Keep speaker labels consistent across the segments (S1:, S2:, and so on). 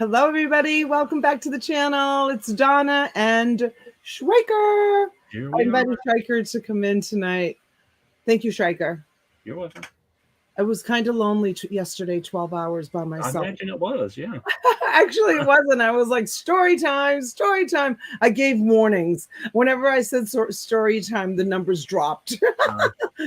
S1: Hello, everybody. Welcome back to the channel. It's Donna and Schreiker. I invited Schreiker to come in tonight. Thank you, Schreiker.
S2: You're welcome.
S1: I was kind of lonely yesterday, 12 hours by myself.
S2: I imagine it was, yeah.
S1: Actually, it wasn't. I was like, story time, story time. I gave warnings. Whenever I said story time, the numbers dropped.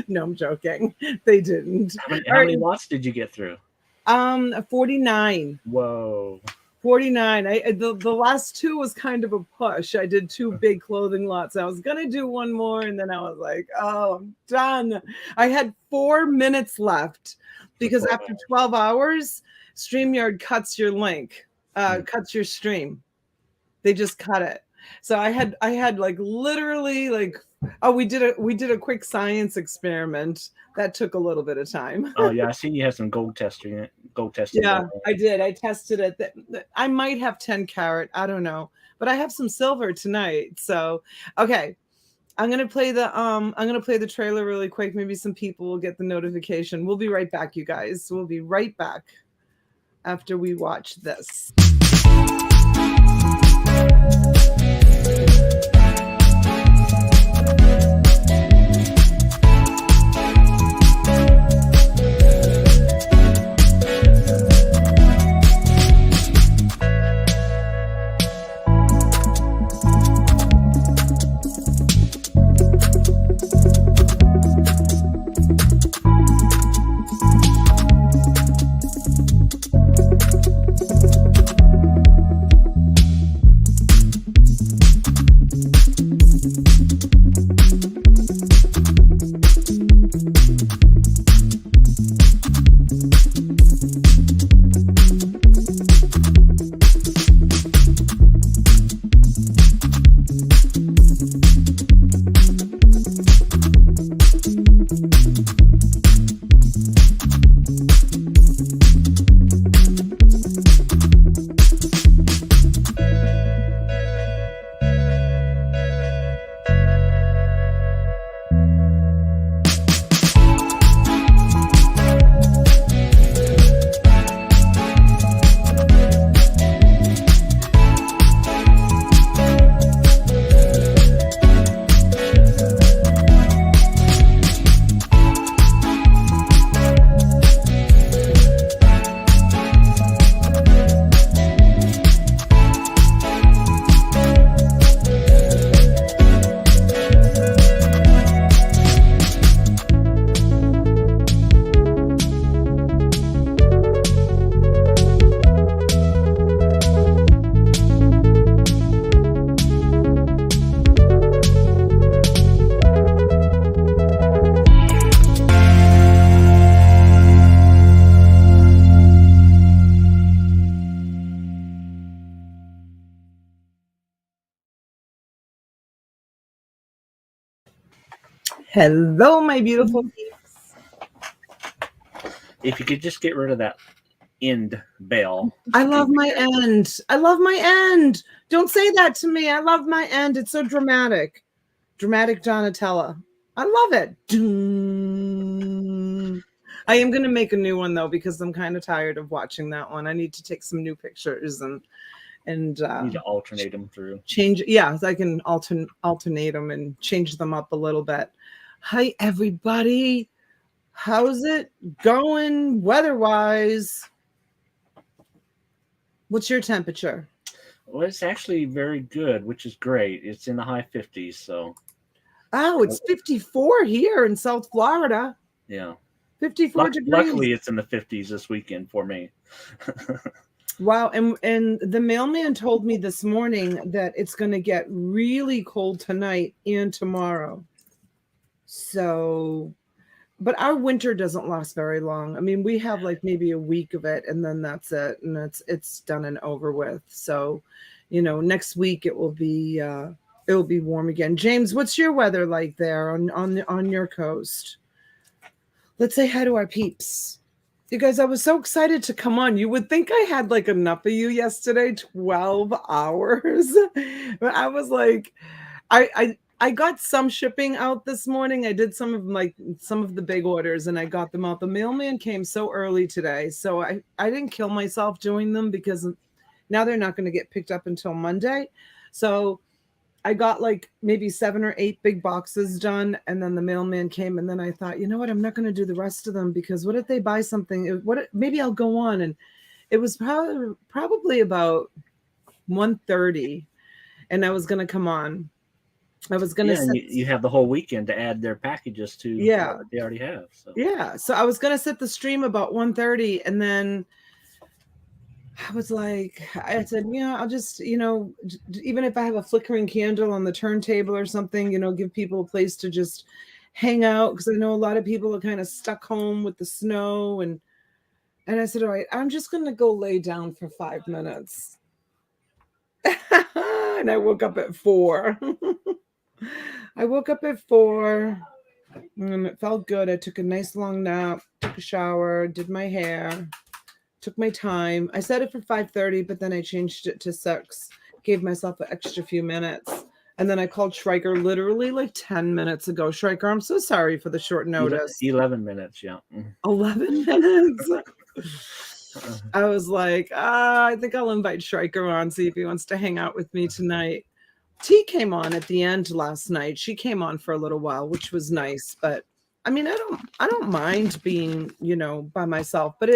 S1: No, I'm joking. They didn't.
S2: How many lots did you get through?
S1: 49.
S2: Whoa.
S1: 49. The last two was kind of a push. I did 2 big clothing lots. I was gonna do one more, and then I was like, "Oh, I'm done." I had 4 minutes left because after 12 hours, StreamYard cuts your link, cuts your stream. They just cut it. So I had like literally like, oh, we did a quick science experiment that took a little bit of time.
S2: Oh yeah, I seen you have some gold testing.
S1: Yeah, I did. I tested it. I might have 10 carat. I don't know, but I have some silver tonight. So, okay, I'm gonna play the trailer really quick. Maybe some people will get the notification. We'll be right back, you guys. We'll be right back after we watch this. Hello, my beautiful peeps.
S2: If you could just get rid of that end bell.
S1: I love my end. I love my end. Don't say that to me. I love my end. It's so dramatic. Dramatic Donatella. I love it. I am going to make a new one, though, because I'm kind of tired of watching that one. I need to take some new pictures and
S2: you need to alternate them through.
S1: Change. Yeah, I can alternate them and change them up a little bit. Hi, everybody. How's it going weather-wise? What's your temperature?
S2: Well, it's actually very good, which is great. It's in the high 50s, so.
S1: Oh, it's 54 here in South Florida.
S2: Yeah.
S1: 54 degrees.
S2: Luckily, it's in the 50s this weekend for me.
S1: Wow, and the mailman told me this morning that it's going to get really cold tonight and tomorrow. So, but our winter doesn't last very long. I mean, we have like maybe a week of it, and then that's it, and it's done and over with. So, you know, next week it will be warm again. James, what's your weather like there on your coast? Let's say hi to our peeps. You guys, I was so excited to come on. You would think I had like enough of you yesterday, 12 hours. But I was like, I got some shipping out this morning. I did some of the big orders and I got them out. The mailman came so early today. So I didn't kill myself doing them because Now they're not going to get picked up until Monday. So I got like maybe 7 or 8 big boxes done, and then the mailman came, and then I thought, you know what, I'm not going to do the rest of them, because what if they buy something? Maybe I'll go on. And it was probably about 1:30, and I was going to come on. I was going to
S2: and you have the whole weekend to add their packages to what they already have. So
S1: so I was going to set the stream about 1:30, and then I was like, I said, I'll just, even if I have a flickering candle on the turntable or something, give people a place to just hang out, because I know a lot of people are kind of stuck home with the snow. And I said, all right, I'm just going to go lay down for 5 minutes. And I woke up at 4. I woke up at 4, and it felt good. I took a nice long nap, took a shower, did my hair. Took my time. I set it for 5:30, but then I changed it to 6. Gave myself an extra few minutes. And then I called Schreiker literally like 10 minutes ago. Schreiker, I'm so sorry for the short notice.
S2: 11 minutes, yeah.
S1: 11 minutes. I was like, I think I'll invite Schreiker on, see if he wants to hang out with me tonight. T came on at the end last night. She came on for a little while, which was nice, but I mean, I don't mind being, by myself, but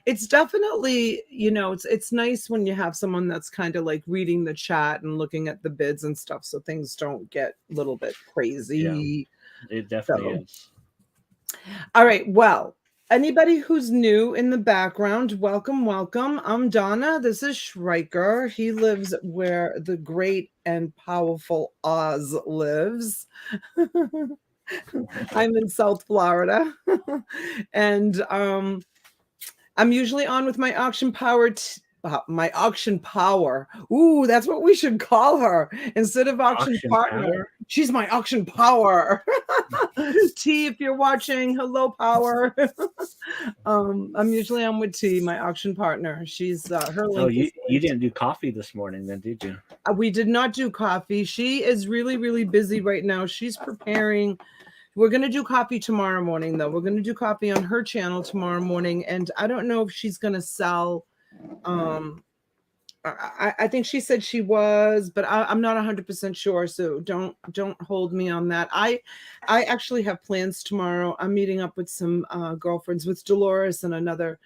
S1: it's definitely, it's nice when you have someone that's kind of like reading the chat and looking at the bids and stuff, so things don't get a little bit crazy.
S2: Yeah, it definitely is.
S1: All right. Well, anybody who's new in the background, welcome. I'm Donna. This is Schreiker. He lives where the great and powerful Oz lives. I'm in South Florida. And I'm usually on with my auction power. My auction power. Ooh, that's what we should call her instead of auction partner. Power? She's my auction power. T, if you're watching, hello, power. I'm usually on with T, my auction partner. She's her link.
S2: Oh, you didn't do coffee this morning, then, did you?
S1: We did not do coffee. She is really, really busy right now. She's preparing. We're going to do coffee tomorrow morning, though. We're going to do coffee on her channel tomorrow morning. And I don't know if she's going to sell. I think she said she was, but I'm not 100% sure. So don't hold me on that. I actually have plans tomorrow. I'm meeting up with some girlfriends, with Dolores and another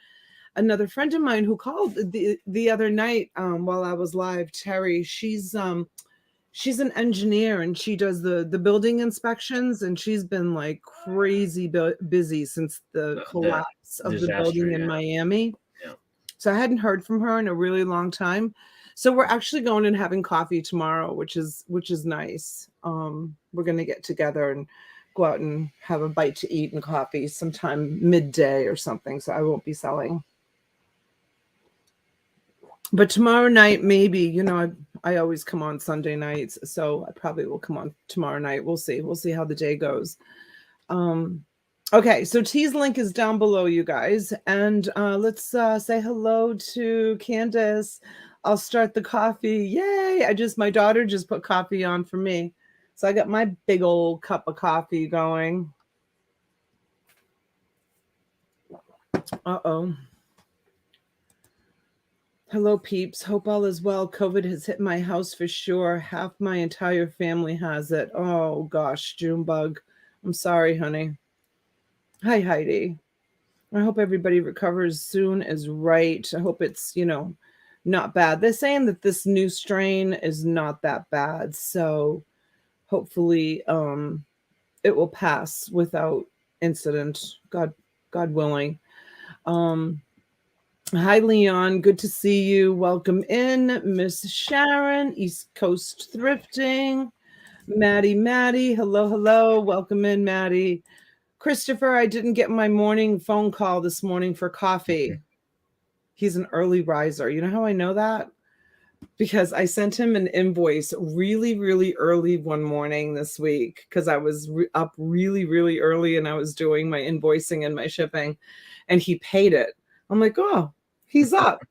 S1: friend of mine who called the other night while I was live. Terry, she's an engineer, and she does the building inspections, and she's been like crazy busy since the collapse of the building in Miami.
S2: Yeah.
S1: So I hadn't heard from her in a really long time. So we're actually going and having coffee tomorrow, which is nice. We're going to get together and go out and have a bite to eat and coffee sometime midday or something. So I won't be selling. But tomorrow night, maybe, I always come on Sunday nights, so I probably will come on tomorrow night. We'll see how the day goes. Okay, so T's link is down below, you guys. And let's say hello to Candace. I'll start the coffee. Yay! My daughter just put coffee on for me. So I got my big old cup of coffee going. Uh-oh. Hello, peeps. Hope all is well. COVID has hit my house for sure. Half my entire family has it. Oh, gosh, Junebug. I'm sorry, honey. Hi, Heidi. I hope everybody recovers soon is right. I hope it's, not bad. They're saying that this new strain is not that bad. So hopefully it will pass without incident. God willing. Hi, Leon. Good to see you. Welcome in. Miss Sharon, East Coast Thrifting. Maddie. Hello. Welcome in, Maddie. Christopher, I didn't get my morning phone call this morning for coffee. He's an early riser. You know how I know that? Because I sent him an invoice really, really early one morning this week, because I was up really, really early and I was doing my invoicing and my shipping, and he paid it. I'm like, oh, he's up.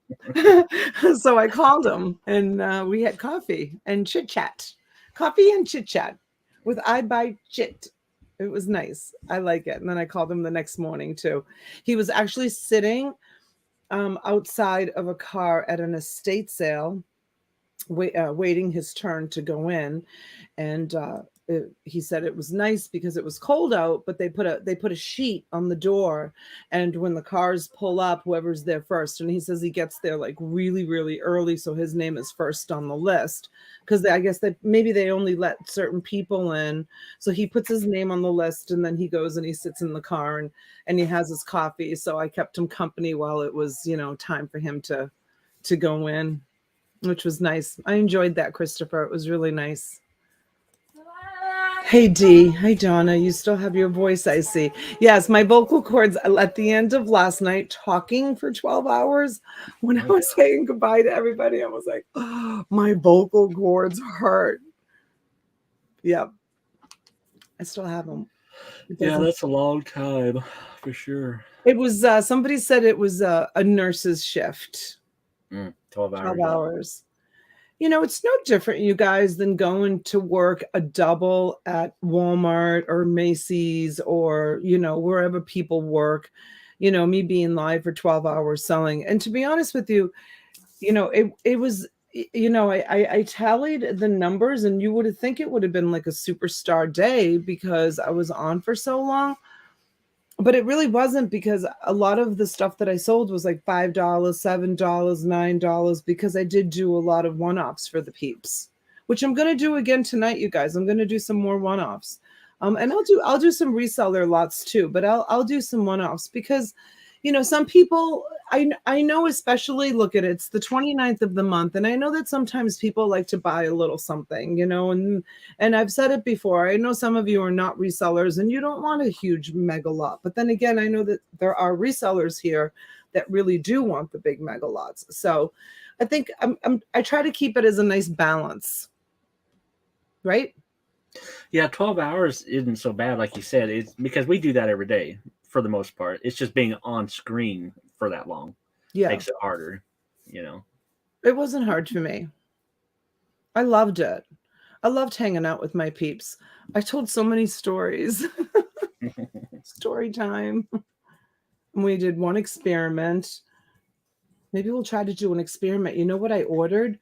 S1: So I called him, and we had coffee and chit chat with I Buy Chit. It was nice. I like it. And then I called him the next morning too. He was actually sitting outside of a car at an estate sale, waiting his turn to go in, and he said it was nice because it was cold out, but they put a sheet on the door, and when the cars pull up, whoever's there first, and he says he gets there like really really early, so his name is first on the list, because I guess that maybe they only let certain people in, so he puts his name on the list, and then he goes and he sits in the car, and he has his coffee. So I kept him company while it was time for him to go in, which was nice. I enjoyed that, Christopher. It was really nice. Hey Dee, hey Donna, you still have your voice, I see. Yes, my vocal cords at the end of last night, talking for 12 hours, when I was saying goodbye to everybody, I was like, oh, my vocal cords hurt. Yep. I still have them.
S2: Yeah, that's a long time for sure.
S1: It was, somebody said it was a nurse's shift.
S2: 12 hours.
S1: 12 hours. It's no different, you guys, than going to work a double at Walmart or Macy's or, wherever people work, me being live for 12 hours selling. And to be honest with you, it was, I tallied the numbers, and you would think it would have been like a superstar day because I was on for so long. But it really wasn't, because a lot of the stuff that I sold was like $5, $7, $9, because I did do a lot of one-offs for the peeps, which I'm going to do again tonight, you guys. I'm going to do some more one-offs. And I'll do some reseller lots too, but I'll do some one-offs because, some people, I know, especially, look at it, it's the 29th of the month. And I know that sometimes people like to buy a little something, and I've said it before. I know some of you are not resellers and you don't want a huge mega lot. But then again, I know that there are resellers here that really do want the big mega lots. So I think I try to keep it as a nice balance, right?
S2: Yeah, 12 hours isn't so bad, like you said. It's because we do that every day for the most part. It's just being on screen for that long makes it harder,
S1: It wasn't hard for me. I loved it. I loved hanging out with my peeps. I told so many stories. Story time. And we did one experiment. Maybe we'll try to do an experiment. You know what I ordered?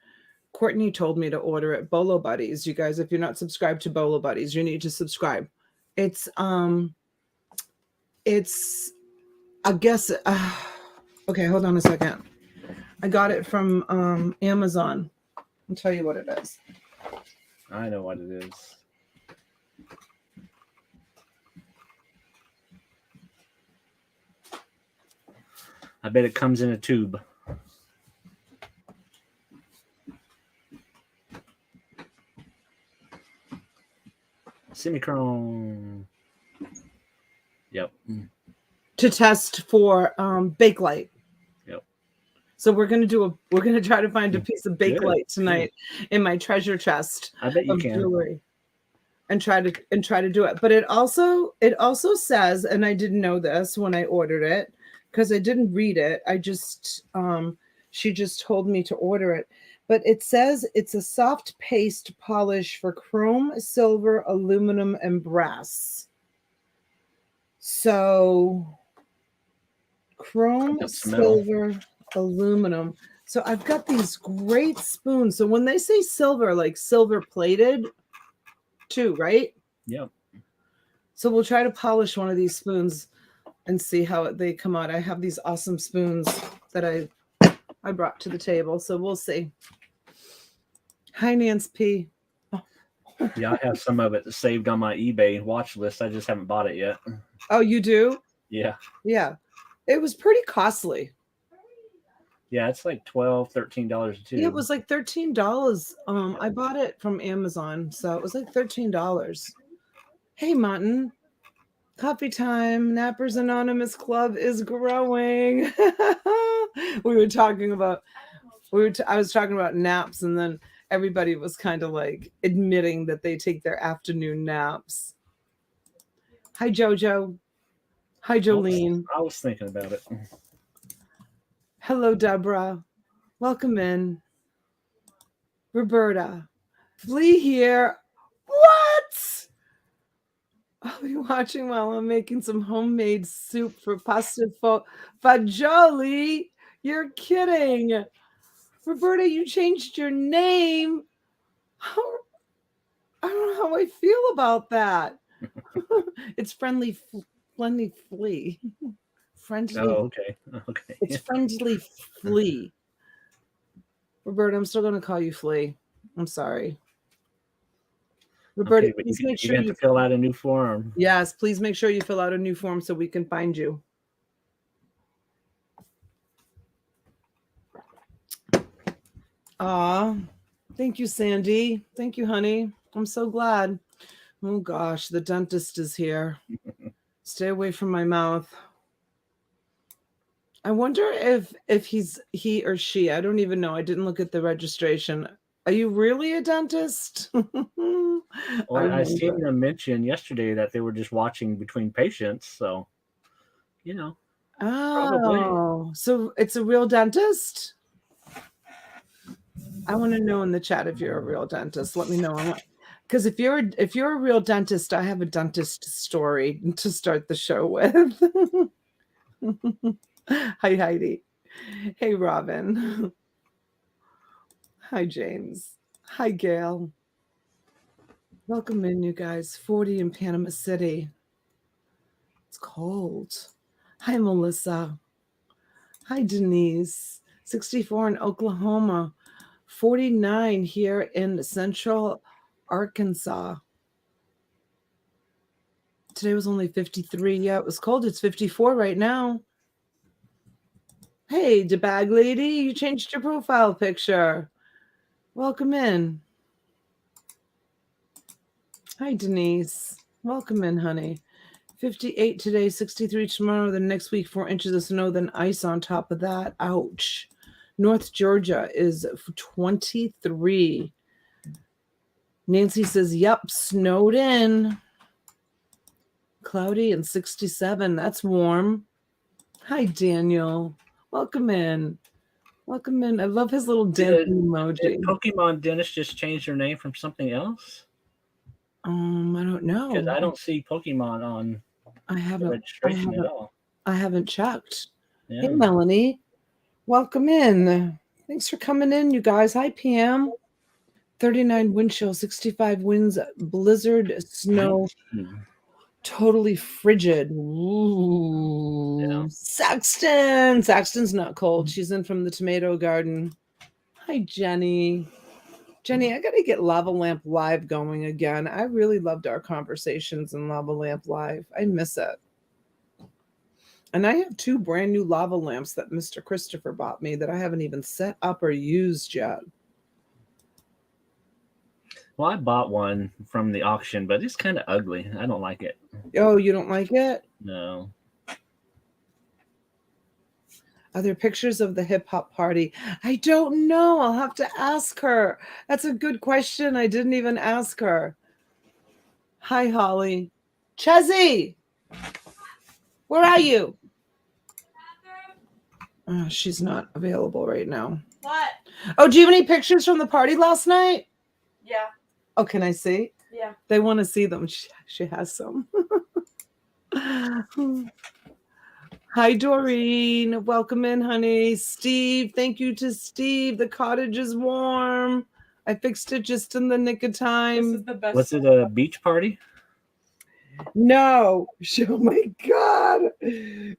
S1: Courtney told me to order it. Bolo Buddies. You guys, if you're not subscribed to Bolo Buddies, you need to subscribe. It's I guess okay, hold on a second. I got it from Amazon. I'll tell you what it is.
S2: I know what it is. I bet it comes in a tube. Semichrome. Yep.
S1: To test for Bakelite.
S2: Yep.
S1: So we're gonna try to find a piece of Bakelite tonight in my treasure chest.
S2: I bet you can.
S1: Jewelry, and try to do it. But it also says, and I didn't know this when I ordered it because I didn't read it. I just she just told me to order it. But it says it's a soft paste polish for chrome, silver, aluminum, and brass. So chrome, silver, aluminum. So I've got these great spoons. So when they say silver, like silver plated too, right?
S2: Yep.
S1: So we'll try to polish one of these spoons and see how they come out. I have these awesome spoons that I brought to the table. So we'll see. Hi, Nance P.
S2: Oh. Yeah, I have some of it saved on my eBay watch list. I just haven't bought it yet.
S1: Oh, you do?
S2: Yeah.
S1: Yeah. It was pretty costly.
S2: Yeah, it's like $12, $13 too.
S1: Yeah, it was like $13. I bought it from Amazon, so it was like $13. Hey, Martin. Coffee time. Nappers Anonymous Club is growing. We were talking about I was talking about naps, and then everybody was kind of like admitting that they take their afternoon naps. Hi, Jojo. Hi, Jolene.
S2: I was thinking about it.
S1: Hello, Deborah. Welcome in. Roberta. Flea here. What? I'll be watching while I'm making some homemade soup for pasta fagioli. You're kidding. Roberta, you changed your name. How, I don't know how I feel about that. It's friendly flea. Friendly.
S2: Oh, okay. Okay.
S1: It's friendly flea. Roberta, I'm still going to call you Flea. I'm sorry. Roberta,
S2: Okay, but
S1: please make
S2: you
S1: sure
S2: have
S1: you
S2: to fill out a new form.
S1: Yes, please make sure you fill out a new form so we can find you. Thank you, Sandy. Thank you, honey. I'm so glad. Oh gosh, the dentist is here. Stay away from my mouth. I wonder if he or she. I don't even know. I didn't look at the registration. Are you really a dentist?
S2: Well, I seen them mention yesterday that they were just watching between patients, so probably.
S1: Oh, so it's a real dentist? I want to know in the chat if you're a real dentist. Let me know. Because if you're a real dentist, I have a dentist story to start the show with. Hi, Heidi. Hey, Robin. Hi, James. Hi, Gail. Welcome in, you guys. 40 in Panama City. It's cold. Hi, Melissa. Hi, Denise. 64 in Oklahoma. 49 here in Central Arkansas. Today was only 53. Yeah, it was cold. It's 54 right now. Hey, DeBag lady, you changed your profile picture. Welcome in. Hi, Denise. Welcome in, honey. 58 today, 63 tomorrow. The next week, 4 inches of snow, then ice on top of that. Ouch. North Georgia is 23. Nancy says, yep, snowed in. Cloudy and 67. That's warm. Hi, Daniel. Welcome in. Welcome in. I love his little dancing emoji.
S2: Did Pokemon Dentist just change their name from something else?
S1: I don't know.
S2: Because I don't see Pokemon on the registration at all.
S1: I haven't checked.
S2: Yeah.
S1: Hey, Melanie. Welcome in. Thanks for coming in, you guys. Hi, PM. 39 wind chill, 65 winds, blizzard, snow, totally frigid. Ooh. Yeah. Saxton's not cold. She's in from the tomato garden. Hi, Jenny. Jenny, I got to get Lava Lamp Live going again. I really loved our conversations in Lava Lamp Live. I miss it. And I have 2 brand new lava lamps that Mr. Christopher bought me that I haven't even set up or used yet.
S2: Well, I bought one from the auction, but it's kind of ugly. I don't like it.
S1: Oh, you don't like it?
S2: No.
S1: Are there pictures of the hip hop party? I don't know. I'll have to ask her. That's a good question. I didn't even ask her. Hi, Holly. Chezzy, where are you? Oh, she's not available right now.
S3: What?
S1: Oh, do you have any pictures from the party last night?
S3: Yeah.
S1: Oh, can I see?
S3: Yeah.
S1: They want to see them. She has some. Hi, Doreen. Welcome in, honey. Steve, thank you to Steve. The cottage is warm. I fixed it just in the nick of time.
S3: This is the best.
S2: Was it a beach party?
S1: No. Oh, my God.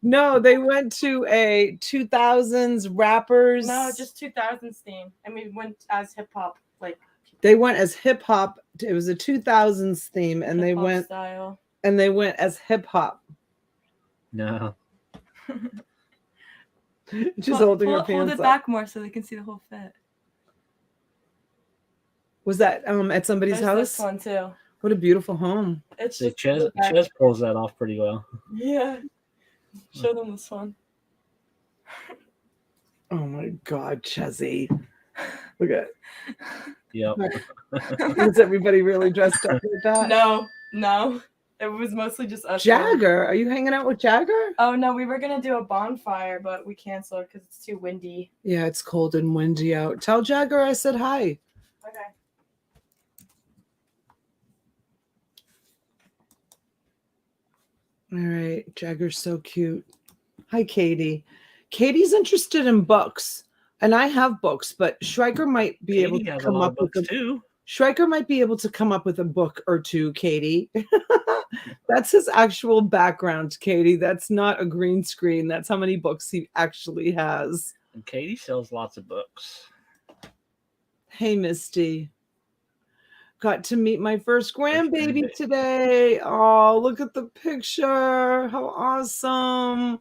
S1: No, they went to a 2000s rappers.
S3: No, just 2000s theme. And we went as hip-hop.
S1: They went as hip-hop. It was a 2000s theme, and they went
S3: style.
S1: And they went as hip-hop.
S2: No.
S1: She's holding her pants
S3: Hold it back more so they can see the whole fit.
S1: Was that at somebody's house?
S3: This one too.
S1: What a beautiful home.
S3: It's
S2: just Ches pulls that off pretty well.
S3: Yeah. Show them this one.
S1: Oh my God, Chezzy. Look at it.
S2: Yep.
S1: Is everybody really dressed up like that?
S3: No. It was mostly just us.
S1: Jagger, are you hanging out with Jagger?
S3: Oh no, we were gonna do a bonfire, but we canceled because it's too windy.
S1: Yeah, it's cold and windy out. Tell Jagger I said hi.
S3: Okay.
S1: All right, Jagger's so cute. Hi, Katie. Katie's interested in books, and I have books, but Schreiker might be able to come up with
S2: too.
S1: Schreiker might be able to come up with a book or two, Katie. That's his actual background, Katie. That's not a green screen. That's how many books he actually has.
S2: And Katie sells lots of books.
S1: Hey, Misty. Got to meet my first grandbaby today. Oh, look at the picture. How awesome.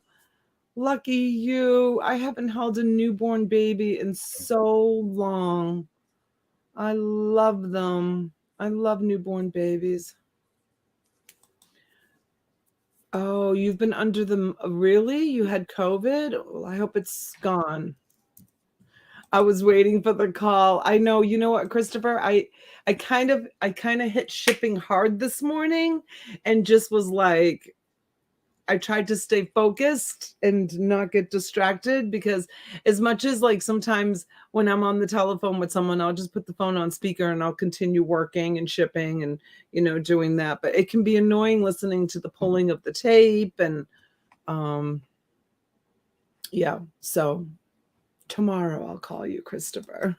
S1: Lucky you. I haven't held a newborn baby in so long. I love them. I love newborn babies. Oh, you've been under them. Really? You had COVID? Well, I hope it's gone. I was waiting for the call. I know. You know what, Christopher? I kind of hit shipping hard this morning and just was like, I tried to stay focused and not get distracted, because as much as like sometimes when I'm on the telephone with someone, I'll just put the phone on speaker and I'll continue working and shipping and, doing that. But it can be annoying listening to the pulling of the tape and, yeah. So tomorrow I'll call you, Christopher.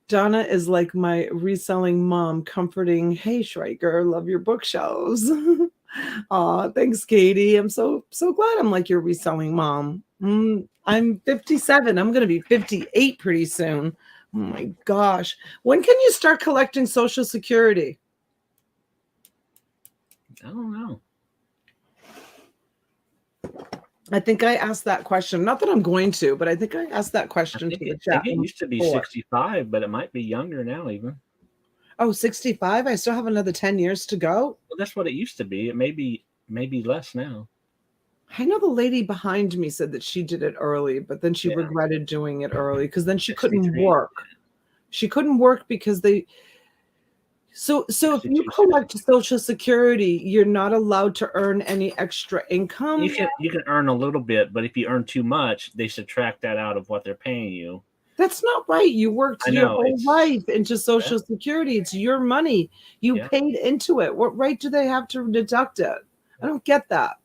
S1: Donna is like my reselling mom, comforting, hey, Schreiker, love your bookshelves. Aw, thanks, Katie. I'm so glad I'm like your reselling mom. I'm 57. I'm going to be 58 pretty soon. Oh my gosh. When can you start collecting Social Security?
S2: I don't know.
S1: I think I asked that question. Not that I'm going to, but I think I asked that question to the chat.
S2: I think it used to be 65, but it might be younger now even.
S1: Oh, 65? I still have another 10 years to go?
S2: Well, that's what it used to be. It may be less now.
S1: I know the lady behind me said that she did it early, but then she regretted doing it early because then she couldn't work. She couldn't work because they... So if you collect Social Security, you're not allowed to earn any extra income?
S2: You can earn a little bit, but if you earn too much, they subtract that out of what they're paying you.
S1: That's not right. You worked your whole life into Social Security. It's your money. You paid into it. What right do they have to deduct it? I don't get that.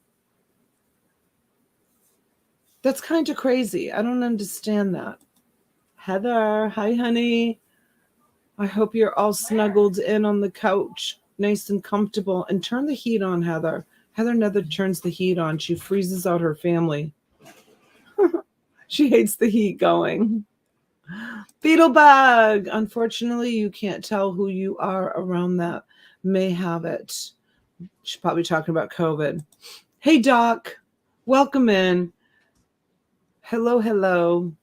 S1: That's kind of crazy. I don't understand that. Heather, hi, honey. I hope you're all snuggled in on the couch, nice and comfortable. And turn the heat on, Heather. Heather never turns the heat on. She freezes out her family. She hates the heat going. Beetlebug. Unfortunately, you can't tell who you are around that may have it. She's probably talking about COVID. Hey, Doc. Welcome in. Hello, hello.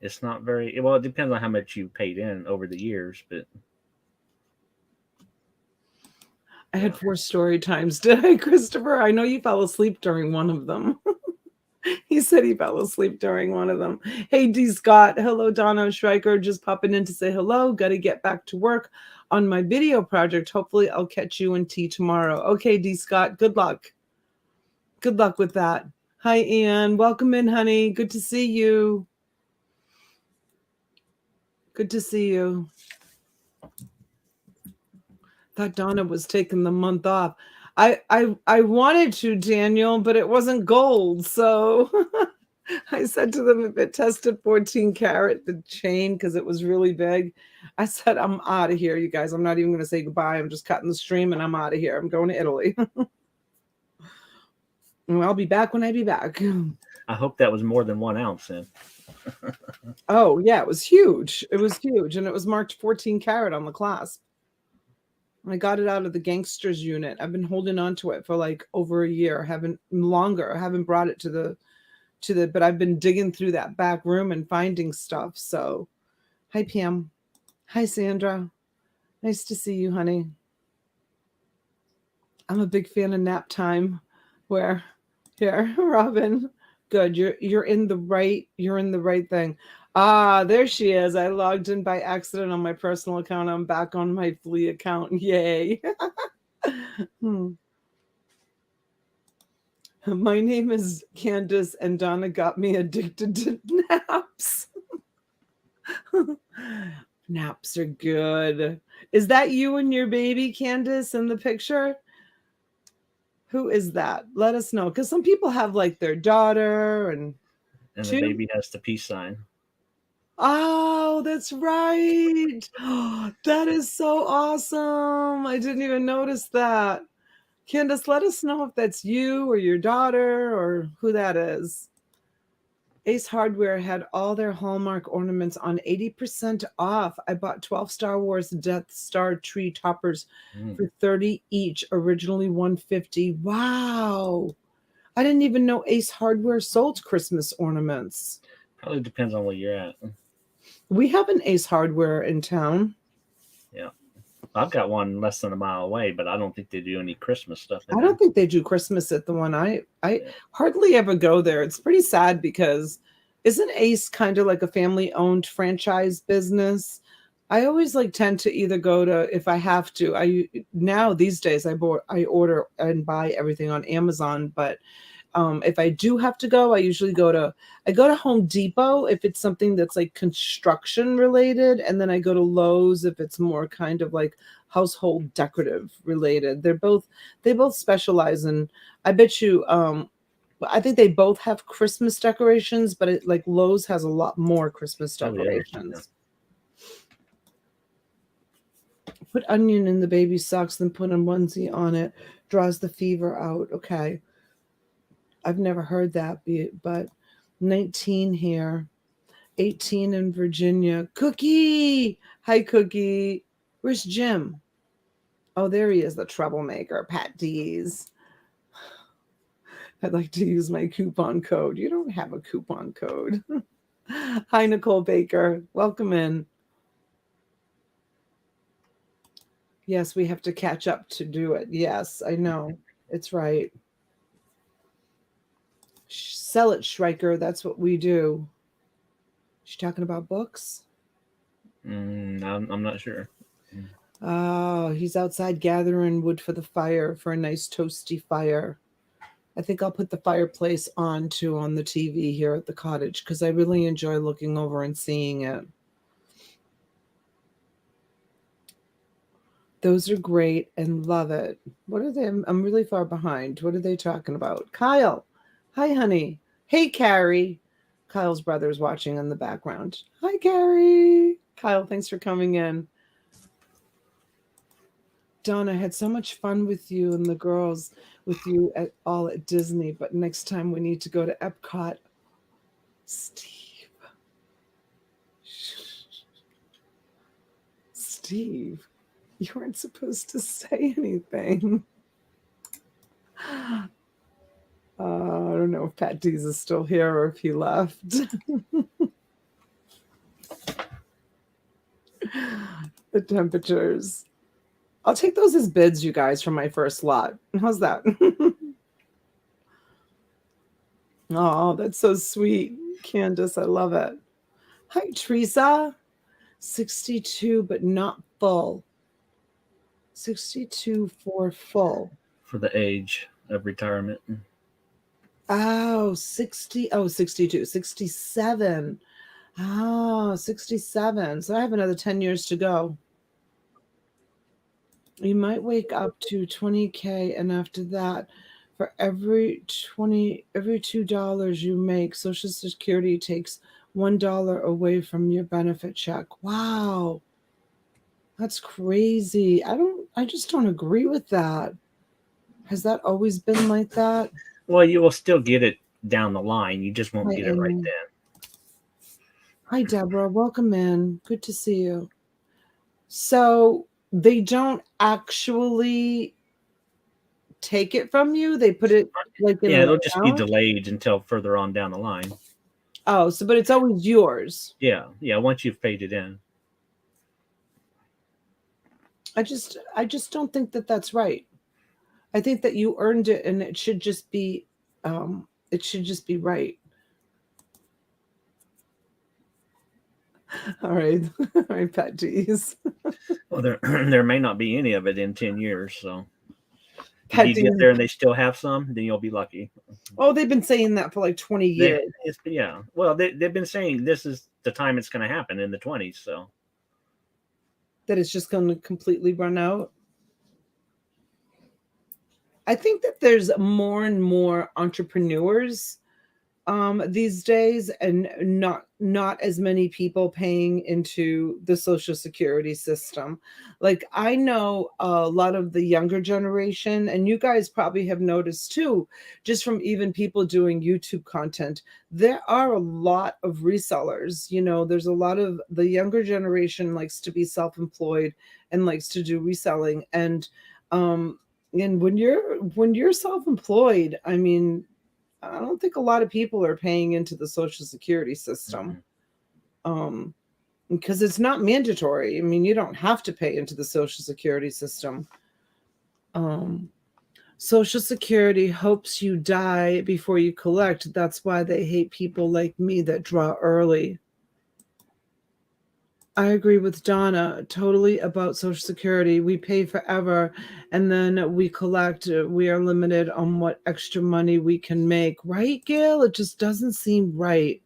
S2: It's not very well. It depends on how much you paid in over the years, but
S1: I had 4 story times. Did I, Christopher? I know you fell asleep during one of them. He said he fell asleep during one of them. Hey, D. Scott. Hello, Donna Schreiker. Just popping in to say hello. Got to get back to work on my video project. Hopefully, I'll catch you in tea tomorrow. Okay, D. Scott. Good luck. Good luck with that. Hi, Ian. Welcome in, honey. Good to see you. Good to see you. Thought Donna was taking the month off. I wanted to, Daniel, but it wasn't gold. So I said to them, if it tested 14 karat, the chain, because it was really big, I said, I'm out of here, you guys. I'm not even going to say goodbye. I'm just cutting the stream and I'm out of here. I'm going to Italy. Well, I'll be back when I be back.
S2: I hope that was more than 1 ounce then.
S1: Oh, yeah, it was huge. It was huge. And it was marked 14 karat on the clasp. I got it out of the gangsters unit. I've been holding on to it for like over a year. I haven't brought it to the, but I've been digging through that back room and finding stuff. So, hi, Pam. Hi, Sandra. Nice to see you, honey. I'm a big fan of nap time. Where? Here, Robin. Good. You're in the right thing. Ah, there she is. I logged in by accident on my personal account. I'm back on my Flea account. Yay. My name is Candace, and Donna got me addicted to naps. Naps are good. Is that you and your baby, Candace, in the picture? Who is that? Let us know. Because some people have like their daughter and
S2: the baby has the peace sign.
S1: Oh, that's right. That is so awesome. I didn't even notice that. Candace, let us know if that's you or your daughter or who that is. Ace Hardware had all their Hallmark ornaments on 80% off. I bought 12 Star Wars Death Star tree toppers for $30 each, originally $150. Wow. I didn't even know Ace Hardware sold Christmas ornaments.
S2: Probably depends on where you're at.
S1: We have an Ace Hardware in town.
S2: Yeah. I've got one less than a mile away, but I don't think they do any Christmas stuff.
S1: I don't think they do Christmas at the one. I hardly ever go there. It's pretty sad because isn't Ace kind of like a family-owned franchise business? I always like tend to either go to, if I have to, now these days I order and buy everything on Amazon, but if I do have to go, I usually go to Home Depot if it's something that's like construction related, and then I go to Lowe's if it's more kind of like household decorative related. They both specialize in, I bet you, I think they both have Christmas decorations, but like Lowe's has a lot more Christmas decorations.
S2: Yeah.
S1: Put onion in the baby socks, then put a onesie on it. Draws the fever out. Okay. I've never heard that, but 19 here. 18 in Virginia. Cookie! Hi, Cookie. Where's Jim? Oh, there he is, the troublemaker, Pat D's. I'd like to use my coupon code. You don't have a coupon code. Hi, Nicole Baker. Welcome in. Yes, we have to catch up to do it. Yes, I know. It's right. Sell it, Schreiker. That's what we do. She's talking about books?
S2: I'm not sure.
S1: Oh, he's outside gathering wood for the fire, for a nice toasty fire. I think I'll put the fireplace on too on the TV here at the cottage because I really enjoy looking over and seeing it. Those are great and love it. What are they? I'm really far behind. What are they talking about? Kyle. Hi, honey. Hey, Carrie. Kyle's brother's watching in the background. Hi, Carrie. Kyle, thanks for coming in. Donna, I had so much fun with you and the girls with you at Disney, but next time we need to go to Epcot. Steve, you weren't supposed to say anything. I don't know if Pat Dees is still here or if he left. The temperatures. I'll take those as bids, you guys, for my first lot. How's that? Oh, that's so sweet. Candace, I love it. Hi, Teresa. 62, but not full. 62 for full.
S2: For the age of retirement.
S1: Oh, 60. Oh, 62. 67. Oh, 67. So I have another 10 years to go. You might wake up to 20K, and after that, for every $2 you make, Social Security takes $1 away from your benefit check. Wow. That's crazy. I just don't agree with that. Has that always been like that?
S2: Well, you will still get it down the line. You just won't get it right then.
S1: Hi, Deborah. Welcome in. Good to see you. So they don't actually take it from you? They put it like in
S2: it'll just be delayed until further on down the line.
S1: Oh, but it's always yours.
S2: Yeah. Once you've paid it in.
S1: I just don't think that that's right. I think that you earned it, and it should just be right. All right, Pat D's.
S2: Well, there may not be any of it in 10 years, so if you get there and they still have some, then you'll be lucky.
S1: Oh, they've been saying that for like 20 years.
S2: Well, they've been saying this is the time it's going to happen in the 20s, so
S1: that it's just going to completely run out. I think that there's more and more entrepreneurs these days, and not as many people paying into the Social Security system. Like, I know a lot of the younger generation, and you guys probably have noticed too, just from even people doing YouTube content, there are a lot of resellers. There's a lot of the younger generation likes to be self-employed and likes to do reselling. And when you're self-employed, I mean, I don't think a lot of people are paying into the Social Security system, because it's not mandatory. I mean, you don't have to pay into the Social Security system. Social Security hopes you die before you collect. That's why they hate people like me that draw early. I agree with Donna totally about Social Security. We pay forever and then we collect. We are limited on what extra money we can make. Right, Gail? It just doesn't seem right.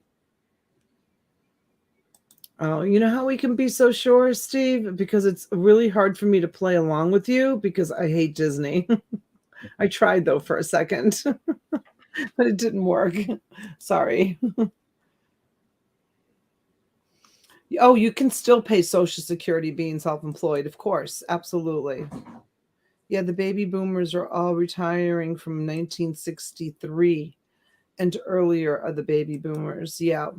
S1: Oh, you know how we can be so sure, Steve? Because it's really hard for me to play along with you because I hate Disney. I tried, though, for a second, but it didn't work. Sorry. Oh, you can still pay Social Security being self-employed, of course. Absolutely. Yeah, the baby boomers are all retiring from 1963 and earlier are the baby boomers. Yeah.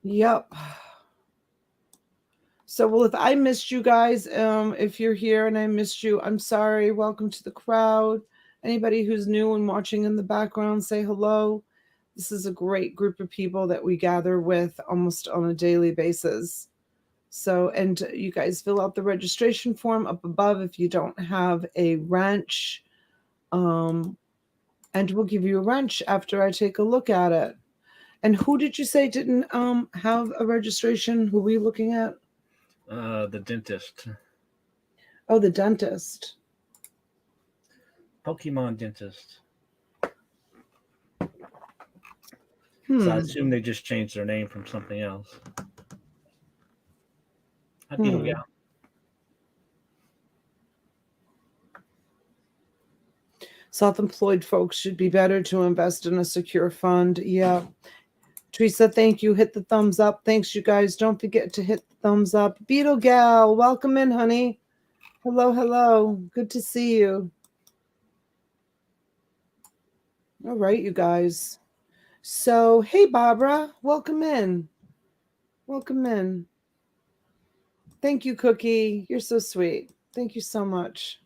S1: Yep. So, well, if I missed you guys, if you're here and I missed you, I'm sorry. Welcome to the crowd. Anybody who's new and watching in the background, say hello. This is a great group of people that we gather with almost on a daily basis. So, and you guys fill out the registration form up above if you don't have a wrench. And we'll give you a wrench after I take a look at it. And who did you say didn't have a registration? Who were you looking at?
S2: The dentist.
S1: Oh, the dentist.
S2: Pokemon dentist. So I assume they just changed their name from something else. Yeah.
S1: Self-employed folks should be better to invest in a secure fund. Yeah. Teresa, thank you. Hit the thumbs up. Thanks, you guys. Don't forget to hit the thumbs up. Beetle Gal, welcome in, honey. Hello, hello. Good to see you. All right, you guys. So, hey, Barbara, welcome in. Welcome in. Thank you, Cookie. You're so sweet. Thank you so much.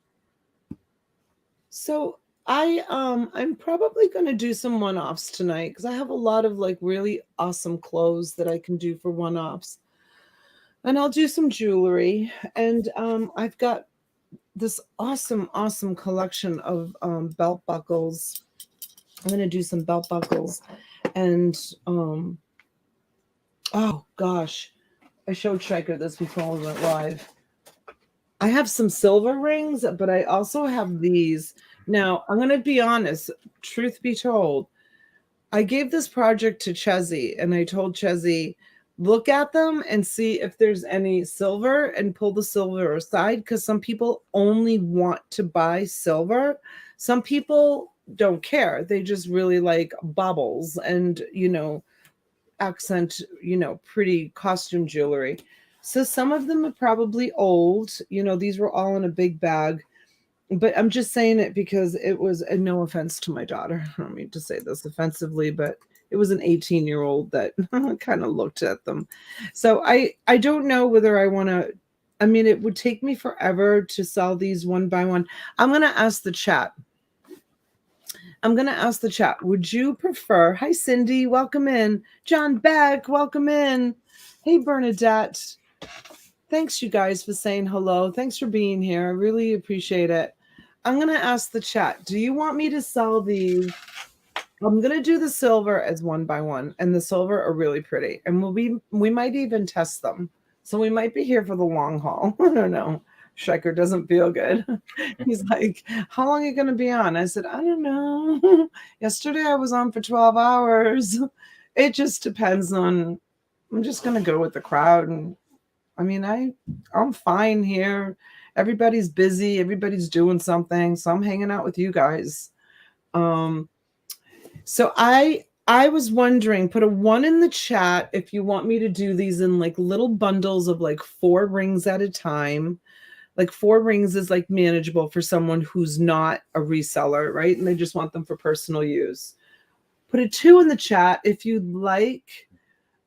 S1: So I'm probably going to do some one-offs tonight because I have a lot of like really awesome clothes that I can do for one-offs. And I'll do some jewelry. And I've got this awesome collection of belt buckles. I'm going to do some belt buckles. And oh gosh, I showed Striker this before we went live. I have some silver rings, but I also have these. Now, I'm going to be honest, truth be told, I gave this project to Chezzy, and I told Chezzy, look at them and see if there's any silver and pull the silver aside, because some people only want to buy silver. Some people don't care. They just really like baubles and, accent, pretty costume jewelry. So some of them are probably old. These were all in a big bag. But I'm just saying it because it was, and no offense to my daughter, I don't mean to say this offensively, but it was an 18-year-old that kind of looked at them. So I don't know whether I want to, I mean, it would take me forever to sell these one by one. I'm going to ask the chat. Would you prefer, hi, Cindy, welcome in. John Beck, welcome in. Hey, Bernadette. Thanks, you guys, for saying hello. Thanks for being here. I really appreciate it. I'm going to ask the chat, do you want me to sell these? I'm going to do the silver as one by one, and the silver are really pretty. And we might even test them. So we might be here for the long haul. I don't know. Schreiker doesn't feel good. He's like, how long are you going to be on? I said, I don't know. Yesterday I was on for 12 hours. It just depends on, I'm just going to go with the crowd. And I mean, I'm fine here. everybody's busy, everybody's doing something, so I'm hanging out with you guys. So I was wondering, put a 1 in the chat if you want me to do these in like little bundles of like 4 rings at a time. Like 4 rings is like manageable for someone who's not a reseller, right? And they just want them for personal use. Put a 2 in the chat if you'd like.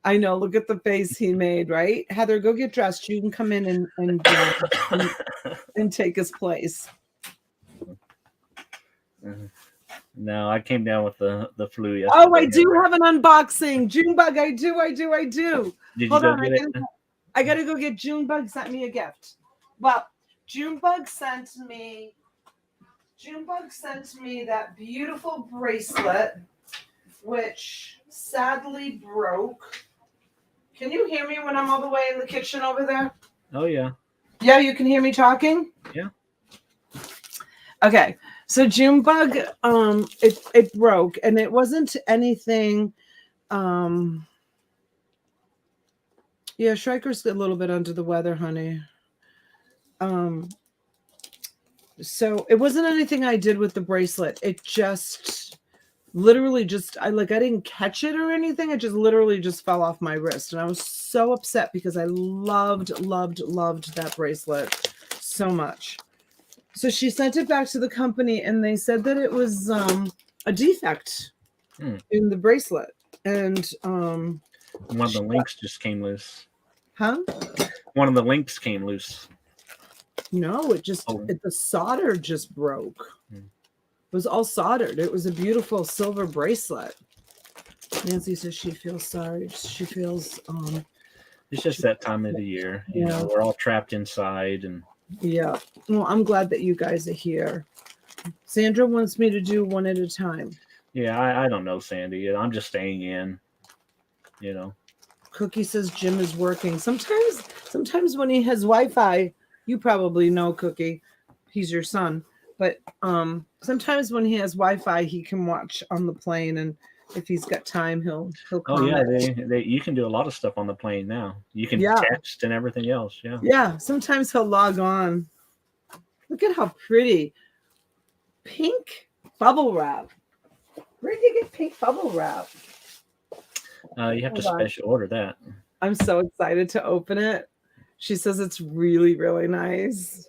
S1: I know, look at the face he made, right? Heather, go get dressed. You can come in and take his place.
S2: No, I came down with the flu yesterday.
S1: Oh, I do have an unboxing. Junebug, I do.
S2: Did
S1: Hold
S2: you go
S1: on,
S2: get it?
S1: I gotta go get Junebug sent me a gift. Well, Junebug sent me that beautiful bracelet, which sadly broke. Can you hear me when I'm all the way in the kitchen over there?
S2: Oh yeah.
S1: Yeah, you can hear me talking?
S2: Yeah.
S1: Okay. So Junebug, it broke, and it wasn't anything. Yeah, Shrike's a little bit under the weather, honey. So it wasn't anything I did with the bracelet. It just literally I didn't catch it or anything. It just literally just fell off my wrist, and I was so upset because I loved that bracelet so much. So she sent it back to the company, and they said that it was a defect in the bracelet, and
S2: one of the links just came loose.
S1: Huh?
S2: One of the links came loose.
S1: No, the solder just broke. It was all soldered. It was a beautiful silver bracelet. Nancy says she feels sorry. She feels
S2: it's just that time of the year. You know, we're all trapped inside, and
S1: yeah. Well, I'm glad that you guys are here. Sandra wants me to do 1 at a time.
S2: Yeah, I don't know, Sandy. I'm just staying in. You know.
S1: Cookie says Jim is working. Sometimes when he has Wi-Fi, you probably know Cookie. He's your son. But sometimes when he has Wi-Fi, he can watch on the plane, and if he's got time, he'll comment.
S2: Oh yeah, you can do a lot of stuff on the plane now. You can text and everything else. Yeah.
S1: Yeah. Sometimes he'll log on. Look at how pretty. Pink bubble wrap. Where did you get pink bubble wrap?
S2: You have to special order that.
S1: I'm so excited to open it. She says it's really, really nice.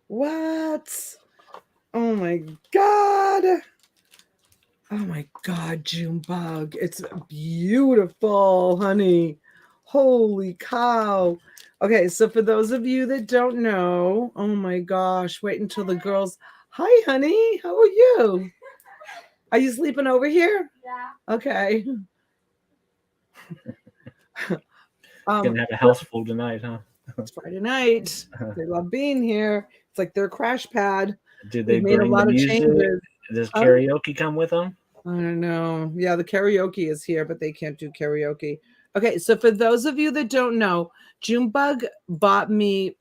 S1: What? Oh my God. Oh my God, Junebug. It's beautiful, honey. Holy cow. Okay, so for those of you that don't know, oh my gosh, wait until the girls. Hi, honey. How are you? Are you sleeping over here?
S3: Yeah.
S1: Okay.
S2: Gonna have a house full tonight, huh?
S1: It's Friday night. They love being here. It's like their crash pad.
S2: Did they bring a lot of changes? Does karaoke come with them?
S1: I don't know. Yeah, the karaoke is here, but they can't do karaoke. Okay, so for those of you that don't know, Junebug bought me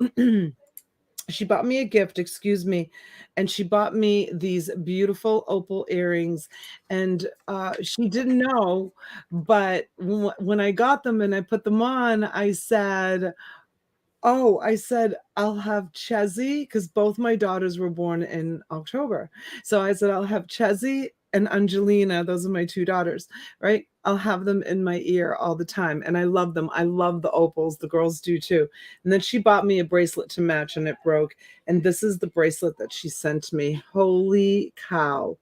S1: she bought me a gift, excuse me, and she bought me these beautiful opal earrings, and she didn't know, but when I got them and I put them on, I said, I'll have Chezzy, because both my daughters were born in October. So I said, I'll have Chezzy and Angelina. Those are my 2 daughters, right? I'll have them in my ear all the time. And I love them. I love the opals. The girls do too. And then she bought me a bracelet to match, and it broke. And this is the bracelet that she sent me. Holy cow.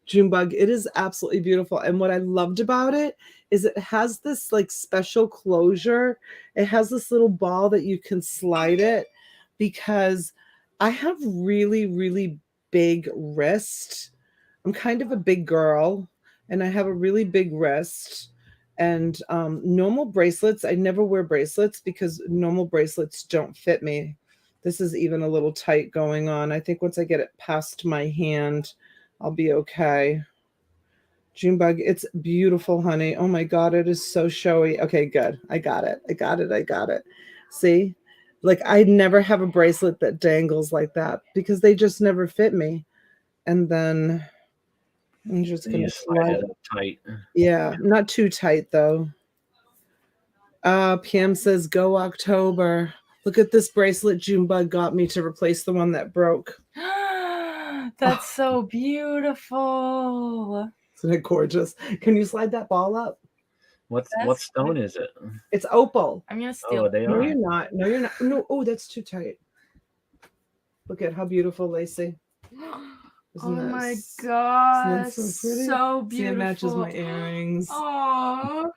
S1: Junebug, it is absolutely beautiful. And what I loved about it is it has this like special closure. It has this little ball that you can slide it, because I have really, really big wrist. I'm kind of a big girl, and I have a really big wrist. And normal bracelets, I never wear bracelets because normal bracelets don't fit me. This is even a little tight going on. I think once I get it past my hand, I'll be okay. Junebug, it's beautiful, honey. Oh my God, it is so showy. Okay, good. I got it. See? Like, I never have a bracelet that dangles like that because they just never fit me. And then I'm just going to slide it
S2: tight.
S1: Yeah, not too tight though. Pam says, go October. Look at this bracelet Junebug got me to replace the one that broke.
S3: That's so beautiful.
S1: Isn't it gorgeous? Can you slide that ball up?
S2: What stone is it?
S1: It's opal.
S3: I'm gonna steal
S2: Oh, they
S1: No,
S2: are.
S1: you're not. No, you're not. No, oh, that's too tight. Look at how beautiful, Lacey.
S3: Oh my gosh,
S1: so pretty?
S3: so beautiful.
S1: See, it matches my earrings.
S3: Oh,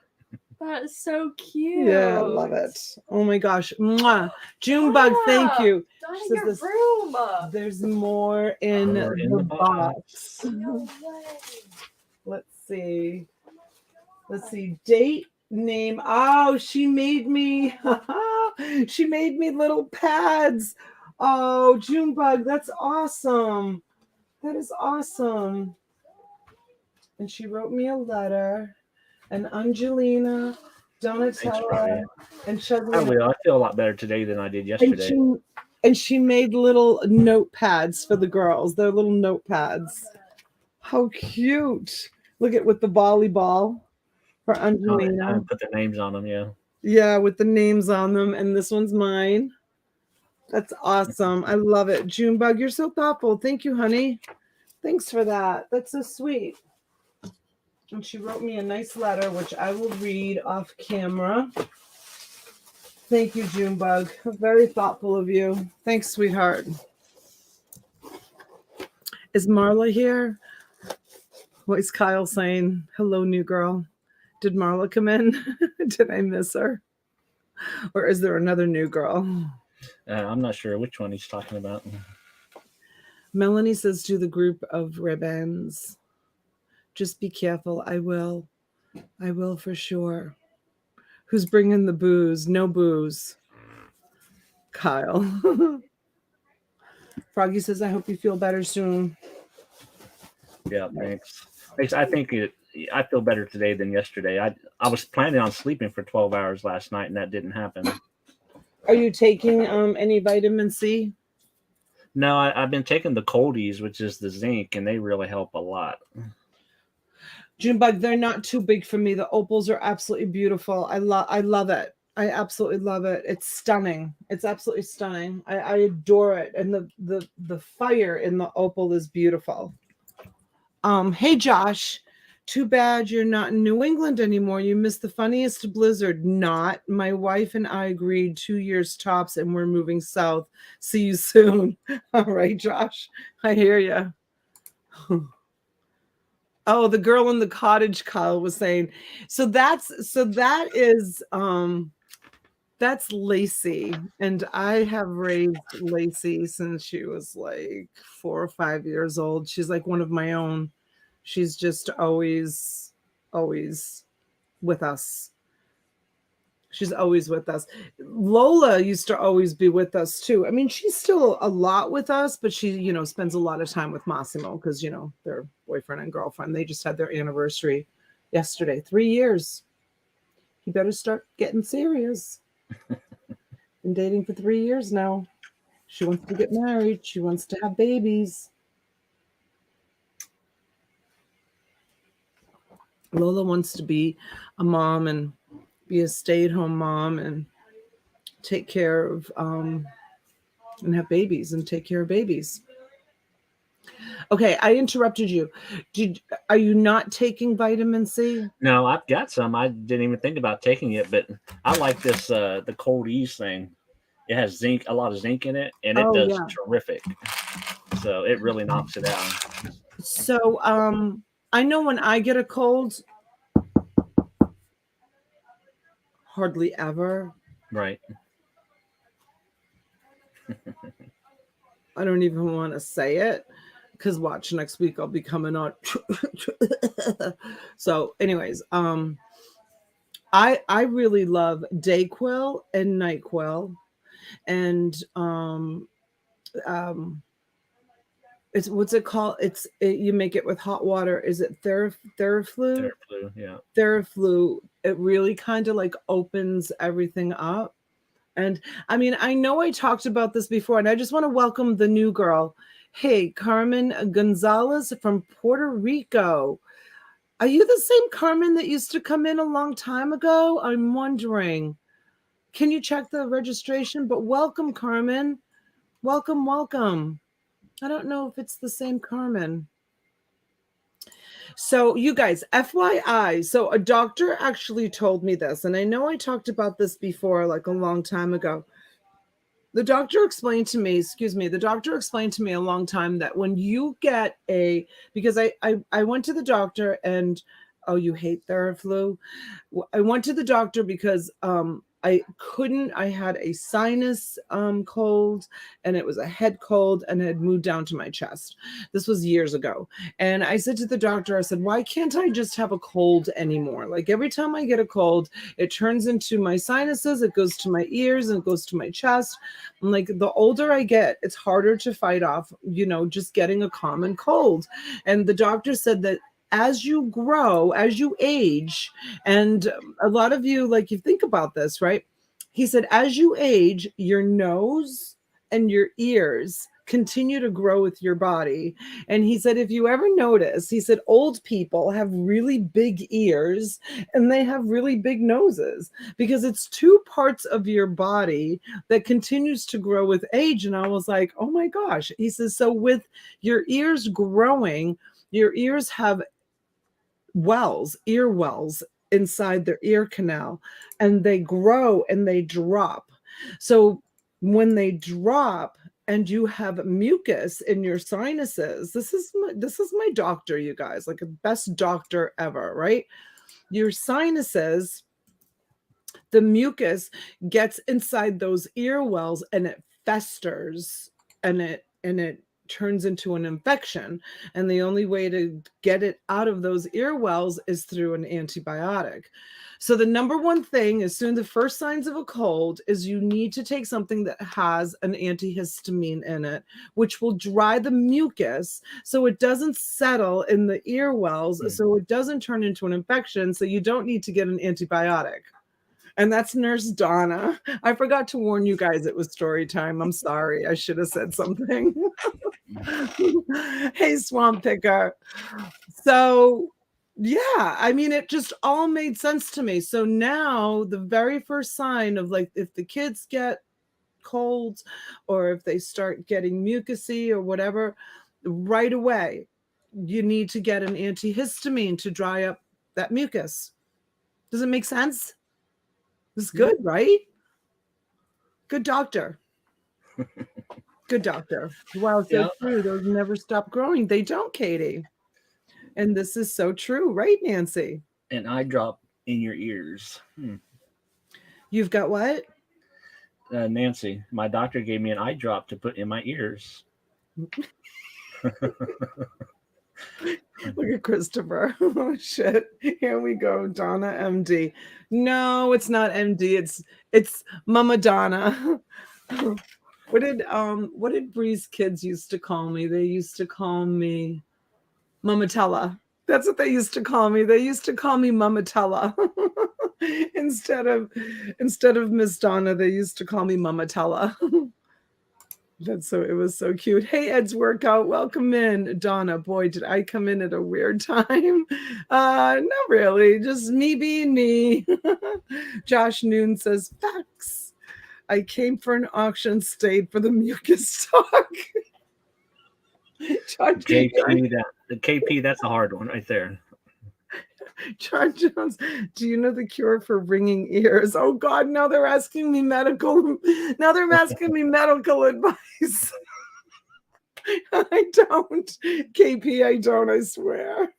S3: that's so cute.
S1: Yeah, I love it. Oh my gosh. Mwah. Junebug, thank you.
S3: Donna,
S1: Says
S3: your
S1: this-
S3: room.
S1: There's more in, the box.
S3: No way.
S1: Let's see. Let's see. Date, name. Oh, she made me. She made me little pads. Oh, Junebug, that's awesome. That is awesome. And she wrote me a letter. And Angelina, Donatella, and Chesley.
S2: I feel a lot better today than I did yesterday.
S1: And she made little notepads for the girls. They're little notepads. How cute. Look at with the volleyball for Angelina.
S2: I put their names on them, yeah.
S1: Yeah, with the names on them. And this one's mine. That's awesome. I love it. Junebug, you're so thoughtful. Thank you, honey. Thanks for that. That's so sweet. And she wrote me a nice letter, which I will read off camera. Thank you, Junebug. Very thoughtful of you. Thanks, sweetheart. Is Marla here? What is Kyle saying? Hello, new girl. Did Marla come in? Did I miss her? Or is there another new girl?
S2: I'm not sure which one he's talking about.
S1: Melanie says, do the group of ribbons. Just be careful. I will. I will for sure. Who's bringing the booze? No booze. Kyle. Froggy says, I hope you feel better soon.
S2: Yeah, thanks. I think I feel better today than yesterday. I was planning on sleeping for 12 hours last night, and that didn't happen.
S1: Are you taking any vitamin C?
S2: No, I've been taking the coldies, which is the zinc, and they really help a lot.
S1: Junebug, they're not too big for me. The opals are absolutely beautiful. I love it. I absolutely love it. It's stunning. It's absolutely stunning. I adore it. And the fire in the opal is beautiful. Hey Josh, too bad you're not in New England anymore. You missed the funniest blizzard. Not. My wife and I agreed 2 years tops, and we're moving south. See you soon. All right, Josh. I hear you. Oh, the girl in the cottage, Kyle was saying. That's Lacey. And I have raised Lacey since she was like 4 or 5 years old. She's like one of my own. She's just always with us. She's always with us. Lola used to always be with us too. I mean, she's still a lot with us, but she, spends a lot of time with Massimo because, they're boyfriend and girlfriend. They just had their anniversary yesterday. 3 years. He better start getting serious. Been dating for 3 years now. She wants to get married. She wants to have babies. Lola wants to be a mom and be a stay-at-home mom and take care of and have babies and take care of babies. Okay, I interrupted you. Are you not taking vitamin C?
S2: No, I've got some. I didn't even think about taking it, but I like this the Cold Ease thing. It has zinc, a lot of zinc in it, and it does terrific. So it really knocks it out.
S1: So I know when I get a cold, hardly ever.
S2: Right.
S1: I don't even want to say it because watch next week I'll be coming on. So anyways, I really love Dayquil and NyQuil, and it's what's it called? You make it with hot water. Is it Theraflu?
S2: Theraflu, yeah.
S1: Theraflu. It really kind of like opens everything up. And I mean, I know I talked about this before, and I just want to welcome the new girl. Hey, Carmen Gonzalez from Puerto Rico. Are you the same Carmen that used to come in a long time ago? I'm wondering. Can you check the registration? But welcome, Carmen. Welcome, welcome. I don't know if it's the same Carmen. So you guys, FYI, so a doctor actually told me this, and I know I talked about this before, like a long time ago. The doctor explained to me a long time that when you get because I went to the doctor and, oh, you hate Theraflu? I went to the doctor because I had a sinus cold, and it was a head cold, and it had moved down to my chest. This was years ago. And I said to the doctor, I said, why can't I just have a cold anymore? Like every time I get a cold, it turns into my sinuses, it goes to my ears, and it goes to my chest. And like the older I get, it's harder to fight off, just getting a common cold. And the doctor said that as you grow, as you age, and a lot of you, like, you think about this, right? He said, as you age, your nose and your ears continue to grow with your body. And he said, if you ever notice, he said, old people have really big ears and they have really big noses because it's two parts of your body that continues to grow with age. And I was like, oh my gosh. He says, so with your ears growing, your ears have ear wells inside their ear canal, and they grow and they drop. So when they drop and you have mucus in your sinuses, this is my doctor, you guys, like a best doctor ever, right? Your sinuses, the mucus gets inside those ear wells and it festers, and it turns into an infection. And the only way to get it out of those ear wells is through an antibiotic. So the number one thing, as soon as the first signs of a cold, is you need to take something that has an antihistamine in it, which will dry the mucus so it doesn't settle in the ear wells, so it doesn't turn into an infection, so you don't need to get an antibiotic. And that's Nurse Donna. I forgot to warn you guys it was story time. I'm sorry. I should have said something. Hey, Swamp Picker. So, yeah, I mean, it just all made sense to me. So now the very first sign of, like, if the kids get colds or if they start getting mucusy or whatever, right away, you need to get an antihistamine to dry up that mucus. Does it make sense? It's good, right? Good doctor. Good doctor. Wow, so true. Those never stop growing. They don't, Katie. And this is so true, right, Nancy?
S2: An eye drop in your ears.
S1: You've got what?
S2: Nancy, my doctor gave me an eye drop to put in my ears.
S1: Look at Christopher. Oh shit. Here we go. Donna MD. No, it's not MD. It's Mama Donna. What did Bree's kids used to call me? They used to call me Mamatella. That's what they used to call me. They used to call me Mamatella. Instead of Miss Donna, they used to call me Mamatella. It was so cute. Hey, Ed's Workout, welcome in. Donna, boy, did I come in at a weird time. Not really, just me being me. Josh Noon says, facts. I came for an auction, stayed for the mucus talk.
S2: KP, that's a hard one right there.
S1: John Jones, do you know the cure for ringing ears? Oh God, now they're asking me medical advice. I don't. KP, I don't, I swear.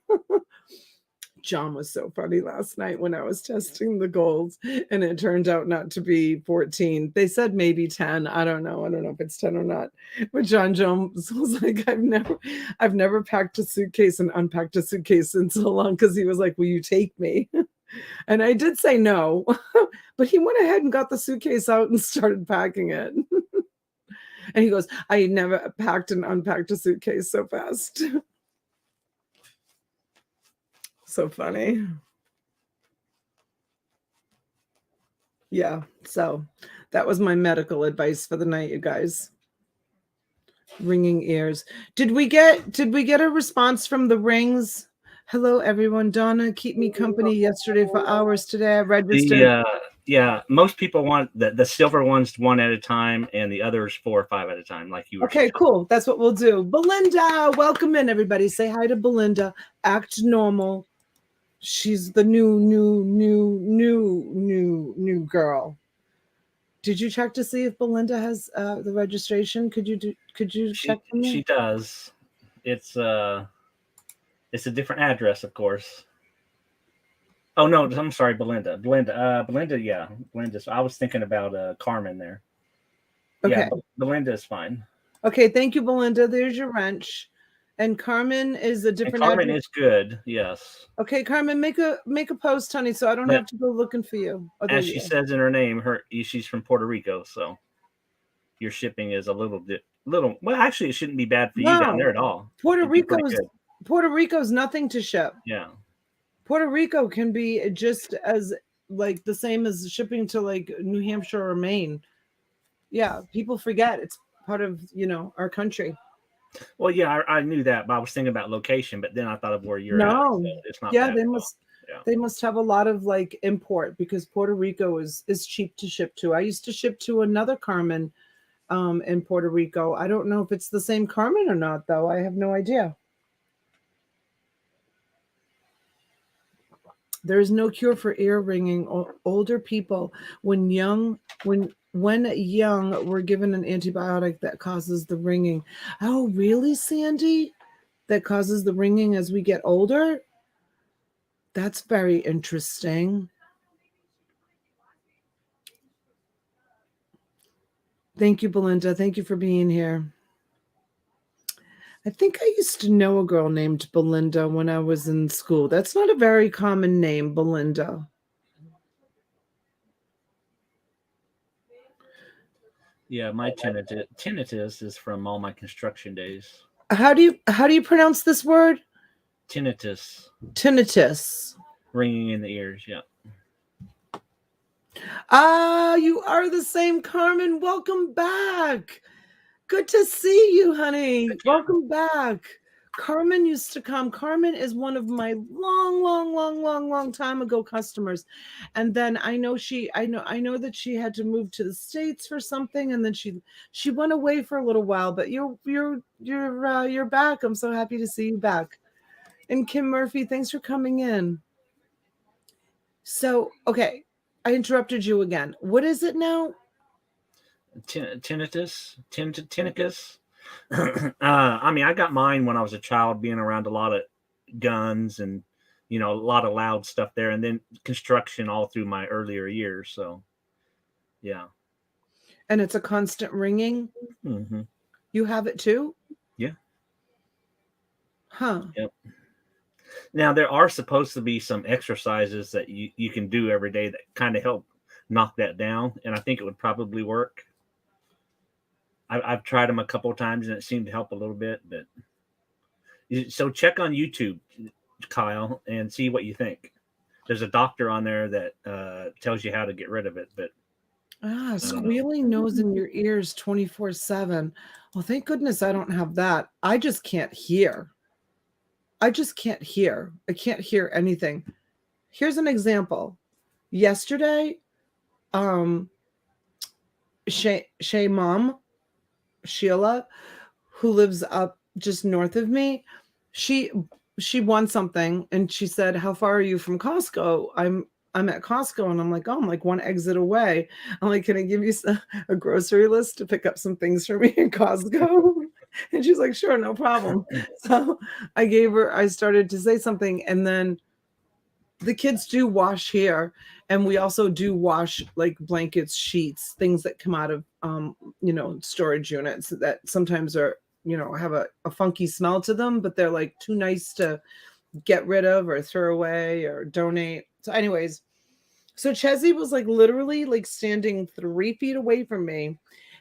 S1: John was so funny last night when I was testing the golds, and it turned out not to be 14. They said maybe 10. I don't know if it's 10 or not. But John Jones was like, I've never packed a suitcase and unpacked a suitcase in so long, because he was like, will you take me? And I did say no, but he went ahead and got the suitcase out and started packing it. And he goes, I never packed and unpacked a suitcase so fast. So funny. Yeah, so that was my medical advice for the night, you guys. Ringing ears. Did we get a response from the rings? Hello, everyone. Donna, keep me company yesterday for hours. Today I registered.
S2: Yeah, most people want the silver ones one at a time, and the others 4 or 5 at a time, like you were.
S1: Okay, cool. That's what we'll do. Belinda, welcome in, everybody. Say hi to Belinda. Act normal. She's the new girl. Did you check to see if Belinda has the registration? Could you check for me?
S2: She does. It's a different address, of course. Oh no, I'm sorry, Belinda. Yeah, Belinda. I was thinking about Carmen there.
S1: Okay.
S2: Yeah, Belinda is fine.
S1: Okay, thank you, Belinda. There's your wrench. And Carmen is a different
S2: Carmen
S1: address.
S2: is good, yes.
S1: Okay, Carmen, make a post, honey, so I don't have to go looking for you.
S2: As she says in her name, she's from Puerto Rico, so your shipping is a little. Well, actually, it shouldn't be bad for you down there at all.
S1: Puerto Rico's nothing to ship.
S2: Yeah.
S1: Puerto Rico can be just as like the same as shipping to like New Hampshire or Maine. Yeah, people forget it's part of our country.
S2: Well, yeah, I knew that, but I was thinking about location, but then I thought of where you're at. So it's not.
S1: Yeah, they must have a lot of like import because Puerto Rico is cheap to ship to. I used to ship to another Carmen in Puerto Rico. I don't know if it's the same Carmen or not, though. I have no idea. There is no cure for ear ringing. Older people, when young, were given an antibiotic that causes the ringing. Oh, really, Sandy? That causes the ringing as we get older? That's very interesting. Thank you, Belinda. Thank you for being here. I think I used to know a girl named Belinda when I was in school. That's not a very common name, Belinda.
S2: Yeah, my tinnitus is from all my construction days.
S1: How do you pronounce this word?
S2: Tinnitus.
S1: Tinnitus.
S2: Ringing in the ears, yeah.
S1: Ah, you are the same Carmen. Welcome back. Good to see you, honey. Welcome back. Carmen used to come. Carmen is one of my long time ago customers. And then I know that she had to move to the States for something, and then she went away for a little while, but you're back. I'm so happy to see you back. And Kim Murphy, thanks for coming in. So, okay, I interrupted you again. What is it now?
S2: Tinnitus. I mean, I got mine when I was a child, being around a lot of guns and a lot of loud stuff there, and then construction all through my earlier years. So, yeah.
S1: And it's a constant ringing.
S2: Mm-hmm.
S1: You have it too?
S2: Yeah.
S1: Huh.
S2: Yep. Now there are supposed to be some exercises that you can do every day that kind of help knock that down, and I think it would probably work. I've tried them a couple of times and it seemed to help a little bit, but so check on YouTube, Kyle, and see what you think. There's a doctor on there that tells you how to get rid of it, but
S1: squealing nose in your ears 24/7. Well, thank goodness I don't have that. I just can't hear. I can't hear anything. Here's an example. Yesterday, Shay mom, Sheila, who lives up just north of me, she won something and she said, "How far are you from Costco?" I'm at Costco, and I'm like, "Oh, I'm like one exit away." I'm like, "Can I give you a grocery list to pick up some things for me in Costco?" And she's like, "Sure, no problem." So I started to say something, and then the kids do wash here, and we also do wash like blankets, sheets, things that come out of storage units that sometimes are have a funky smell to them, but they're like too nice to get rid of or throw away or donate. So anyways, so Chezzy was like literally like standing 3 feet away from me,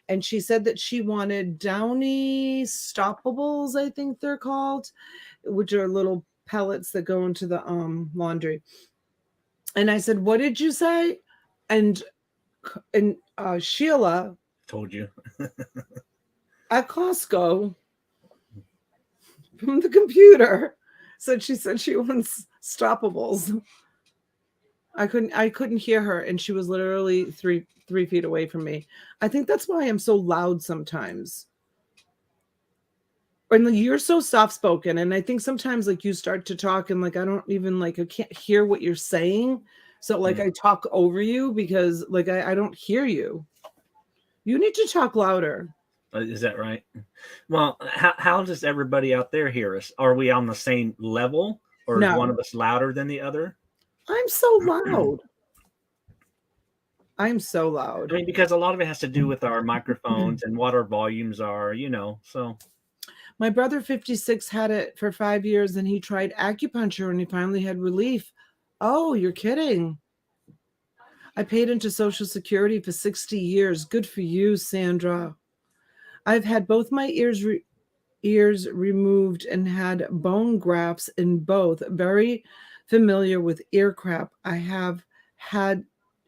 S1: and she said that she wanted Downy Stoppables, I think they're called, which are little pellets that go into the laundry. And I said, "What did you say?" And Sheila
S2: told you
S1: at Costco from the computer said she wants Stoppables. I couldn't hear her, and she was literally three feet away from me. I think that's why I'm so loud sometimes. And like, you're so soft spoken, and I think sometimes like you start to talk and like I don't even like I can't hear what you're saying. So like I talk over you because like I don't hear you. You need to talk louder.
S2: Is that right? Well, how does everybody out there hear us? Are we on the same level, or is one
S1: No,
S2: of us louder than the other?
S1: I'm so loud. I'm so loud.
S2: I mean, because a lot of it has to do with our microphones and what our volumes are, so.
S1: My brother 56 had it for 5 years and he tried acupuncture and he finally had relief. Oh, you're kidding. I paid into Social Security for 60 years. Good for you, Sandra. I've had both my ears removed and had bone grafts in both. Very familiar with ear crap. I have had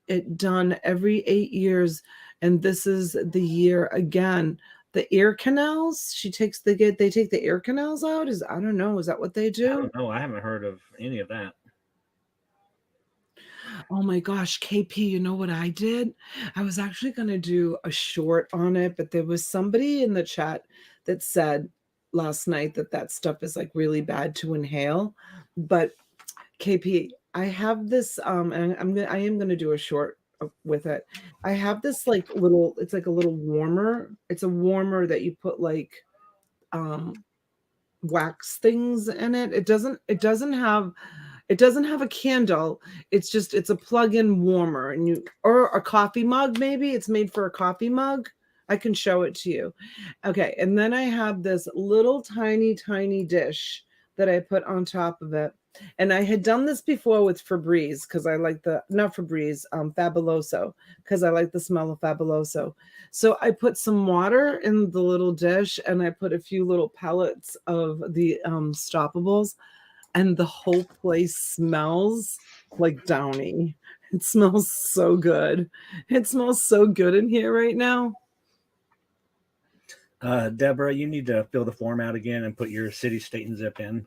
S1: it done every 8 years, and this is the year again. The ear canals, they take the ear canals out. I don't know. Is that what they
S2: I
S1: do?
S2: don't know. I haven't heard of any of that.
S1: Oh my gosh, KP, you know what I did? I was actually going to do a short on it, but there was somebody in the chat that said last night that stuff is like really bad to inhale. But KP, I have this and I am going to do a short with it. I have this like it's like a little warmer. It's a warmer that you put like wax things in it. It doesn't have a candle. It's a plug-in warmer, and or a coffee mug, maybe. It's made for a coffee mug. I can show it to you. Okay, and then I have this little tiny dish that I put on top of it. And I had done this before with Febreze because I like not Febreze, Fabuloso, because I like the smell of Fabuloso. So I put some water in the little dish and I put a few little pellets of the stoppables, and the whole place smells like Downy. It smells so good. It smells so good in here right now.
S2: Deborah, you need to fill the form out again and put your city, state, and zip in.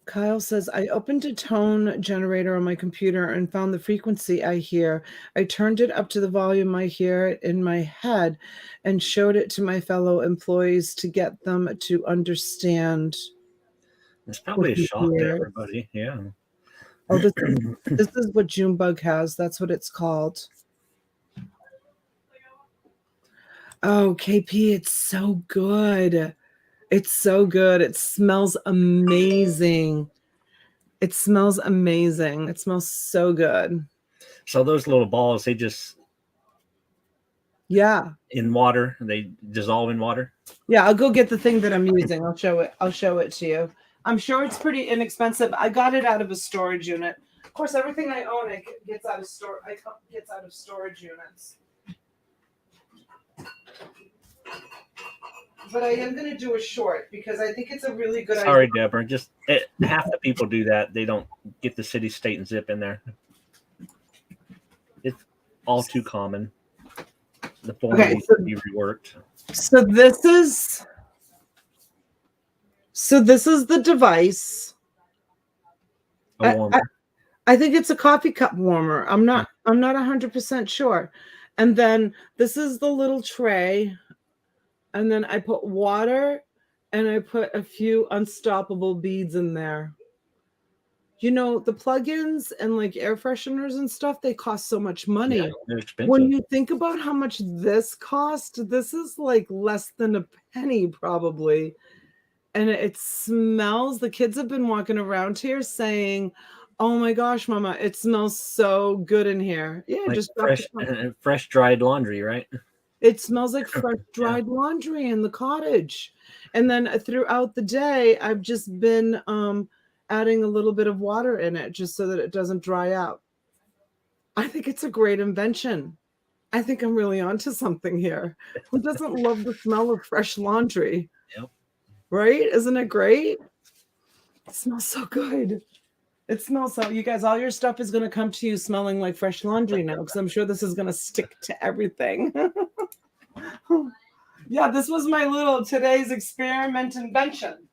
S1: Kyle says, I opened a tone generator on my computer and found the frequency I hear. I turned it up to the volume I hear it in my head and showed it to my fellow employees to get them to understand.
S2: It's probably a shock to everybody. Yeah.
S1: Oh, this is what Junebug has. That's what it's called. Oh, KP, it's so good. It's so good. It smells amazing. It smells amazing. It smells so good.
S2: So those little balls, they just in water. They dissolve in water.
S1: Yeah, I'll go get the thing that I'm using. I'll show it to you. I'm sure it's pretty inexpensive. I got it out of a storage unit. Of course, everything I own gets out of storage units. But I am going to do a short because I think it's a really good idea.
S2: Sorry, Deborah. Just half the people do that. They don't get the city, state, and zip in there. It's all too common. The form needs to be reworked.
S1: So this is the device. I think it's a coffee cup warmer. I'm not 100% sure. And then this is the little tray. And then I put water and I put a few unstoppable beads in there. You know, the plugins and like air fresheners and stuff, they cost so much money.
S2: Yeah, they're expensive.
S1: When you think about how much this cost, this is like less than a penny probably. And it smells, the kids have been walking around here saying, oh my gosh, Mama, it smells so good in here. Yeah,
S2: like
S1: just
S2: fresh dried laundry, right?
S1: It smells like fresh dried laundry in the cottage. And then throughout the day, I've just been adding a little bit of water in it just so that it doesn't dry out. I think it's a great invention. I think I'm really onto something here. Who doesn't love the smell of fresh laundry?
S2: Yep.
S1: Right? Isn't it great? It smells so good. It smells so, you guys, all your stuff is going to come to you smelling like fresh laundry now because I'm sure this is going to stick to everything. Yeah, this was my little today's experiment invention.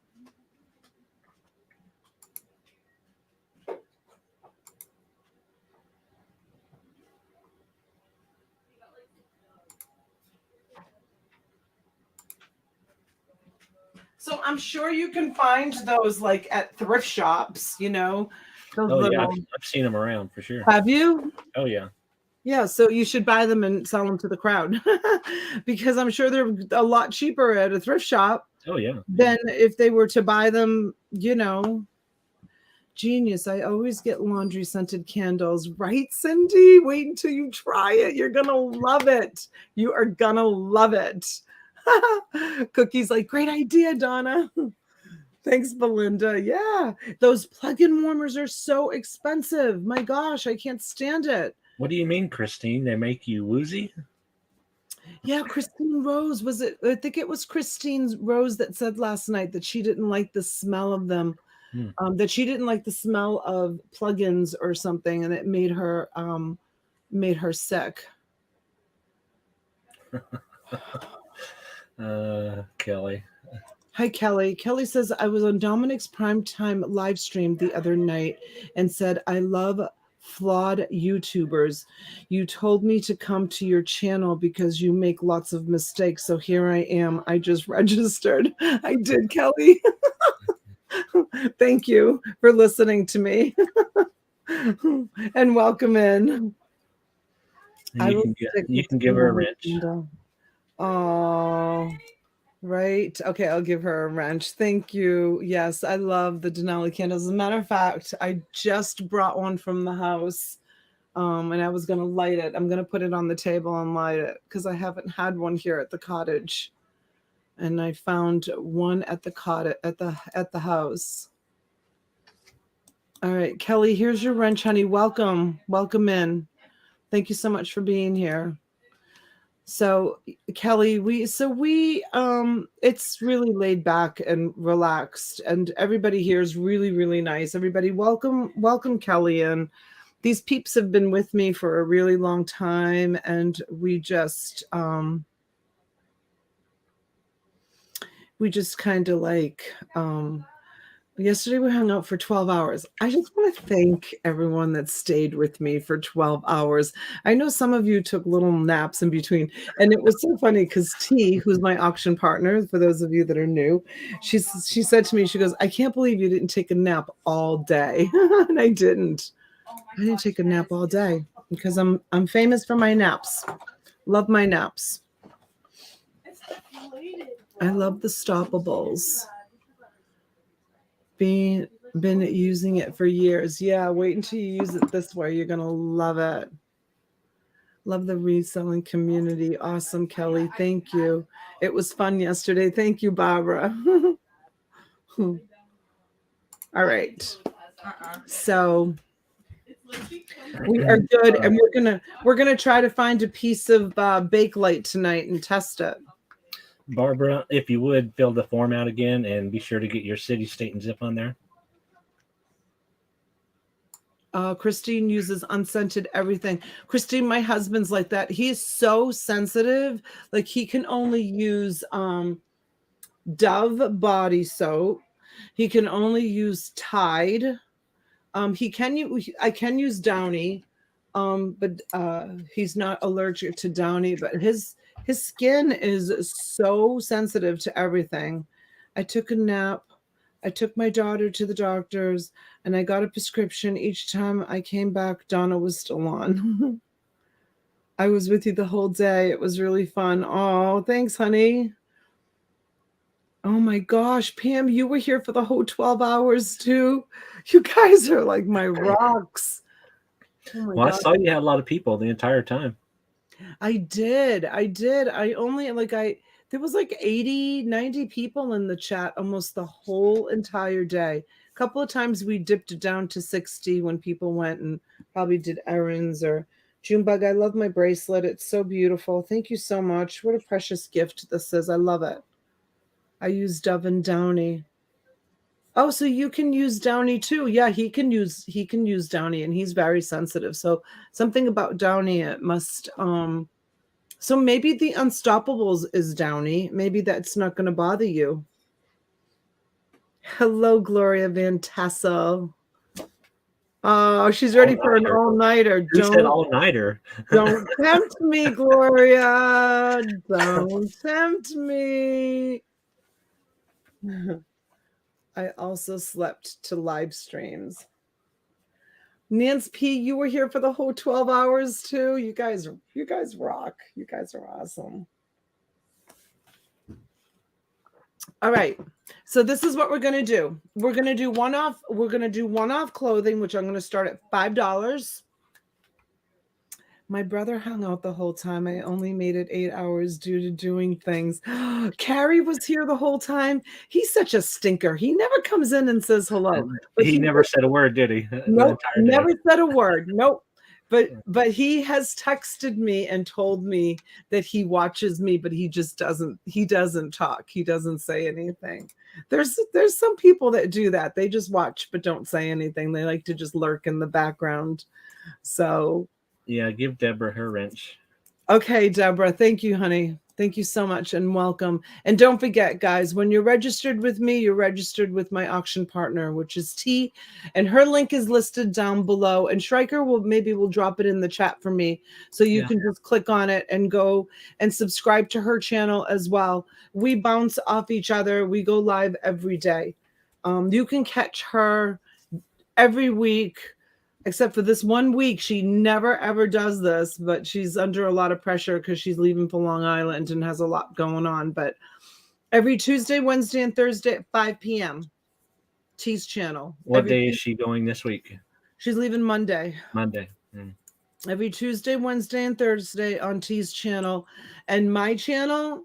S1: So I'm sure you can find those like at thrift shops, you know. Those
S2: Oh yeah,
S1: little.
S2: I've seen them around for sure.
S1: Have you?
S2: Oh yeah.
S1: Yeah, so you should buy them and sell them to the crowd because I'm sure they're a lot cheaper at a thrift shop
S2: Oh yeah.
S1: than if they were to buy them, you know. Genius. I always get laundry scented candles. Right, Cindy? Wait until you try it. You're going to love it. You are going to love it. Cookie's like, great idea, Donna. Thanks, Belinda. Yeah, those plug-in warmers are so expensive. My gosh, I can't stand it.
S2: What do you mean, Christine? They make you woozy?
S1: Yeah, Christine Rose, was it? I think it was Christine Rose that said last night that she didn't like the smell of them, that she didn't like the smell of plugins or something, and it made her sick.
S2: Kelly.
S1: Hi, Kelly. Kelly says, I was on Dominic's primetime live stream the other night and said, I love flawed YouTubers. You told me to come to your channel because you make lots of mistakes. So here I am. I just registered. I did, Kelly. Thank you for listening to me. And welcome in.
S2: You can give her a wrench.
S1: Oh, right. Okay, I'll give her a wrench. Thank you. Yes, I love the Denali candles. As a matter of fact, I just brought one from the house, and I was going to light it. I'm going to put it on the table and light it because I haven't had one here at the cottage, and I found one at the cottage at the house. All right, Kelly, here's your wrench, honey. Welcome in. Thank you so much for being here. So Kelly, it's really laid back and relaxed, and everybody here is really, really nice. Everybody, welcome Kelly in. These peeps have been with me for a really long time, and we just kind of like yesterday we hung out for 12 hours. I just want to thank everyone that stayed with me for 12 hours. I know some of you took little naps in between, and it was so funny because T, who's my auction partner, for those of you that are new, she said to me, she goes, I can't believe you didn't take a nap all day. And I didn't take a nap all day because I'm famous for my naps. Love my naps. I love the stoppables. Been using it for years. Yeah, wait until you use it this way. You're gonna love it. Love the reselling community. Awesome, Kelly. Thank you. It was fun yesterday. Thank you, Barbara. All right. So we are good, and we're gonna try to find a piece of Bakelite tonight and test it.
S2: Barbara, if you would fill the form out again and be sure to get your city, state, and zip on there.
S1: Christine uses unscented everything. Christine, my husband's like that. He's so sensitive. Like he can only use Dove body soap. He can only use Tide. I can use Downy, but he's not allergic to Downy. But his skin is so sensitive to everything. I took a nap. I took my daughter to the doctor's, and I got a prescription. Each time I came back, Donna was still on. I was with you the whole day. It was really fun. Oh, thanks, honey. Oh my gosh, Pam, you were here for the whole 12 hours too. You guys are like my rocks.
S2: Oh my gosh. I saw you had a lot of people the entire time.
S1: I did. There was like 80, 90 people in the chat almost the whole entire day. A couple of times we dipped it down to 60 when people went and probably did errands. Or Junebug, I love my bracelet. It's so beautiful. Thank you so much. What a precious gift this is. I love it. I use Dove and Downy. Oh, so you can use Downy too. Yeah, he can use Downy, and he's very sensitive. So something about Downy, it must so maybe the Unstoppables is Downy. Maybe that's not going to bother you. Hello, Gloria Van Tassel. Oh, she's ready for an all-nighter.
S2: Who said all-nighter?
S1: Don't tempt me, Gloria. Don't tempt me. I also slept to live streams. Nance P, you were here for the whole 12 hours too. You guys rock. You guys are awesome. All right. So this is what we're going to do. We're going to do one-off clothing, which I'm going to start at $5. My brother hung out the whole time. I only made it 8 hours due to doing things. Carrie was here the whole time. He's such a stinker. He never comes in and says hello.
S2: But he never said a word, did he?
S1: Nope, never said a word. Nope. But he has texted me and told me that he watches me, but he doesn't talk. He doesn't say anything. There's some people that do that. They just watch but don't say anything. They like to just lurk in the background. So
S2: yeah, give Deborah her wrench.
S1: Okay, Deborah. Thank you, honey. Thank you so much and welcome. And don't forget, guys, when you're registered with me, you're registered with my auction partner, which is T. And her link is listed down below. And Schreiker will drop it in the chat for me. So you can just click on it and go and subscribe to her channel as well. We bounce off each other. We go live every day. You can catch her every week. Except for this 1 week, she never ever does this, but she's under a lot of pressure because she's leaving for Long Island and has a lot going on. But every Tuesday, Wednesday, and Thursday at 5 p.m. T's channel.
S2: What day is she going this week?
S1: She's leaving Monday.
S2: Monday.
S1: Every Tuesday, Wednesday, and Thursday on T's channel. And my channel,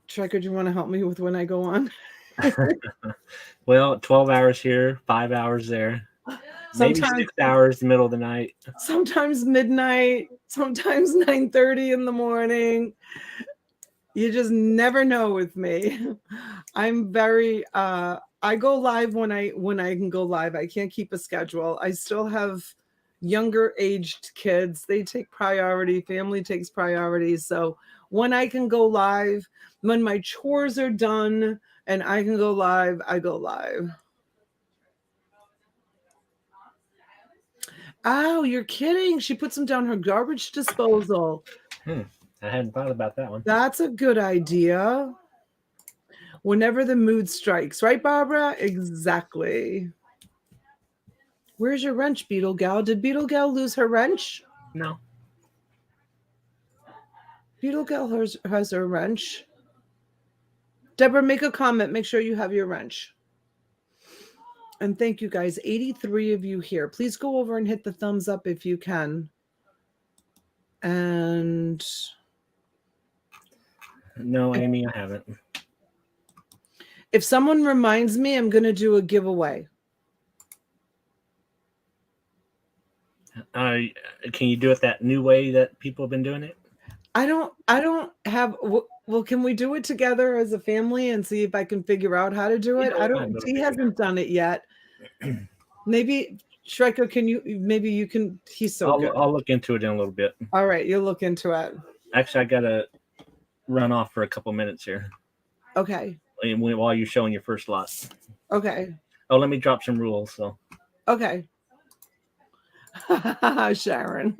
S1: Trekker, do you want to help me with when I go on?
S2: Well, 12 hours here, 5 hours there. Maybe 6 hours in the middle of the night. Sometimes
S1: midnight, sometimes 9:30 in the morning. You just never know with me. I'm very I go live when I can go live. I can't keep a schedule. I still have younger aged kids. They take priority. Family takes priority. So when I can go live, when my chores are done and I can go live, I go live. Oh, you're kidding. She puts them down her garbage disposal.
S2: I hadn't thought about that one.
S1: That's a good idea. Whenever the mood strikes. Right, Barbara? Exactly. Where's your wrench, Beetle Gal? Did Beetle Gal lose her wrench?
S2: No.
S1: Beetle Gal has her wrench. Deborah, make a comment. Make sure you have your wrench. And thank you, guys. 83 of you here. Please go over and hit the thumbs up if you can. And...
S2: No, Amy, I haven't.
S1: If someone reminds me, I'm going to do a giveaway.
S2: Can you do it that new way that people have been doing it?
S1: I don't have... Well, can we do it together as a family and see if I can figure out how to do it? He hasn't done it yet. Maybe, Schreiker, maybe you can, he's so good.
S2: I'll look into it in a little bit.
S1: All right, you'll look into it.
S2: Actually, I got to run off for a couple minutes here.
S1: Okay.
S2: While you're showing your first lot.
S1: Okay.
S2: Oh, let me drop some rules. So.
S1: Okay. Sharon.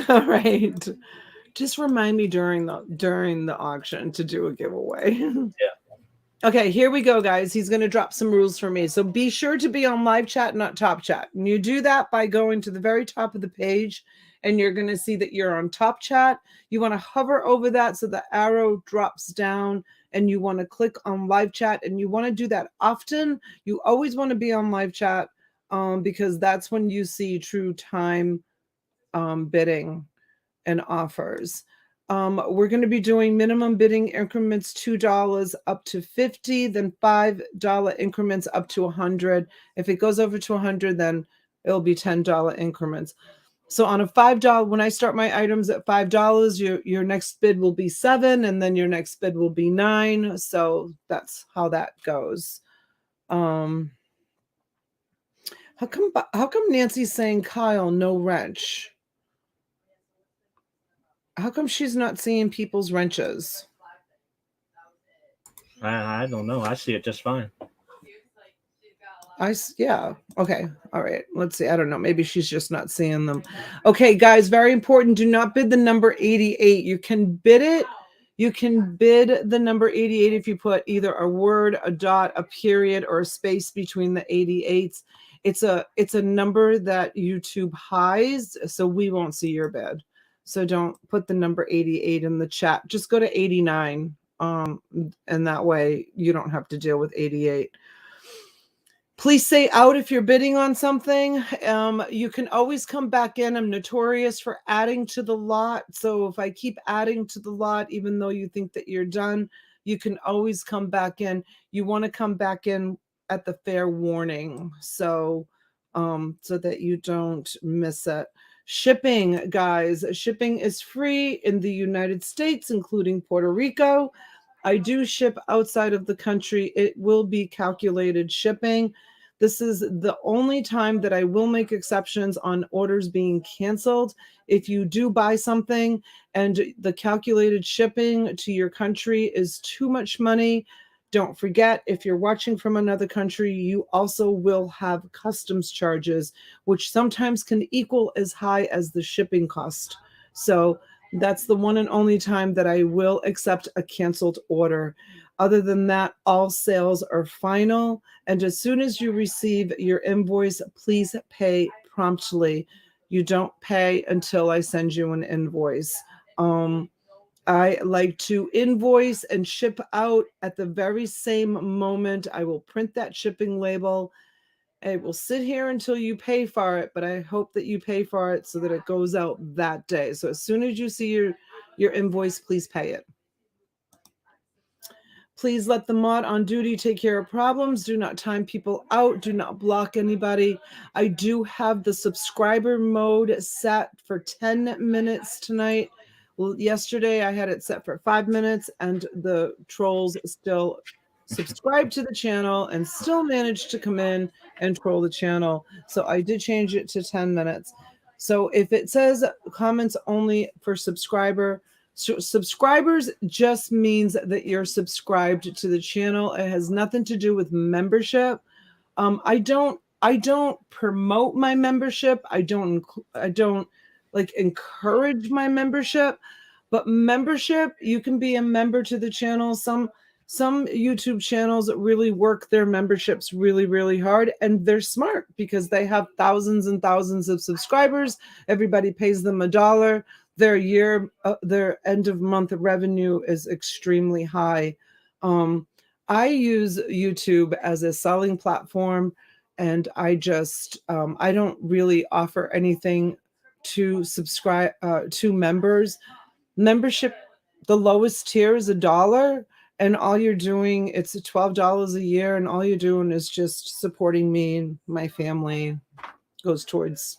S1: All right. Just remind me during the auction to do a giveaway.
S2: Yeah.
S1: Okay, here we go, guys. He's going to drop some rules for me. So be sure to be on live chat, not top chat. And you do that by going to the very top of the page, and you're going to see that you're on top chat. You want to hover over that so the arrow drops down, and you want to click on live chat, and you want to do that often. You always want to be on live chat because that's when you see true time bidding and offers. We're going to be doing minimum bidding increments $2 up to $50, then $5 increments up to $100. If it goes over to $100, then it'll be $10 increments. So on a $5, when I start my items at $5, your next bid will be $7, and then your next bid will be $9. So that's how that goes. How come Nancy's saying, Kyle, no wrench? How come she's not seeing people's wrenches?
S2: I don't know. I see it just fine.
S1: Yeah. Okay. All right. Let's see. I don't know. Maybe she's just not seeing them. Okay, guys, very important. Do not bid the number 88. You can bid it. You can bid the number 88 if you put either a word, a dot, a period, or a space between the 88s. It's a number that YouTube hides, so we won't see your bid. So don't put the number 88 in the chat. Just go to 89. And that way you don't have to deal with 88. Please say out if you're bidding on something. You can always come back in. I'm notorious for adding to the lot. So if I keep adding to the lot, even though you think that you're done, you can always come back in. You want to come back in at the fair warning. So that you don't miss it. Shipping, guys. Shipping is free in the United States, including Puerto Rico. I do ship outside of the country. It will be calculated shipping. This is the only time that I will make exceptions on orders being canceled. If you do buy something and the calculated shipping to your country is too much money, don't forget, if you're watching from another country, you also will have customs charges, which sometimes can equal as high as the shipping cost. So that's the one and only time that I will accept a canceled order. Other than that, all sales are final. And as soon as you receive your invoice, please pay promptly. You don't pay until I send you an invoice. I like to invoice and ship out at the very same moment. I will print that shipping label. It will sit here until you pay for it, but I hope that you pay for it so that it goes out that day. So as soon as you see your invoice, please pay it. Please let the mod on duty take care of problems. Do not time people out. Do not block anybody. I do have the subscriber mode set for 10 minutes tonight. Well, yesterday I had it set for 5 minutes, and the trolls still subscribe to the channel and still manage to come in and troll the channel. So I did change it to 10 minutes. So if it says comments only for subscribers just means that you're subscribed to the channel. It has nothing to do with membership. I don't promote my membership. I don't like encourage my membership, but membership, you can be a member to the channel. Some YouTube channels really work their memberships really, really hard, and they're smart because they have thousands and thousands of subscribers. Everybody pays them $1. Their end of month revenue is extremely high. I use YouTube as a selling platform, and I just I don't really offer anything to subscribe to members. Membership, the lowest tier is $1, and all you're doing, it's $12 a year, and all you're doing is just supporting me and my family. Goes towards,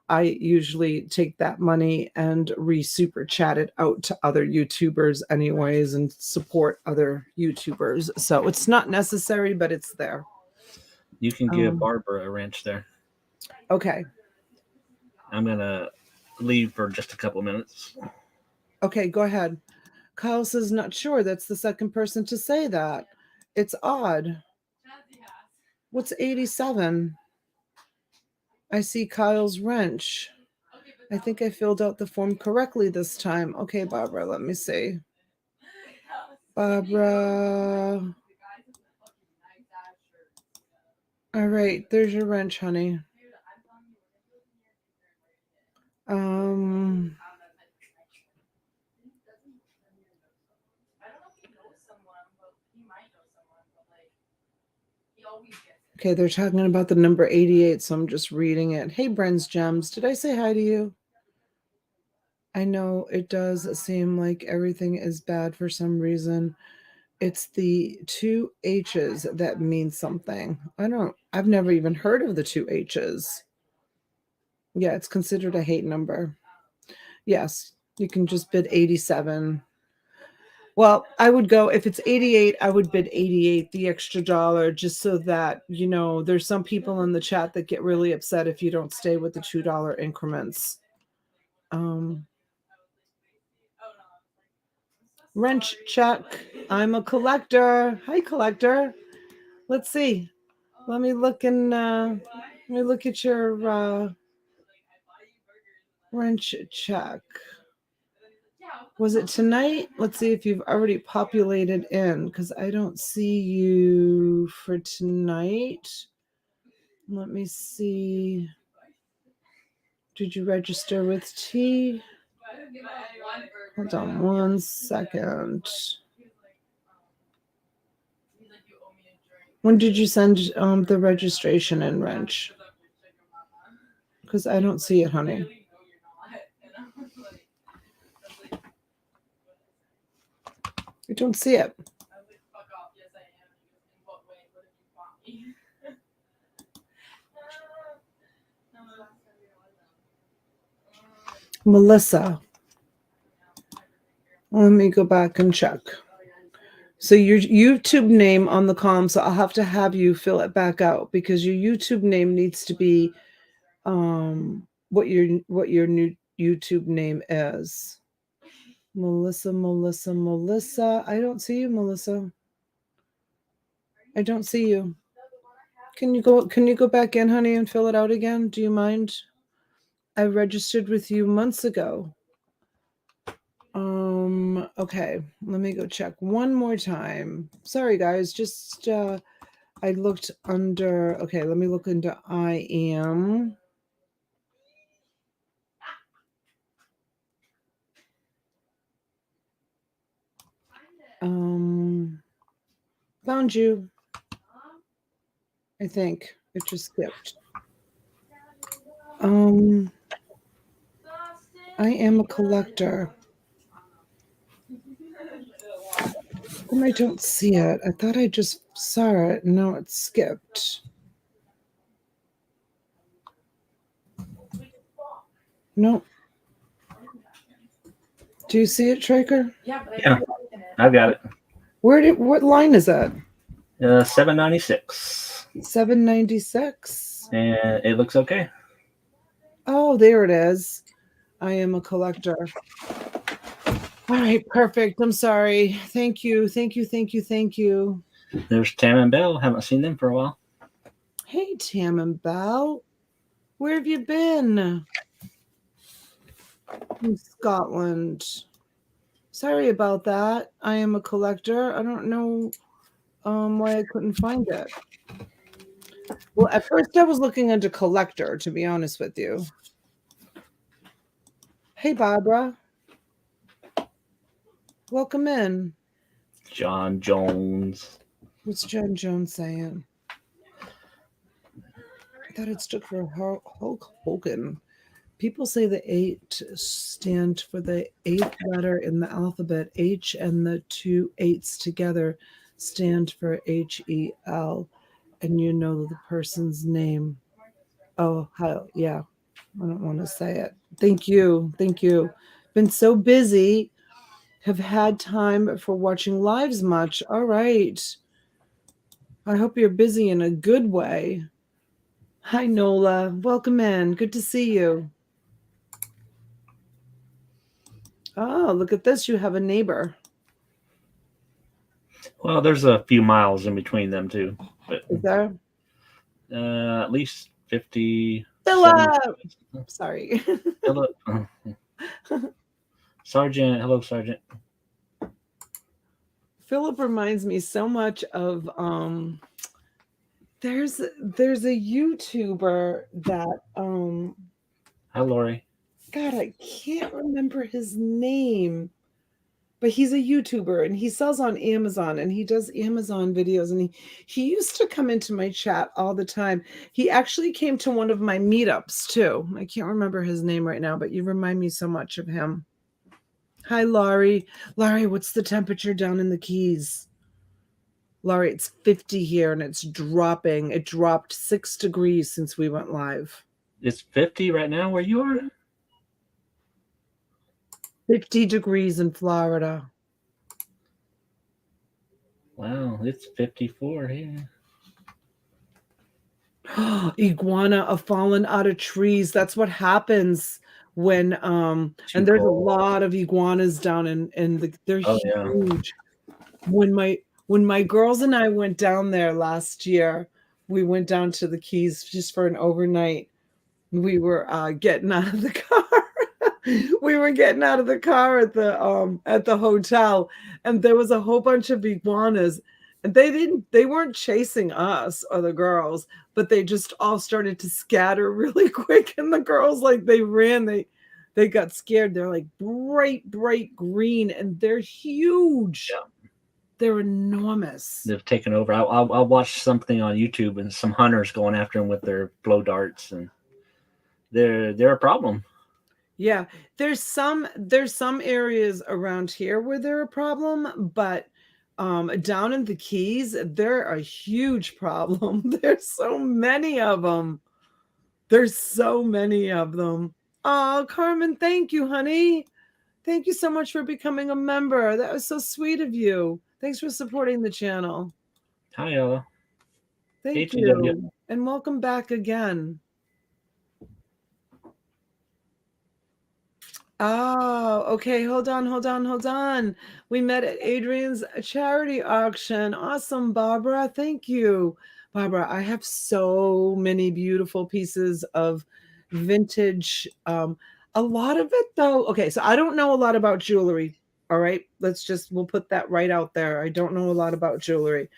S1: I usually take that money and super chat it out to other YouTubers anyways and support other YouTubers. So it's not necessary, but it's there.
S2: You can give Barbara a wrench there.
S1: Okay.
S2: I'm going to leave for just a couple minutes.
S1: Okay, go ahead. Kyle says, not sure. That's the second person to say that. It's odd. What's 87? I see Kyle's wrench. I think I filled out the form correctly this time. Okay, Barbara, let me see. Barbara. All right, there's your wrench, honey. Okay, they're talking about the number 88, so I'm just reading it. Hey, Bren's Gems, did I say hi to you? I know it does seem like everything is bad for some reason. It's the 2 H's that mean something. I've never even heard of the 2 H's. Yeah, it's considered a hate number. Yes, you can just bid 87. Well, I would go, if it's 88, I would bid 88, the extra $1, just so that, there's some people in the chat that get really upset if you don't stay with the $2 increments. Wrench check. I'm a collector. Hi, collector. Let's see. Let me look at your wrench check. Was it tonight? Let's see if you've already populated in, because I don't see you for tonight. Let me see. Did you register with T? Hold on 1 second. When did you send the registration in, wrench? Because I don't see it, honey. I don't see it. Melissa. Let me go back and check. So your YouTube name on the column, so I'll have you fill it back out, because your YouTube name needs to be what your new YouTube name is. Melissa. I don't see you, Melissa. I don't see you. Can you go back in, honey, and fill it out again? Do you mind? I registered with you months ago. Okay, let me go check one more time. Sorry guys, just I looked under, okay, let me look into I am. Found you. I think it just skipped. I am a collector. I don't see it. I thought I just saw it. No, it skipped. Nope. Do you see it, Traker?
S3: Yeah,
S2: I've got it.
S1: What line is that?
S2: 796.
S1: 796.
S2: And it looks okay.
S1: Oh, there it is. I am a collector. All right, perfect. I'm sorry. Thank you.
S2: There's Tam and Bell. Haven't seen them for a while.
S1: Hey, Tam and Bell. Where have you been? In Scotland. Sorry about that. I am a collector. I don't know why I couldn't find it. Well, at first I was looking under collector, to be honest with you. Hey, Barbara. Welcome in.
S2: John Jones.
S1: What's John Jones saying? I thought it stood for Hulk Hogan. People say the 8 stand for the 8th letter in the alphabet. H and the 2 8s together stand for HEL. And you know the person's name. Oh, yeah. I don't want to say it. Thank you. Been so busy. Have had time for watching lives much. All right. I hope you're busy in a good way. Hi, Nola. Welcome in. Good to see you. Oh, look at this. You have a neighbor.
S2: Well, there's a few miles in between them too. But
S1: is there?
S2: At least 50.
S1: Philip! Sorry.
S2: Philip. Sergeant. Hello, Sergeant.
S1: Philip reminds me so much of there's a YouTuber that
S2: Hi, Lori.
S1: God, I can't remember his name, but he's a YouTuber and he sells on Amazon and he does Amazon videos, and he used to come into my chat all the time. He actually came to one of my meetups too. I can't remember his name right now, but you remind me so much of him. Hi, Laurie. Laurie, what's the temperature down in the Keys? Laurie, it's 50 here and it's dropping. It dropped 6 degrees since we went live.
S2: It's 50 right now where you are?
S1: 50 degrees in Florida.
S2: Wow, it's 54 here.
S1: Iguana have fallen out of trees. That's what happens when and there's a lot of iguanas down in they're huge. Yeah. When my girls and I went down there last year, we went down to the Keys just for an overnight. We were getting out of the car. We were getting out of the car at the hotel, and there was a whole bunch of iguanas, and they weren't chasing us or the girls, but they just all started to scatter really quick, and the girls, like, they ran, they got scared. They're like bright green, and they're huge.
S2: Yeah.
S1: They're enormous.
S2: They've taken over. I watched something on YouTube and some hunters going after them with their blow darts, and they're a problem.
S1: Yeah, there's some areas around here where they're a problem, but down in the Keys, they're a huge problem. There's so many of them. There's so many of them. Oh, Carmen, thank you, honey. Thank you so much for becoming a member. That was so sweet of you. Thanks for supporting the channel.
S2: Hi, Ella.
S1: Thank you. And welcome back again. Oh, okay. Hold on. We met at Adrian's charity auction. Awesome, Barbara. Thank you. Barbara, I have so many beautiful pieces of vintage. A lot of it, though. Okay, so I don't know a lot about jewelry. All right. We'll put that right out there. I don't know a lot about jewelry.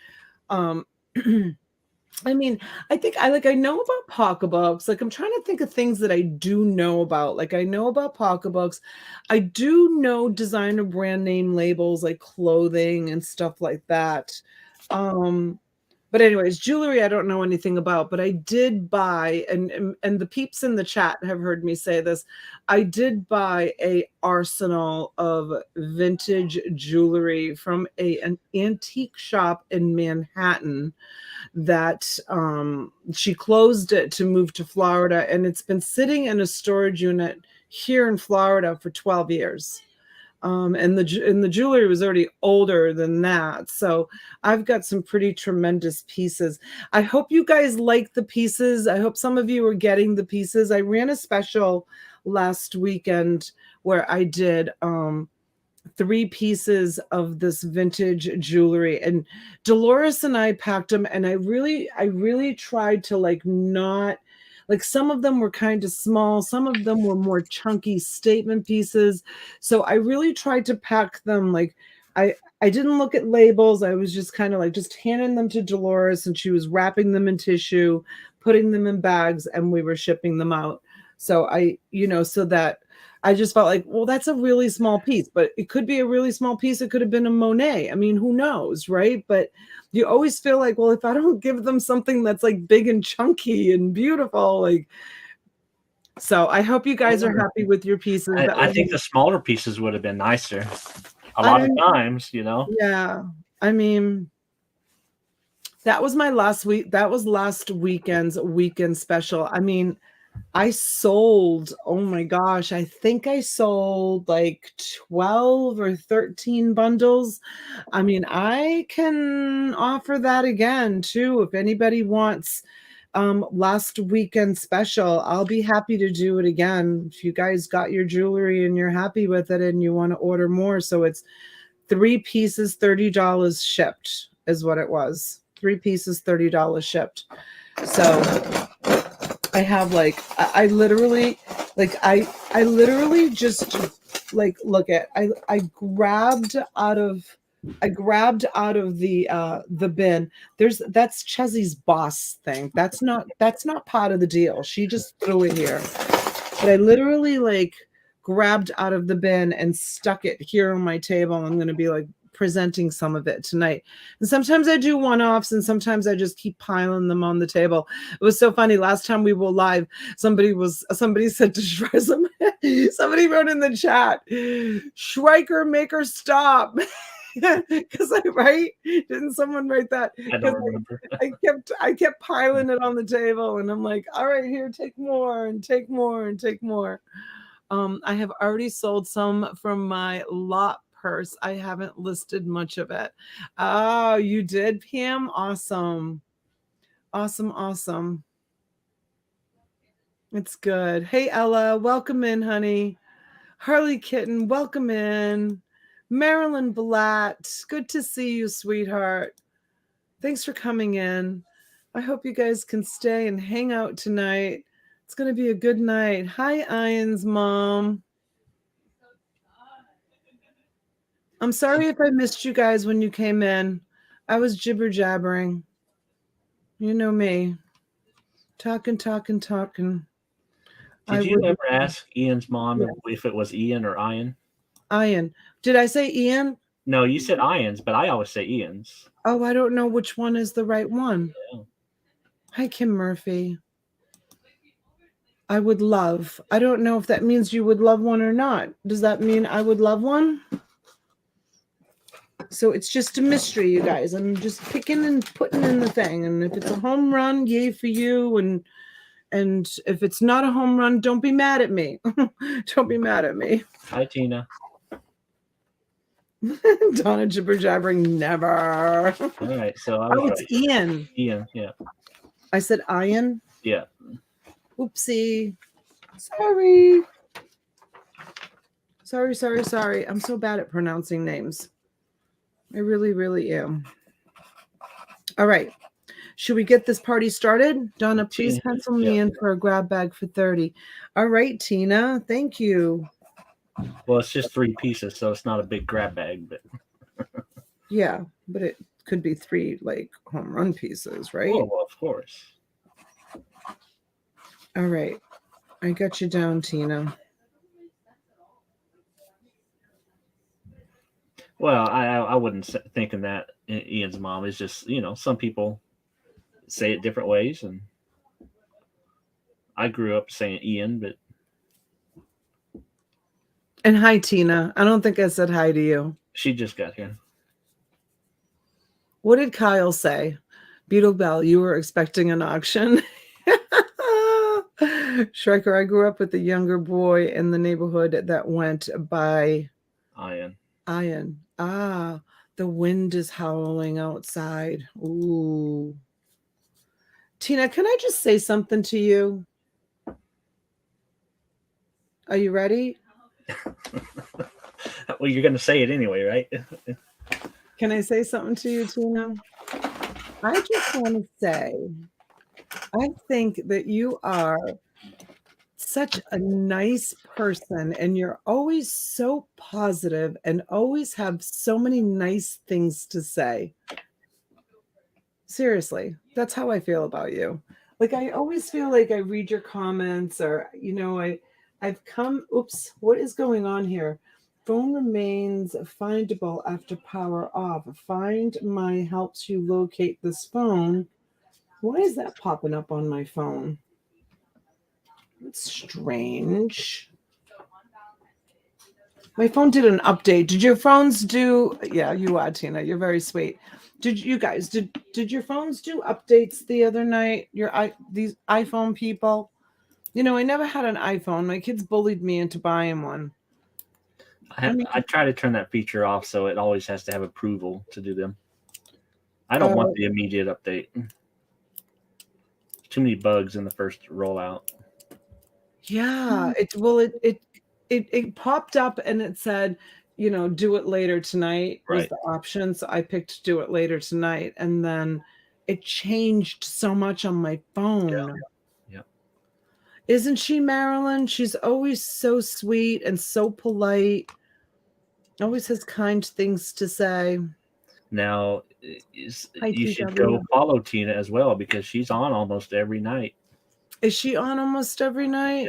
S1: I mean, I think I know about pocketbooks. Like, I'm trying to think of things that I do know about. Like, I know about pocketbooks. I do know designer brand name labels like clothing and stuff like that. But anyways, jewelry I don't know anything about, but I did buy, and the peeps in the chat have heard me say this. I did buy a arsenal of vintage jewelry from an antique shop in Manhattan that she closed it to move to Florida, and it's been sitting in a storage unit here in Florida for 12 years. And the jewelry was already older than that. So I've got some pretty tremendous pieces. I hope you guys like the pieces. I hope some of you are getting the pieces. I ran a special last weekend where I did 3 pieces of this vintage jewelry, and Dolores and I packed them, and I really tried to not, like, some of them were kind of small, some of them were more chunky statement pieces. So I really tried to pack them, like, I didn't look at labels. I was just kind of like just handing them to Dolores, and she was wrapping them in tissue, putting them in bags, and we were shipping them out. So so that I just felt like, well, that's a really small piece, but it could be a really small piece. It could have been a Monet. I mean, who knows, right? But you always feel like, well, if I don't give them something that's like big and chunky and beautiful, like, so I hope you guys are happy with your pieces.
S2: I think the smaller pieces would have been nicer. A lot of times,
S1: Yeah. I mean, that was my last week. That was last weekend's weekend special. I mean, I sold, oh my gosh, I think I sold like 12 or 13 bundles. I mean, I can offer that again too. If anybody wants last weekend special, I'll be happy to do it again. If you guys got your jewelry and you're happy with it and you want to order more. So it's 3 pieces, $30 shipped is what it was. 3 pieces, $30 shipped. So I have I literally just look at, I grabbed out of the bin. That's Chezzy's boss thing. That's not part of the deal. She just threw it here. But I literally grabbed out of the bin and stuck it here on my table. I'm going to be presenting some of it tonight. And sometimes I do one-offs, and sometimes I just keep piling them on the table. It was so funny. Last time we were live, somebody said to Shrizer, somebody wrote in the chat, Schreiker, make her stop. Because didn't someone write that?
S2: I don't remember.
S1: I kept piling it on the table, and I'm like, all right, here, take more and take more and take more. I have already sold some from my lot purse. I haven't listed much of it. Oh, you did, Pam? Awesome. Awesome. It's good. Hey, Ella, welcome in, honey. Harley Kitten, welcome in. Marilyn Blatt, good to see you, sweetheart. Thanks for coming in. I hope you guys can stay and hang out tonight. It's going to be a good night. Hi, Ian's mom. I'm sorry if I missed you guys when you came in. I was jibber jabbering. You know me. Talking.
S2: Did you ever ask Ian's mom if it was Ian or Ian?
S1: Ian. Did I say Ian?
S2: No, you said Ian's, but I always say Ian's.
S1: Oh, I don't know which one is the right one.
S2: Yeah.
S1: Hi, Kim Murphy. I would love. I don't know if that means you would love one or not. Does that mean I would love one? So it's just a mystery, you guys. I'm just picking and putting in the thing. And if it's a home run, yay for you. And if it's not a home run, don't be mad at me. Don't be mad at me.
S2: Hi, Tina.
S1: Donna jibber jabbering, never.
S2: All right, so
S1: it's Ian.
S2: Ian, yeah.
S1: I said Ian.
S2: Yeah.
S1: Oopsie. Sorry. I'm so bad at pronouncing names. I really, really am. All right. Should we get this party started? Donna, please pencil me in for a grab bag for 30. All right, Tina. Thank you.
S2: Well, it's just 3 pieces, so it's not a big grab bag, but
S1: yeah, but it could be 3 like home run pieces, right?
S2: Oh, well, of course.
S1: All right. I got you down, Tina.
S2: Well, I wouldn't think of that Ian's mom. Is just, some people say it different ways, and I grew up saying Ian, but.
S1: And hi, Tina. I don't think I said hi to you.
S2: She just got here.
S1: What did Kyle say? Beetle Bell, you were expecting an auction? Striker, I grew up with a younger boy in the neighborhood that went by
S2: Ian.
S1: Ah, the wind is howling outside. Ooh. Tina, can I just say something to you? Are you ready?
S2: Well, you're going to say it anyway, right?
S1: Can I say something to you, Tina? I just want to say, I think that you are such a nice person, and you're always so positive and always have so many nice things to say. Seriously, that's how I feel about you. Like, I always feel like I read your comments, or, I've come, oops, what is going on here? Phone remains findable after power off. Find My helps you locate this phone. Why is that popping up on my phone? It's strange. My phone did an update. Did your phones do? Yeah, you are, Tina. You're very sweet. Did you guys, did your phones do updates the other night? These iPhone people? I never had an iPhone. My kids bullied me into buying one.
S2: I try to turn that feature off, so it always has to have approval to do them. I don't want the immediate update. Too many bugs in the first rollout.
S1: Yeah, it popped up and it said, do it later tonight was the option. So I picked do it later tonight, and then it changed so much on my phone.
S2: Yeah.
S1: Isn't she, Marilyn? She's always so sweet and so polite. Always has kind things to say.
S2: Now, you should go follow Tina as well, because she's on almost every night.
S1: Is she on almost every night?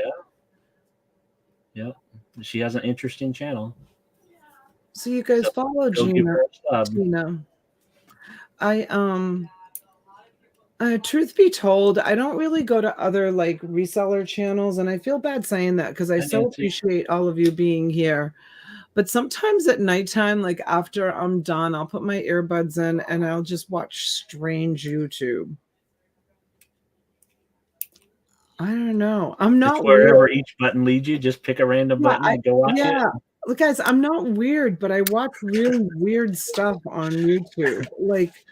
S2: Yeah. She has an interesting channel.
S1: So you guys follow Tina. Truth be told, I don't really go to other like reseller channels, and I feel bad saying that because I so appreciate all of you being here. But sometimes at nighttime, like after I'm done, I'll put my earbuds in and I'll just watch strange YouTube. I don't know. I'm not
S2: just wherever each button leads you, just pick a random button and go watch it.
S1: Look, guys, I'm not weird, but I watch really weird stuff on YouTube. Like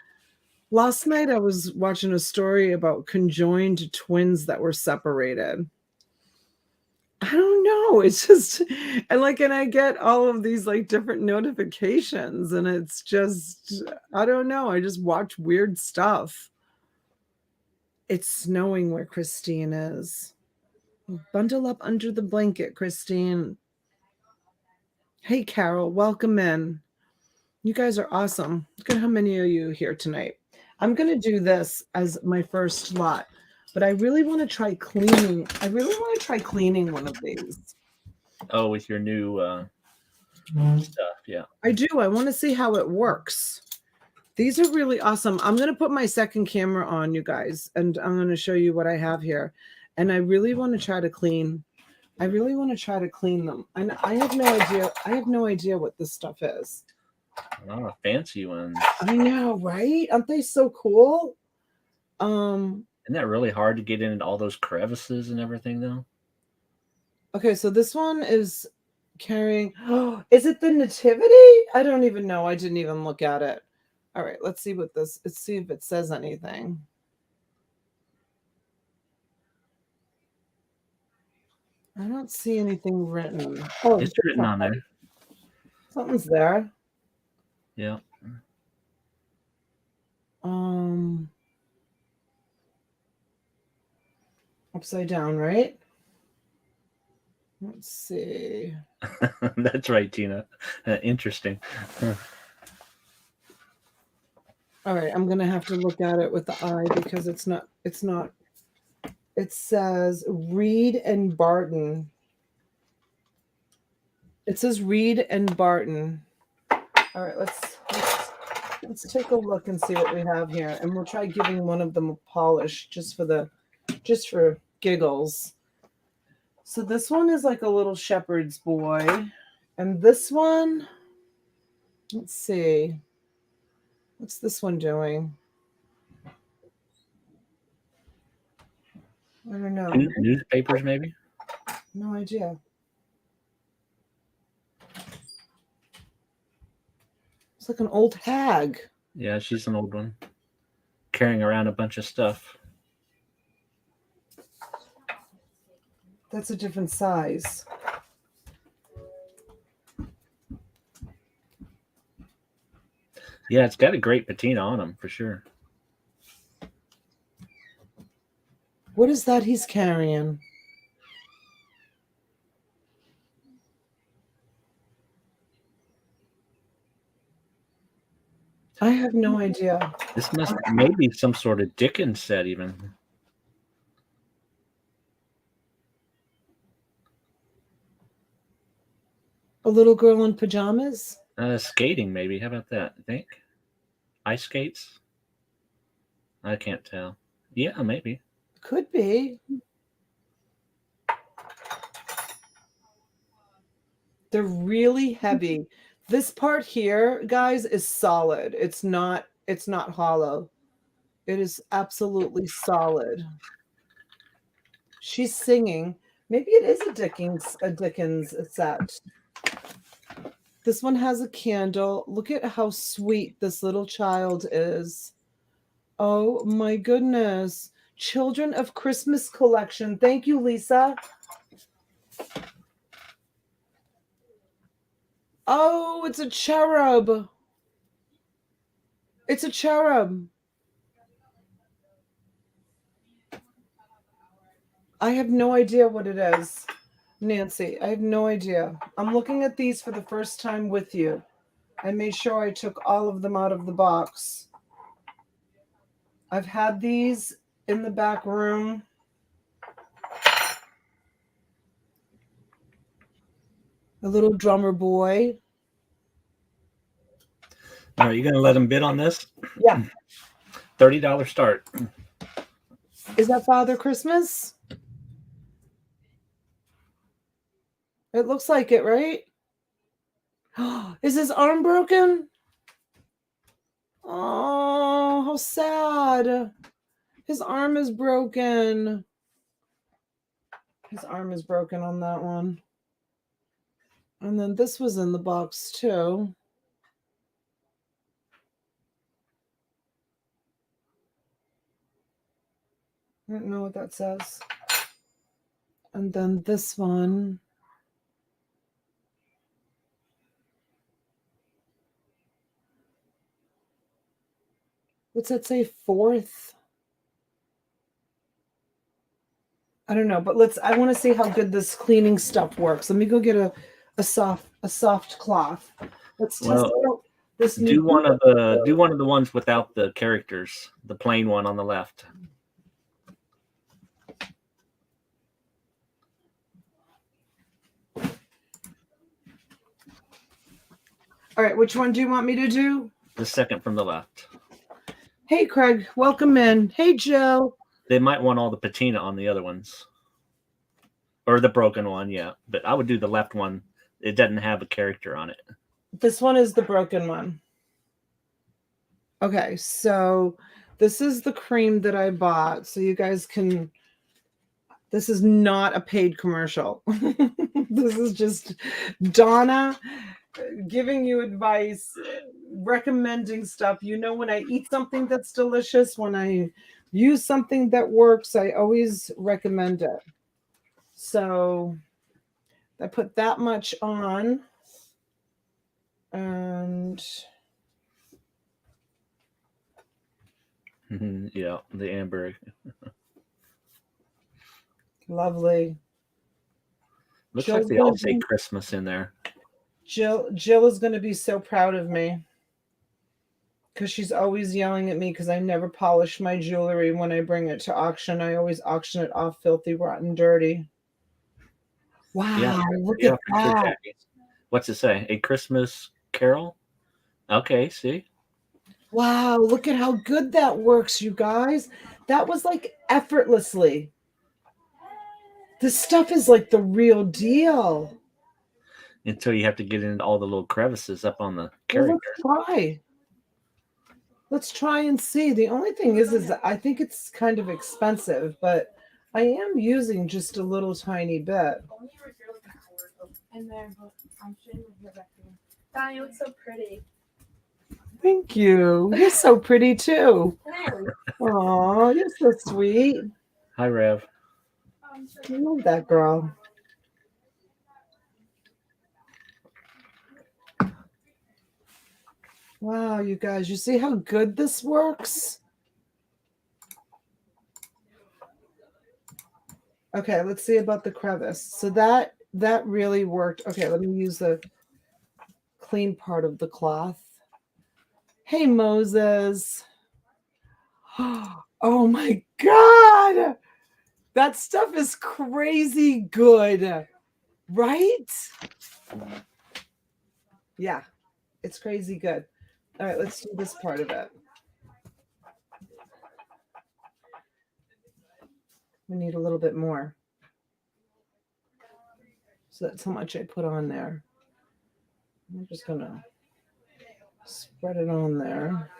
S1: last night, I was watching a story about conjoined twins that were separated. I don't know. It's just, and I get all of these like different notifications, and it's just, I don't know. I just watch weird stuff. It's snowing where Christine is. Bundle up under the blanket, Christine. Hey, Carol, welcome in. You guys are awesome. Look at how many of you here tonight. I'm going to do this as my first lot, but I really want to try cleaning. I really want to try cleaning one of these.
S2: Oh, with your new stuff, yeah.
S1: I do. I want to see how it works. These are really awesome. I'm going to put my second camera on, you guys, and I'm going to show you what I have here. And I really want to try to clean. I really want to try to clean them. And I have no idea. I have no idea what this stuff is.
S2: A lot of fancy ones.
S1: I know, right? Aren't they so cool?
S2: Isn't that really hard to get into all those crevices and everything, though?
S1: Okay, so this one is carrying. Oh, is it the nativity? I don't even know. I didn't even look at it. All right, let's see what this. Let's see if it says anything. I don't see anything written. Oh,
S2: It's written on there.
S1: Something's there.
S2: Yeah.
S1: Upside down, right? Let's see.
S2: That's right, Tina. Interesting.
S1: All right, I'm gonna have to look at it with the eye because it's not. It says Reed and Barton. It says Reed and Barton. All right, let's take a look and see what we have here, and we'll try giving one of them a polish just for giggles. So this one is like a little shepherd's boy, and this one, let's see, what's this one doing? I don't know.
S2: Newspapers, maybe?
S1: No idea. It's like an old hag.
S2: Yeah, she's an old one. Carrying around a bunch of stuff.
S1: That's a different size.
S2: Yeah, it's got a great patina on them, for sure.
S1: What is that he's carrying? I have no idea.
S2: This must maybe some sort of Dickens set, even.
S1: A little girl in pajamas?
S2: Skating, maybe. How about that? I think ice skates. I can't tell. Yeah, maybe.
S1: Could be. They're really heavy. This part here, guys, is solid. It's not hollow. It is absolutely solid. She's singing. Maybe it is a Dickens set. This one has a candle. Look at how sweet this little child is. Oh my goodness. Children of Christmas collection. Thank you, Lisa. Oh, it's a cherub. It's a cherub. I have no idea what it is, Nancy. I have no idea. I'm looking at these for the first time with you. I made sure I took all of them out of the box. I've had these in the back room. A little drummer boy.
S2: Are you going to let him bid on this?
S1: Yeah.
S2: $30 start.
S1: Is that Father Christmas? It looks like it, right? Is his arm broken? Oh, how sad. His arm is broken. His arm is broken on that one. And then this was in the box too. I don't know what that says. And then this one. What's that say? 4th? I don't know, but I want to see how good this cleaning stuff works. Let me go get a soft cloth. Let's test out this new.
S2: Do one of the ones without the characters, the plain one on the left.
S1: All right, which one do you want me to do?
S2: The second from the left.
S1: Hey, Craig, welcome in. Hey, Jill.
S2: They might want all the patina on the other ones. Or the broken one, yeah. But I would do the left one. It doesn't have a character on it.
S1: This one is the broken one. Okay, so this is the cream that I bought. So you guys can... This is not a paid commercial. This is just Donna giving you advice, recommending stuff. You know, when I eat something that's delicious, when I use something that works, I always recommend it. So I put that much on, and
S2: yeah, the amber.
S1: Lovely.
S2: Looks like they all say Christmas in there.
S1: Jill is going to be so proud of me because she's always yelling at me because I never polish my jewelry when I bring it to auction. I always auction it off filthy, rotten, dirty. Wow,
S2: yeah,
S1: look at that.
S2: Sure, what's it say? A Christmas Carol? Okay, see?
S1: Wow, look at how good that works, you guys. That was like effortlessly. This stuff is like the real deal.
S2: Until you have to get into all the little crevices up on the character.
S1: Well, let's try and see. The only thing is I think it's kind of expensive, but I am using just a little tiny bit.
S3: In there, but I'm showing you back to you. Donnie, you look so pretty.
S1: Thank you. You're so pretty too. Oh, you're so sweet.
S2: Hi, Rev.
S1: I love that girl. Wow, you guys, you see how good this works? Okay, let's see about the crevice. So that really worked. Okay, let me use the clean part of the cloth. Hey, Moses. Oh my God. That stuff is crazy good, right? Yeah, it's crazy good. All right, let's do this part of it. We need a little bit more. So that's how much I put on there. I'm just going to spread it on there.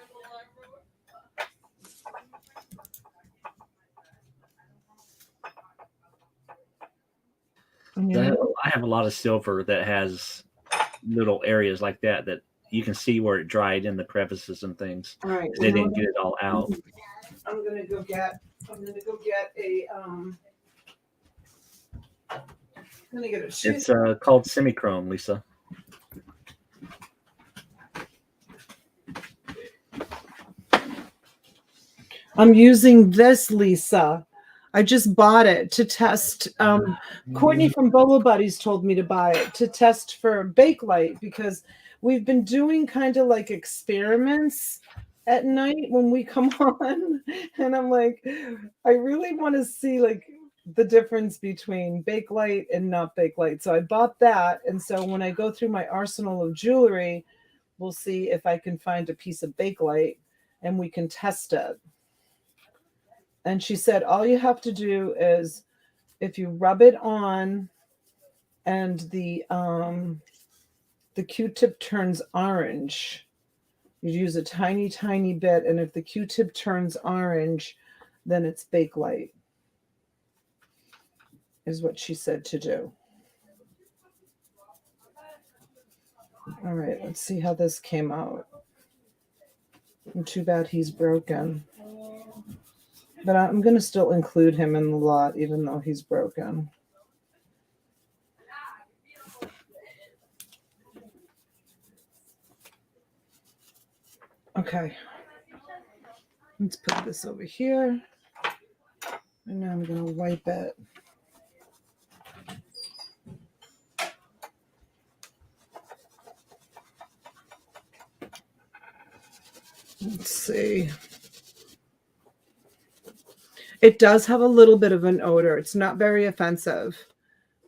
S2: I have a lot of silver that has little areas like that you can see where it dried in the crevices and things.
S1: All right,
S2: they didn't get it all out.
S1: I'm gonna go get a
S2: It's called semichrome, Lisa.
S1: I'm using this, Lisa. I just bought it to test. Courtney from Bolo Buddies told me to buy it to test for Bakelite because we've been doing kind of like experiments at night when we come on. And I'm like, I really want to see like the difference between Bakelite and not Bakelite. So I bought that. And so when I go through my arsenal of jewelry, we'll see if I can find a piece of Bakelite and we can test it. And she said, all you have to do is if you rub it on and the Q-tip turns orange, you use a tiny, tiny bit. And if the Q-tip turns orange, then it's Bakelite, is what she said to do. All right, let's see how this came out. And too bad he's broken. But I'm going to still include him in the lot, even though he's broken. Okay. Let's put this over here. And now I'm going to wipe it. Let's see. It does have a little bit of an odor. It's not very offensive,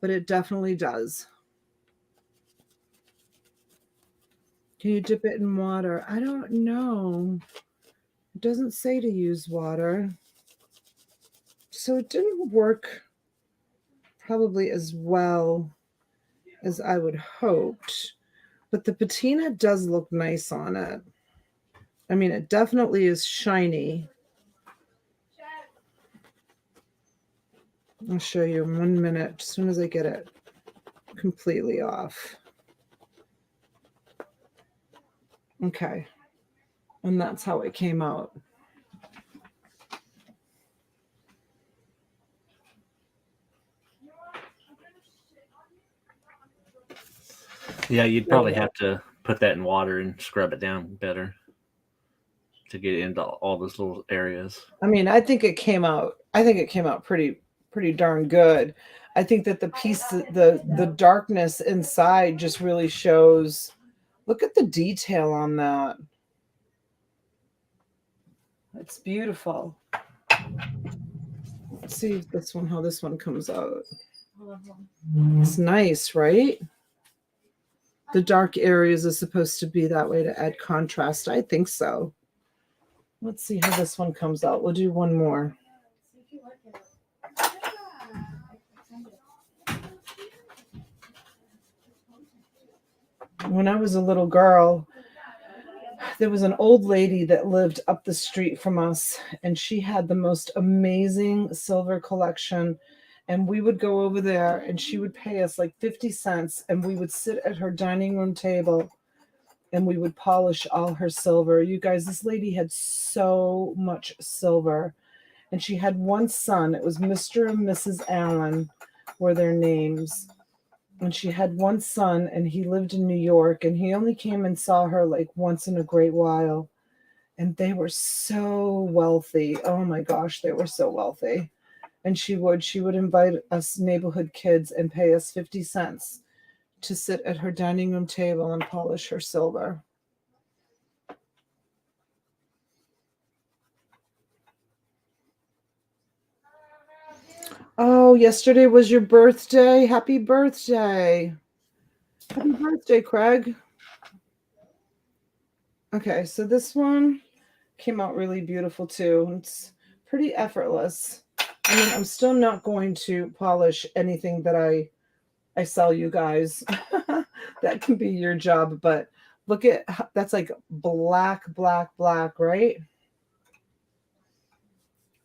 S1: but it definitely does. Can you dip it in water? I don't know. It doesn't say to use water. So it didn't work probably as well as I would hoped. But the patina does look nice on it. I mean, it definitely is shiny. I'll show you in 1 minute as soon as I get it completely off. Okay. And that's how it came out.
S2: Yeah, you'd probably have to put that in water and scrub it down better to get into all those little areas.
S1: I mean, I think it came out pretty darn good. I think that the piece, the darkness inside just really shows. Look at the detail on that. It's beautiful. Let's see if this one, how this one comes out. It's nice, right? The dark areas are supposed to be that way to add contrast. I think so. Let's see how this one comes out. We'll do one more. When I was a little girl, there was an old lady that lived up the street from us, and she had the most amazing silver collection. And we would go over there, and she would pay us like 50 cents, and we would sit at her dining room table, and we would polish all her silver. You guys, this lady had so much silver, and she had one son. It was Mr. and Mrs. Allen were their names. And she had one son, and he lived in New York, and he only came and saw her like once in a great while. And they were so wealthy. Oh my gosh, they were so wealthy. And she would invite us neighborhood kids and pay us 50 cents to sit at her dining room table and polish her silver. Oh, yesterday was your birthday. Happy birthday. Happy birthday, Craig. Okay, so this one came out really beautiful too. It's pretty effortless. I mean, I'm still not going to polish anything that I sell you guys. That can be your job, but look at that's like black, right?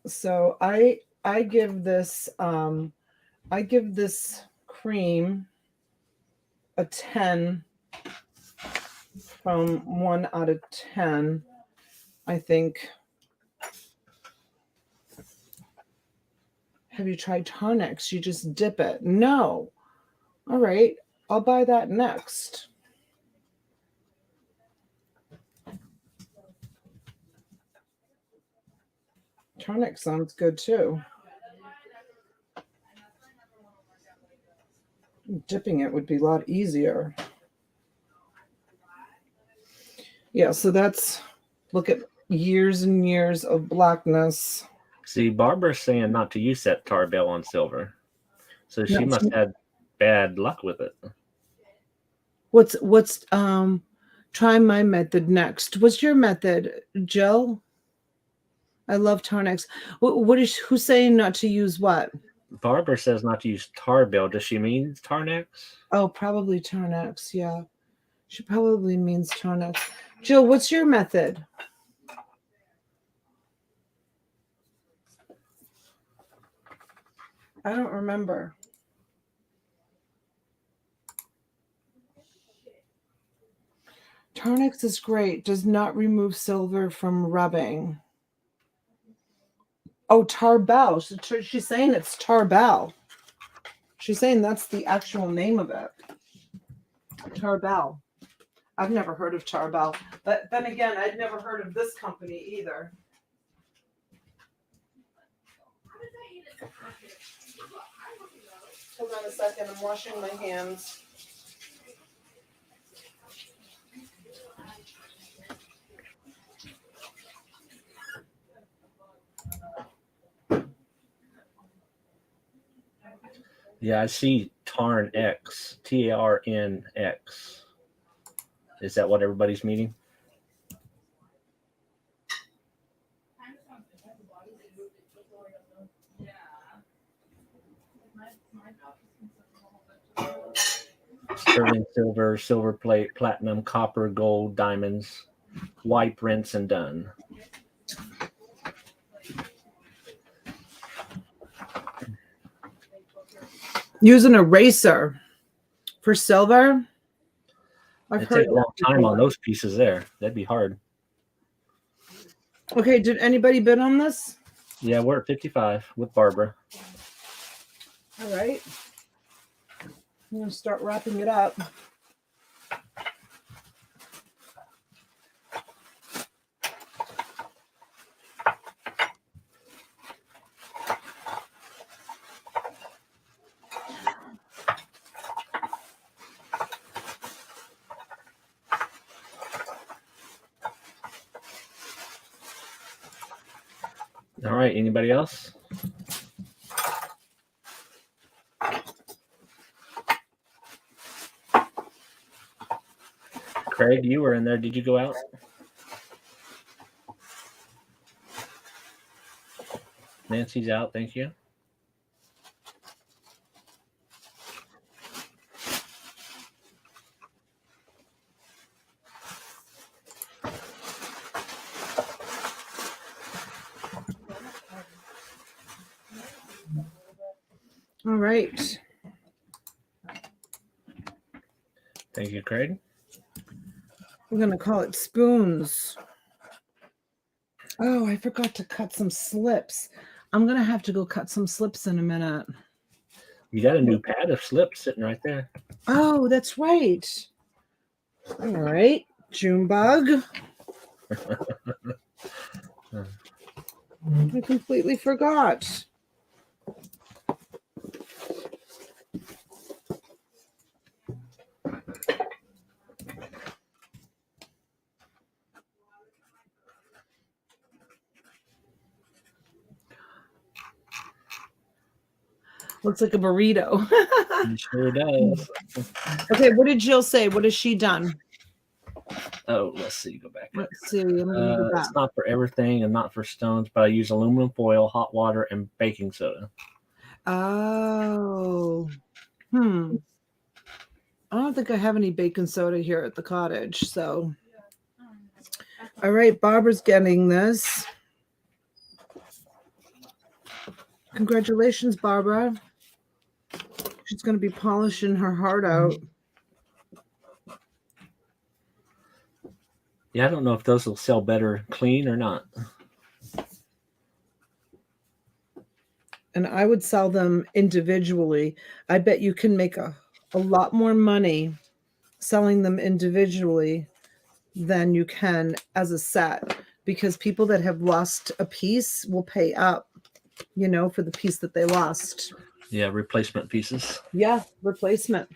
S1: So I give this cream a 10 from 1 out of 10, I think. Have you tried Tonics? You just dip it. No. All right. I'll buy that next. Tonic sounds good too. Dipping it would be a lot easier. Yeah, so that's, look at years and years of blackness.
S2: See, Barbara's saying not to use that Tarbell on silver. So she must have had bad luck with it.
S1: What's try my method next. What's your method, Jill? I love Tarnex. Who's saying not to use what?
S2: Barbara says not to use Tarbell. Does she mean Tarnex?
S1: Oh, probably Tarnex. Yeah, she probably means Tarnex. Jill, what's your method? I don't remember. Tarnex is great. Does not remove silver from rubbing. Oh, Tarbell. She's saying it's Tarbell. She's saying that's the actual name of it. Tarbell. I've never heard of Tarbell. But then again, I'd never heard of this company either. Hold on a second. I'm washing my hands.
S2: Yeah, I see Tarn X, TARNX. Is that what everybody's meeting? Sterling silver, silver plate, platinum, copper, gold, diamonds, white prints, and done.
S1: Use an eraser for silver.
S2: It'd take a long time on those pieces there. That'd be hard.
S1: Okay, did anybody bid on this?
S2: Yeah, we're at 55 with Barbara.
S1: All right. I'm going to start wrapping it up.
S2: All right, anybody else? Craig, you were in there. Did you go out? Nancy's out. Thank you.
S1: All right.
S2: Thank you, Craig.
S1: I'm going to call it spoons. Oh, I forgot to cut some slips. I'm going to have to go cut some slips in a minute.
S2: You got a new pad of slips sitting right there.
S1: Oh, that's right. All right. June bug. I completely forgot. Looks like a burrito.
S2: It sure does.
S1: Okay, what did Jill say? What has she done?
S2: Oh, let's see. Go back.
S1: Let's see. I'm gonna go back.
S2: It's not for everything and not for stones, but I use aluminum foil, hot water, and baking soda.
S1: Oh. I don't think I have any baking soda here at the cottage, so. All right, Barbara's getting this. Congratulations, Barbara. She's going to be polishing her heart out.
S2: Yeah, I don't know if those will sell better clean or not.
S1: And I would sell them individually. I bet you can make a lot more money selling them individually than you can as a set, because people that have lost a piece will pay up, for the piece that they lost.
S2: Yeah, replacement pieces.
S1: Yeah, replacement.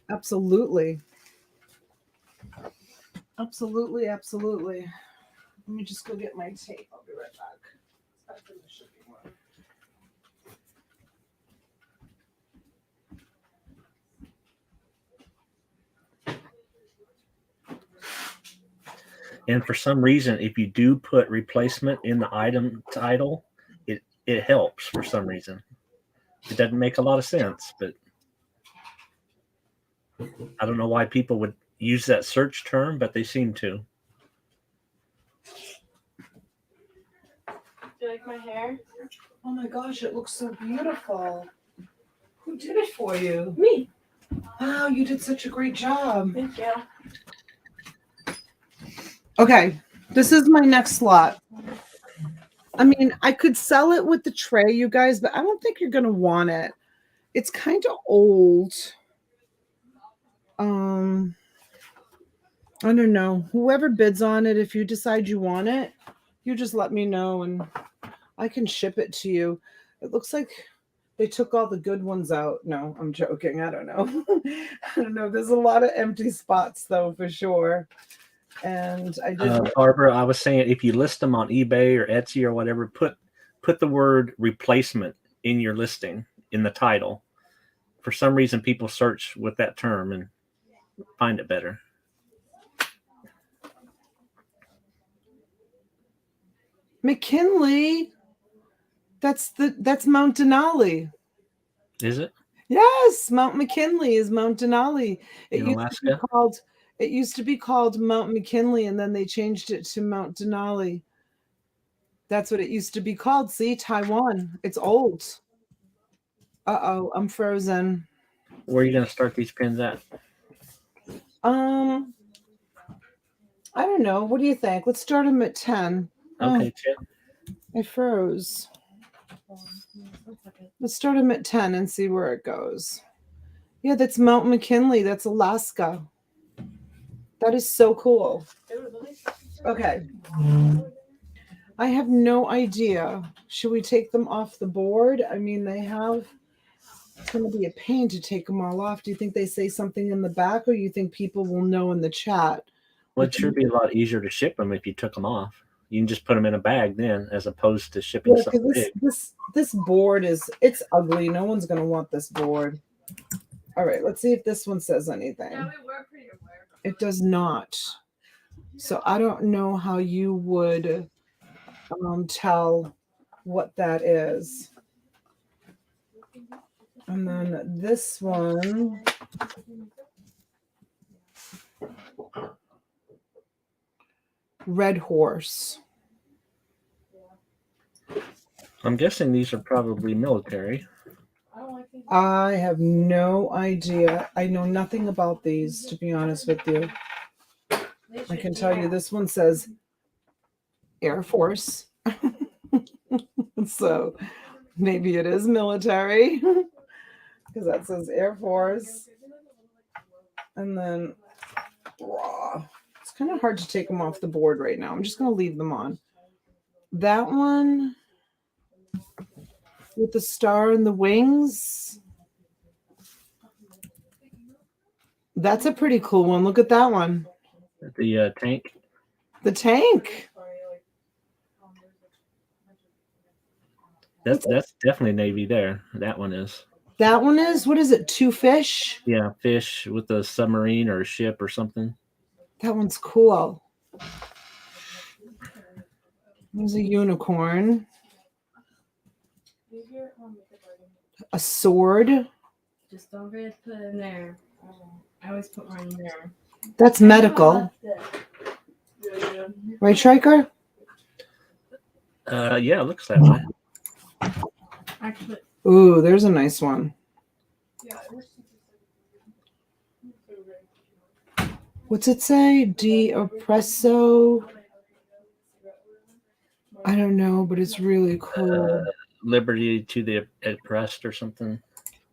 S1: Absolutely. Absolutely, absolutely. Let me just go get my tape. I'll be right back. After the shipping one.
S2: And for some reason, if you do put replacement in the item title, it helps for some reason. It doesn't make a lot of sense, but I don't know why people would use that search term, but they seem to.
S3: Do you like my hair?
S1: Oh my gosh, it looks so beautiful. Who did it for you?
S3: Me.
S1: Wow, you did such a great job.
S3: Thank you.
S1: Okay, this is my next lot. I mean, I could sell it with the tray, you guys, but I don't think you're going to want it. It's kind of old. I don't know. Whoever bids on it, if you decide you want it, you just let me know and I can ship it to you. It looks like they took all the good ones out. No, I'm joking. I don't know. I don't know. There's a lot of empty spots, though, for sure. And I did.
S2: Barbara, I was saying if you list them on eBay or Etsy or whatever, put the word replacement in your listing. in the title. For some reason, people search with that term and find it better.
S1: McKinley. That's Mount Denali.
S2: Is it?
S1: Yes, Mount McKinley is Mount Denali.
S2: In Alaska?
S1: It used to be called Mount McKinley, and then they changed it to Mount Denali. That's what it used to be called. See, Taiwan. It's old. Uh-oh, I'm frozen.
S2: Where are you going to start these pins at?
S1: I don't know. What do you think? Let's start them at 10.
S2: Okay, 10.
S1: I froze. Let's start them at 10 and see where it goes. Yeah, that's Mount McKinley. That's Alaska. That is so cool. Okay. I have no idea. Should we take them off the board? I mean, it's going to be a pain to take them all off. Do you think they say something in the back, or you think people will know in the chat?
S2: Well, it should be a lot easier to ship them if you took them off. You can just put them in a bag then, as opposed to shipping something big.
S1: This board it's ugly. No one's going to want this board. All right, let's see if this one says anything. It does not. So I don't know how you would tell what that is. And then this one. Red horse.
S2: I'm guessing these are probably military.
S1: I have no idea. I know nothing about these, to be honest with you. I can tell you this one says Air Force. So maybe it is military because that says Air Force. And then it's kind of hard to take them off the board right now. I'm just going to leave them on. That one with the star and the wings. That's a pretty cool one. Look at that one.
S2: The tank.
S1: The tank.
S2: That's definitely Navy there. That one is.
S1: That one is? What is it? 2 fish?
S2: Yeah, fish with a submarine or a ship or something.
S1: That one's cool. There's a unicorn. A sword.
S3: Just don't forget to put it in there. I always put mine in there.
S1: That's medical. Right, Striker?
S2: Yeah, it looks that way.
S3: Actually,
S1: Ooh, there's a nice one. What's it say? Di oppresso. I don't know, but it's really cool.
S2: Liberty to the oppressed or something.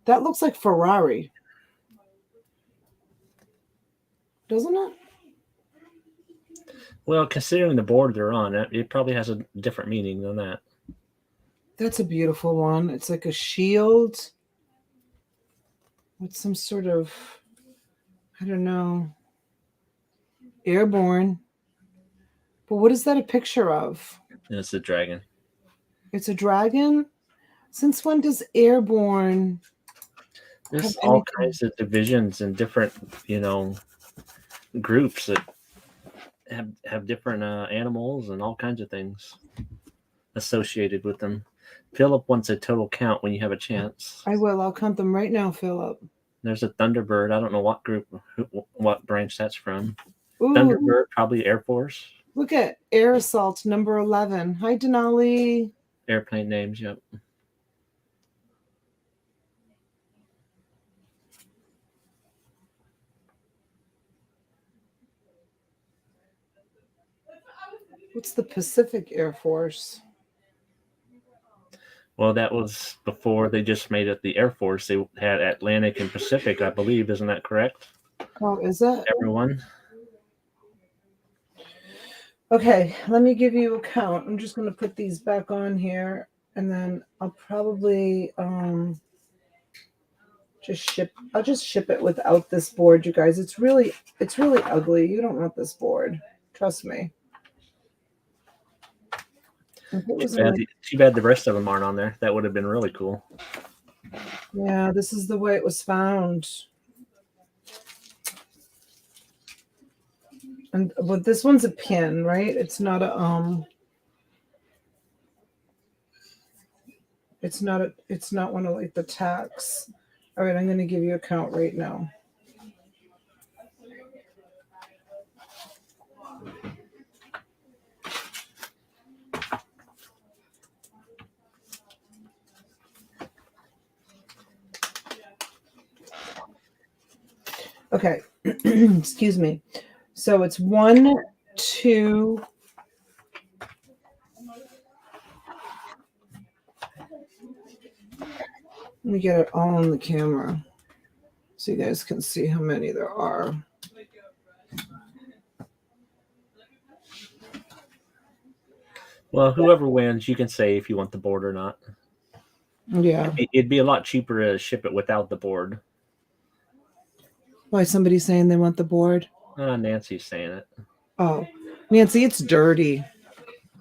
S1: That looks like Ferrari. Doesn't it?
S2: Well, considering the board they're on, it probably has a different meaning than that.
S1: That's a beautiful one. It's like a shield with some sort of, I don't know, airborne. But what is that a picture of?
S2: It's a dragon.
S1: It's a dragon? Since when does airborne?
S2: There's all kinds of divisions and different, groups that have different animals and all kinds of things associated with them. Philip wants a total count when you have a chance.
S1: I will. I'll count them right now, Philip.
S2: There's a Thunderbird. I don't know what group, what branch that's from.
S1: Ooh,
S2: Thunderbird, probably Air Force.
S1: Look at Air Assault number 11. Hi, Denali.
S2: Airplane names, yep.
S1: What's the Pacific Air Force?
S2: Well, that was before they just made it the Air Force. They had Atlantic and Pacific, I believe. Isn't that correct?
S1: Oh, is it?
S2: Everyone?
S1: Okay, let me give you a count. I'm just going to put these back on here, and then I'll probably just ship it without this board, you guys. It's really ugly. You don't want this board. Trust me.
S2: Too bad the rest of them aren't on there. That would have been really cool.
S1: Yeah, this is the way it was found. And but this one's a pin, right? It's not it's not one of like the tacks. All right, I'm gonna give you a count right now. Okay, excuse me. So it's 1, 2. Let me get it all on the camera so you guys can see how many there are.
S2: Well, whoever wins, you can say if you want the board or not.
S1: Yeah.
S2: It'd be a lot cheaper to ship it without the board.
S1: Why somebody's saying they want the board?
S2: Nancy's saying it.
S1: Oh, Nancy, it's dirty.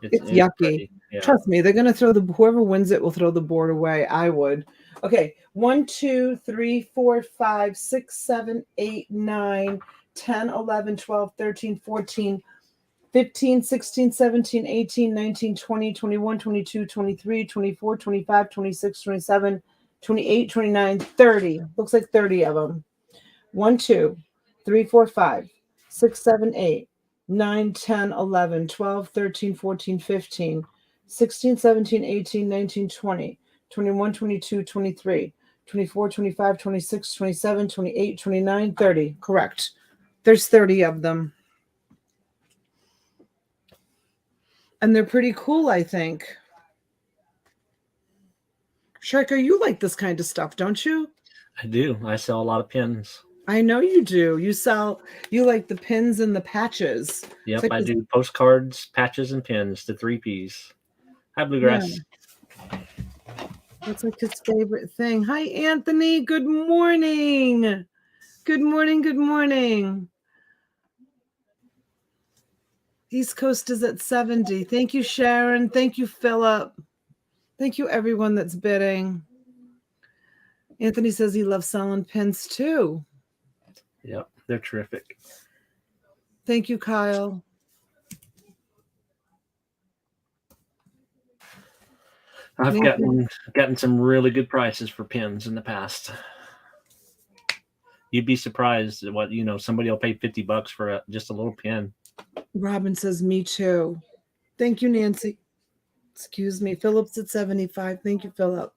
S1: It's yucky.
S2: Yeah.
S1: Trust me, they're gonna throw whoever wins it will throw the board away. I would. Okay, 1, 2, 3, 4, 5, 6, 7, 8, 9, 10, 11, 12, 13, 14, 15, 16, 17, 18, 19, 20, 21, 22, 23, 24, 25, 26, 27, 28, 29, 30. Looks like 30 of them. 1, 2, 3, 4, 5, 6, 7, 8, 9, 10, 11, 12, 13, 14, 15, 16, 17, 18, 19, 20, 21, 22, 23, 24, 25, 26, 27, 28, 29, 30. Correct. There's 30 of them. And they're pretty cool, I think. Shrika, you like this kind of stuff, don't you?
S2: I do. I sell a lot of pins.
S1: I know you do. You like the pins and the patches.
S2: Yep, like I do postcards, patches, and pins, the 3 Ps. Hi, Bluegrass.
S1: Yeah. That's like his favorite thing. Hi, Anthony. Good morning. Good morning. Good morning. East Coast is at 70. Thank you, Sharon. Thank you, Philip. Thank you, everyone that's bidding. Anthony says he loves selling pins too.
S2: Yep, they're terrific.
S1: Thank you, Kyle.
S2: I've gotten some really good prices for pins in the past. You'd be surprised at what, somebody will pay $50 for just a little pin.
S1: Robin says, me too. Thank you, Nancy. Excuse me. Philip's at 75. Thank you, Philip.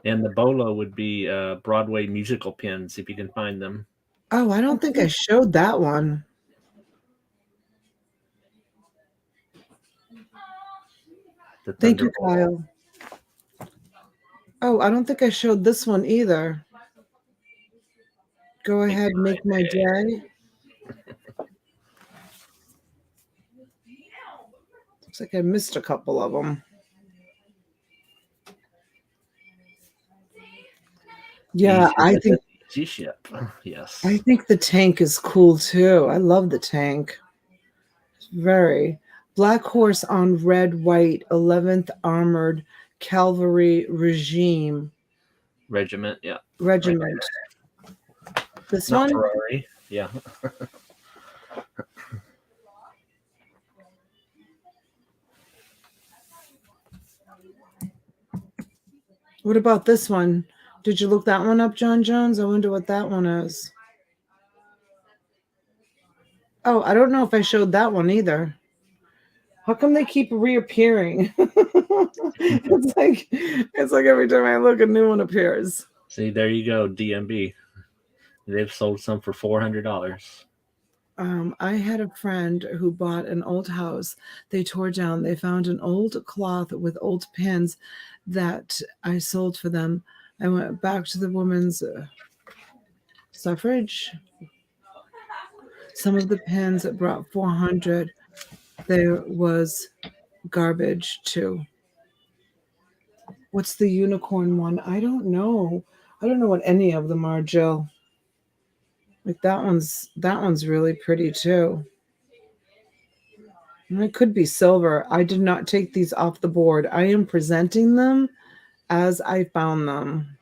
S2: And the bolo would be Broadway musical pins, if you can find them.
S1: Oh, I don't think I showed that one. Thank you, Kyle. Oh, I don't think I showed this one either. Go ahead, make my day. Looks like I missed a couple of them. Yeah, I think
S2: G-ship. Yes.
S1: I think the tank is cool too. I love the tank. Very. Black horse on red, white, 11th Armored Cavalry Regiment.
S2: Yeah.
S1: Regiment. Right. This
S2: Not
S1: one?
S2: Ferrari. Yeah.
S1: What about this one? Did you look that one up, John Jones? I wonder what that one is. Oh, I don't know if I showed that one either. How come they keep reappearing? It's like every time I look, a new one appears.
S2: See, there you go, DMB. They've sold some for $400.
S1: I had a friend who bought an old house. They tore down. They found an old cloth with old pins that I sold for them. I went back to the women's suffrage. Some of the pins that brought 400. There was garbage too. What's the unicorn one? I don't know. I don't know what any of them are, Jill. Like that one's really pretty too. And it could be silver. I did not take these off the board. I am presenting them as I found them.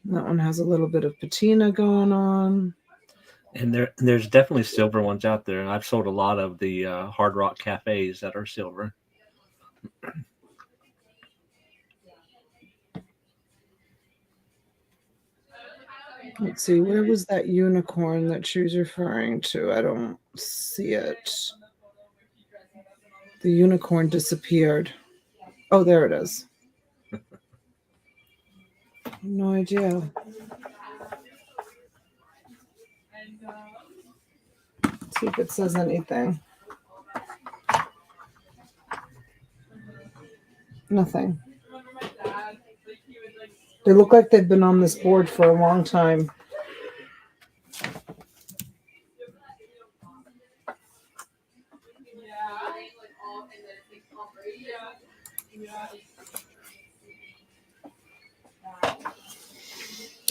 S1: That one has a little bit of patina going on.
S2: And there's definitely silver ones out there. And I've sold a lot of the Hard Rock cafes that are silver.
S1: Let's see, where was that unicorn that she was referring to? I don't see it. The unicorn disappeared. Oh, there it is. No idea. Let's see if it says anything. Nothing. They look like they've been on this board for a long time.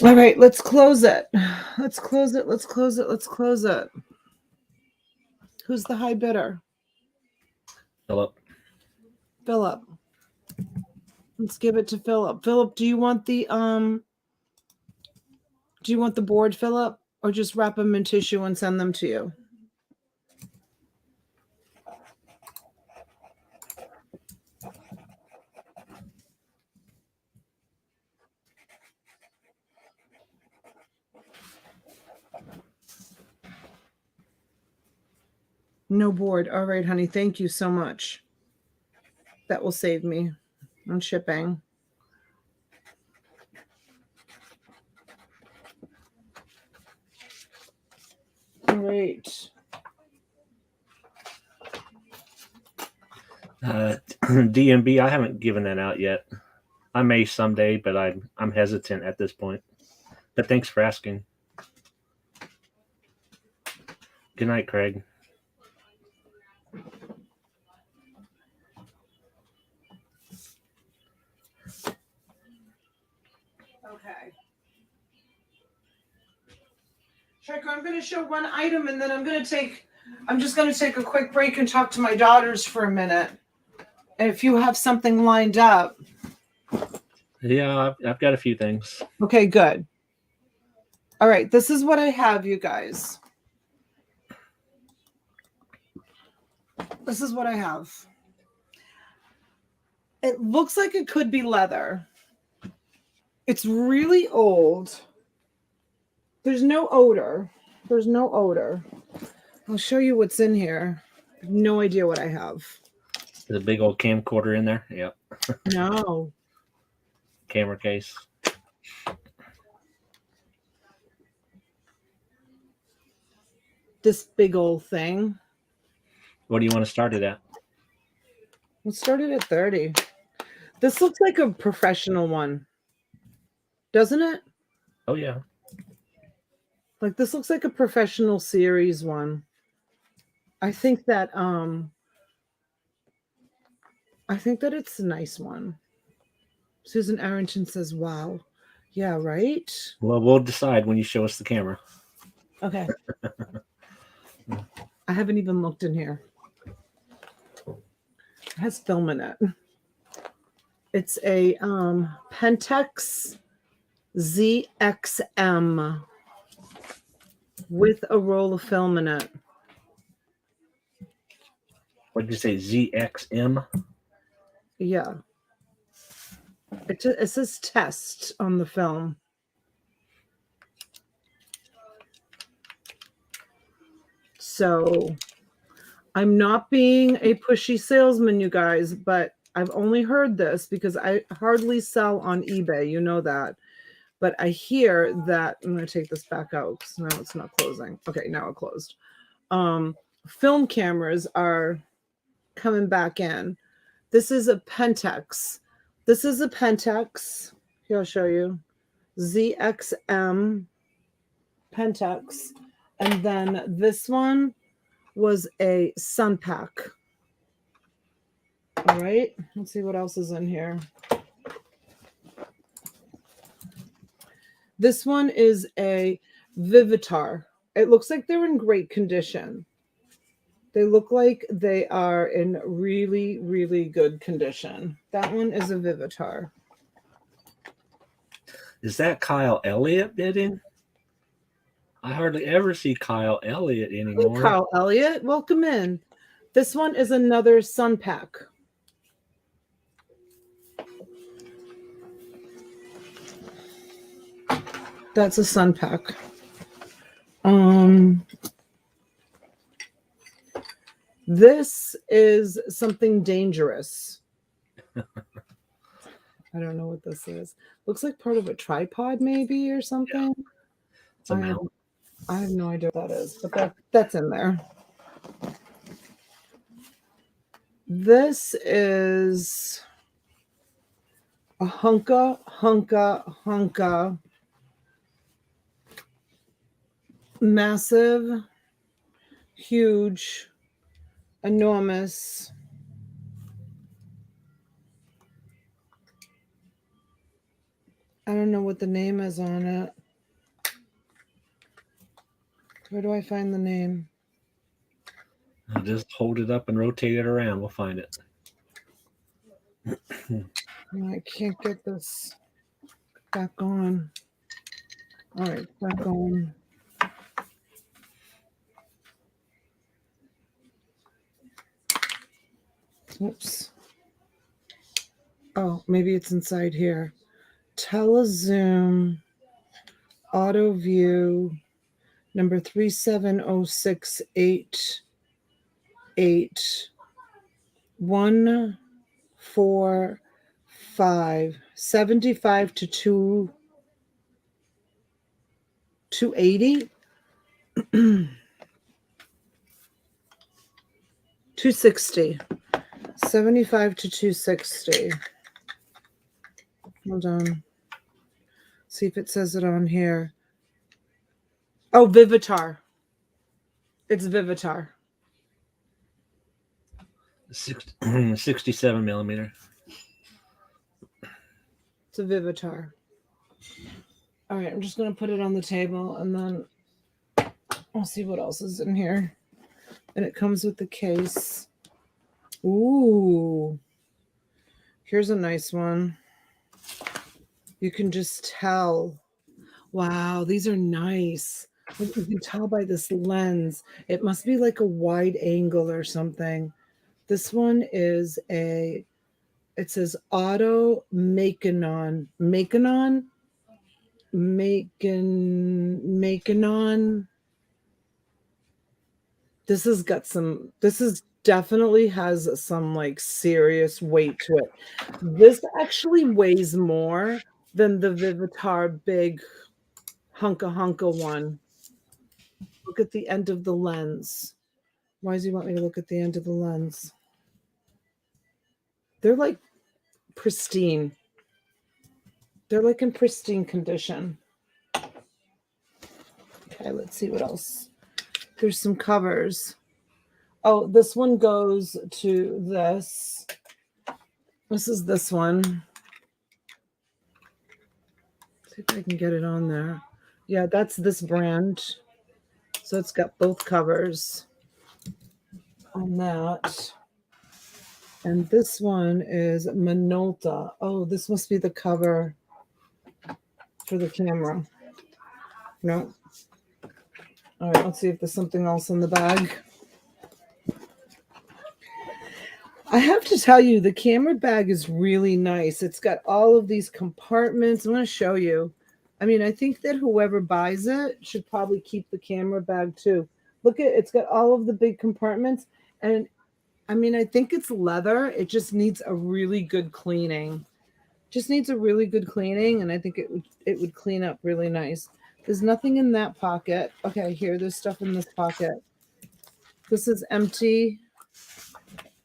S1: All right, let's close it. Let's close it. Let's close it. Let's close it. Who's the high bidder?
S2: Philip.
S1: Philip. Let's give it to Philip. Philip, do you want the board, Philip, or just wrap them in tissue and send them to you? No board. All right, honey. Thank you so much. That will save me on shipping. All right.
S2: DMB, I haven't given that out yet. I may someday, but I'm hesitant at this point. But thanks for asking. Good night, Craig.
S1: Okay. Checker, I'm going to show one item and then I'm just going to take a quick break and talk to my daughters for a minute. And if you have something lined up.
S2: Yeah, I've got a few things.
S1: Okay, good. All right, this is what I have, you guys. This is what I have. It looks like it could be leather. It's really old. There's no odor. There's no odor. I'll show you what's in here. I have no idea what I have.
S2: There's a big old camcorder in there. Yep.
S1: No.
S2: Camera case.
S1: This big old thing.
S2: What do you want to start it at?
S1: Let's start it at 30. This looks like a professional one. Doesn't it?
S2: Oh, yeah.
S1: Like this looks like a professional series one. I think that it's a nice one. Susan Arrington says, wow. Yeah, right?
S2: Well, we'll decide when you show us the camera.
S1: Okay. I haven't even looked in here. It has film in it. It's a Pentex ZXM with a roll of film in it.
S2: What did you say, ZXM?
S1: Yeah. It says test on the film. So I'm not being a pushy salesman, you guys, but I've only heard this because I hardly sell on eBay. You know that. But I hear that I'm going to take this back out because now it's not closing. Okay, now it closed. Film cameras are coming back in. This is a Pentex. This is a Pentex. Here, I'll show you. ZXM Pentex. And then this one was a Sunpack. All right. Let's see what else is in here. This one is a Vivitar. It looks like they're in great condition. They look like they are in really, really good condition. That one is a Vivitar.
S2: Is that Kyle Elliott bidding? I hardly ever see Kyle Elliott anymore.
S1: Hey, Kyle Elliott, welcome in. This one is another Sun Pack. That's a Sun Pack. This is something dangerous. I don't know what this is. Looks like part of a tripod, maybe, or something.
S2: Yeah. It's a mount.
S1: I have no idea what that is, but that's in there. This is a hunka, massive, huge, enormous. I don't know what the name is on it. Where do I find the name?
S2: I'll just hold it up and rotate it around. We'll find it.
S1: I can't get this back on. All right, back on. Oops. Oh, maybe it's inside here. Telezoom auto view number 370688145 75 to 280 260 75 to 260. Hold on. See if it says it on here. Oh, Vivitar. It's Vivitar.
S2: 67 millimeter.
S1: It's a Vivitar. All right, I'm just going to put it on the table and then I'll see what else is in here. And it comes with the case. Ooh. Here's a nice one. You can just tell. Wow, these are nice. You can tell by this lens. It must be like a wide angle or something. This one is it says Auto Makinon. Makinon. This definitely has some like serious weight to it. This actually weighs more than the Vivitar big hunka one. Look at the end of the lens. Why does he want me to look at the end of the lens? They're like pristine. They're like in pristine condition. Okay, let's see what else. There's some covers. Oh, this one goes to this. This is this one. See if I can get it on there. Yeah, that's this brand. So it's got both covers on that. And this one is Minolta. Oh, this must be the cover for the camera. No. All right, let's see if there's something else in the bag. I have to tell you, the camera bag is really nice. It's got all of these compartments. I'm going to show you. I mean, I think that whoever buys it should probably keep the camera bag too. Look at it's got all of the big compartments. And I mean, I think it's leather. It just needs a really good cleaning. Just needs a really good cleaning. And I think it would clean up really nice. There's nothing in that pocket. Okay, here, there's stuff in this pocket. This is empty,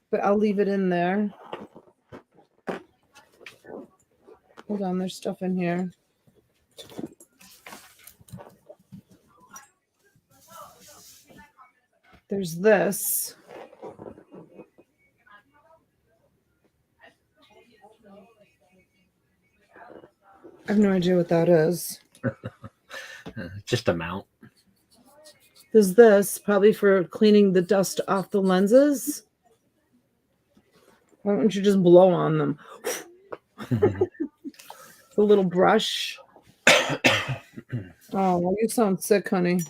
S1: but I'll leave it in there. Hold on, there's stuff in here. There's this. I have no idea what that is.
S2: Just a mount.
S1: There's this, probably for cleaning the dust off the lenses. Why don't you just blow on them? The little brush. Oh, you sound sick, honey.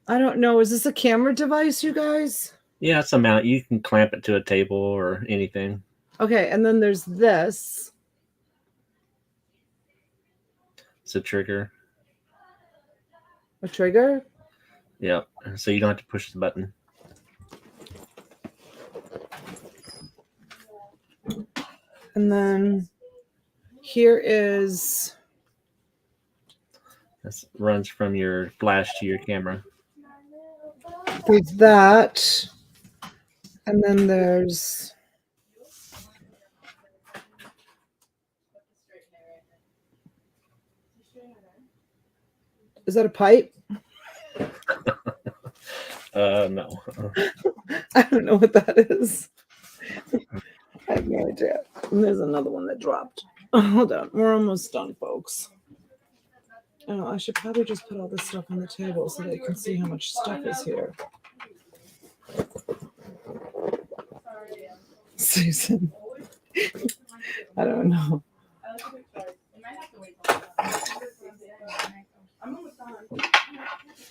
S1: I don't know. Is this a camera device, you guys?
S2: Yeah, it's a mount. You can clamp it to a table or anything.
S1: Okay, and then there's this.
S2: It's a trigger.
S1: A trigger?
S2: Yep. So you don't have to push the button.
S1: And then here is...
S2: This runs from your flash to your camera.
S1: There's that. And then there's... Is that a pipe?
S2: No.
S1: I don't know what that is. I have no idea. And there's another one that dropped. Oh, hold on. We're almost done, folks. Oh, I should probably just put all this stuff on the table so they can see how much stuff is here. Susan. I don't know.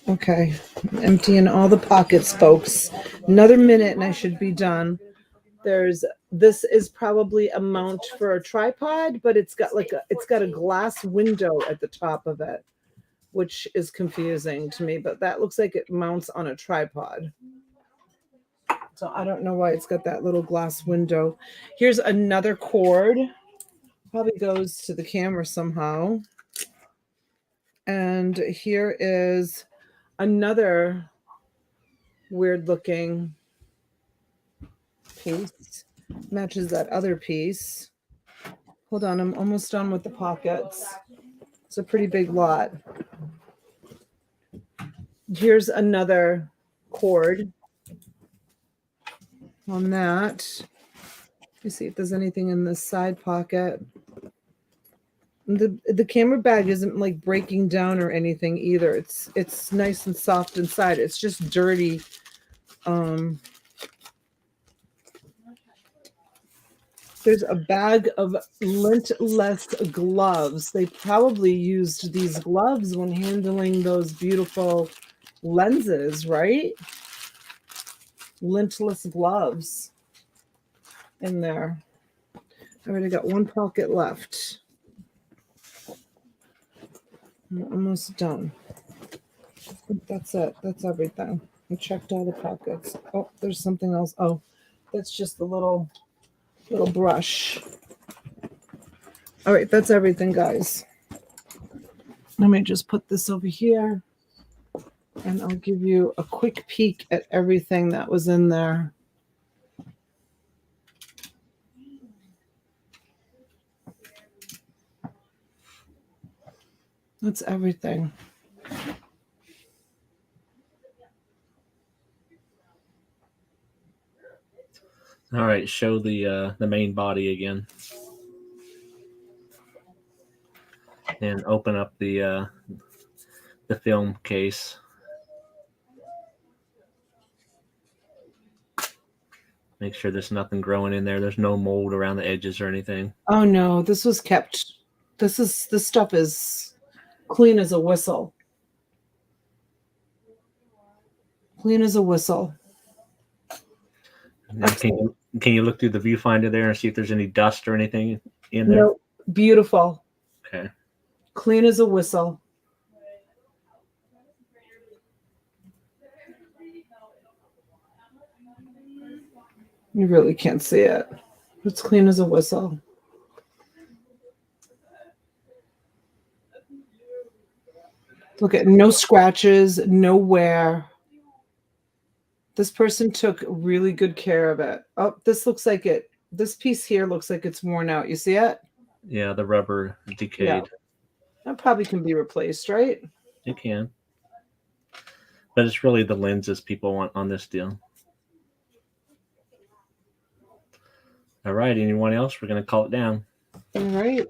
S1: Okay, I'm emptying all the pockets, folks. Another minute and I should be done. This is probably a mount for a tripod, but it's got a glass window at the top of it, which is confusing to me, but that looks like it mounts on a tripod. So I don't know why it's got that little glass window. Here's another cord. Probably goes to the camera somehow. And here is another weird looking piece. Matches that other piece. Hold on, I'm almost done with the pockets. It's a pretty big lot. Here's another cord on that. Let me see if there's anything in this side pocket. The camera bag isn't like breaking down or anything either. It's nice and soft inside. It's just dirty. There's a bag of lintless gloves. They probably used these gloves when handling those beautiful lenses, right? Lintless gloves in there. I already got one pocket left. I'm almost done. I think that's it. That's everything. I checked all the pockets. Oh, there's something else. Oh, that's just the little brush. All right, that's everything, guys. Let me just put this over here, and I'll give you a quick peek at everything that was in there. That's everything.
S2: All right, show the main body again, and open up the film case. Make sure there's nothing growing in there. There's no mold around the edges or anything.
S1: Oh no, this was kept. This stuff is clean as a whistle. Clean as a whistle.
S2: Can you look through the viewfinder there and see if there's any dust or anything in there?
S1: No, beautiful.
S2: Okay.
S1: Clean as a whistle. You really can't see it. It's clean as a whistle. Look at no scratches, no wear. This person took really good care of it. Oh, this piece here looks like it's worn out. You see it?
S2: Yeah, the rubber decayed.
S1: Yeah. That probably can be replaced, right?
S2: It can. But it's really the lenses people want on this deal. All right, anyone else? We're going to call it down.
S1: All right.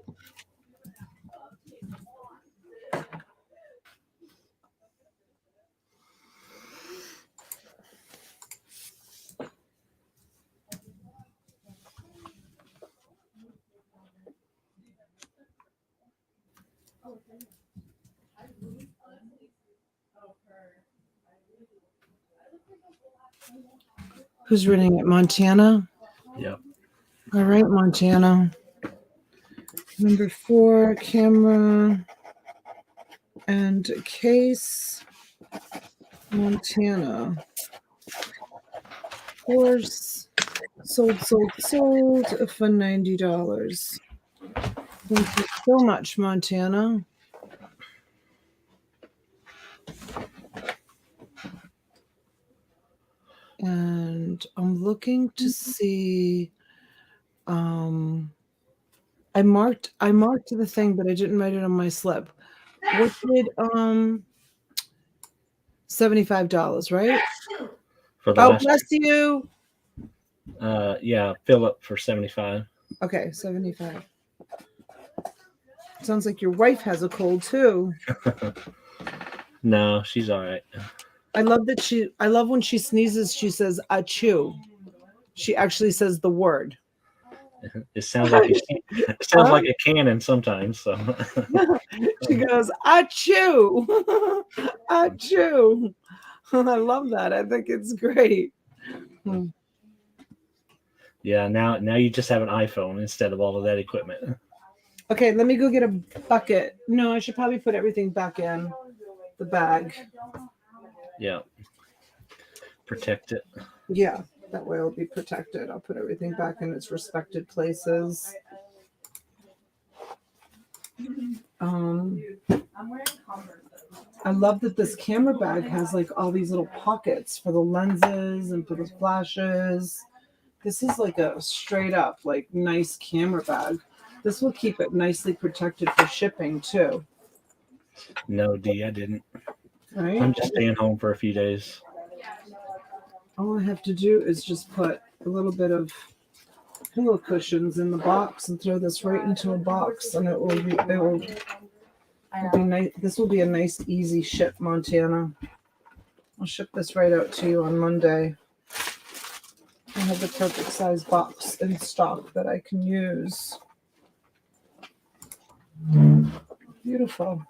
S1: Who's reading it? Montana?
S2: Yep.
S1: All right, Montana. Number 4, camera and case. Montana. Horse. Sold for $90. Thank you so much, Montana. And I'm looking to see. I marked the thing, but I didn't write it on my slip. What did $75, right?
S2: For the
S1: Oh, bless you.
S2: Yeah, fill up for 75.
S1: Okay, 75. Sounds like your wife has a cold too.
S2: No, she's all right.
S1: I love when she sneezes, she says achoo. She actually says the word.
S2: It sounds like like a cannon sometimes. So
S1: she goes achoo. Achoo. I love that. I think it's great.
S2: Yeah, now you just have an iPhone instead of all of that equipment.
S1: Okay, let me go get a bucket. No, I should probably put everything back in the bag.
S2: Yeah. Protect it.
S1: Yeah, that way it'll be protected. I'll put everything back in its respected places. I love that this camera bag has like all these little pockets for the lenses and for the flashes. This is like a straight up like nice camera bag. This will keep it nicely protected for shipping too.
S2: No, D, I didn't.
S1: Right?
S2: I'm just staying home for a few days.
S1: All I have to do is just put a little bit of pillow cushions in the box and throw this right into a box, and it will be nice. This will be a nice, easy ship, Montana. I'll ship this right out to you on Monday. I have the perfect size box in stock that I can use. Beautiful.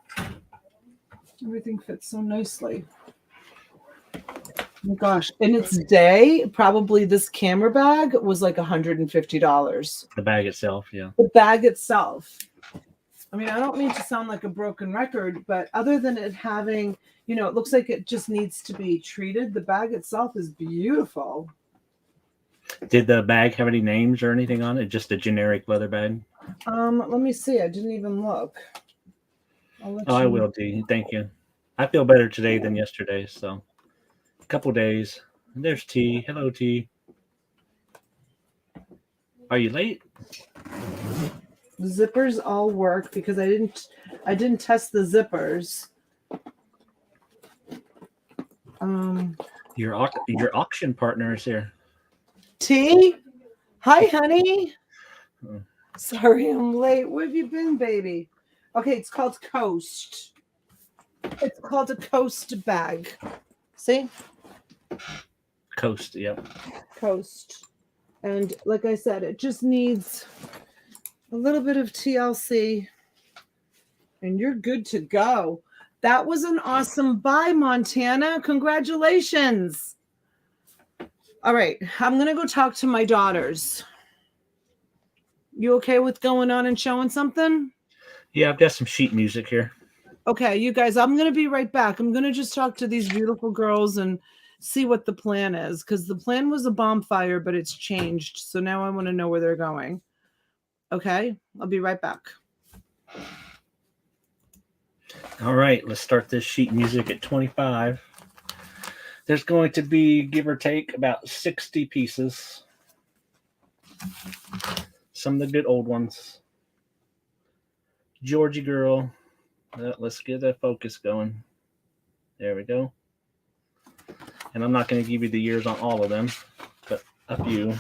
S1: Everything fits so nicely. Oh my gosh. In its day, probably this camera bag was like $150.
S2: The bag itself, yeah.
S1: The bag itself. I mean, I don't mean to sound like a broken record, but other than it having, it looks like it just needs to be treated. The bag itself is beautiful.
S2: Did the bag have any names or anything on it? Just a generic leather bag?
S1: Let me see. I didn't even look.
S2: I will, D. Thank you. I feel better today than yesterday, so a couple days. There's T. Hello, T. Are you late?
S1: The zippers all work because I didn't test the zippers.
S2: Your auction partner is here.
S1: T? Hi, honey. Sorry I'm late. Where have you been, baby? Okay, it's called Coast. It's called a Coast bag. See?
S2: Coast, yep.
S1: Coast. And like I said, it just needs a little bit of TLC and you're good to go. That was an awesome buy, Montana. Congratulations. All right, I'm going to go talk to my daughters. You okay with going on and showing something?
S2: Yeah, I've got some sheet music here.
S1: Okay, you guys, I'm going to be right back. I'm going to just talk to these beautiful girls and see what the plan is, because the plan was a bonfire, but it's changed. So now I want to know where they're going. Okay, I'll be right back.
S2: All right, let's start this sheet music at 25. There's going to be, give or take, about 60 pieces. Some of the good old ones. Georgie girl. Let's get that focus going. There we go. And I'm not going to give you the years on all of them, but a few.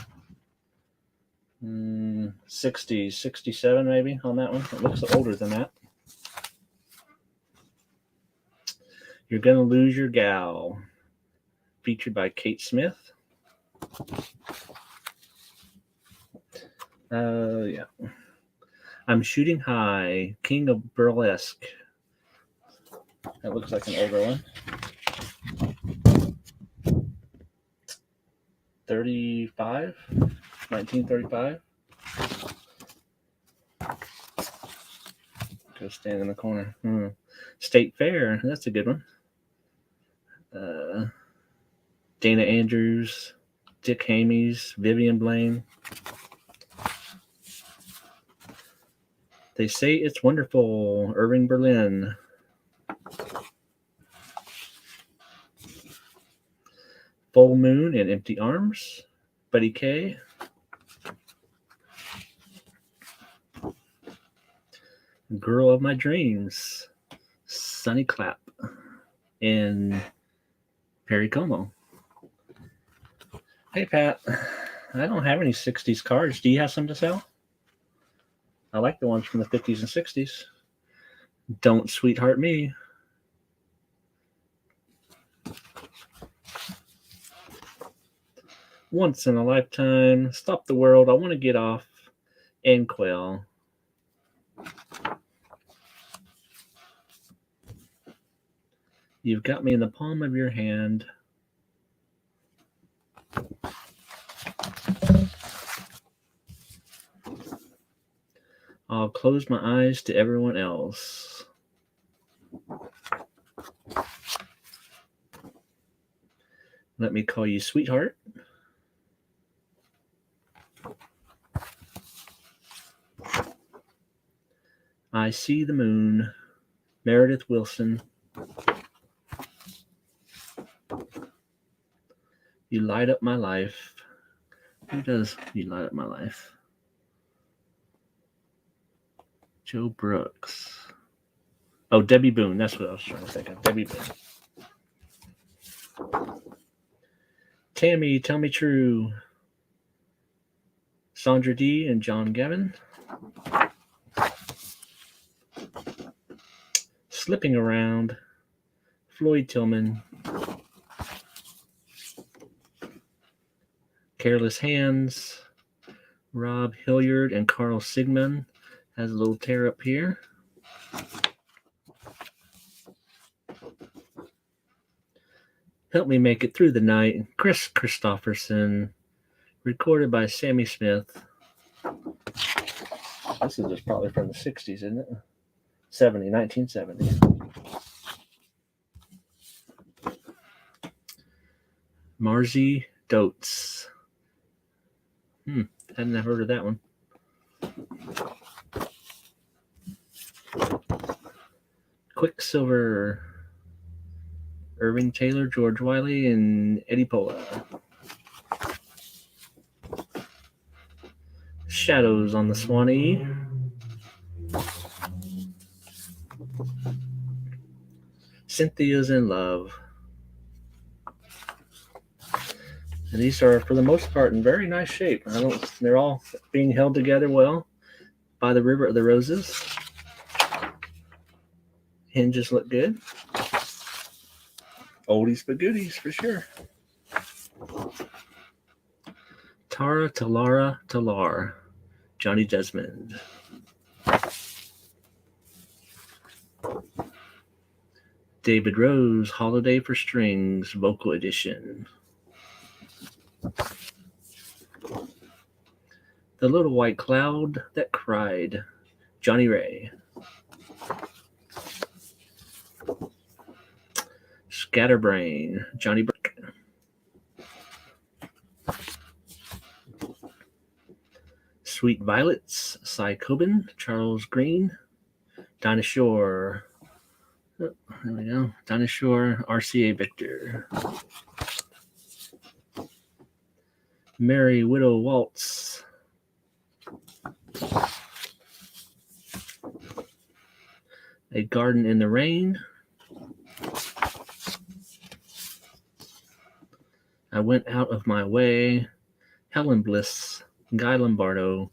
S2: 60, 67 maybe on that one. It looks older than that. You're Gonna Lose Your Gal. Featured by Kate Smith. Yeah. I'm Shooting High. King of Burlesque. That looks like an older one. 1935. Go stand in the corner. State Fair, that's a good one. Dana Andrews, Dick Hamies, Vivian Blaine. They say it's wonderful. Irving Berlin. Full Moon and Empty Arms. Buddy K. Girl of My Dreams. Sunny Clap. And Perry Como. Hey, Pat. I don't have any 60s cards. Do you have some to sell? I like the ones from the 50s and 60s. Don't sweetheart me. Once in a lifetime. Stop the world. I want to get off. And Quail. You've got me in the palm of your hand. I'll close my eyes to everyone else. Let me call you sweetheart. I see the moon. Meredith Wilson. You light up my life. Who does You Light Up My Life? Joe Brooks. Oh, Debbie Boone. That's what I was trying to think of. Debbie Boone. Tammy, Tell Me True. Sandra D. and John Gavin. Slipping Around. Floyd Tillman. Careless Hands. Rob Hilliard and Carl Sigmund. Has a little tear up here. Help Me Make It Through the Night. Chris Christopherson. Recorded by Sammy Smith. This is just probably from the 60s, isn't it? 1970. Marzi Dotes. Hadn't heard of that one. Quicksilver. Irving Taylor, George Wiley, and Eddie Pola. Shadows on the Swanee. Cynthia's in Love. And these are, for the most part, in very nice shape. They're all being held together well by the River of the Roses. Hinges look good. Oldies but goodies for sure. Tara Talara Talar. Johnny Desmond. David Rose, Holiday for Strings, Vocal Edition. The Little White Cloud That Cried, Johnny Ray. Scatterbrain, Johnny Brick. Sweet Violets, Cy Coben, Charles Green. Dinah Shore. Oh, there we go. Dinah Shore, RCA Victor. Mary Widow Waltz. A Garden in the Rain. I Went Out of My Way. Helen Bliss. Guy Lombardo.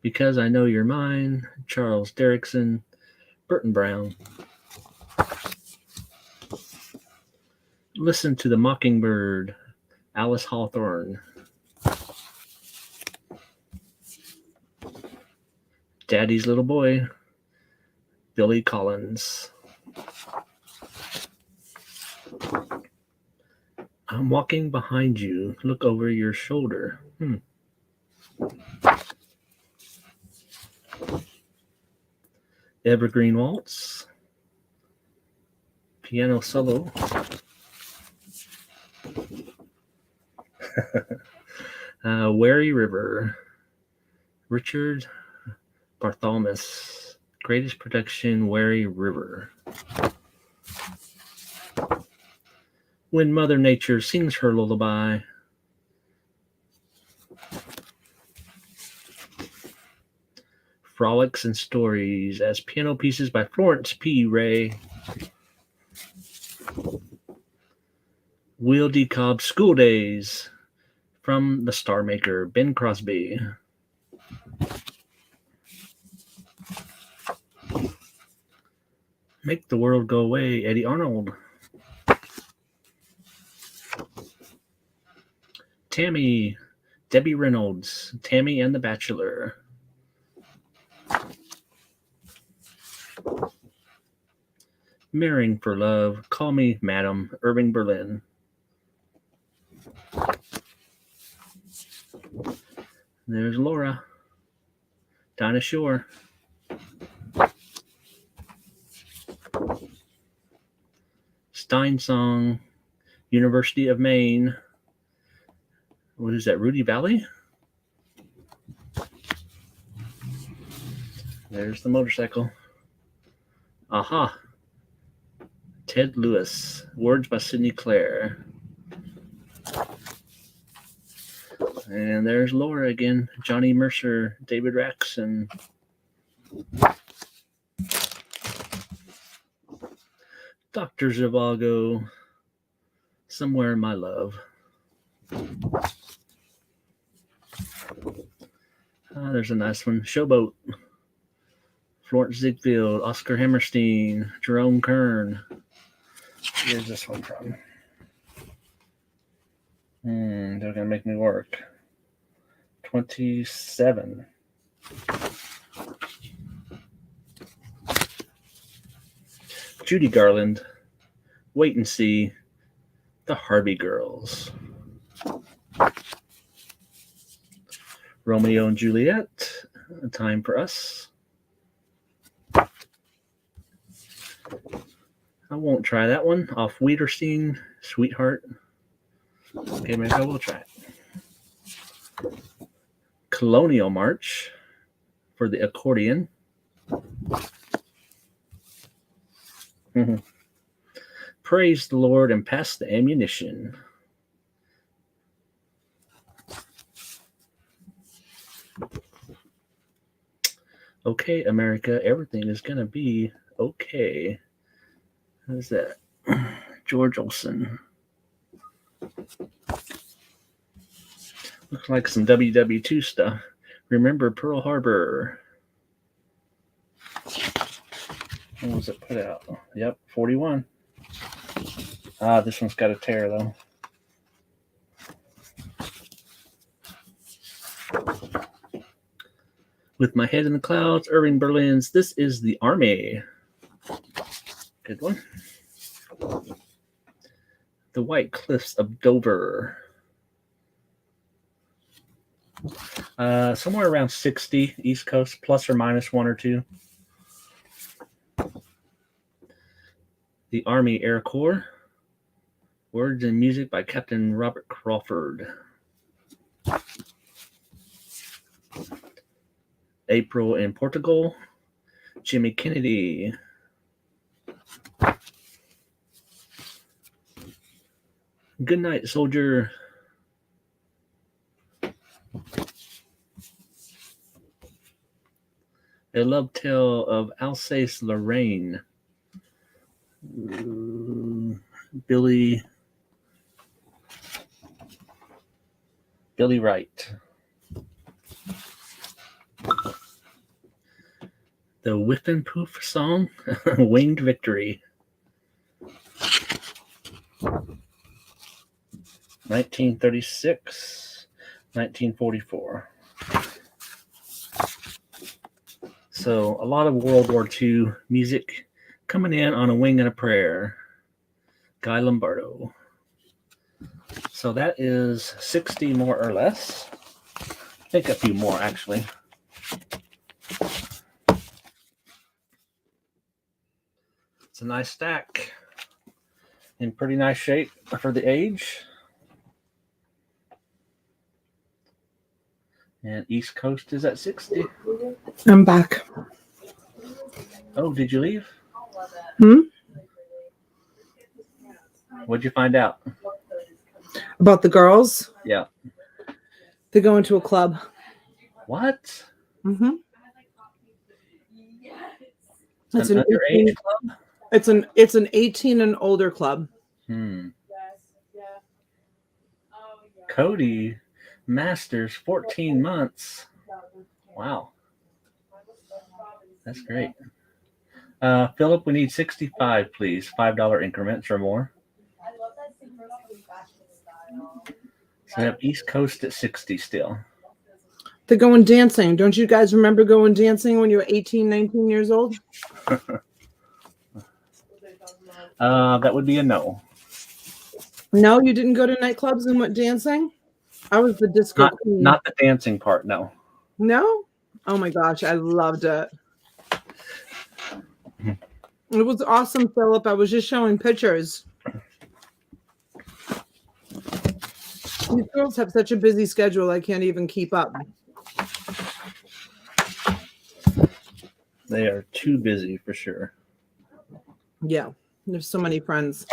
S2: Because I Know You're Mine. Charles Derrickson. Burton Brown. Listen to the Mockingbird. Alice Hawthorne. Daddy's Little Boy. Billy Collins. I'm walking behind you. Look over your shoulder. Evergreen Waltz. Piano solo. Wary River. Richard Barthelmess. Greatest production, Wary River. When Mother Nature sings her lullaby. Frolics and Stories as piano pieces by Florence P. Ray. Will D. Cobb School Days from the Star Maker, Ben Crosby. Make the World Go Away, Eddie Arnold. Tammy, Debbie Reynolds, Tammy and the Bachelor. Marrying for Love, Call Me Madam, Irving Berlin. There's Laura, Dinah Shore. Stein Song, University of Maine. What is that, Rudy Valley? There's the motorcycle. Aha. Ted Lewis. Words by Sidney Clare. And there's Laura again. Johnny Mercer, David Raxon. Dr. Zhivago. Somewhere in My Love. There's a nice one. Showboat. Florence Ziegfeld, Oscar Hammerstein, Jerome Kern. Where's this one from? They're going to make me work. 27. Judy Garland, Wait and See, The Harvey Girls. Romeo and Juliet, A Time for Us. I won't try that one. Off Wiederstein, Sweetheart. Okay, maybe I will try it. Colonial March for the accordion. Praise the Lord and pass the ammunition. Okay, America, everything is going to be okay. Who's that? George Olson. Looks like some WW2 stuff. Remember Pearl Harbor. When was it put out? Yep, 41. This one's got a tear, though. With My Head in the Clouds, Irving Berlin's This Is the Army. Good one. The White Cliffs of Dover. Somewhere around 60 East Coast, plus or minus 1 or 2. The Army Air Corps. Words and music by Captain Robert Crawford. April in Portugal. Jimmy Kennedy. Good Night, Soldier. A Love Tale of Alsace-Lorraine. Billy Wright. The Whiff and Poof song, Winged Victory. 1936, 1944. So a lot of World War II music coming in on A Wing and a Prayer. Guy Lombardo. So that is 60 more or less. I think a few more actually. It's a nice stack. In pretty nice shape for the age. And East Coast is at 60.
S1: I'm back.
S2: Oh, did you leave?
S1: Hmm?
S2: What'd you find out?
S1: About the girls?
S2: Yeah.
S1: They go into a club.
S2: What?
S1: Mm-hmm.
S2: It's an underage club?
S1: It's an 18 and older club.
S2: Cody Masters, 14 months. Wow. That's great. Philip, we need 65, please. $5 increments or more. So we have East Coast at 60 still.
S1: They're going dancing. Don't you guys remember going dancing when you were 18, 19 years old?
S2: That would be a no.
S1: No, you didn't go to nightclubs and went dancing? I was the disco queen.
S2: Not the dancing part, no.
S1: No? Oh my gosh, I loved it. It was awesome, Philip. I was just showing pictures. These girls have such a busy schedule, I can't even keep up.
S2: They are too busy for sure.
S1: Yeah, there's so many friends.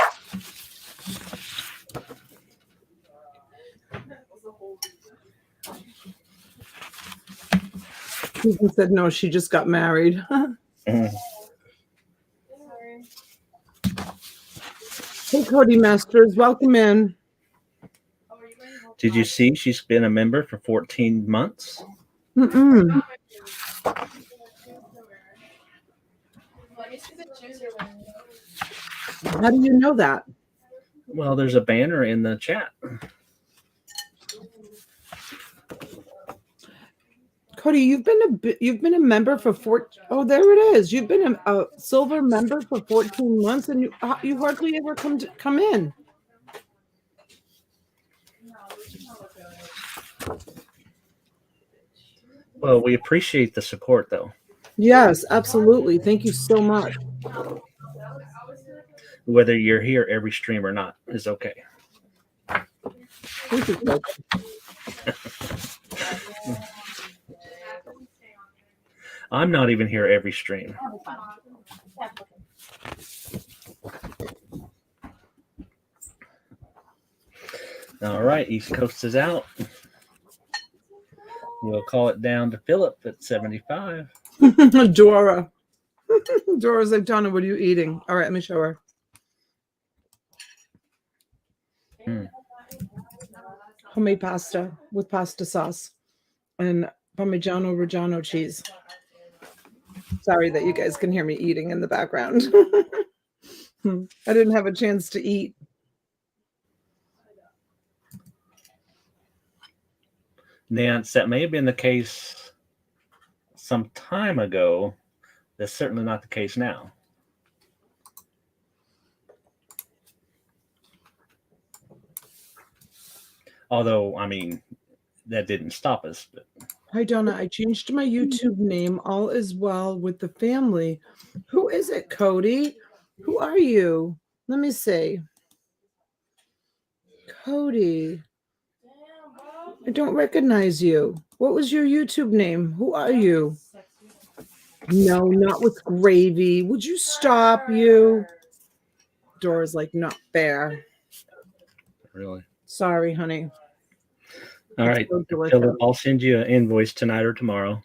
S1: Susan said no, she just got married. Hey, Cody Masters, welcome in.
S2: Did you see she's been a member for 14 months?
S1: Mm-mm. How do you know that?
S2: Well, there's a banner in the chat.
S1: Cody, you've been a member for 14. Oh, there it is. You've been a silver member for 14 months, and you hardly ever come in.
S2: Well, we appreciate the support, though.
S1: Yes, absolutely. Thank you so much.
S2: Whether you're here every stream or not is okay.
S1: Thank you, Cody.
S2: I'm not even here every stream. All right, East Coast is out. We'll call it down to Philip at 75.
S1: Dora. Dora's like, Donna, what are you eating? All right, let me show her. Homemade pasta with pasta sauce and Parmigiano Reggiano cheese. Sorry that you guys can hear me eating in the background. I didn't have a chance to eat.
S2: Nance, that may have been the case some time ago. That's certainly not the case now. Although, I mean, that didn't stop us. But.
S1: Hi, Donna. I changed my YouTube name. All is well with the family. Who is it, Cody? Who are you? Let me see. Cody. I don't recognize you. What was your YouTube name? Who are you? No, not with gravy. Would you stop, you? Dora's like, not fair.
S2: Really?
S1: Sorry, honey.
S2: All right. So I'll send you an invoice tonight or tomorrow.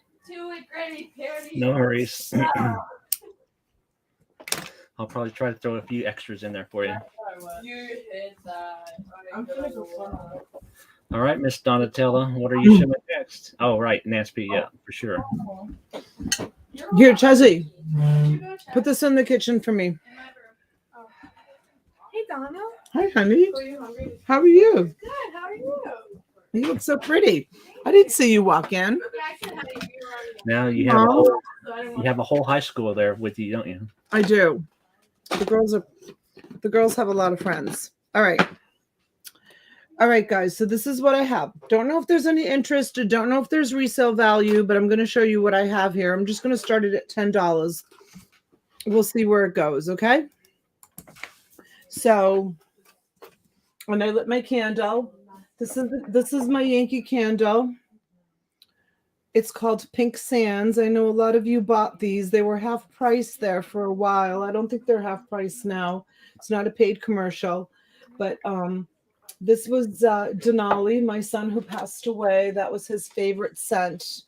S2: No worries. I'll probably try to throw a few extras in there for you.
S3: You hit that.
S2: All right, Miss Donatella, what are you showing next? Oh, right, Nancy, yeah, for sure.
S1: Here, Chezzy, put this in the kitchen for me.
S3: Hey, Donna.
S1: Hi, honey.
S3: Are you hungry?
S1: How are you?
S3: Good. How are you?
S1: You look so pretty. I didn't see you walk in.
S2: Now you have a whole high school there with you, don't you?
S1: I do. The girls have a lot of friends. All right. All right, guys. So this is what I have. Don't know if there's any interest. Don't know if there's resale value, but I'm going to show you what I have here. I'm just going to start it at $10. We'll see where it goes. Okay. So when I lit my candle, this is my Yankee candle. It's called Pink Sands. I know a lot of you bought these. They were half price there for a while. I don't think they're half price now. It's not a paid commercial, but this was Denali, my son who passed away. That was his favorite scent,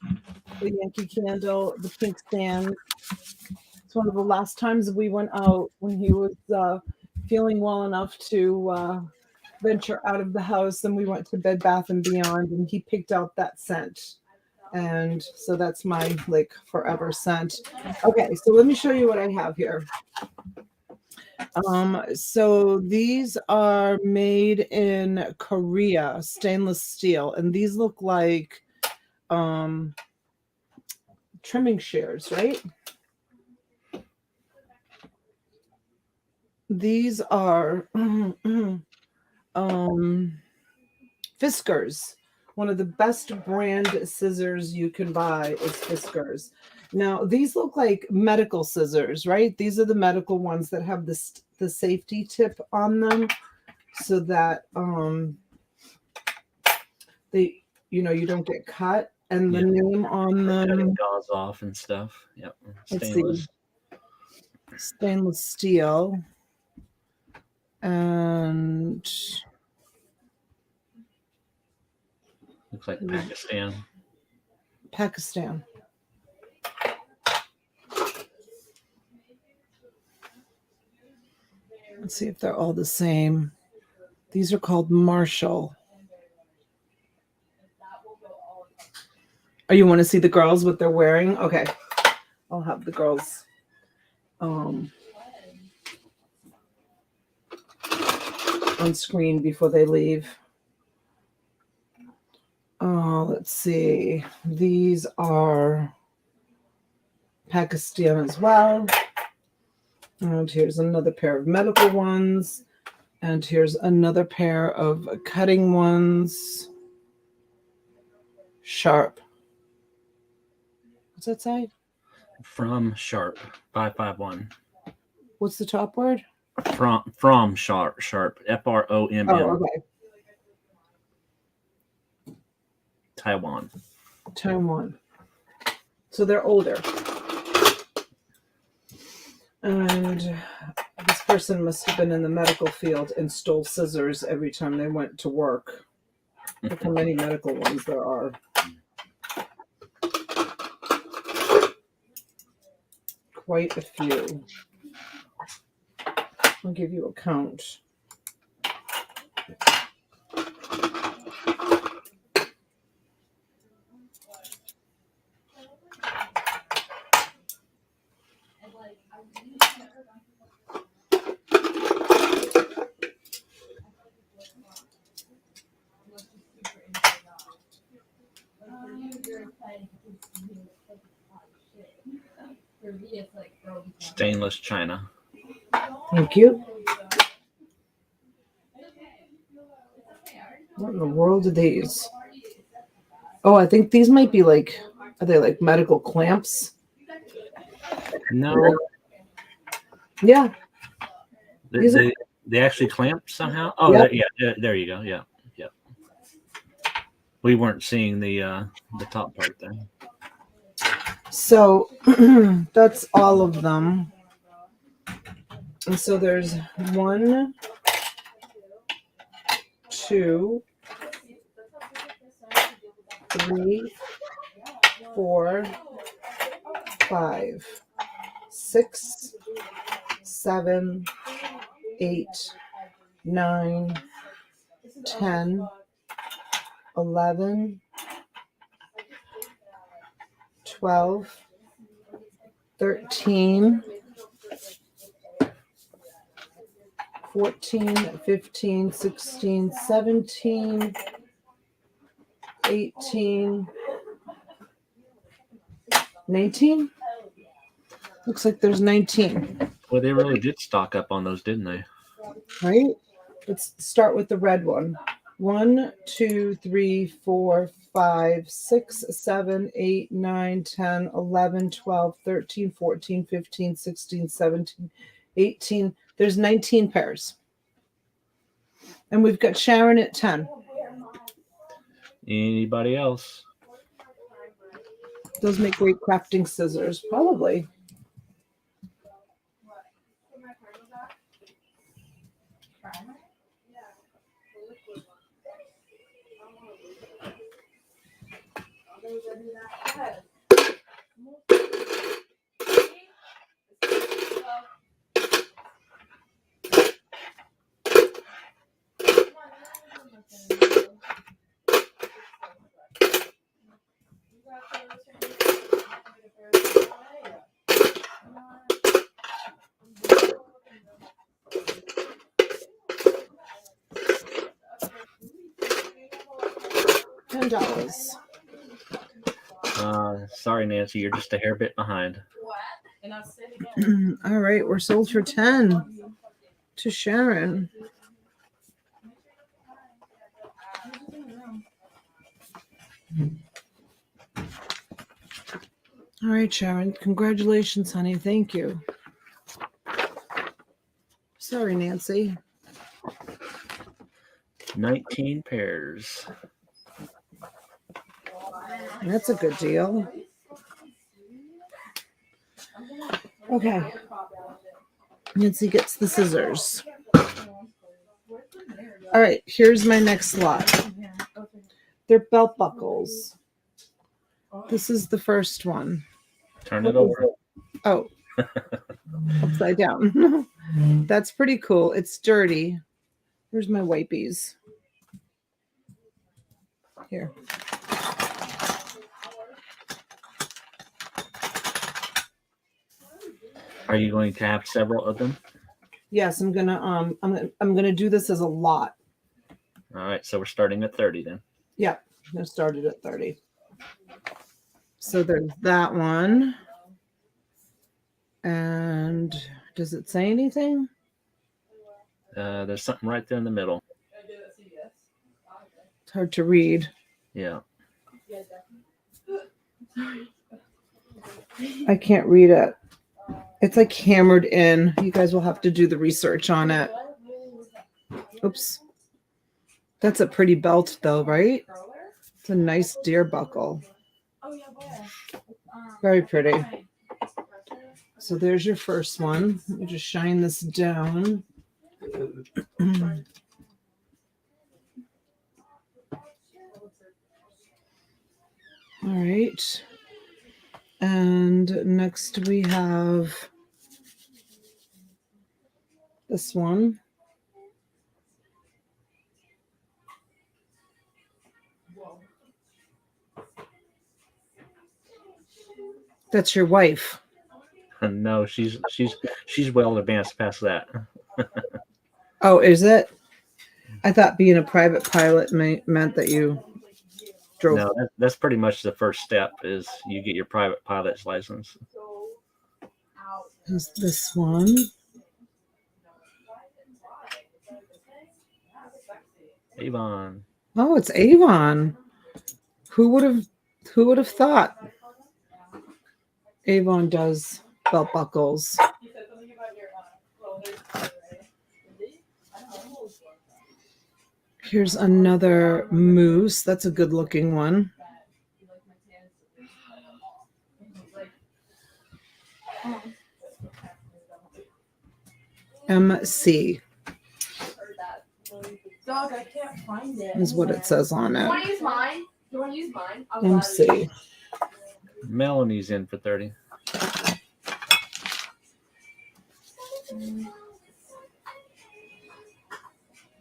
S1: the Yankee candle, the Pink Sands. It's one of the last times we went out when he was feeling well enough to venture out of the house, and we went to Bed Bath and Beyond, and he picked out that scent. And so that's my like forever scent. Okay, so let me show you what I have here. So these are made in Korea, stainless steel, and these look like trimming shears, right? These are Fiskars. One of the best brand scissors you can buy is Fiskars. Now, these look like medical scissors, right? These are the medical ones that have the safety tip on them so that they, you don't get cut. And the name on them,
S2: cutting gauze off and stuff. Yep. Stainless.
S1: Stainless steel. And
S2: looks like Pakistan.
S1: Pakistan. Let's see if they're all the same. These are called Marshall. Oh, you want to see the girls what they're wearing? Okay. I'll have the girls on screen before they leave. Let's see. These are Pakistan as well. And here's another pair of medical ones. And here's another pair of cutting ones. Sharp. What's that say?
S2: From Sharp 551.
S1: What's the top word?
S2: From Sharp FROMM.
S1: Oh, okay.
S2: Taiwan.
S1: So they're older. And this person must have been in the medical field and stole scissors every time they went to work. Look how many medical ones there are. Quite a few. I'll give you a count.
S2: Stainless china.
S1: Thank you. What in the world are these? Oh, I think these might be like, are they like medical clamps?
S2: No.
S1: Yeah.
S2: They actually clamp somehow? Oh,
S1: yep.
S2: Yeah, there you go. Yeah. We weren't seeing the top part there.
S1: So that's all of them. And so there's 1, 2, 3, 4, 5, 6, 7, 8, 9, 10, 11, 12, 13, 14, 15, 16, 17, 18, 19. Looks like there's 19.
S2: Well, they really did stock up on those, didn't they?
S1: Right? Let's start with the red one. 1, 2, 3, 4, 5, 6, 7, 8, 9, 10, 11, 12, 13, 14, 15, 16, 17, 18. There's 19 pairs. And we've got Sharon at 10.
S2: Anybody else?
S1: Those make great crafting scissors, probably. $10.
S2: Sorry, Nancy, you're just a hair bit behind.
S1: All right, we're sold for 10 to Sharon. All right, Sharon. Congratulations, honey. Thank you. Sorry, Nancy.
S2: 19 pairs.
S1: That's a good deal. Okay. Nancy gets the scissors. All right, here's my next lot. They're belt buckles. This is the first one.
S2: Turn it over.
S1: Oh, upside down. That's pretty cool. It's dirty. Here's my wipies. Here.
S2: Are you going to have several of them?
S1: Yes, I'm gonna do this as a lot.
S2: All right, so we're starting at 30 then.
S1: Yeah, I started at 30. So there's that one. And does it say anything?
S2: There's something right there in the middle.
S1: It's hard to read.
S2: Yeah.
S1: I can't read it. It's like hammered in. You guys will have to do the research on it. Oops. That's a pretty belt though, right? It's a nice deer buckle. Very pretty. So there's your first one. Let me just shine this down. All right. And next we have this one. That's your wife.
S2: No, she's well advanced past that.
S1: Oh, is it? I thought being a private pilot meant that you drove.
S2: No, that's pretty much the first step is you get your private pilot's license.
S1: Is this one?
S2: Avon.
S1: Oh, it's Avon. Who would have thought? Avon does belt buckles. Here's another moose. That's a good looking one. MC
S3: Dog, I can't find it.
S1: is what it says on
S3: Do you
S1: it.
S3: want to use mine? Do you want to use mine?
S1: MC.
S2: Melanie's in for 30.
S3: I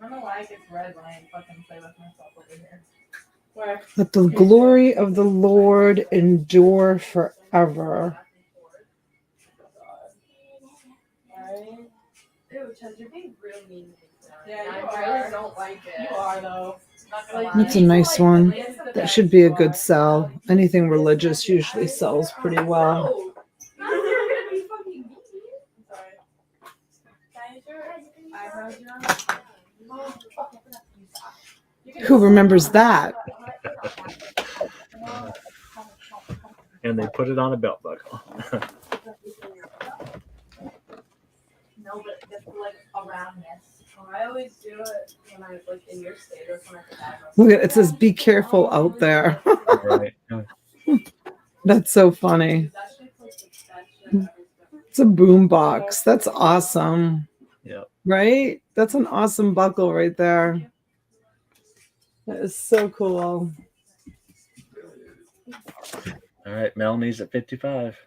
S3: don't know why it gets red when I fucking play with myself over here. Where?
S1: Let the glory of the Lord endure forever.
S3: Ew, Chaz, you're being real mean.
S4: Yeah,
S3: I
S4: you
S3: really
S4: are.
S3: don't like it.
S4: You are though. Not gonna lie.
S1: That's a nice one. That should be a good sell. Anything religious usually sells pretty well.
S3: No, you're gonna be fucking mean.
S4: Sorry.
S3: Can I use your eyebrows, John? Oh, fuck, I forgot to use that. You
S1: Who remembers that?
S2: And they put it on a belt buckle.
S3: No, but it's like around this.
S4: Oh, I always do it when I like in your state or when I forgot.
S1: Look at it says be careful out there.
S2: Right.
S1: That's so funny. It's a boom box. That's awesome.
S2: Yep.
S1: Right? That's an awesome buckle right there. That is so cool.
S2: All right, Melanie's at 55.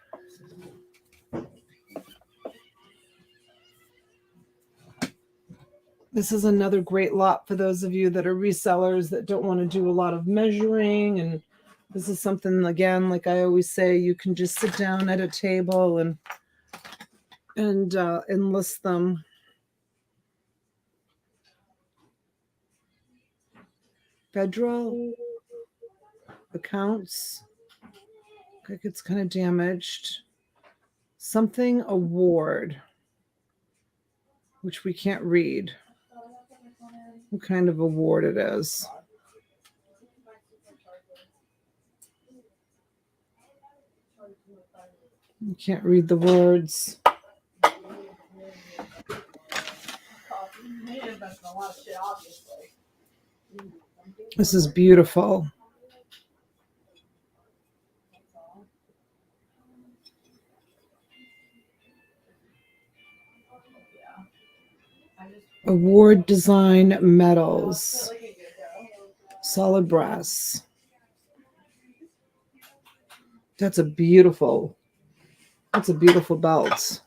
S1: This is another great lot for those of you that are resellers that don't want to do a lot of measuring. And this is something, again, like I always say, you can just sit down at a table and list them. Federal accounts. Like it's kind of damaged. Something award, which we can't read. What kind of award it is. You can't read the words. This is beautiful. Award design medals. Solid brass. That's a beautiful belt.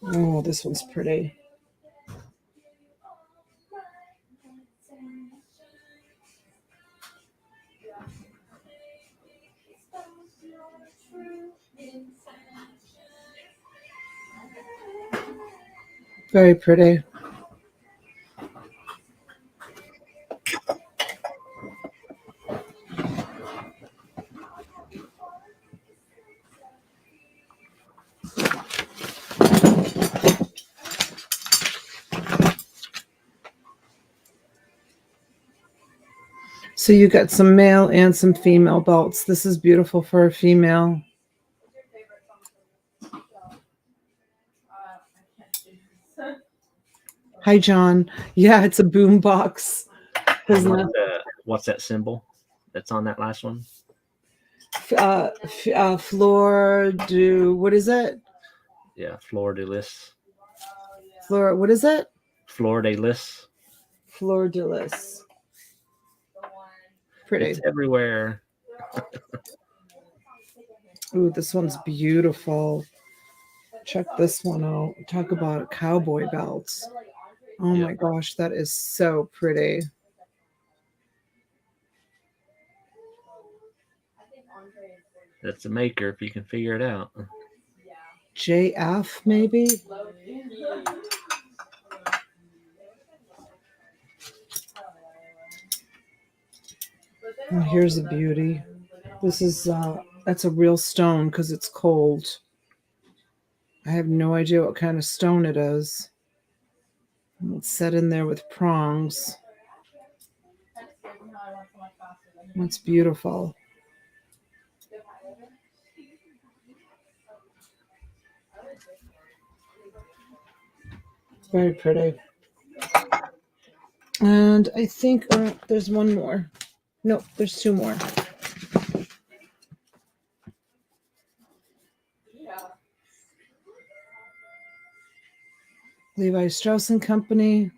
S1: Oh, this one's pretty. Very pretty. So you got some male and some female belts. This is beautiful for a female. Hi, John. Yeah, it's a boom box.
S2: What's that symbol that's on that last one?
S1: Fleur du, what is it?
S2: Yeah, Fleur de Lis.
S1: Fleur, what is it?
S2: Fleur de Lis.
S1: Fleur de Lis. Pretty.
S2: It's everywhere.
S1: Ooh, this one's beautiful. Check this one out. Talk about cowboy belts. Oh my gosh, that is so pretty.
S2: That's a maker if you can figure it out.
S1: JF maybe? Oh, here's a beauty. This is that's a real stone because it's cold. I have no idea what kind of stone it is. It's set in there with prongs. That's beautiful. Very pretty. And I think there's one more. Nope, there's two more. Levi Strauss and Company.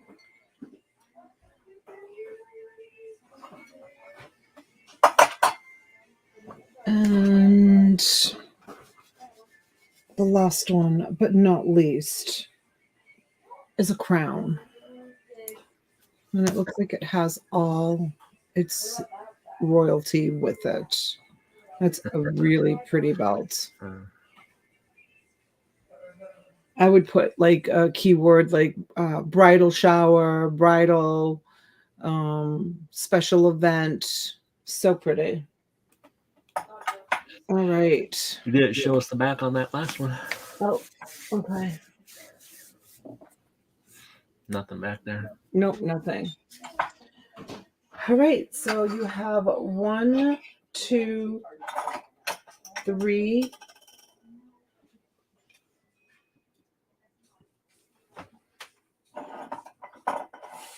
S1: And the last one, but not least, is a crown. And it looks like it has all its royalty with it. That's a really pretty belt. I would put like a keyword like bridal shower, bridal special event. So pretty. All right.
S2: You didn't show us the back on that last one.
S1: Oh, okay.
S2: Nothing back there.
S1: Nope, nothing. All right, so you have 1, 2, 3,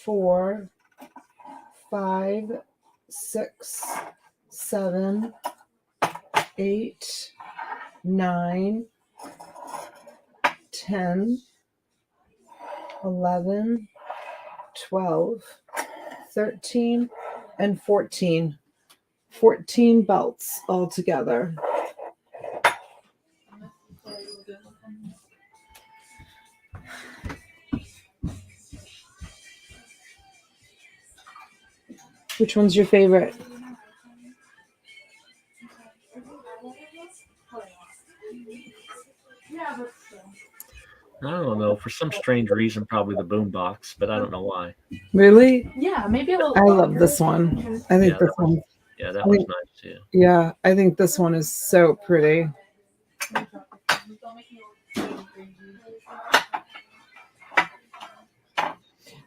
S1: 4, 5, 6, 7, 8, 9, 10, 11, 12, 13, and 14. 14 belts altogether. Which one's your favorite?
S3: Yeah, but still.
S2: I don't know. For some strange reason, probably the boom box, but I don't know why.
S1: Really?
S3: Yeah, maybe a little.
S1: I love this one. I think this one.
S2: Yeah, that
S1: I
S2: one's
S1: think-
S2: nice too.
S1: Yeah, I think this one is so pretty.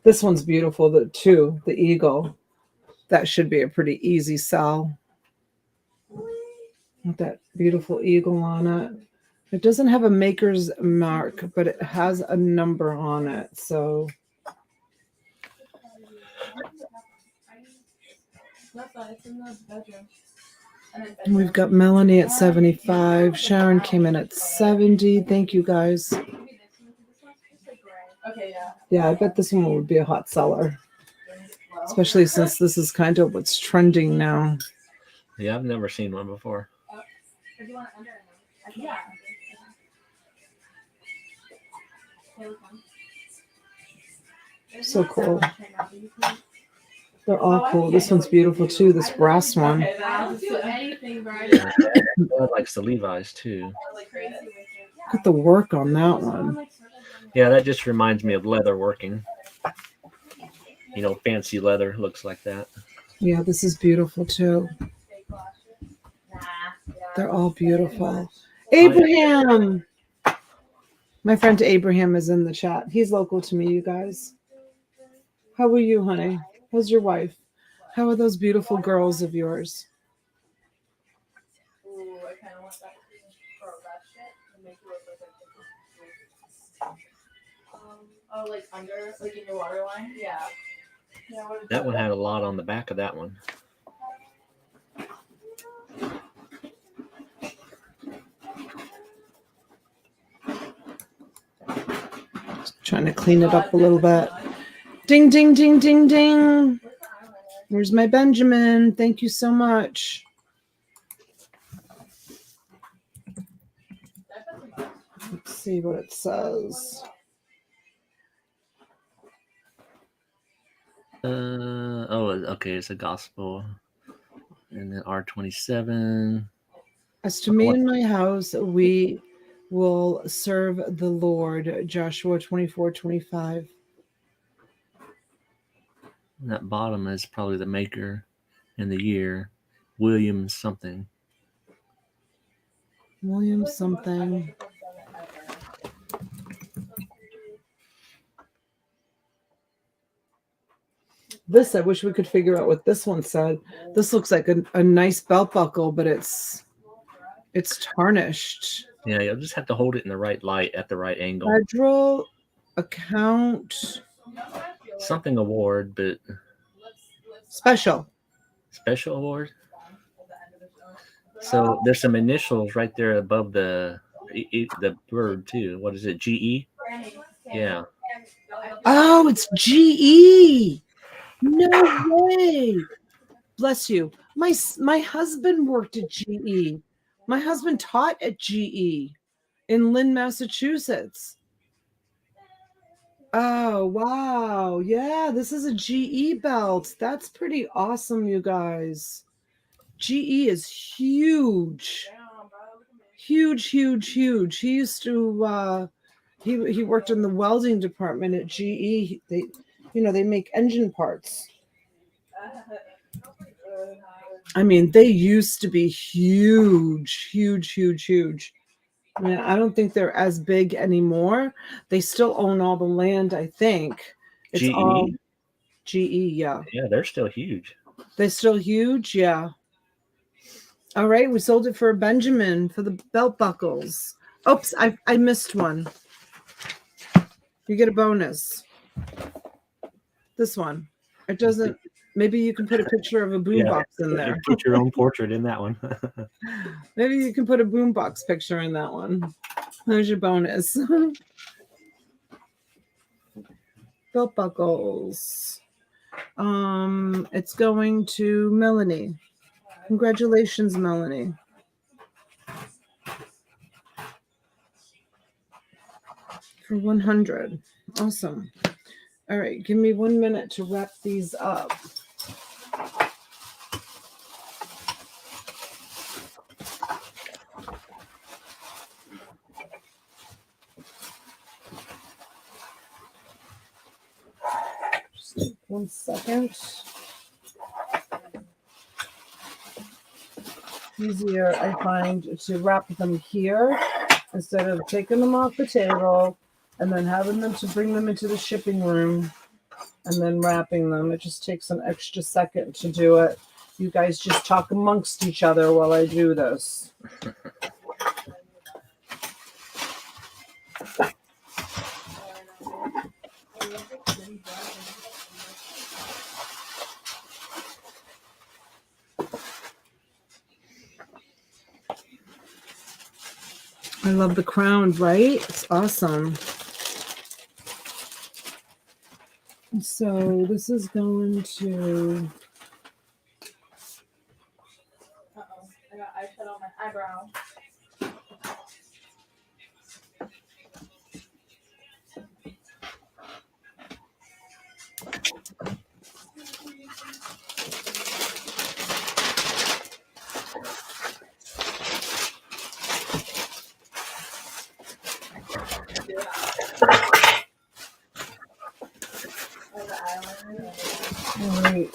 S1: This one's beautiful, the eagle. That should be a pretty easy sell. With that beautiful eagle on it. It doesn't have a maker's mark, but it has a number on it. So
S3: It's in the bedroom.
S1: we've got Melanie at 75. Sharon came in at 70. Thank you guys.
S3: Okay, yeah.
S1: Yeah, I bet this one would be a hot seller, especially since this is kind of what's trending now.
S2: Yeah, I've never seen one before.
S3: If you want it under, yeah.
S1: So cool. They're all cool. This one's beautiful too, this brass one.
S3: Okay, I'll do anything, Brian.
S2: Yeah, Dad likes the Levi's too.
S1: Look at the work on that one.
S2: Yeah, that just reminds me of leather working. You know, fancy leather looks like that.
S1: Yeah, this is beautiful too. They're all beautiful. Abraham! My friend Abraham is in the chat. He's local to me, you guys. How are you, honey? How's your wife? How are those beautiful girls of yours?
S3: Ooh, I kind of want that for that shit and make it look like oh, like under, like in your water line? Yeah. Yeah.
S2: That one had a lot on the back of that one.
S1: Just trying to clean it up a little bit. Ding, ding, ding, ding, ding. Here's my Benjamin. Thank you so much. Let's see what it says.
S2: Okay, it's a gospel. And then R27.
S1: As to me and my house, we will serve the Lord. Joshua 24:25.
S2: And that bottom is probably the maker and the year. William something.
S1: William something. This, I wish we could figure out what this one said. This looks like a nice belt buckle, but it's tarnished.
S2: Yeah, you'll just have to hold it in the right light at the right angle.
S1: Federal account
S2: Something award, but
S1: special.
S2: special award. So there's some initials right there above the bird too. What is it? GE? Yeah.
S1: Oh, it's GE. No way. Bless you. My husband worked at GE. My husband taught at GE in Lynn, Massachusetts. Oh, wow. Yeah, this is a GE belt. That's pretty awesome, you guys. GE is huge. Huge, huge, huge. He used to he worked in the welding department at GE. They make engine parts. I mean, they used to be huge, huge, huge, huge. I mean, I don't think they're as big anymore. They still own all the land, I think. It's
S2: GE?
S1: all GE, yeah.
S2: Yeah, they're still huge.
S1: They're still huge, yeah. All right, we sold it for Benjamin for the belt buckles. Oops, I missed one. You get a bonus. This one. It doesn't. Maybe you can put a picture of a boombox in there.
S2: Put your own portrait in that one.
S1: Maybe you can put a boombox picture in that one. There's your bonus. Belt buckles. It's going to Melanie. Congratulations, Melanie. For 100. Awesome. All right, give me 1 minute to wrap these up. Just 1 second. Easier, I find, to wrap them here instead of taking them off the table and then having them to bring them into the shipping room and then wrapping them. It just takes an extra second to do it. You guys just talk amongst each other while I do this. I love the crown, right? It's awesome. So this is going to...
S3: Uh-oh. I got eyeshadow on my eyebrow.
S1: All right.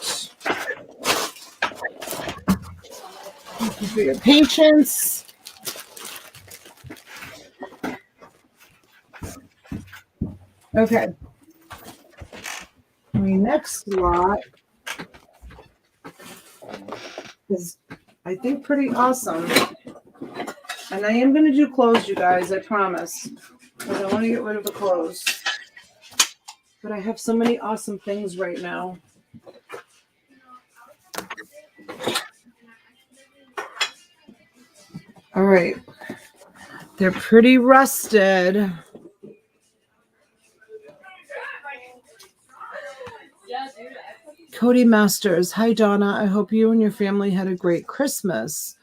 S1: Thank you for your patience. Okay. My next lot is, I think, pretty awesome. And I am going to do clothes, you guys, I promise. Because I want to get rid of the clothes. But I have so many awesome things right now. All right. They're pretty rusted. Cody Masters. Hi, Donna. I hope you and your family had a great Christmas.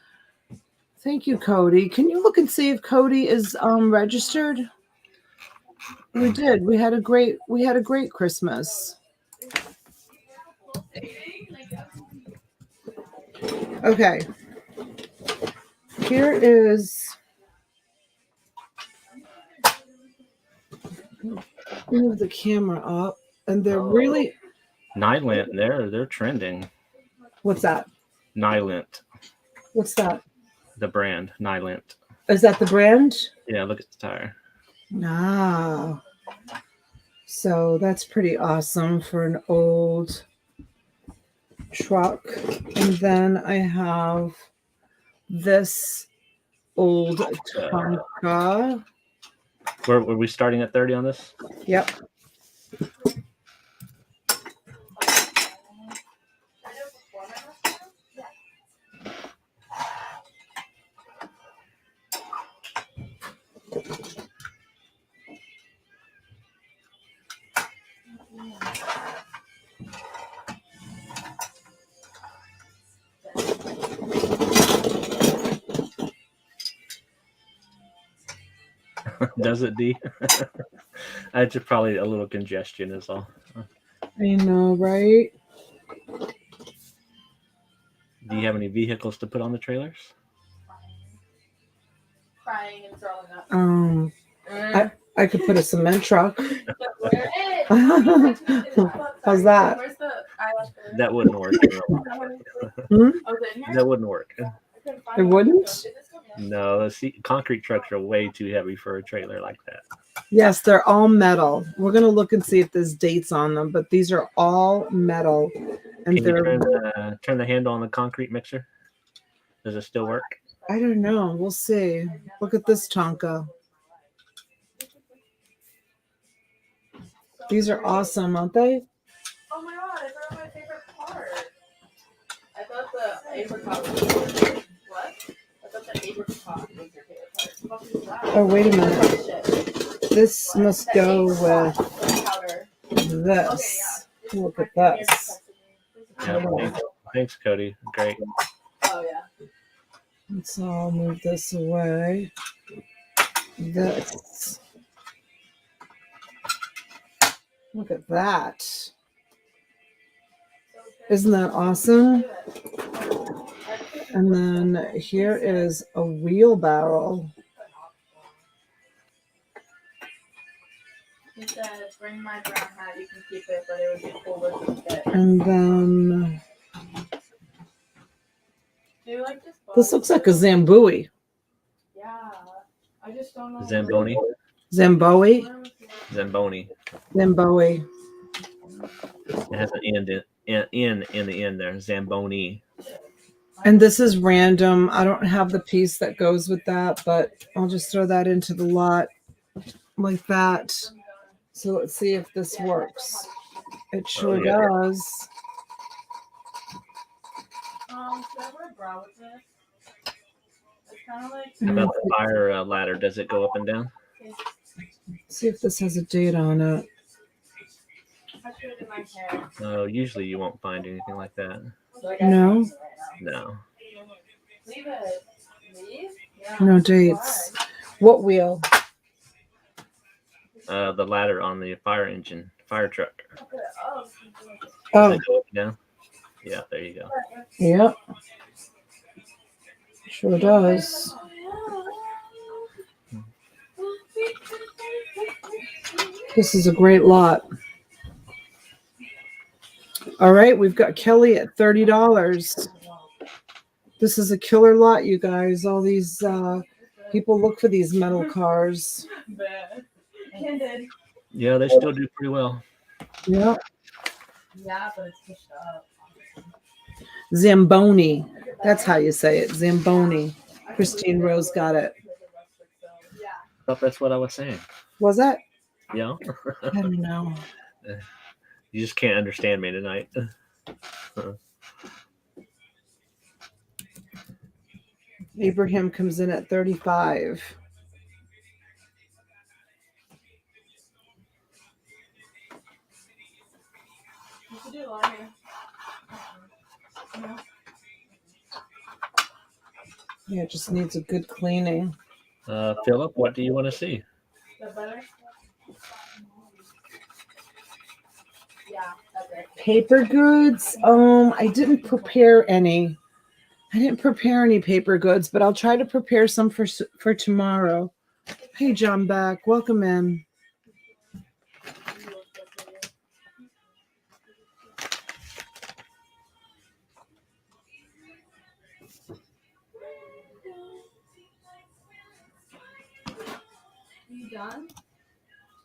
S1: Thank you, Cody. Can you look and see if Cody is registered? We did. We had a great Christmas. Okay. Here is move the camera up, and they're really
S2: Nylint, they're trending.
S1: What's that?
S2: Nylint.
S1: What's that?
S2: The brand, Nylint.
S1: Is that the brand?
S2: Yeah, look at the tire.
S1: Ah. So that's pretty awesome for an old truck. And then I have this old Tonka.
S2: Were we starting at 30 on this?
S1: Yep.
S2: Does it, D? It's just probably a little congestion is all.
S1: I know, right?
S2: Do you have any vehicles to put on the trailers?
S3: Crying and throwing up.
S1: I could put a cement truck.
S3: How's
S1: How's that?
S3: Where's the eyelash?
S2: That wouldn't work. That wouldn't work.
S1: It wouldn't?
S2: No, concrete trucks are way too heavy for a trailer like that.
S1: Yes, they're all metal. We're gonna look and see if there's dates on them, but these are all metal, and
S2: Can you
S1: they're.
S2: turn the handle on the concrete mixer? Does it still work?
S1: I don't know. We'll see. Look at this Tonka. These are awesome, aren't they?
S4: Oh my god, I forgot my favorite part. I thought the apricot was what? I thought the apricot was your favorite part. What is that?
S1: Oh, wait a minute.
S4: Oh, shit.
S1: This must
S4: The
S1: go
S4: apricot
S1: with
S4: powder.
S1: this.
S4: Okay,
S1: Look
S4: yeah.
S1: at this.
S2: Yeah. Thanks, Cody. Great.
S4: Oh yeah.
S1: Let's all move this away. This. Look at that. Isn't that awesome? And then here is a wheelbarrow.
S4: He said, bring my brown hat, you can keep it, but it would be cool with the fit.
S1: And then
S4: Do you like this book?
S1: this looks like a Zambui.
S4: Yeah. I just don't know.
S2: Zamboni.
S1: Zamboni.
S2: Zamboni.
S1: Zamboni.
S2: It has an in the end there. Zamboni.
S1: And this is random. I don't have the piece that goes with that, but I'll just throw that into the lot like that. So let's see if this works. It sure
S2: yeah.
S1: does.
S4: Should I wear a bra with this? It's kind of like.
S2: How about the fire ladder? Does it go up and down?
S1: See if this has a date on it.
S4: I put it in my hair.
S2: No, usually you won't find anything like that.
S1: No,
S2: No.
S4: Leave it. Leave? Yeah.
S1: no dates. What wheel?
S2: The ladder on the fire truck.
S4: Oh.
S2: Does
S1: Oh,
S2: it go up and down? Yeah, there you go.
S1: yep. Sure does. This is a great lot. All right, we've got Kelly at $30. This is a killer lot, you guys. All these people look for these metal cars.
S4: Candid.
S2: Yeah, they still do pretty well.
S1: Yep.
S4: Yeah, but it's pushed up.
S1: Zamboni. That's how you say it. Zamboni. Christine Rose got it.
S4: Yeah.
S2: I thought that's what I was saying.
S1: Was that?
S2: Yeah.
S1: I don't know.
S2: You just can't understand me tonight.
S1: Abraham comes in at 35.
S4: You should do a lot here.
S1: Yeah, it just needs a good cleaning.
S2: Philip, what do you want to see?
S4: Is that better? Yeah, that's it.
S1: Paper goods. I didn't prepare any. I didn't prepare any paper goods, but I'll try to prepare some for tomorrow. Hey, John Beck, welcome in.
S4: You done?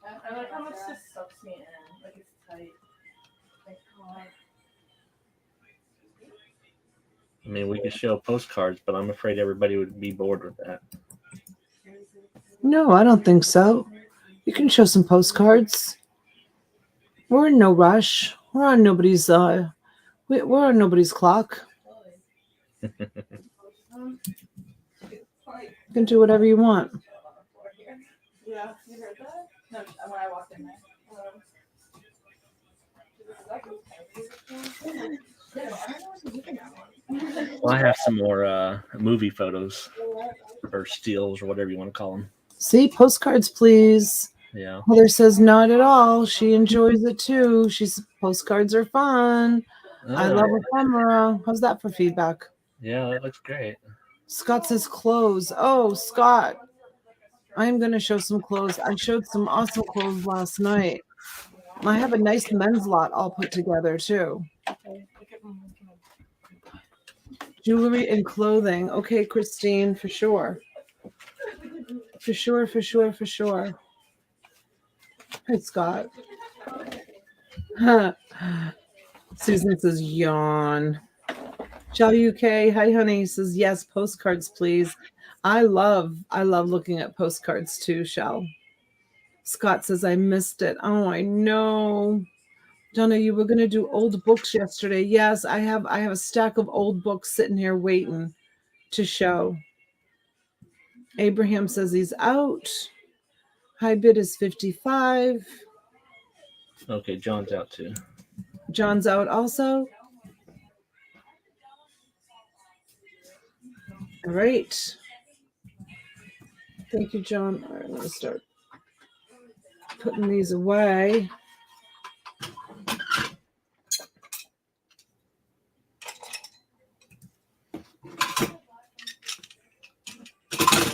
S4: I like how much this sucks me in. Like it's tight. Like, God.
S2: I mean, we could show postcards, but I'm afraid everybody would be bored with that.
S1: No, I don't think so. You can show some postcards. We're in no rush. We're on nobody's we're on nobody's clock. You can do whatever you want.
S4: Yeah, you heard that? No, when I walked in there.
S2: Well, I have some more movie photos or steals or whatever you want to call them.
S1: See, postcards, please.
S2: Yeah.
S1: Heather says not at all. She enjoys it too. She's postcards are fun. I love ephemera. How's that for feedback?
S2: Yeah, that looks great.
S1: Scott says clothes. Oh, Scott, I'm going to show some clothes. I showed some awesome clothes last night. I have a nice men's lot all put together too. Jewelry and clothing. Okay, Christine, for sure. For sure. Hi, Scott. Susan says yawn. Shell UK, hi honey, says yes, postcards, please. I love looking at postcards too, Shell. Scott says I missed it. Oh, I know. Donna, you were gonna do old books yesterday. Yes, I have a stack of old books sitting here waiting to show. Abraham says he's out. High bid is 55.
S2: Okay, John's out too.
S1: John's out also. All right. Thank you, John. All right, I'm going to start putting these away.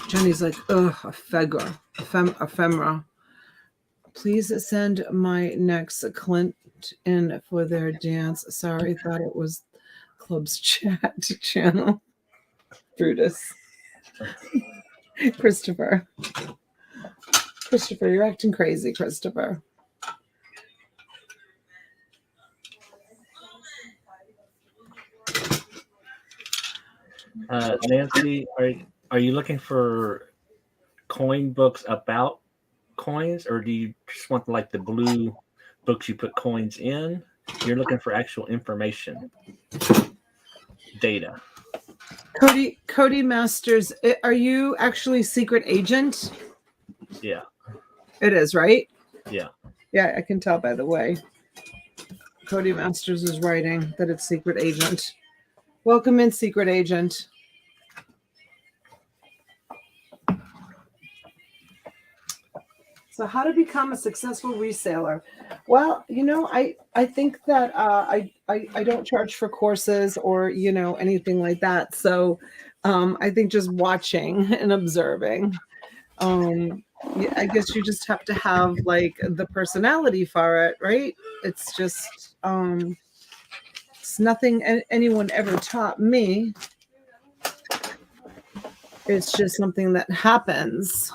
S1: Jenny's like, ugh, ephemera. Please send my next Clint in for their dance. Sorry, thought it was Club's chat channel. Brutus. Christopher, you're acting crazy, Christopher.
S2: Nancy, are you looking for coin books about coins, or do you just want like the blue books you put coins in? You're looking for actual information, data.
S1: Cody Masters, are you actually secret agent?
S2: Yeah.
S1: It is, right?
S2: Yeah.
S1: Yeah, I can tell by the way. Cody Masters is writing that it's secret agent. Welcome in, secret agent. So how to become a successful reseller? Well, I think that I don't charge for courses or, anything like that. So I think just watching and observing. I guess you just have to have like the personality for it, right? It's just it's nothing anyone ever taught me. It's just something that happens.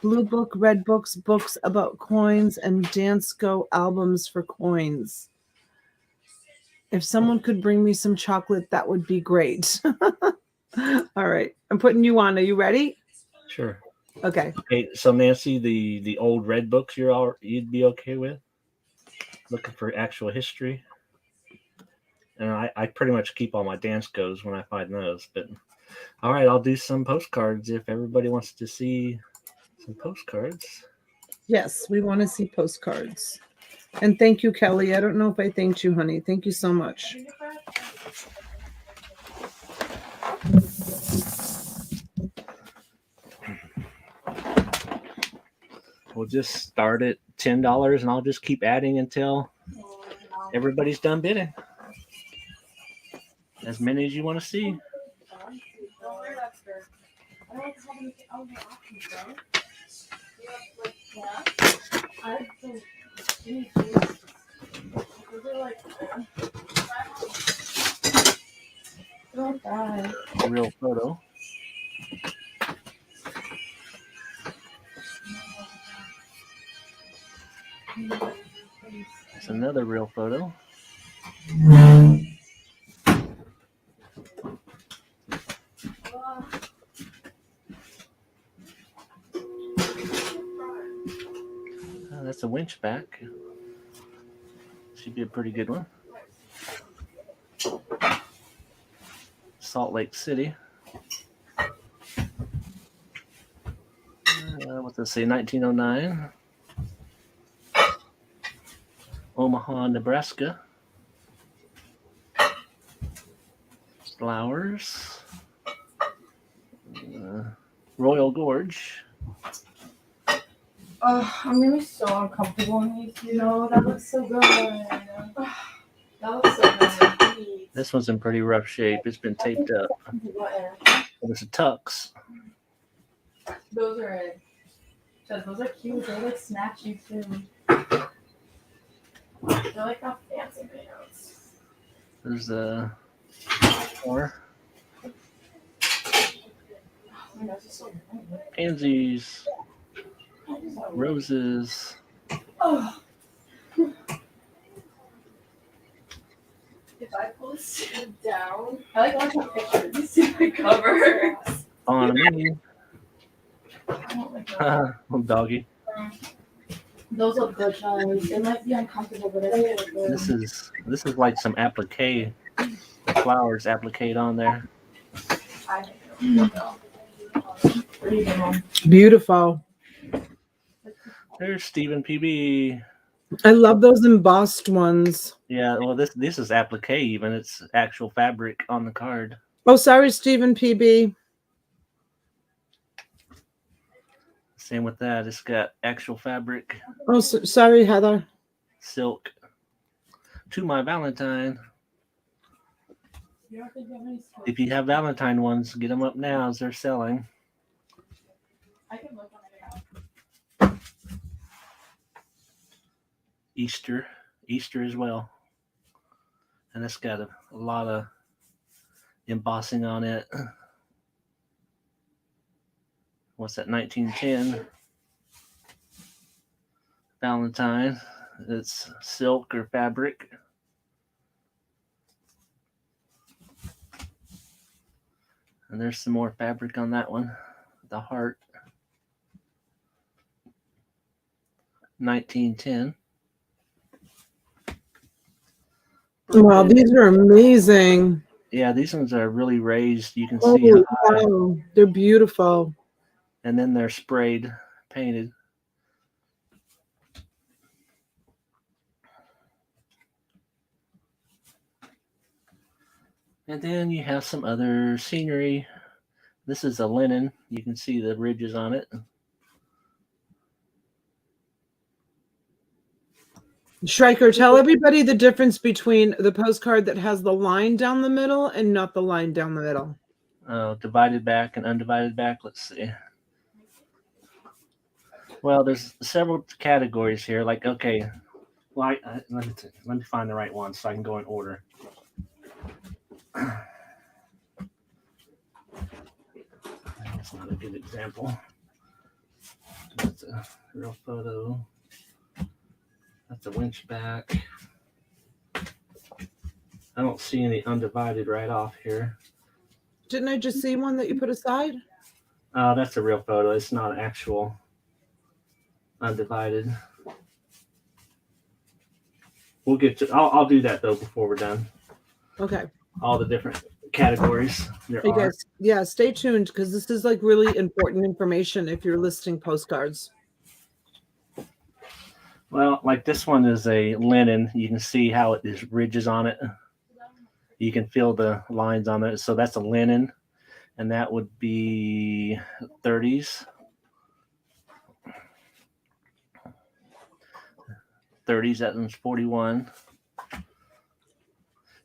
S1: Blue book, red books, books about coins, and Dance Go albums for coins. If someone could bring me some chocolate, that would be great. All right. I'm putting you on. Are you ready?
S2: Sure.
S1: Okay.
S2: Okay. So Nancy, the old red books you'd be okay with? Looking for actual history? And I pretty much keep all my dance goes when I find those. But all right, I'll do some postcards if everybody wants to see some postcards.
S1: Yes, we want to see postcards. And thank you, Kelly. I don't know if I thanked you, honey. Thank you so much.
S2: We'll just start at $10 and I'll just keep adding until everybody's done bidding. As many as you want to see. Real photo. It's another real photo. That's a winch back. Should be a pretty good one. Salt Lake City. What's this say? 1909. Omaha, Nebraska. Flowers. Royal Gorge.
S3: Oh, I'm gonna be so uncomfortable in these. That looks so good. That looks so good.
S2: This one's in pretty rough shape. It's been taped up. There's a tux.
S3: Those are it. Those are cute. They like snatchy too. They're like how fancy nails.
S2: There's more. Pansies. Roses.
S3: Oh. If I post it down, I like watching pictures. You see my covers.
S2: On me.
S3: I don't like that.
S2: Little doggy.
S3: Those look good, guys. It might be uncomfortable, but I think they look good.
S2: This is like some applique, flowers applique on there.
S3: I think they look good, though. What do you think, Mom?
S1: Beautiful.
S2: There's Stephen PB.
S1: I love those embossed ones.
S2: Yeah, well, this is applique even. It's actual fabric on the card.
S1: Oh, sorry, Stephen PB.
S2: Same with that. It's got actual fabric.
S1: Oh, sorry, Heather.
S2: Silk. To my Valentine. If you have Valentine ones, get them up now as they're selling.
S3: I can look on it.
S2: Easter as well. And it's got a lot of embossing on it. What's that, 1910? Valentine. It's silk or fabric. And there's some more fabric on that one. The heart. 1910.
S1: Wow, these are amazing.
S2: Yeah, these ones are really raised. You can
S1: Oh,
S2: see.
S1: wow. They're beautiful.
S2: And then they're sprayed, painted. And then you have some other scenery. This is a linen. You can see the ridges on it.
S1: Stryker, tell everybody the difference between the postcard that has the line down the middle and not the line down the middle.
S2: Divided back and undivided back. Let's see. Well, there's several categories here. Like, okay, well, let me find the right one so I can go in order. That's not a good example. That's a real photo. That's a winch back. I don't see any undivided right off here.
S1: Didn't I just see one that you put aside?
S2: That's a real photo. It's not actual undivided. We'll get to. I'll do that though before we're done.
S1: Okay.
S2: All the different categories there
S1: Hey
S2: are.
S1: guys, yeah, stay tuned because this is like really important information if you're listing postcards.
S2: Well, like this one is a linen. You can see how it is ridges on it. You can feel the lines on it. So that's a linen, and that would be 30s. 30s, that one's 41.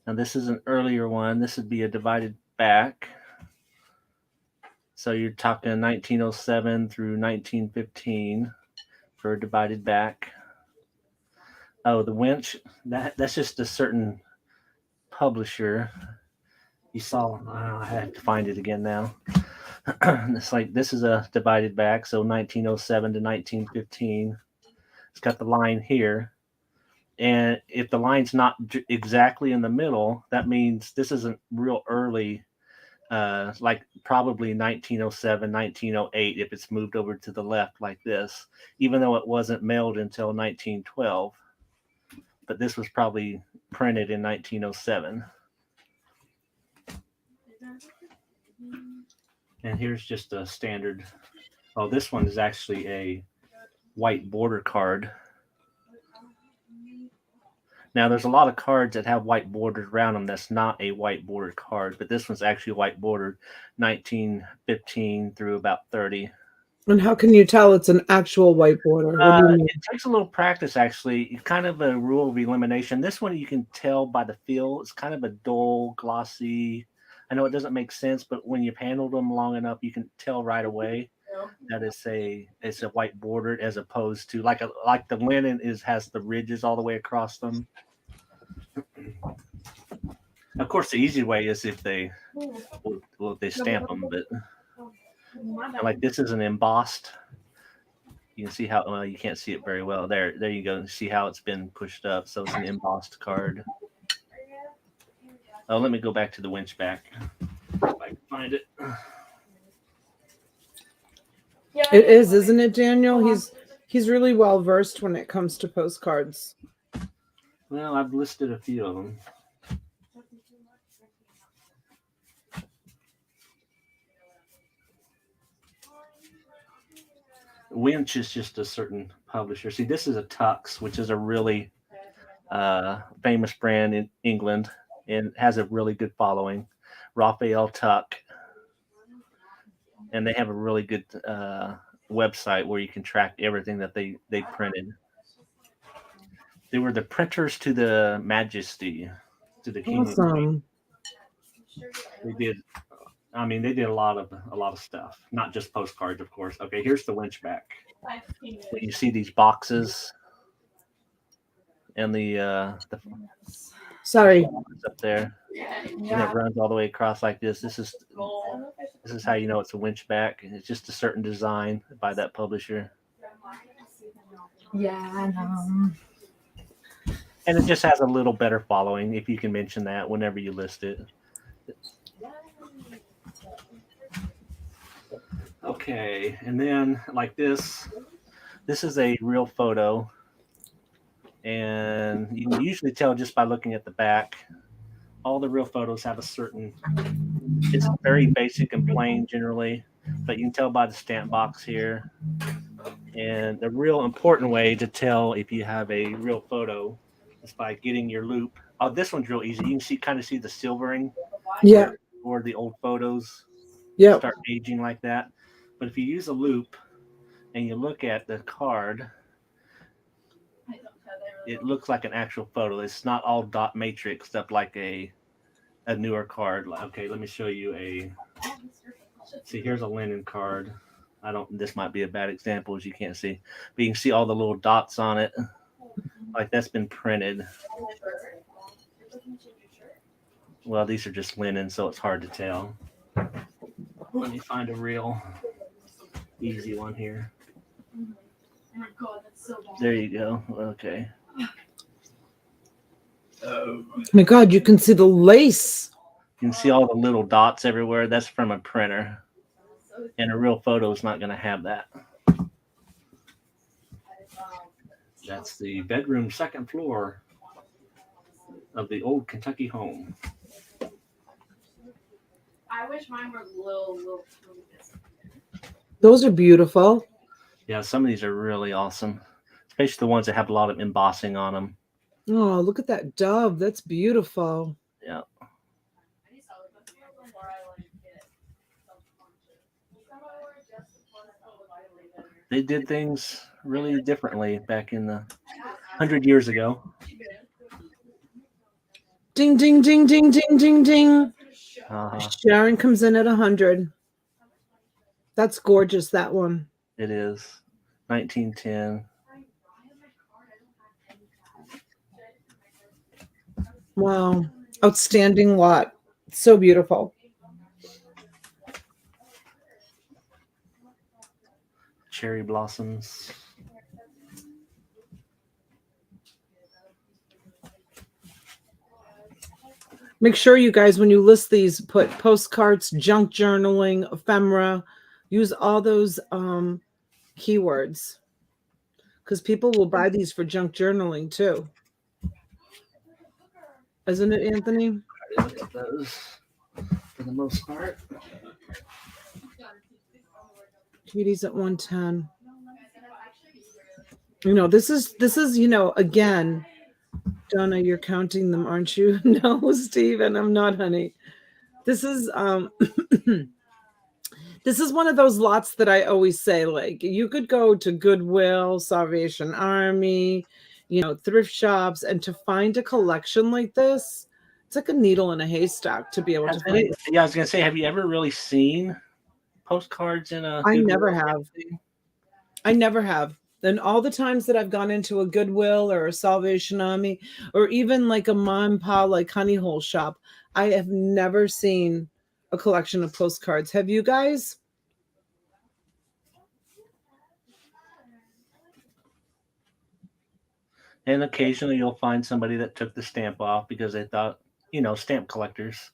S2: Now this is an earlier one. This would be a divided back. So you're talking 1907 through 1915 for a divided back. Oh, the winch, that's just a certain publisher. You saw, I have to find it again now. It's like, this is a divided back, so 1907 to 1915. It's got the line here. And if the line's not exactly in the middle, that means this isn't real early, like probably 1907, 1908, if it's moved over to the left like this, even though it wasn't mailed until 1912. But this was probably printed in 1907. And here's just a standard. Oh, this one is actually a white border card. Now, there's a lot of cards that have white borders around them. That's not a white border card, but this one's actually white bordered, 1915 through about 30.
S1: And how can you tell it's an actual white border? What do you mean?
S2: It takes a little practice, actually. It's kind of a rule of elimination. This one you can tell by the feel. It's kind of a dull, glossy. I know it doesn't make sense, but when you've handled them long enough, you can tell right away that it's a white border, as opposed to like the linen has the ridges all the way across them. Of course, the easy way is if they stamp them, but like this is an embossed. You can see how, well, you can't see it very well. There you go. See how it's been pushed up. So it's an embossed card. Oh, let me go back to the winch back. If I can find it.
S1: It is, isn't it, Daniel? He's really well versed when it comes to postcards.
S2: Well, I've listed a few of them. Winch is just a certain publisher. See, this is a Tux, which is a really famous brand in England and has a really good following. Raphael Tuck. And they have a really good website where you can track everything that they printed. They were the printers to the Majesty, to the King.
S1: Awesome.
S2: They did. I mean, they did a lot of stuff, not just postcards, of course. Okay, here's the winch back. You see these boxes and the
S1: sorry
S2: up there, and it runs all the way across like this. This is how you know it's a winch back. It's just a certain design by that publisher.
S3: Yeah, I know.
S2: And it just has a little better following, if you can mention that whenever you list it. Okay, and then like this is a real photo, and you can usually tell just by looking at the back. All the real photos have a certain, it's very basic and plain generally, but you can tell by the stamp box here. And the real important way to tell if you have a real photo is by getting your loop. Oh, this one's real easy. You can kind of see the silvering.
S1: Yeah.
S2: Or the old photos start aging like that. But if you use a loop and you look at the card, it looks like an actual photo. It's not all dot matrixed up like a newer card. Okay, let me show you see, here's a linen card. This might be a bad example as you can't see, but you can see all the little dots on it. Like that's been printed. Well, these are just linen, so it's hard to tell. Let me find a real easy one here. There you go. Okay.
S1: Oh my God, you can see the lace.
S2: You can see all the little dots everywhere. That's from a printer. And a real photo is not going to have that. That's the bedroom second floor of the old Kentucky home.
S4: I wish mine were little.
S1: Those are beautiful.
S2: Yeah, some of these are really awesome, especially the ones that have a lot of embossing on them.
S1: Oh, look at that dove. That's beautiful.
S2: Yeah. They did things really differently back in the 100 years ago.
S1: Ding, ding, ding, ding, ding, ding, ding. Sharon comes in at 100. That's gorgeous, that one.
S2: It is. 1910.
S1: Wow. Outstanding lot. So beautiful.
S2: Cherry blossoms.
S1: Make sure you guys, when you list these, put postcards, junk journaling, ephemera, use all those keywords, because people will buy these for junk journaling too. Isn't it, Anthony?
S2: Look at those for the most part.
S1: Katie's at 110. You know, this is, you know, again, Donna, you're counting them, aren't you? No, Steven, I'm not, honey. This is this is one of those lots that I always say, like, you could go to Goodwill, Salvation Army, you know, thrift shops, and to find a collection like this, it's like a needle in a haystack to be able to find it.
S2: Yeah, I was gonna say, have you ever really seen postcards in a
S1: Goodwill? I never have. And all the times that I've gone into a Goodwill or a Salvation Army, or even like a mom and pop, like Honey Hole shop, I have never seen a collection of postcards. Have you guys?
S2: And occasionally you'll find somebody that took the stamp off because they thought, stamp collectors,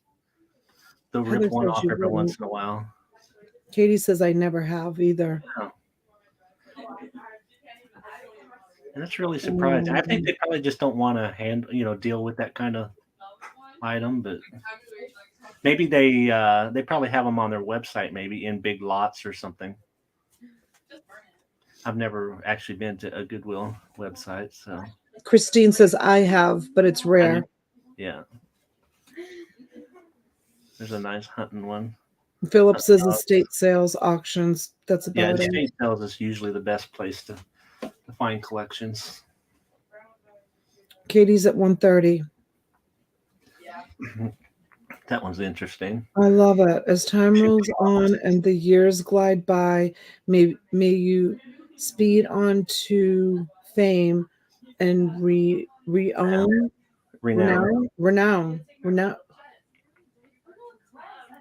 S2: they'll
S1: Heather
S2: rip one
S1: says
S2: off
S1: you
S2: every once
S1: wouldn't.
S2: in a while.
S1: Katie says I never have either.
S2: Oh, and that's really surprising. I think
S1: Um,
S2: they probably just don't want to deal with that kind of item, but maybe they probably have them on their website, maybe in big lots or something. I've never actually been to a Goodwill website, so
S1: Christine says I have, but it's rare.
S2: yeah. There's a nice hunting one.
S1: Philip says estate sales, auctions. That's
S2: Yeah,
S1: about it.
S2: estate sales is usually the best place to find collections.
S1: Katie's at 1:30.
S2: That one's interesting.
S1: I love it. As time rolls on and the years glide by, may you speed on to fame and renown.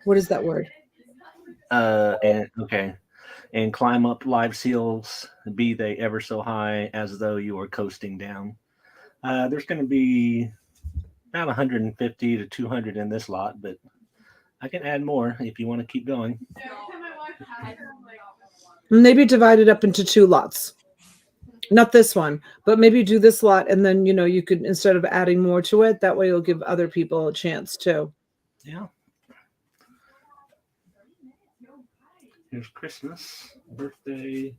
S1: What is that word?
S2: And climb up live seals, be they ever so high, as though you were coasting down. There's going to be about 150 to 200 in this lot, but I can add more if you want to keep going.
S1: Maybe divide it up into 2 lots. Not this one, but maybe do this lot, and then you could, instead of adding more to it, that way you'll give other people a chance too.
S2: Yeah. Here's Christmas, birthday,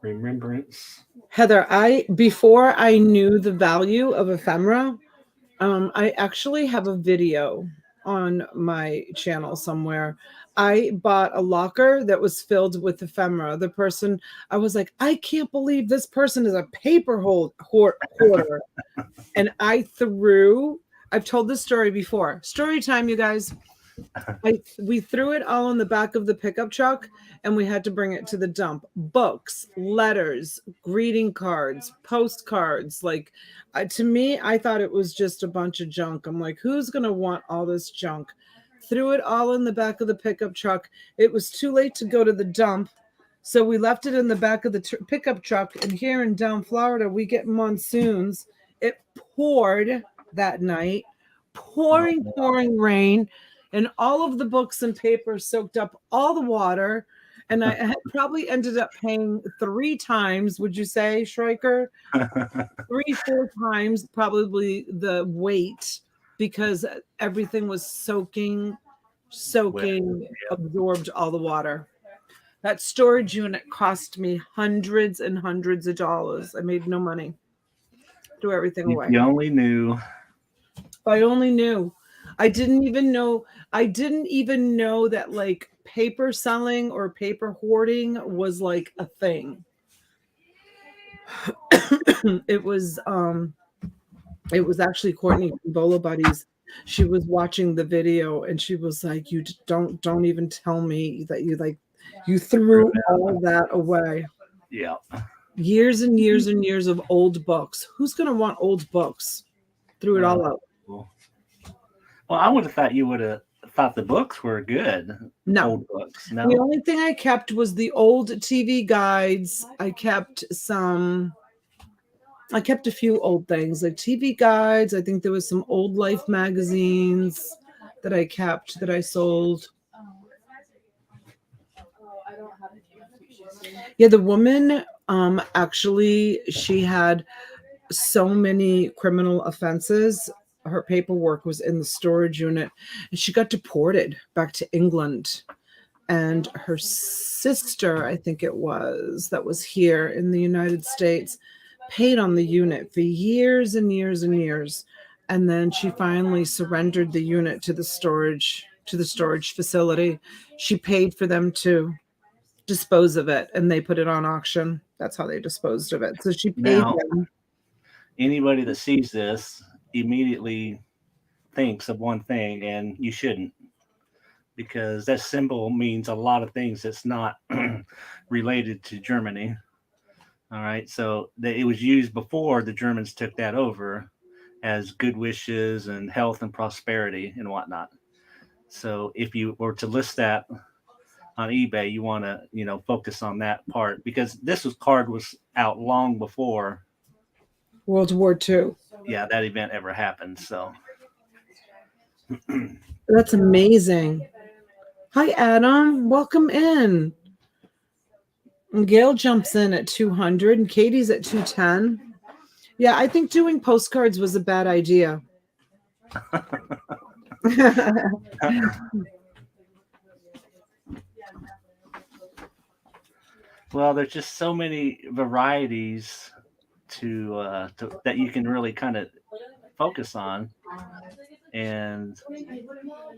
S2: remembrance.
S1: Heather, before I knew the value of ephemera, I actually have a video on my channel somewhere. I bought a locker that was filled with ephemera. The person, I was like, I can't believe this person is a paper hoarder. And I've told this story before. Story time, you guys. We threw it all in the back of the pickup truck and we had to bring it to the dump. Books, letters, greeting cards, postcards. Like, to me, I thought it was just a bunch of junk. I'm like, who's going to want all this junk? Threw it all in the back of the pickup truck. It was too late to go to the dump. So we left it in the back of the pickup truck. And here in down Florida, we get monsoons. It poured that night, pouring rain. And all of the books and papers soaked up all the water. And I had probably ended up paying 3 times, would you say, Schreiker? 3-4 times probably the weight, because everything was soaking, absorbed all the water. That storage unit cost me hundreds and hundreds of dollars. I made no money. Threw everything away.
S2: You only knew.
S1: I only knew. I didn't even know that like paper selling or paper hoarding was like a thing. It was actually Courtney from Bolo Buddies. She was watching the video and she was like, you don't even tell me that you threw all that away.
S2: Yeah.
S1: Years and years and years of old books. Who's going to want old books? Threw it all out.
S2: Well, I would have thought you would have thought the books were good.
S1: No.
S2: Old books. No.
S1: The only thing I kept was the old TV guides. I kept a few old things like TV guides. I think there was some old Life magazines that I kept that I sold. Yeah, the woman, actually, she had so many criminal offenses. Her paperwork was in the storage unit and she got deported back to England. And her sister, I think it was, that was here in the United States, paid on the unit for years and years and years. And then she finally surrendered the unit to the storage facility. She paid for them to dispose of it and they put it on auction. That's how they disposed of it. So she paid them.
S2: Anybody that sees this immediately thinks of one thing, and you shouldn't, because that symbol means a lot of things that's not related to Germany. All right, so it was used before the Germans took that over as good wishes and health and prosperity and whatnot. So if you were to list that on eBay, you want to focus on that part, because card was out long before
S1: World War II.
S2: Yeah, that event ever happened. So
S1: That's amazing. Hi, Adam. Welcome in. And Gail jumps in at 200 and Katie's at 210. Yeah, I think doing postcards was a bad idea.
S2: well, there's just so many varieties to that you can really kind of focus on. And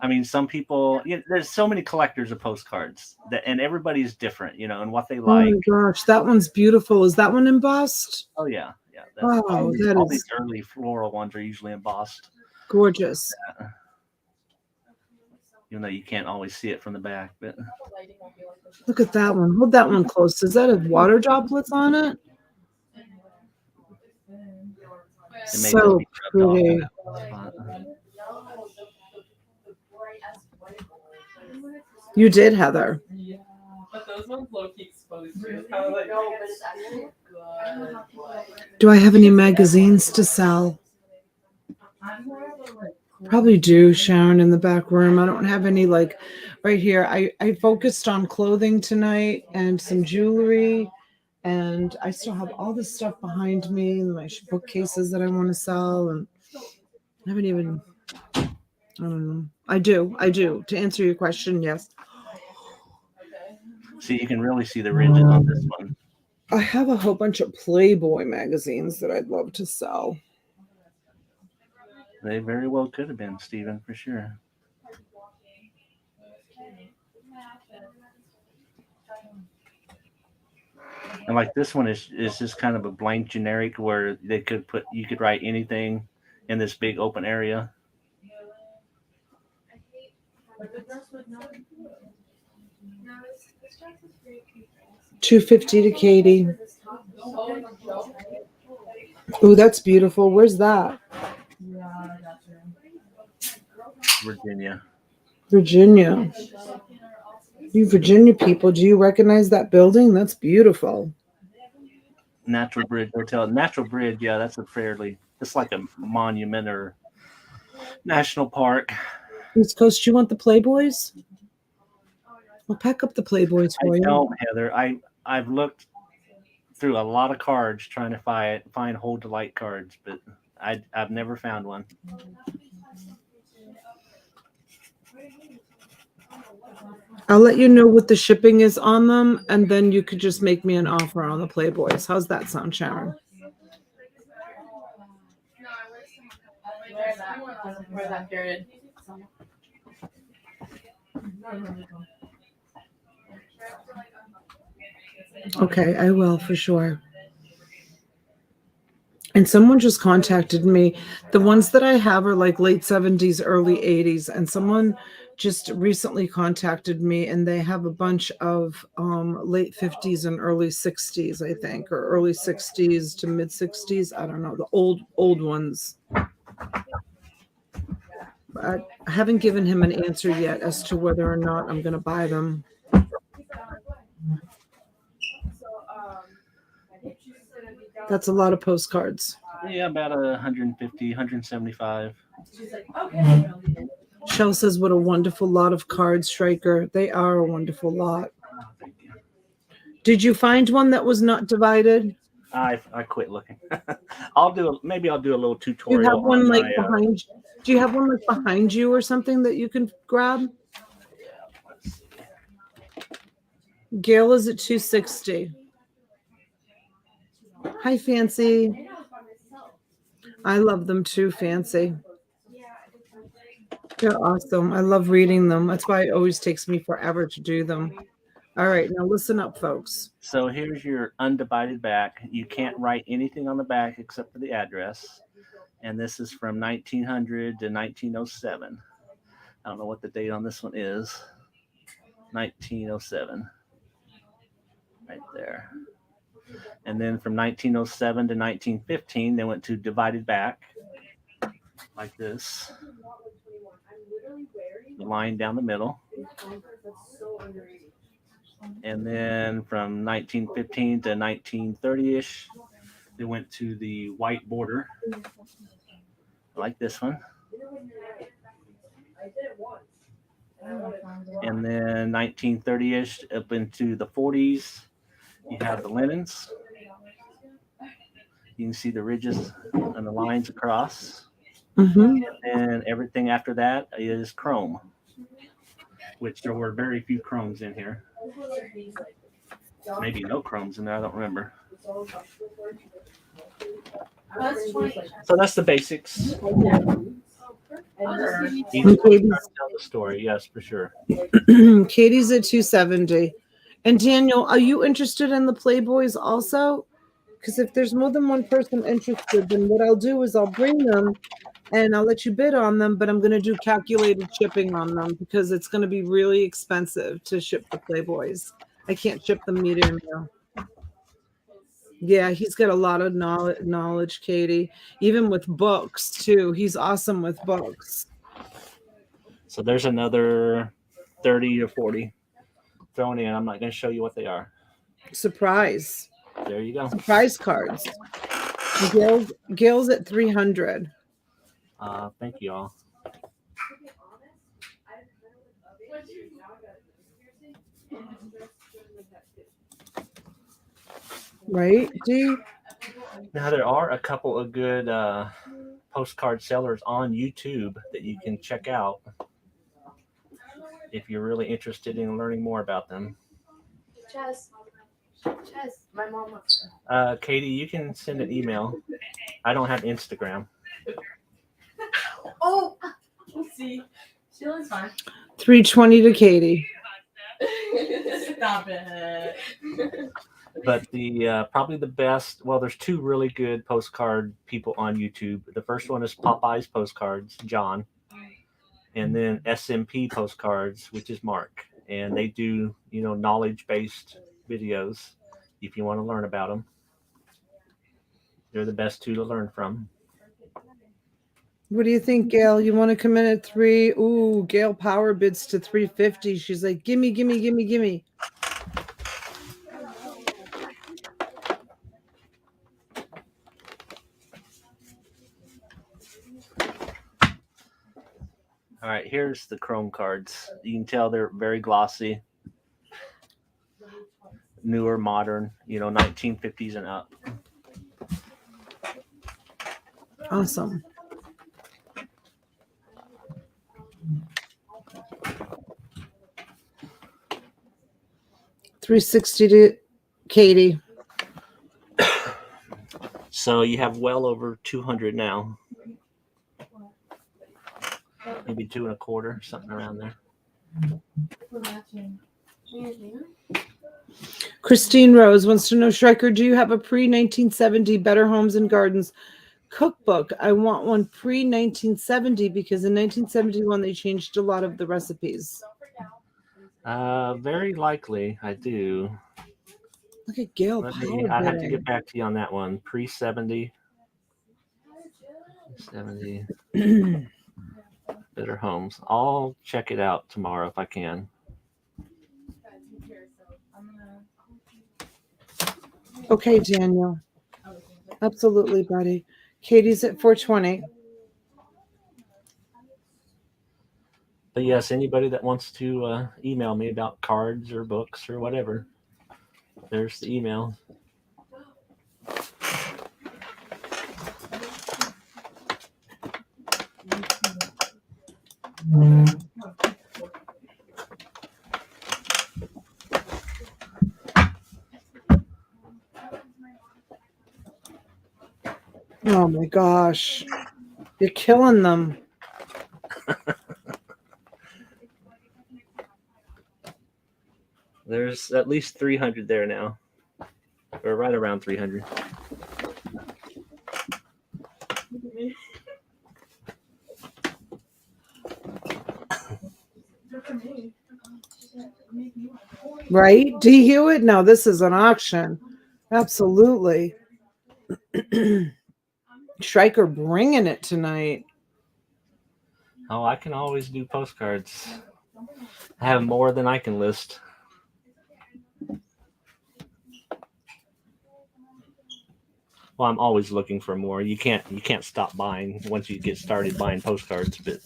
S2: I mean, some people, there's so many collectors of postcards and everybody's different, and what they like.
S1: Oh my gosh, that one's beautiful. Is that one embossed?
S2: Oh yeah.
S1: All
S2: these early floral ones are usually embossed.
S1: Gorgeous.
S2: Even though you can't always see it from the back, but
S1: look at that one. Hold that one close. Does that have water droplets on it? So pretty. You did, Heather.
S3: Yeah, but those ones low-key exposed you. It's kind of like, no, but it's actually good.
S1: Do I have any magazines to sell? Probably do, Sharon, in the back room. I don't have any like right here. I focused on clothing tonight and some jewelry, and I still have all this stuff behind me and my bookcases that I want to sell, and I haven't even, I don't know. I do. To answer your question, yes.
S2: See, you can really see the ridges on this one.
S1: I have a whole bunch of Playboy magazines that I'd love to sell.
S2: They very well could have been, Stephen, for sure. And like this one is just kind of a blank generic where you could write anything in this big open area.
S1: $250 to Katie. Oh, that's beautiful. Where's that?
S2: Virginia.
S1: You Virginia people, do you recognize that building? That's beautiful.
S2: Natural Bridge Hotel. Natural Bridge, yeah, that's it's like a monument or national park.
S1: East Coast, you want the Playboys? I'll pack up the Playboys for you.
S2: I don't, Heather. I've looked through a lot of cards trying to find Hold to Light cards, but I've never found one.
S1: I'll let you know what the shipping is on them, and then you could just make me an offer on the Playboys. How's that sound, Sharon?
S4: Wear that period.
S1: Okay, I will for sure. And someone just contacted me. The ones that I have are like late 70s, early 80s. And someone just recently contacted me, and they have a bunch of late 50s and early 60s, I think, or early 60s to mid 60s. I don't know, the old ones. I haven't given him an answer yet as to whether or not I'm going to buy them. That's a lot of postcards.
S2: Yeah, about 150, 175.
S1: Shell says, what a wonderful lot of cards, Striker. They are a wonderful lot.
S2: Oh, thank you.
S1: Did you find one that was not divided?
S2: I quit looking. Maybe I'll do a little tutorial.
S1: Do you have one like behind? Do you have one like behind you or something that you can grab? Gail is at 260. Hi, Fancy. I love them too, Fancy. They're awesome. I love reading them. That's why it always takes me forever to do them. All right, now listen up, folks.
S2: So here's your undivided back. You can't write anything on the back except for the address. And this is from 1900 to 1907. I don't know what the date on this one is. 1907. Right there. And then from 1907 to 1915, they went to divided back like this. The line down the middle. And then from 1915 to 1930-ish, They went to the white border. I like this one. And then 1930-ish up into the 40s, you have the linens. You can see the ridges and the lines across.
S1: Mm-hmm.
S2: And everything after that is chrome, which there were very few chromes in here. Maybe no chromes in there, I don't remember. So that's the basics. Easy way to tell the story, yes, for sure.
S1: Katie's at 270. And Daniel, are you interested in the Playboys also? Because if there's more than one person interested, then what I'll do is I'll bring them and I'll let you bid on them, but I'm going to do calculated shipping on them because it's going to be really expensive to ship the Playboys. I can't ship them medium now. Yeah, he's got a lot of knowledge, Katie. Even with books too. He's awesome with books.
S2: So there's another 30 or 40 thrown in. I'm not going to show you what they are.
S1: Surprise.
S2: There you go.
S1: Surprise cards. Gail's at 300.
S2: Thank you all.
S1: Right, D?
S2: Now there are a couple of good postcard sellers on YouTube that you can check out if you're really interested in learning more about them.
S4: Chess, my mom wants
S2: Katie, you can send an email. I don't have Instagram.
S4: Oh, we'll see. She looks fine.
S1: 320 to Katie.
S4: Stop it.
S2: But the probably the best, well, there's two really good postcard people on YouTube. The first one is Popeye's Postcards, John, and then SMP Postcards, which is Mark. And they do, knowledge-based videos if you want to learn about them. They're the best two to learn from.
S1: What do you think, Gail? You want to come in at 3? Ooh, Gail power bids to 350. She's like, gimme, gimme, gimme, gimme.
S2: All right, here's the chrome cards. You can tell they're very glossy, newer, modern, 1950s and up.
S1: Awesome. $360 to Katie.
S2: So you have well over 200 now. Maybe 2.25, something around there.
S1: Christine Rose wants to know, Schreiker, do you have a pre-1970 Better Homes and Gardens cookbook? I want one pre-1970 because in 1971 they changed a lot of the recipes.
S2: Very likely I do.
S1: Look at Gail.
S2: I have to get back to you on that one. Pre-70. 70. Better Homes. I'll check it out tomorrow if I can.
S1: Okay, Daniel. Absolutely, buddy. Katie's at 420.
S2: But yes, anybody that wants to email me about cards or books or whatever, there's the email.
S1: Oh my gosh. You're killing them.
S2: There's at least 300 there now. Or right around 300.
S1: Right? D. Hewitt? No, this is an auction. Absolutely. Schreiker bringing it tonight.
S2: Oh, I can always do postcards. I have more than I can list. Well, I'm always looking for more. You can't stop buying once you get started buying postcards. But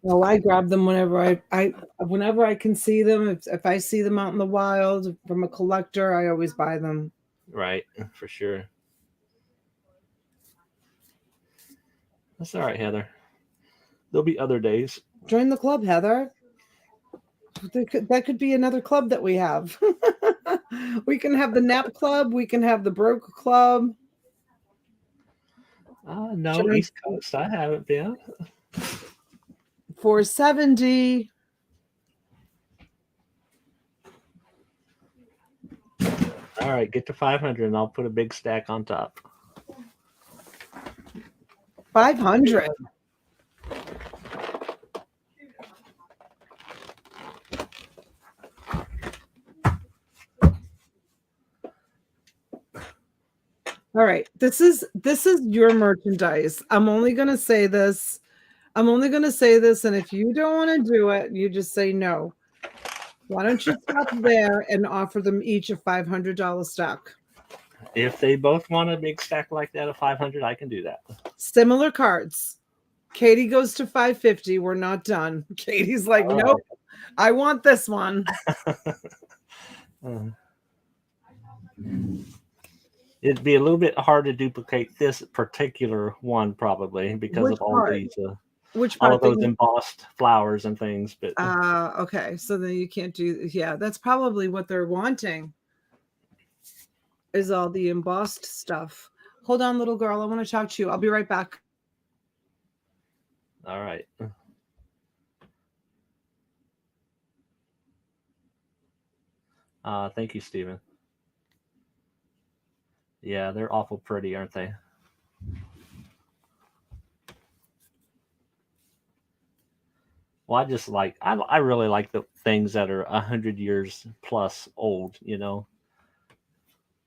S1: well, I grab them whenever I can see them. If I see them out in the wild from a collector, I always buy them.
S2: right, for sure. That's all right, Heather. There'll be other days.
S1: Join the club, Heather. That could be another club that we have. We can have the nap club. We can have the broke club.
S2: No,
S1: Sure.
S2: East Coast. I haven't been.
S1: 470.
S2: All right, get to 500 and I'll put a big stack on top.
S1: 500. All right. This is your merchandise. I'm only going to say this. And if you don't want to do it, you just say no. Why don't you stop there and offer them each a $500 stack?
S2: If they both want a big stack like that of 500, I can do that.
S1: Similar cards. Katie goes to 550. We're not done. Katie's like, nope, I want this one.
S2: It'd be a little bit hard to duplicate this particular one, probably, because of all these, all of those embossed flowers and things. But
S1: okay, so then you can't do. Yeah, that's probably what they're wanting. Is all the embossed stuff. Hold on, little girl. I want to talk to you. I'll be right back.
S2: All right. Thank you, Stephen. Yeah, they're awful pretty, aren't they? Well, I really like the things that are 100 years plus old, you know.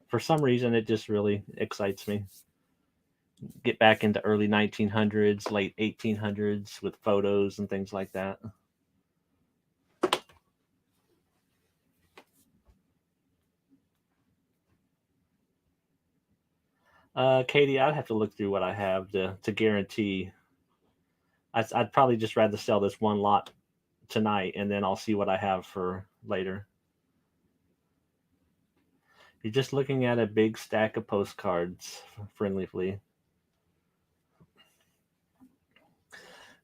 S2: For some reason, it just really excites me. Get back into early 1900s, late 1800s with photos and things like that. Katie, I'd have to look through what I have to guarantee. I'd probably just rather sell this one lot tonight, and then I'll see what I have for later. You're just looking at a big stack of postcards, Friendly Flea.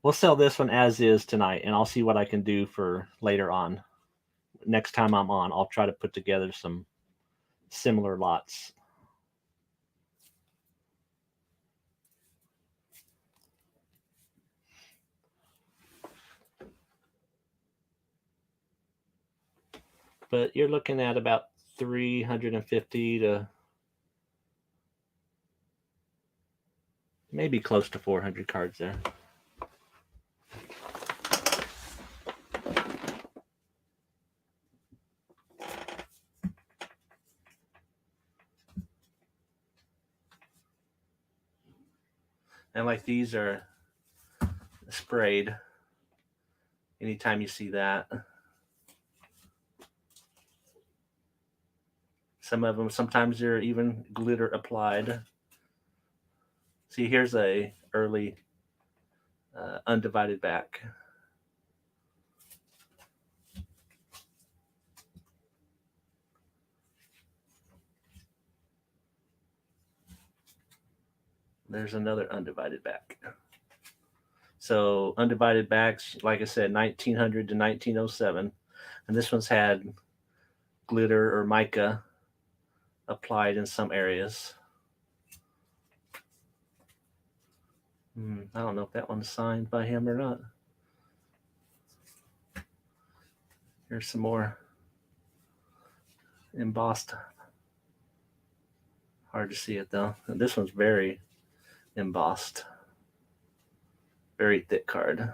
S2: We'll sell this one as is tonight, and I'll see what I can do for later on. Next time I'm on, I'll try to put together some similar lots. But you're looking at about 350 to maybe close to 400 cards there. And like these are sprayed. Anytime you see that. Some of them, sometimes they're even glitter applied. See, here's a early undivided back. There's another undivided back. So undivided backs, like I said, 1900 to 1907. And this one's had glitter or mica applied in some areas. I don't know if that one's signed by him or not. Here's some more embossed. Hard to see it though. And this one's very embossed. Very thick card.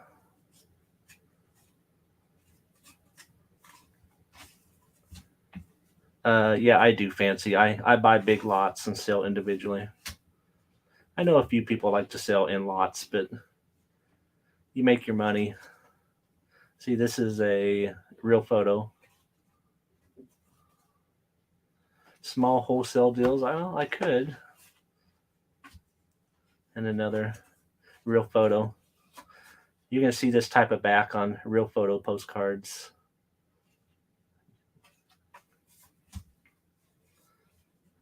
S2: Yeah, I do fancy. I buy big lots and sell individually. I know a few people like to sell in lots, but you make your money. See, this is a real photo. small wholesale deals. I could. And another real photo. You're going to see this type of back on real photo postcards.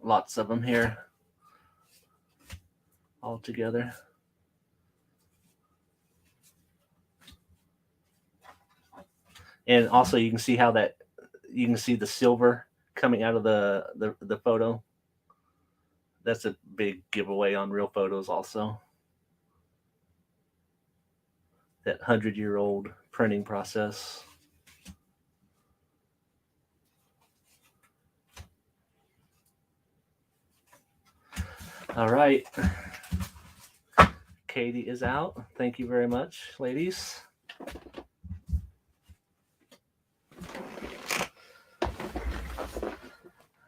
S2: Lots of them here. All together. And also you can see how that, you can see the silver coming out of the photo. That's a big giveaway on real photos also. That 100-year-old printing process. All right. Katie is out. Thank you very much, ladies.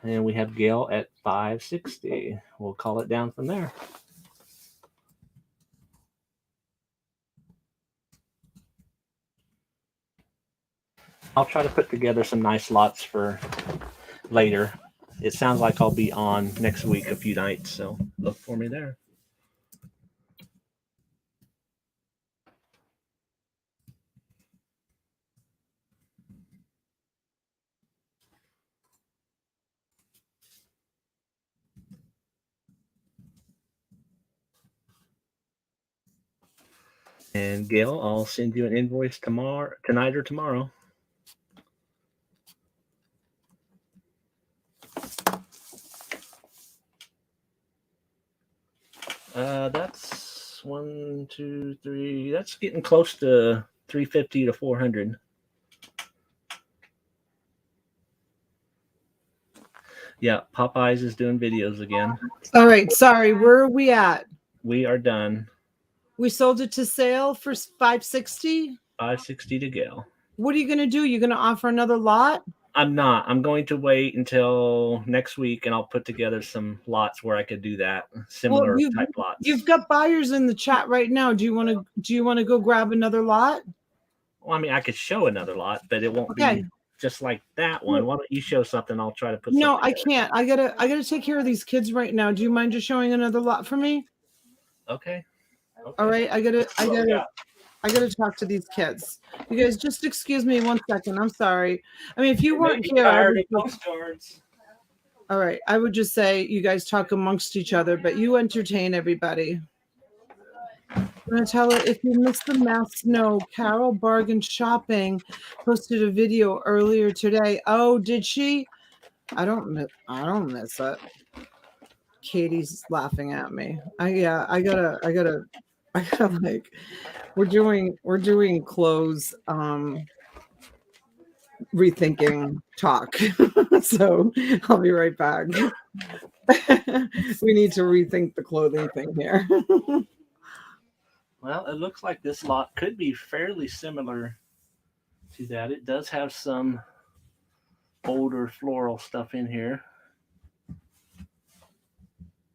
S2: And we have Gail at 560. We'll call it down from there. I'll try to put together some nice lots for later. It sounds like I'll be on next week a few nights, so look for me there. And Gail, I'll send you an invoice tonight or tomorrow. That's 1, 2, 3. That's getting close to 350 to 400. Yeah, Popeyes is doing videos again.
S1: All right, sorry. Where are we at?
S2: We are done.
S1: We sold it to sale for 560.
S2: 560 to Gail.
S1: What are you going to do? You're going to offer another lot?
S2: I'm not. I'm going to wait until next week, and I'll put together some lots where I could do that. Similar type lots.
S1: You've got buyers in the chat right now. Do you want to go grab another lot?
S2: Well, I mean, I could show another lot, but it won't be just like that one. Why don't you show something? I'll try to put.
S1: No, I can't. I gotta take care of these kids right now. Do you mind just showing another lot for me?
S2: Okay.
S1: All right. I gotta talk to these kids. You guys just excuse me 1 second. I'm sorry. I mean, if you weren't here,
S2: postcards.
S1: all right. I would just say you guys talk amongst each other, but you entertain everybody. I'm gonna tell her if you missed the mass snow, Carol Bargain Shopping posted a video earlier today. Oh, did she? I don't miss it. Katie's laughing at me. I gotta like we're doing clothes rethinking talk. So I'll be right back. We need to rethink the clothing thing here.
S2: Well, it looks like this lot could be fairly similar to that. It does have some older floral stuff in here.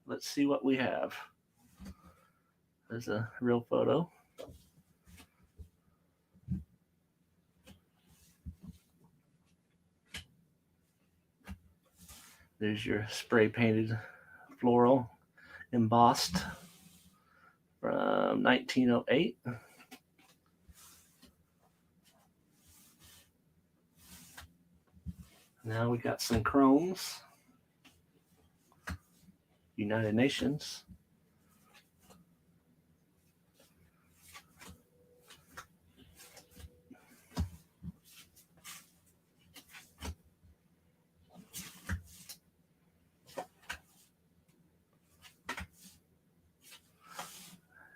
S2: Let's see what we have. There's a real photo. There's your spray painted floral embossed from 1908. Now we got some chromes. United Nations.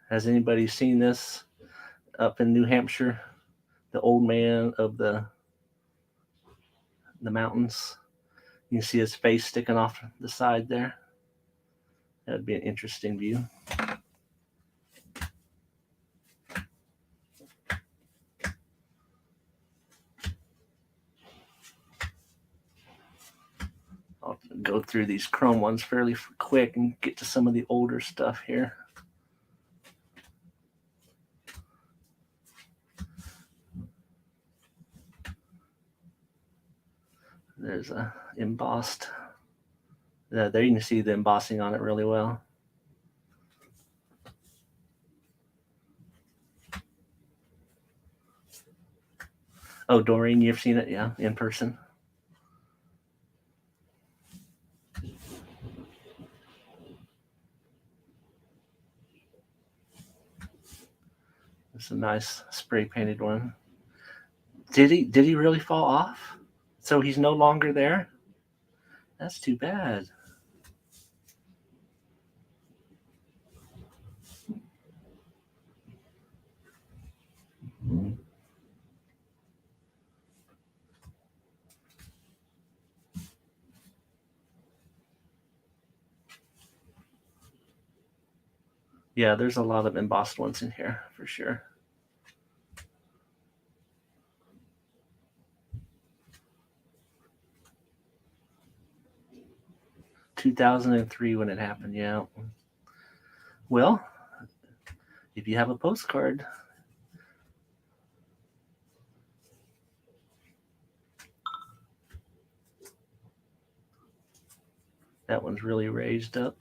S2: Has anybody seen this up in New Hampshire? The old man of the mountains. You can see his face sticking off the side there. That'd be an interesting view. I'll go through these chrome ones fairly quick and get to some of the older stuff here. There's a embossed There you can see the embossing on it really well. Oh, Doreen, you've seen it, yeah, in person. It's a nice spray painted one. Did he really fall off? So he's no longer there? That's too bad. Yeah, there's a lot of embossed ones in here for sure. $2003 when it happened, yeah. Well, if you have a postcard, that one's really raised up.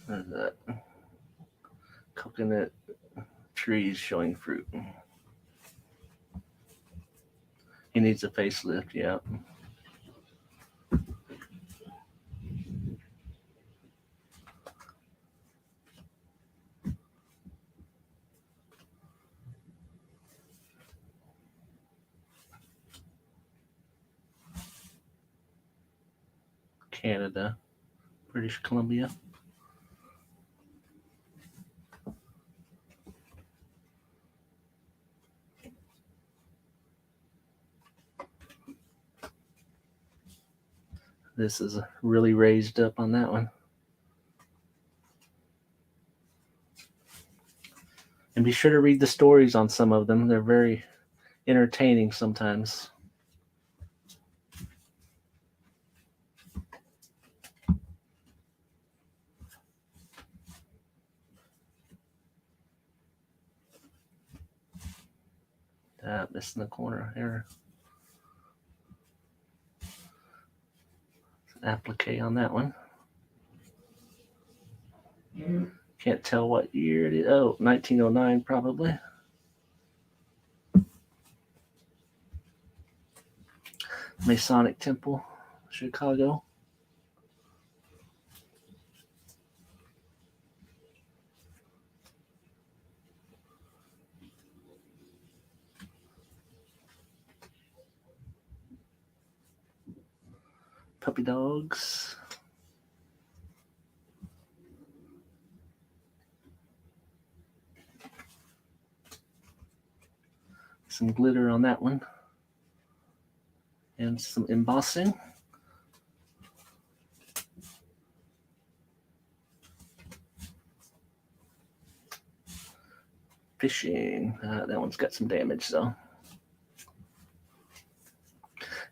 S2: There's that coconut trees showing fruit. He needs a facelift, yeah. Canada, British Columbia. This is really raised up on that one. And be sure to read the stories on some of them. They're very entertaining sometimes. Missing the corner here. Applique on that one. Can't tell what year it is. Oh, 1909 probably. Masonic Temple, Chicago. Puppy dogs. Some glitter on that one. And some embossing. Fishing. That one's got some damage though.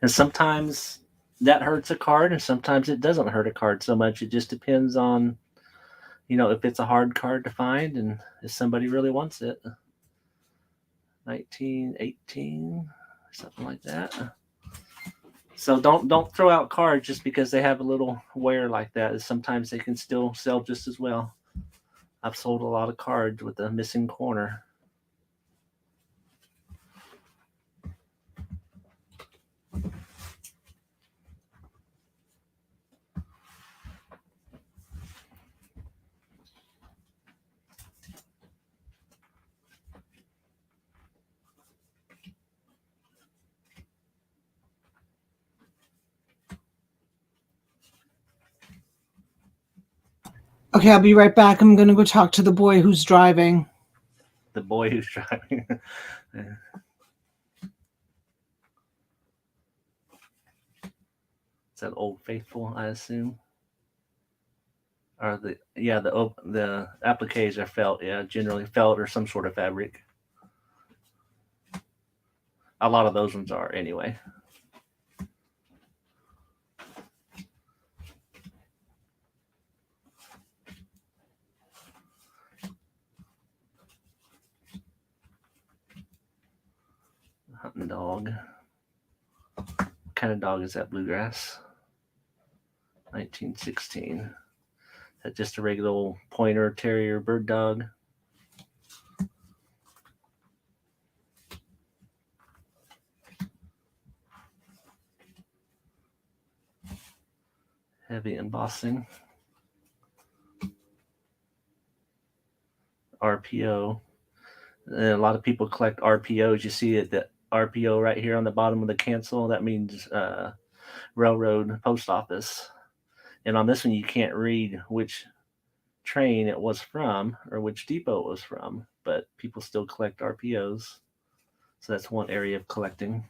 S2: And sometimes that hurts a card and sometimes it doesn't hurt a card so much. It just depends on, if it's a hard card to find and if somebody really wants it. 1918, something like that. So don't throw out cards just because they have a little wear like that. Sometimes they can still sell just as well. I've sold a lot of cards with a missing corner.
S1: Okay, I'll be right back. I'm going to go talk to the boy who's driving.
S2: The boy who's driving. Yeah. Is that Old Faithful, I assume? Or the appliques are felt, yeah, generally felt or some sort of fabric. A lot of those ones are anyway. Hunting dog. What kind of dog is that? Bluegrass. 1916. Is that just a regular old pointer, terrier, bird dog? Heavy embossing. RPO. And a lot of people collect RPOs. You see it, the RPO right here on the bottom of the cancel. That means railroad post office. And on this one, you can't read which train it was from or which depot it was from, but people still collect RPOs. So that's one area of collecting.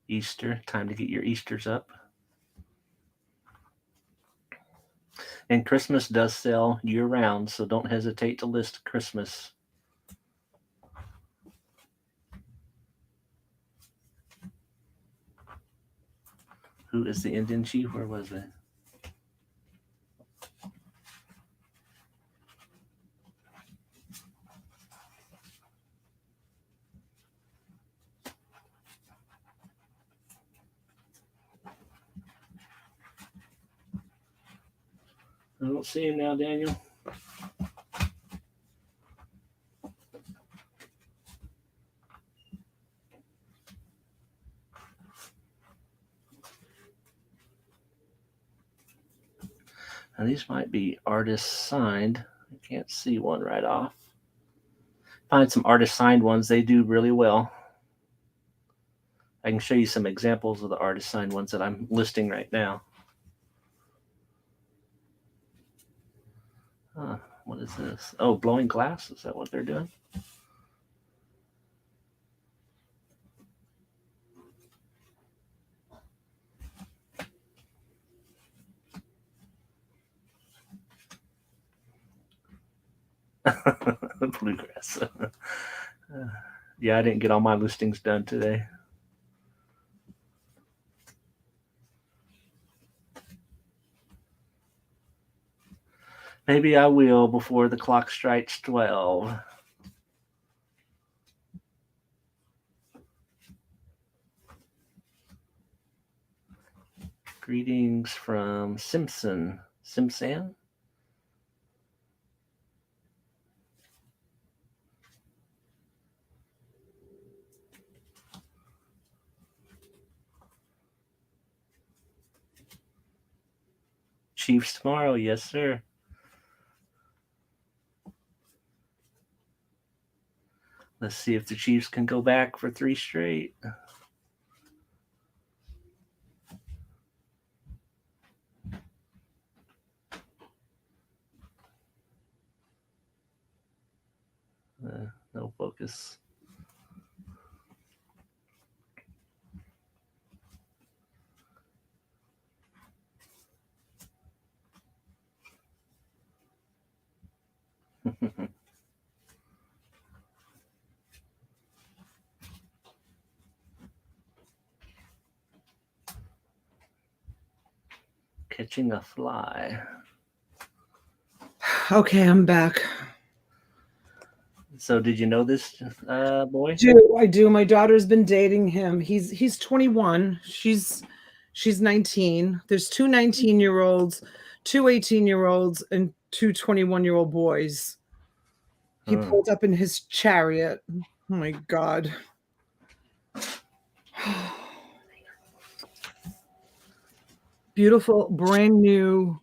S2: Easter, time to get your Easters up. And Christmas does sell year round, so don't hesitate to list Christmas. Who is the Indian chief? Where was it? I don't see him now, Daniel. And these might be artist signed. I can't see one right off. Find some artist signed ones. They do really well. I can show you some examples of the artist signed ones that I'm listing right now. What is this? Oh, blowing glass? Is that what they're doing? Bluegrass. Yeah, I didn't get all my listings done today. Maybe I will before the clock strikes 12. Greetings from Simpson. Simpson? Chiefs tomorrow, yes, sir. Let's see if the Chiefs can go back for 3 straight. No focus. Catching a fly.
S1: Okay, I'm back.
S2: So did you know this boy?
S1: I do. My daughter's been dating him. He's 21. She's 19. There's 2 19-year-olds, 2 18-year-olds, and 2 21-year-old boys. He pulled up in his chariot. Oh my God. Beautiful, brand new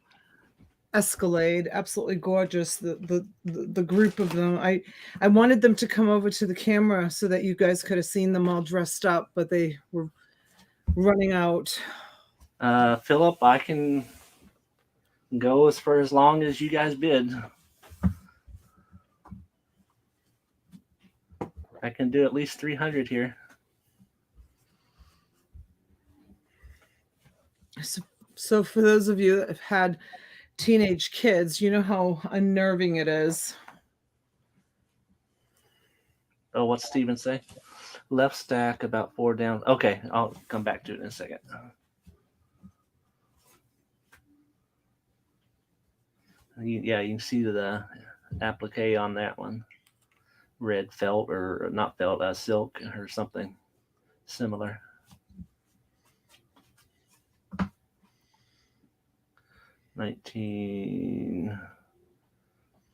S1: Escalade, absolutely gorgeous. The group of them. I wanted them to come over to the camera so that you guys could have seen them all dressed up, but they were running out.
S2: Philip, I can Go for as long as you guys bid. I can do at least 300 here.
S1: So for those of you that have had teenage kids, you know how unnerving it is.
S2: Oh, what's Steven say? Left stack about 4 down. Okay, I'll come back to it in a second. Yeah, you can see the applique on that one. Red felt, or not felt, silk or something similar. $19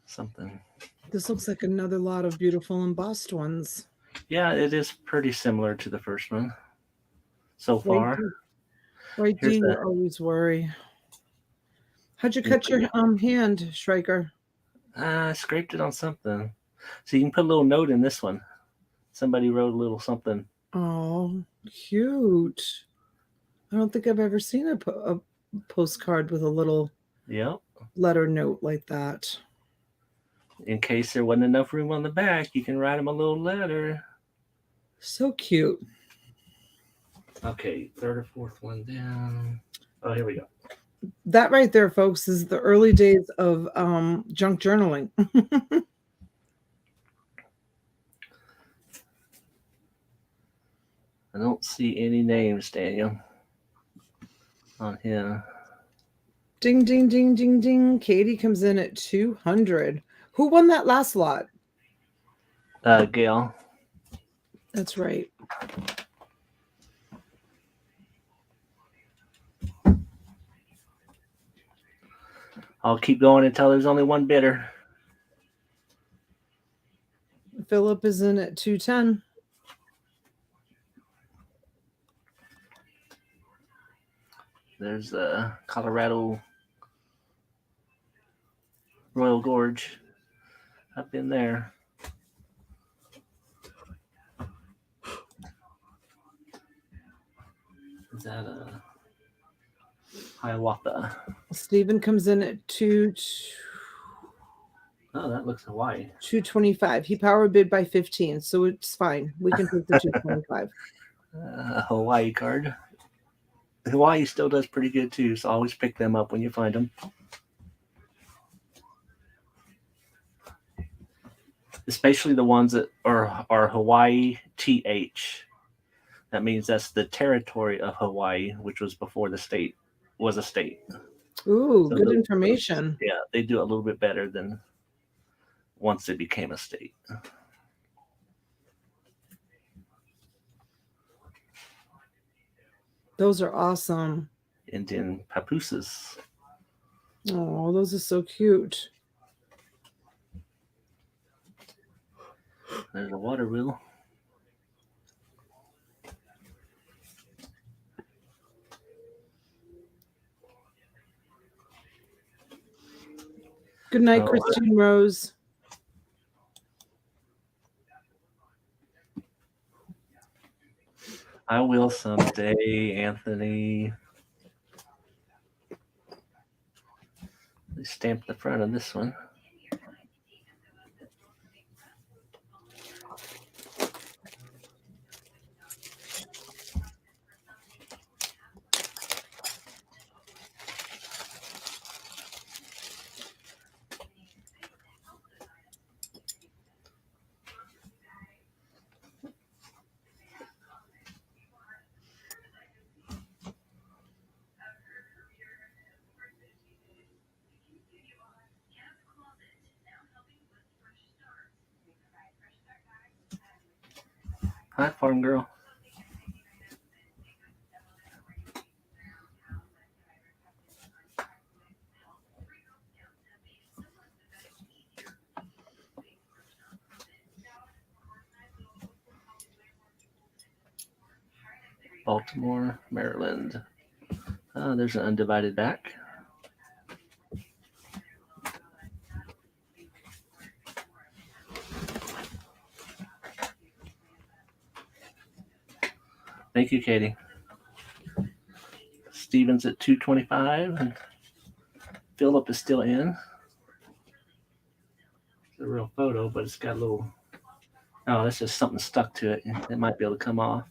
S2: something.
S1: This looks like another lot of beautiful embossed ones.
S2: Yeah, it is pretty similar to the first one so far.
S1: Why do you always worry? How'd you cut your hand, Schreiker?
S2: I scraped it on something. So you can put a little note in this one. Somebody wrote a little something.
S1: Oh, cute. I don't think I've ever seen a postcard with a little letter note like that.
S2: In case there wasn't enough room on the back, you can write them a little letter.
S1: So cute.
S2: Okay, third or fourth one down. Oh, here we go.
S1: That right there, folks, is the early days of junk journaling.
S2: I don't see any names, Daniel, on here.
S1: Ding, ding, ding, ding, ding. Katie comes in at 200. Who won that last lot?
S2: Gail.
S1: That's right.
S2: I'll keep going until there's only one bidder.
S1: Philip is in at 210.
S2: There's Colorado Royal Gorge up in there. Is that Hiawatha?
S1: Stephen comes in at 2.
S2: Oh, that looks Hawaii.
S1: 225. He power bid by 15, so it's fine. We can take the 225.
S2: Hawaii card. Hawaii still does pretty good too, so always pick them up when you find them. Especially the ones that are Hawaii TH. That means that's the territory of Hawaii, which was before the state was a state.
S1: Ooh, so good information.
S2: Yeah, they do a little bit better than once they became a state.
S1: Those are awesome.
S2: Indian papooses.
S1: Oh, those are so cute.
S2: There's a water wheel.
S1: Good night, Christine Rose.
S2: I will someday, Anthony. They stamped the front of this one. Hi, farm girl. Baltimore, Maryland. There's an undivided back. Thank you, Katie. Stevens at 225 and Philip is still in. It's a real photo, but it's got a little. Oh, that's just something stuck to it. It might be able to come off.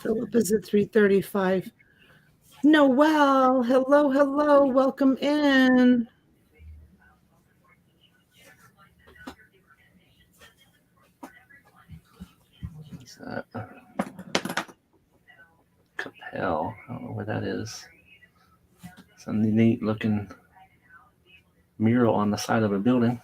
S1: Philip is at 3:35. Noel, hello, welcome in.
S2: What's that? Capel. I don't know where that is. It's a neat looking mural on the side of a building.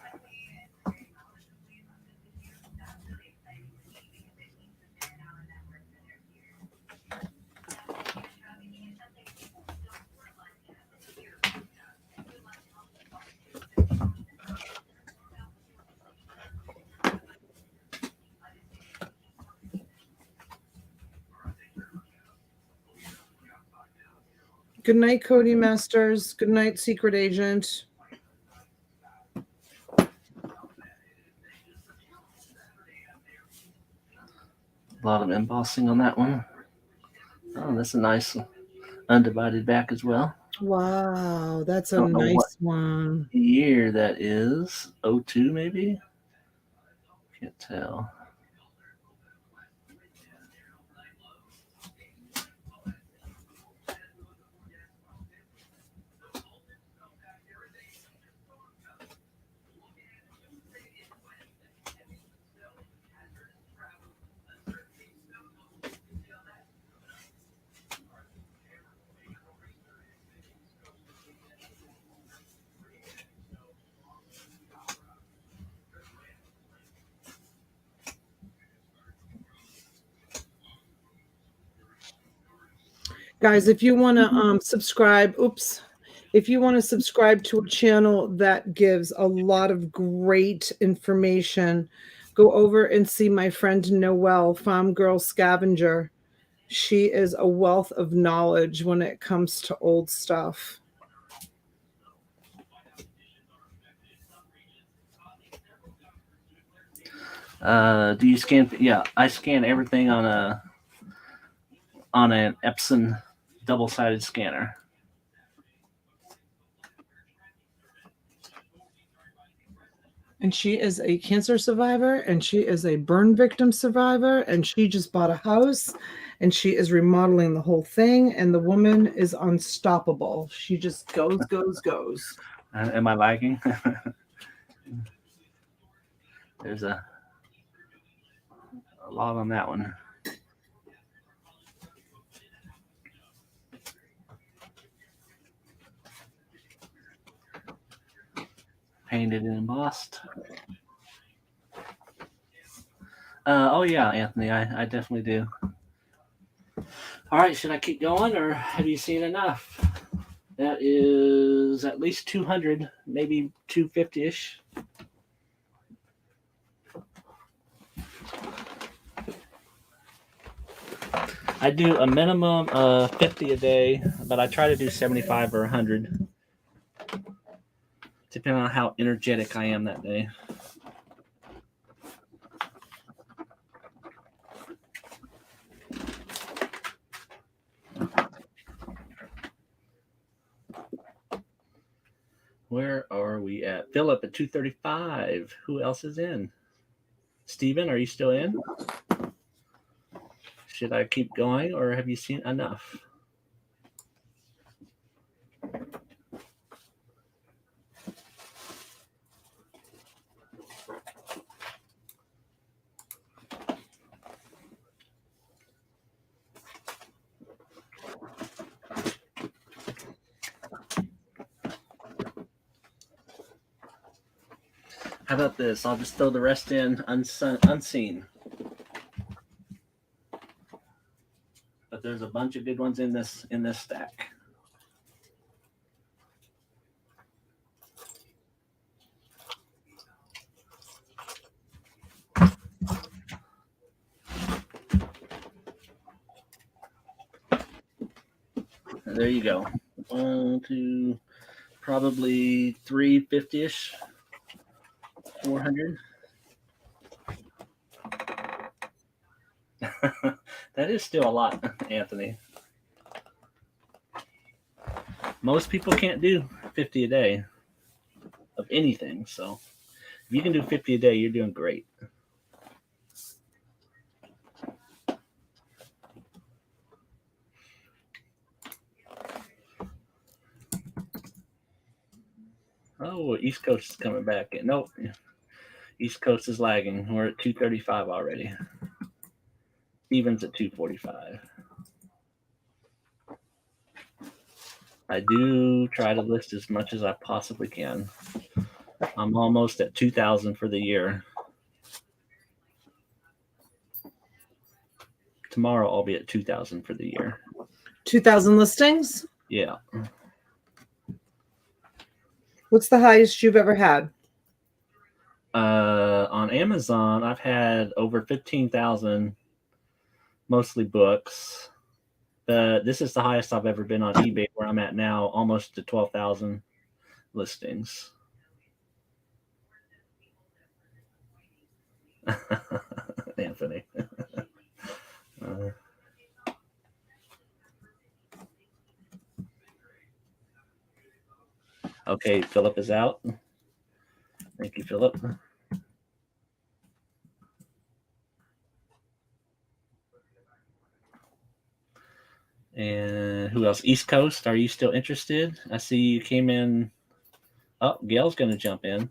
S1: Good night, Cody Masters. Good night, Secret Agent.
S2: A lot of embossing on that one. Oh, that's a nice undivided back as well.
S1: Wow, that's a nice one.
S2: Year that is 02 maybe. Can't tell.
S1: Guys, if you want to subscribe, if you want to subscribe to a channel that gives a lot of great information, go over and see my friend Noelle, Farm Girl Scavenger. She is a wealth of knowledge when it comes to old stuff.
S2: Do you scan? Yeah, I scan everything on an Epson double-sided scanner.
S1: And she is a cancer survivor, and she is a burn victim survivor, and she just bought a house, and she is remodeling the whole thing, and the woman is unstoppable. She just goes.
S2: Am I lagging? There's a lot on that one. Painted and embossed. Oh yeah, Anthony, I definitely do. All right, should I keep going, or have you seen enough? That is at least 200, maybe 250-ish. I do a minimum of 50 a day, but I try to do 75 or 100, depending on how energetic I am that day. Where are we at? Philip at 235. Who else is in? Steven, are you still in? Should I keep going, or have you seen enough? How about this? I'll just throw the rest in unseen. But there's a bunch of good ones in this stack. There you go. 1, 2, probably 350-ish, 400. That is still a lot, Anthony. Most people can't do 50 a day of anything. So if you can do 50 a day, you're doing great. Oh, East Coast is coming back. Nope. East Coast is lagging. We're at 235 already. Steven's at 245. I do try to list as much as I possibly can. I'm almost at 2,000 for the year. Tomorrow I'll be at 2,000 for the year.
S1: 2,000 listings?
S2: Yeah.
S1: What's the highest you've ever had?
S2: On Amazon, I've had over 15,000, mostly books. This is the highest I've ever been on eBay, where I'm at now, almost to 12,000 listings. Anthony. Okay, Philip is out. Thank you, Philip. And who else? East Coast, are you still interested? I see you came in. Oh, Gail's going to jump in.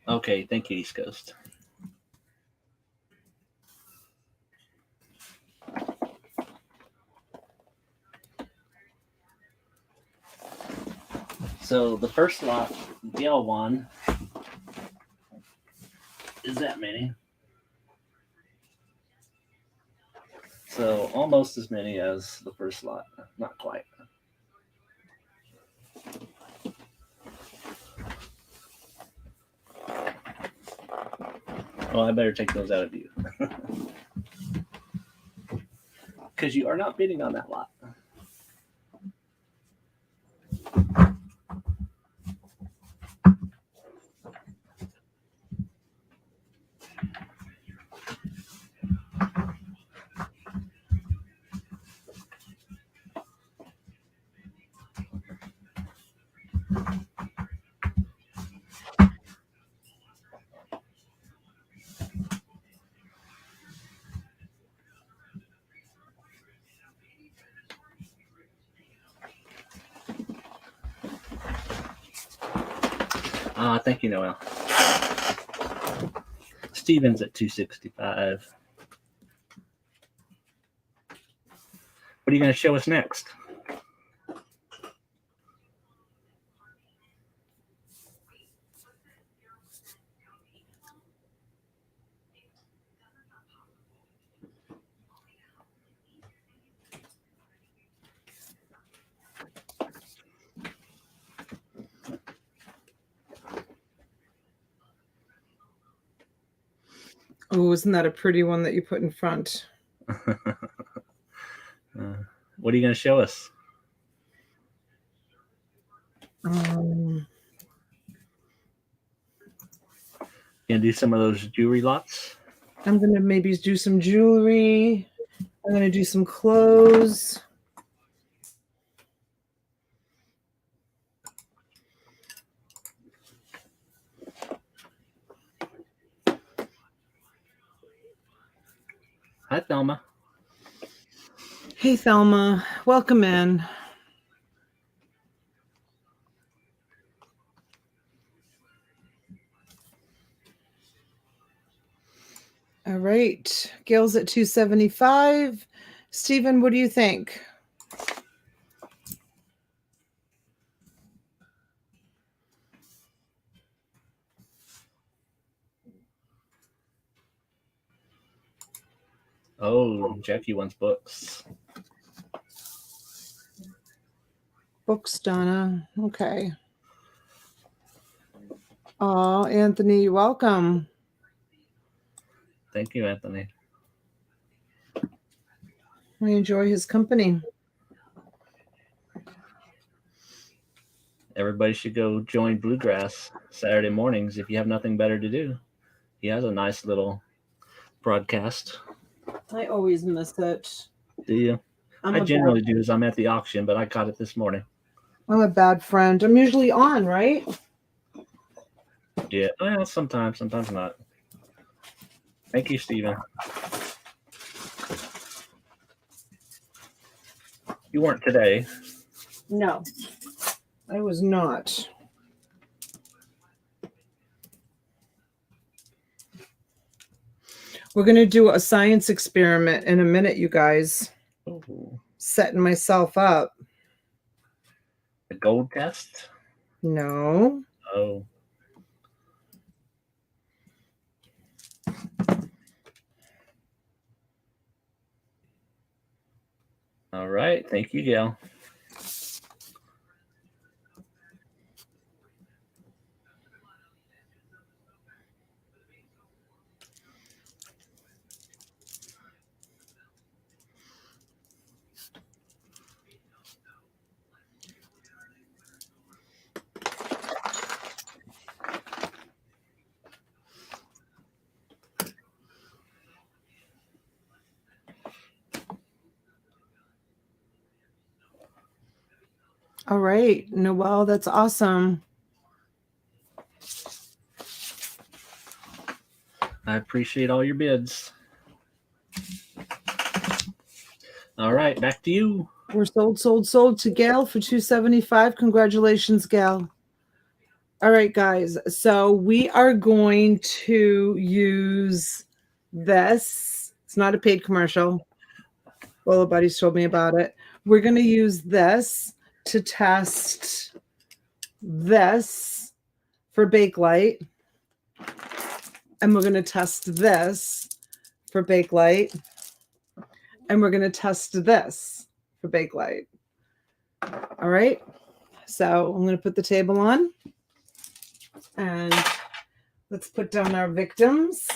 S2: Okay, thank you, East Coast. So the first lot, Gail won. Is that many? So almost as many as the first lot. Not quite. Oh, I better take those out of view. Because you are not bidding on that lot. Thank you, Noel. Steven's at 265. What are you going to show us next?
S1: Oh, isn't that a pretty one that you put in front?
S2: What are you going to show us?
S1: Um,
S2: Gonna do some of those jewelry lots?
S1: I'm going to maybe do some jewelry. I'm going to do some clothes.
S2: Hi, Thelma.
S1: Hey, Thelma. Welcome in. All right. Gail's at 275. Stephen, what do you think?
S2: Oh, Jackie wants books.
S1: Books, Donna. Okay. Oh, Anthony, welcome.
S2: Thank you, Anthony.
S1: I enjoy his company.
S2: Everybody should go join Bluegrass Saturday mornings if you have nothing better to do. He has a nice little broadcast.
S1: I always miss it.
S2: Do you? I generally do, as I'm at the auction, but I got it this morning.
S1: I'm a bad friend. I'm usually on, right?
S2: Yeah, well, sometimes not. Thank you, Steven. You weren't today.
S1: No, I was not. We're going to do a science experiment in a minute, you guys.
S2: Ooh.
S1: Setting myself up.
S2: The gold test?
S1: No.
S2: Oh. All right. Thank you, Gail.
S1: All right, Noelle, that's awesome.
S2: I appreciate all your bids. All right, back to you.
S1: We're sold to Gail for $275. Congratulations, Gail. All right, guys. So we are going to use this. It's not a paid commercial. Well, the buddies told me about it. We're going to use this to test this for Bakelite. And we're going to test this for Bakelite. And we're going to test this for Bakelite. All right. So I'm going to put the table on. And let's put down our victims.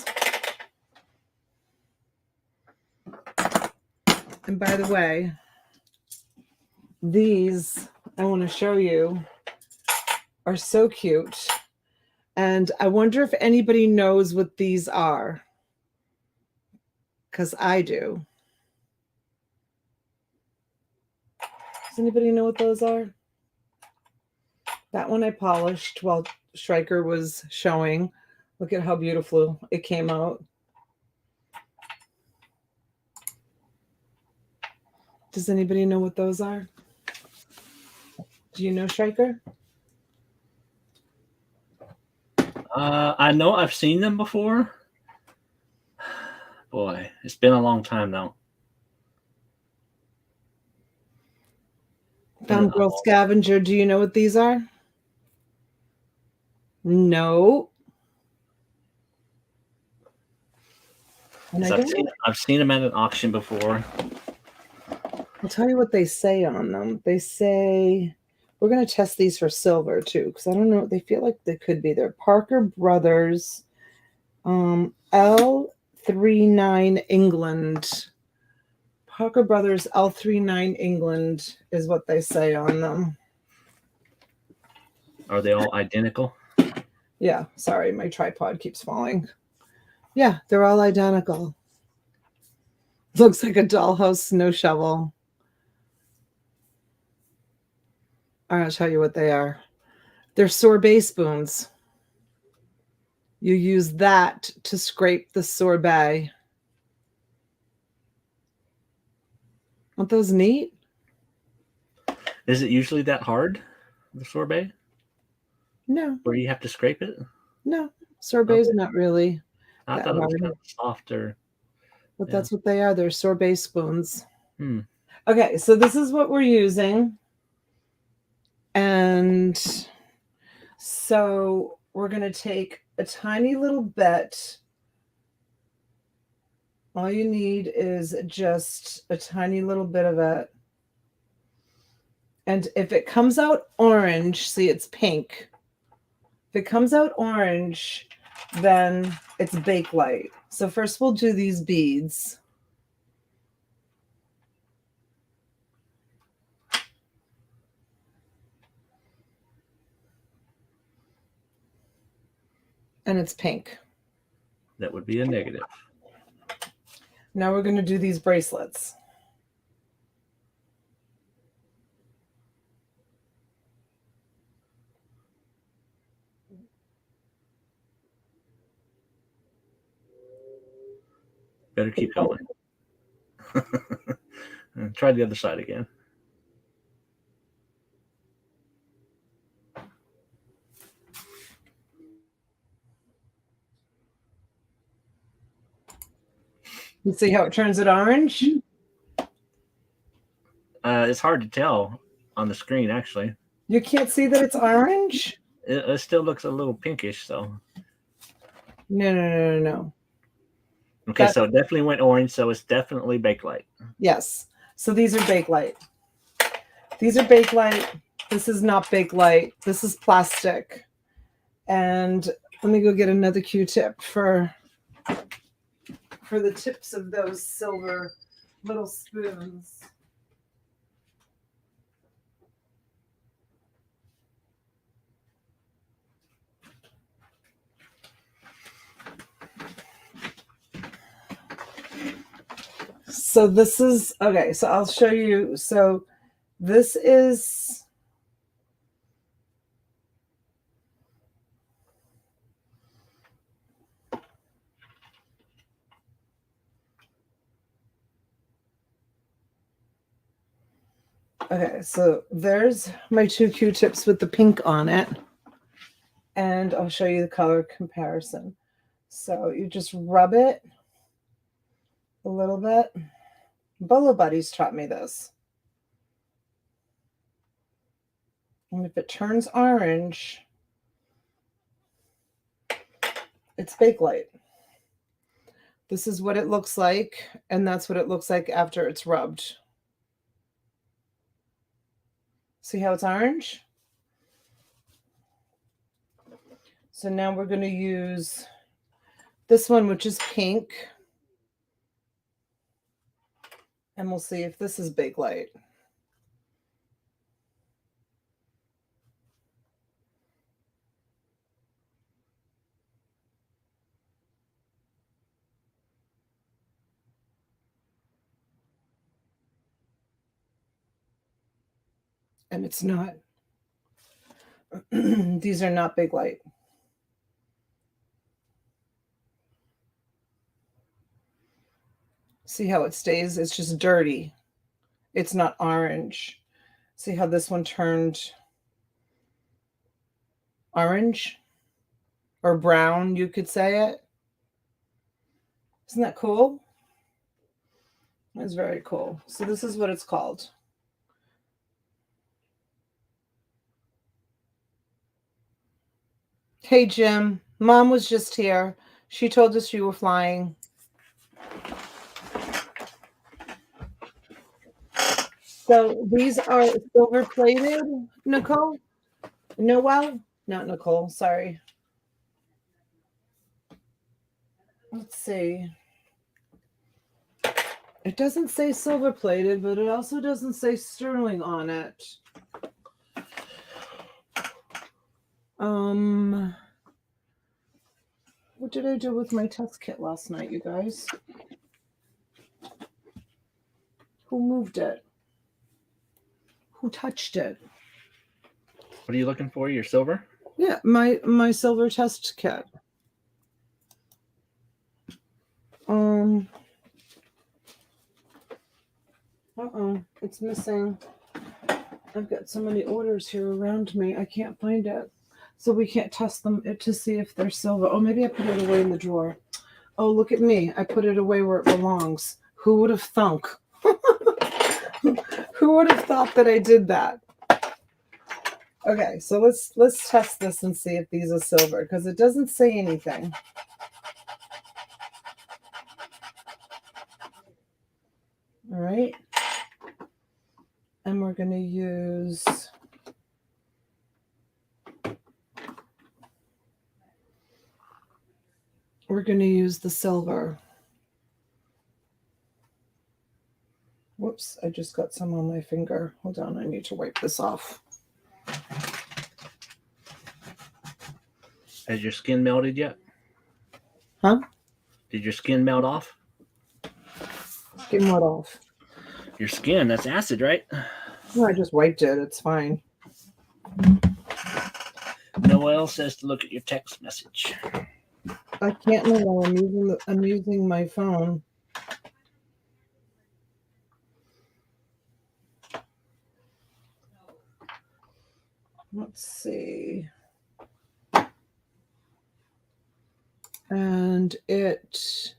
S1: And by the way, these I want to show you are so cute. And I wonder if anybody knows what these are. Because I do. Does anybody know what those are? That one I polished while Stryker was showing. Look at how beautiful it came out. Does anybody know what those are? Do you know, Stryker?
S2: I know I've seen them before. Boy, it's been a long time now.
S1: Found Girl Scavenger. Do you know what these are? No. And
S2: I've seen them at an auction before.
S1: I'll tell you what they say on them. They say, we're going to test these for silver too, because I don't know. They feel like they could be. They're Parker Brothers L39 England. Parker Brothers L39 England is what they say on them.
S2: Are they all identical?
S1: Yeah, sorry, my tripod keeps falling. Yeah, they're all identical. Looks like a dollhouse snow shovel. I'll tell you what they are. They're sorbet spoons. You use that to scrape the sorbet. Aren't those neat?
S2: Is it usually that hard, the sorbet?
S1: No.
S2: Where you have to scrape it?
S1: No, sorbet's not really.
S2: I thought it was kind of softer.
S1: But yeah. That's what they are. They're sorbet spoons.
S2: Hmm.
S1: Okay, so this is what we're using. And so we're going to take a tiny little bit All you need is just a tiny little bit of it. And if it comes out orange, see, it's pink. If it comes out orange, then it's Bakelite. So first we'll do these beads. And it's pink.
S2: That would be a negative.
S1: Now we're going to do these bracelets.
S2: Better keep going. Try the other side again.
S1: You see how it turns it orange?
S2: It's hard to tell on the screen, actually.
S1: You can't see that it's orange?
S2: It still looks a little pinkish, so.
S1: No.
S2: Okay, so it definitely went orange, so it's definitely Bakelite.
S1: Yes. So these are Bakelite. These are Bakelite. This is not Bakelite. This is plastic. And let me go get another Q-tip for the tips of those silver little spoons. So this is, okay, so I'll show you. So this is, okay, so there's my two Q-tips with the pink on it. And I'll show you the color comparison. So you just rub it a little bit. Bolo Buddies taught me this. And if it turns orange, it's Bakelite. This is what it looks like, and that's what it looks like after it's rubbed. See how it's orange? So now we're going to use this one, which is pink. And we'll see if this is Bakelite. And it's not. These are not Bakelite. See how it stays? It's just dirty. It's not orange. See how this one turned orange or brown, you could say it. Isn't that cool? That's very cool. So this is what it's called. Hey, Jim. Mom was just here. She told us you were flying. So these are silver plated, Nicole? Noel? Not Nicole, sorry. Let's see. It doesn't say silver plated, but it also doesn't say sterling on it. What did I do with my test kit last night, you guys? Who moved it? Who touched it?
S2: What are you looking for? Your silver?
S1: Yeah, my silver test kit. It's missing. I've got so many orders here around me. I can't find it. So we can't test them to see if they're silver. Oh, maybe I put it away in the drawer. Oh, look at me. I put it away where it belongs. Who would have thunk? Who would have thought that I did that? Okay, so let's test this and see if these are silver because it doesn't say anything. All right. And we're going to use the silver. Whoops, I just got some on my finger. Hold on, I need to wipe this off.
S2: Has your skin melted yet?
S1: Huh?
S2: Did your skin melt off?
S1: Skin what off?
S2: Your skin, that's acid, right?
S1: No, I just wiped it. It's fine.
S2: Noelle says to look at your text message.
S1: I can't know. I'm using my phone. Let's see. And it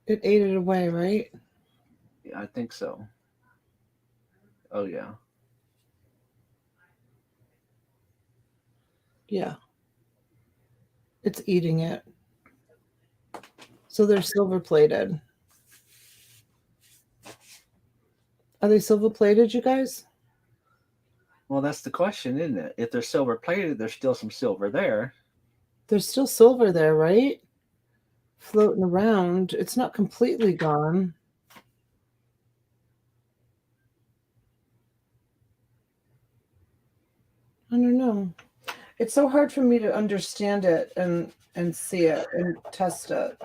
S1: ate it away, right?
S2: Yeah, I think so. Oh, yeah.
S1: Yeah. It's eating it. So they're silver plated. Are they silver plated, you guys?
S2: Well, that's the question, isn't it? If they're silver plated, there's still some silver there.
S1: There's still silver there, right? Floating around. It's not completely gone. I don't know. It's so hard for me to understand it and see it and test it.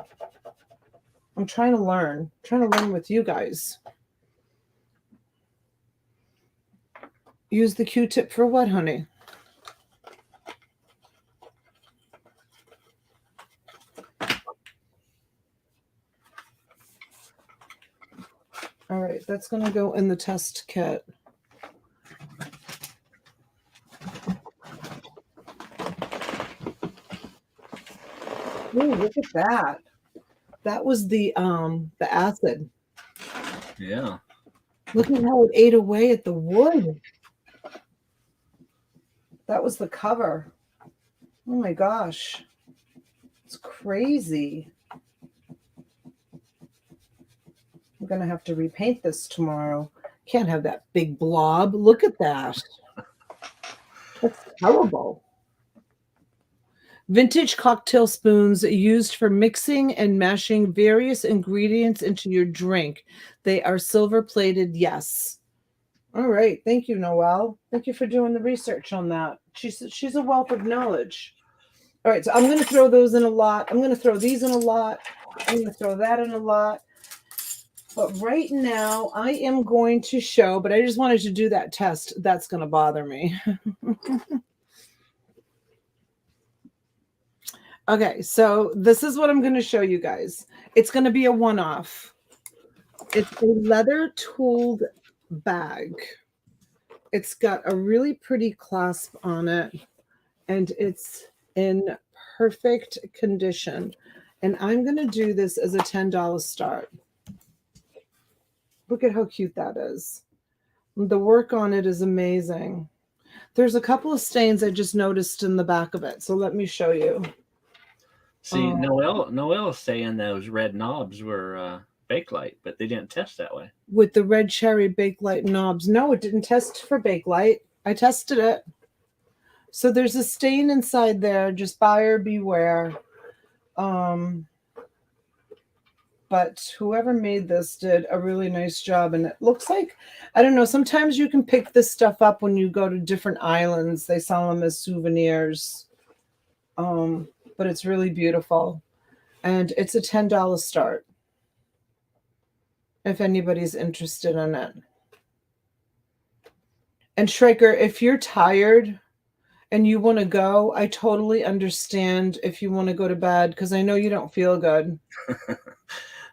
S1: I'm trying to learn. I'm trying to learn with you guys. Use the Q-tip for what, honey? All right, that's going to go in the test kit. Ooh, look at that. That was the acid.
S2: Yeah.
S1: Look at how it ate away at the wood. That was the cover. Oh my gosh. It's crazy. I'm going to have to repaint this tomorrow. Can't have that big blob. Look at that. That's terrible. Vintage cocktail spoons used for mixing and mashing various ingredients into your drink. They are silver plated, yes. All right. Thank you, Noelle. Thank you for doing the research on that. She's a wealth of knowledge. All right. So I'm going to throw those in a lot. I'm going to throw these in a lot. I'm going to throw that in a lot. But right now I am going to show, but I just wanted to do that test. That's going to bother me. Okay, so this is what I'm going to show you guys. It's going to be a one-off. It's a leather tooled bag. It's got a really pretty clasp on it, and it's in perfect condition. And I'm going to do this as a $10 start. Look at how cute that is. The work on it is amazing. There's a couple of stains I just noticed in the back of it, so let me show you.
S2: See, Noelle's saying those red knobs were Bakelite, but they didn't test that way.
S1: With the red cherry Bakelite knobs. No, it didn't test for Bakelite. I tested it. So there's a stain inside there. Just buyer beware. But whoever made this did a really nice job. And it looks like, I don't know, sometimes you can pick this stuff up when you go to different islands. They sell them as souvenirs. But it's really beautiful. And it's a $10 start if anybody's interested in it. And Schraker, if you're tired and you want to go, I totally understand if you want to go to bed because I know you don't feel good.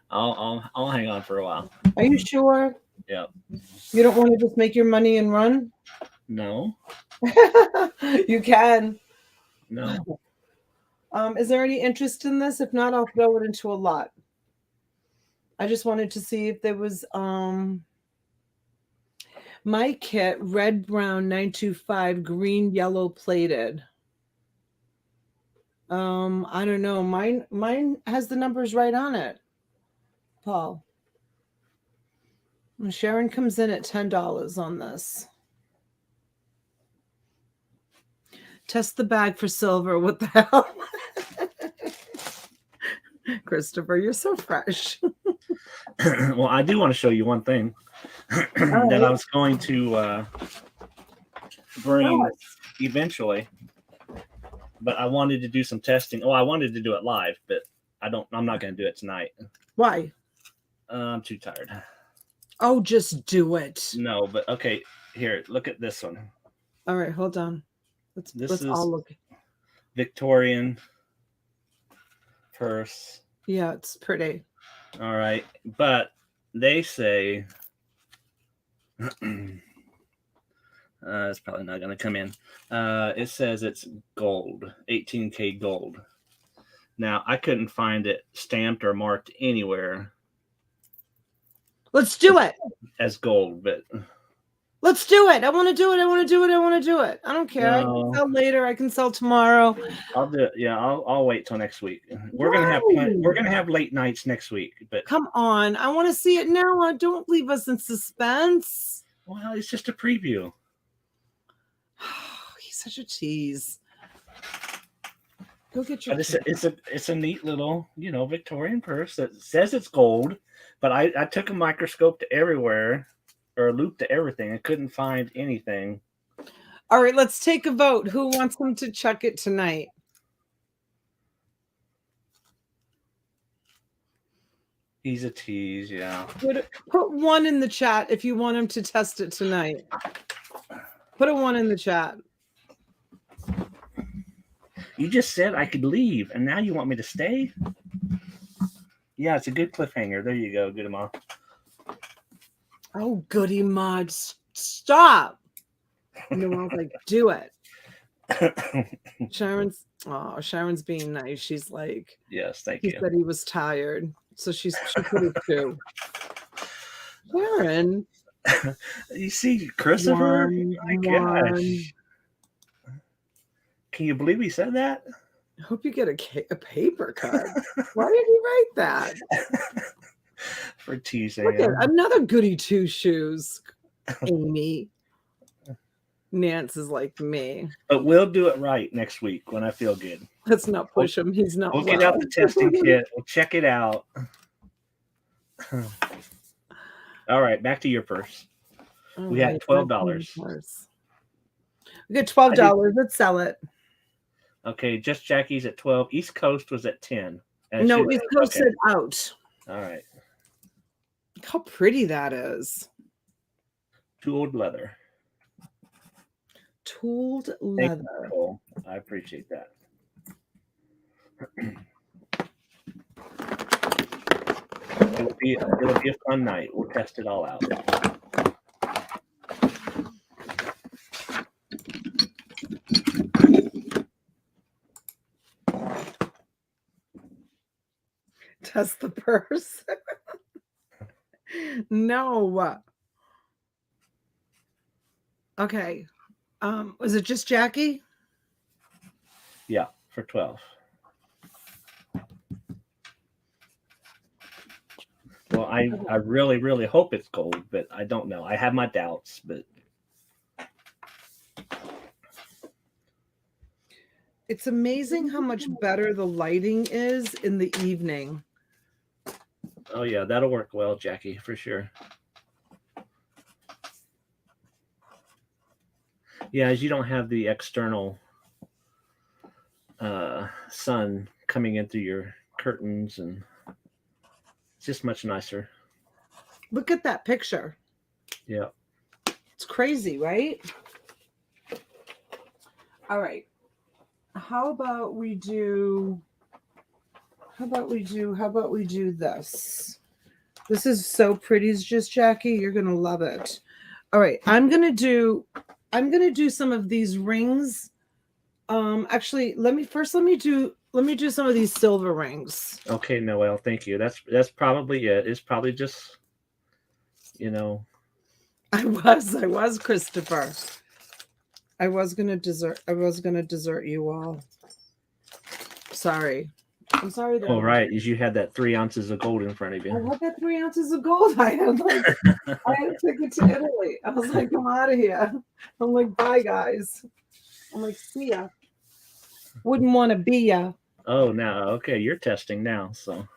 S2: I'll hang on for a while.
S1: Are you sure?
S2: Yeah.
S1: You don't want to just make your money and run?
S2: No.
S1: You can.
S2: No.
S1: Is there any interest in this? If not, I'll throw it into a lot. I just wanted to see if there was my kit, red, brown, 925, green, yellow plated. I don't know. Mine has the numbers right on it. Paul. And Sharon comes in at $10 on this. Test the bag for silver. What the hell? Christopher, you're so fresh.
S2: Well, I do want to show you one thing that I was going to bring eventually, but I wanted to do some testing. Oh, I wanted to do it live, but I'm not going to do it tonight.
S1: Why?
S2: I'm too tired.
S1: Oh, just do it.
S2: No, but okay. Here, look at this one.
S1: All right, hold on. Let's all look.
S2: Victorian purse.
S1: Yeah, it's pretty.
S2: All right, but they say it's probably not going to come in. It says it's gold, 18K gold. Now, I couldn't find it stamped or marked anywhere.
S1: Let's do it.
S2: As gold, but
S1: let's do it. I want to do it. I want to do it. I want to do it. I don't care.
S2: No.
S1: I can sell later. I can sell tomorrow.
S2: I'll do it. Yeah, I'll wait till next week. We're gonna have late nights next week. But
S1: come on, I want to see it now. Don't leave us in suspense.
S2: Well, it's just a preview.
S1: He's such a tease. Go get your.
S2: But it's a neat little Victorian purse that says it's gold, but I took a microscope to everywhere, or a loop to everything. I couldn't find anything.
S1: All right, let's take a vote. Who wants them to chuck it tonight?
S2: He's a tease, yeah.
S1: Put one in the chat if you want him to test it tonight. Put a 1 in the chat.
S2: You just said I could leave, and now you want me to stay? Yeah, it's a good cliffhanger. There you go, Goody Ma.
S1: Oh, Goody Ma, stop. I was like, do it. Sharon's being nice. She's like,
S2: yes, thank you.
S1: He said he was tired, so she put it 2. Sharon,
S2: you see, Christopher. My gosh, can you believe he said that?
S1: I hope you get a paper cut. Why did he write that?
S2: For teasing.
S1: Look at another goody 2 shoes. Amy. Nance is like me.
S2: But we'll do it right next week when I feel good.
S1: Let's not push him. He's not.
S2: We'll get out the testing kit. We'll check it out. All right, back to your purse. We had $12.
S1: We got $12. Let's sell it.
S2: Okay, just Jackie's at 12. East Coast was at 10.
S1: No, East Coast said out.
S2: All right.
S1: Look how pretty that is.
S2: Tooled leather.
S1: Tooled leather.
S2: Thank you, I appreciate that. It'll be a fun night. We'll test it all out.
S1: Test the purse. No. Okay. Was it just Jackie?
S2: Yeah, for 12. Well, I really, really hope it's gold, but I don't know. I have my doubts, but
S1: it's amazing how much better the lighting is in the evening.
S2: Oh yeah, that'll work well, Jackie, for sure. Yeah, as you don't have the external sun coming in through your curtains, and it's just much nicer.
S1: Look at that picture.
S2: Yeah.
S1: It's crazy, right? All right. How about we do this? This is so pretty, just Jackie. You're gonna love it. All right, I'm gonna do some of these rings. Actually, let me do some of these silver rings.
S2: Okay, Noelle, thank you. That's probably it. It's probably just,
S1: I was Christopher. I was gonna desert you all. Sorry. I'm sorry that.
S2: Oh, right. You had that 3 ounces of gold in front of
S1: I
S2: you.
S1: had that 3 ounces of gold. I had a ticket to Italy. I was like, I'm out of here. I'm like, bye, guys. I'm like, see ya. Wouldn't want to be ya.
S2: Oh, now okay, you're testing now. So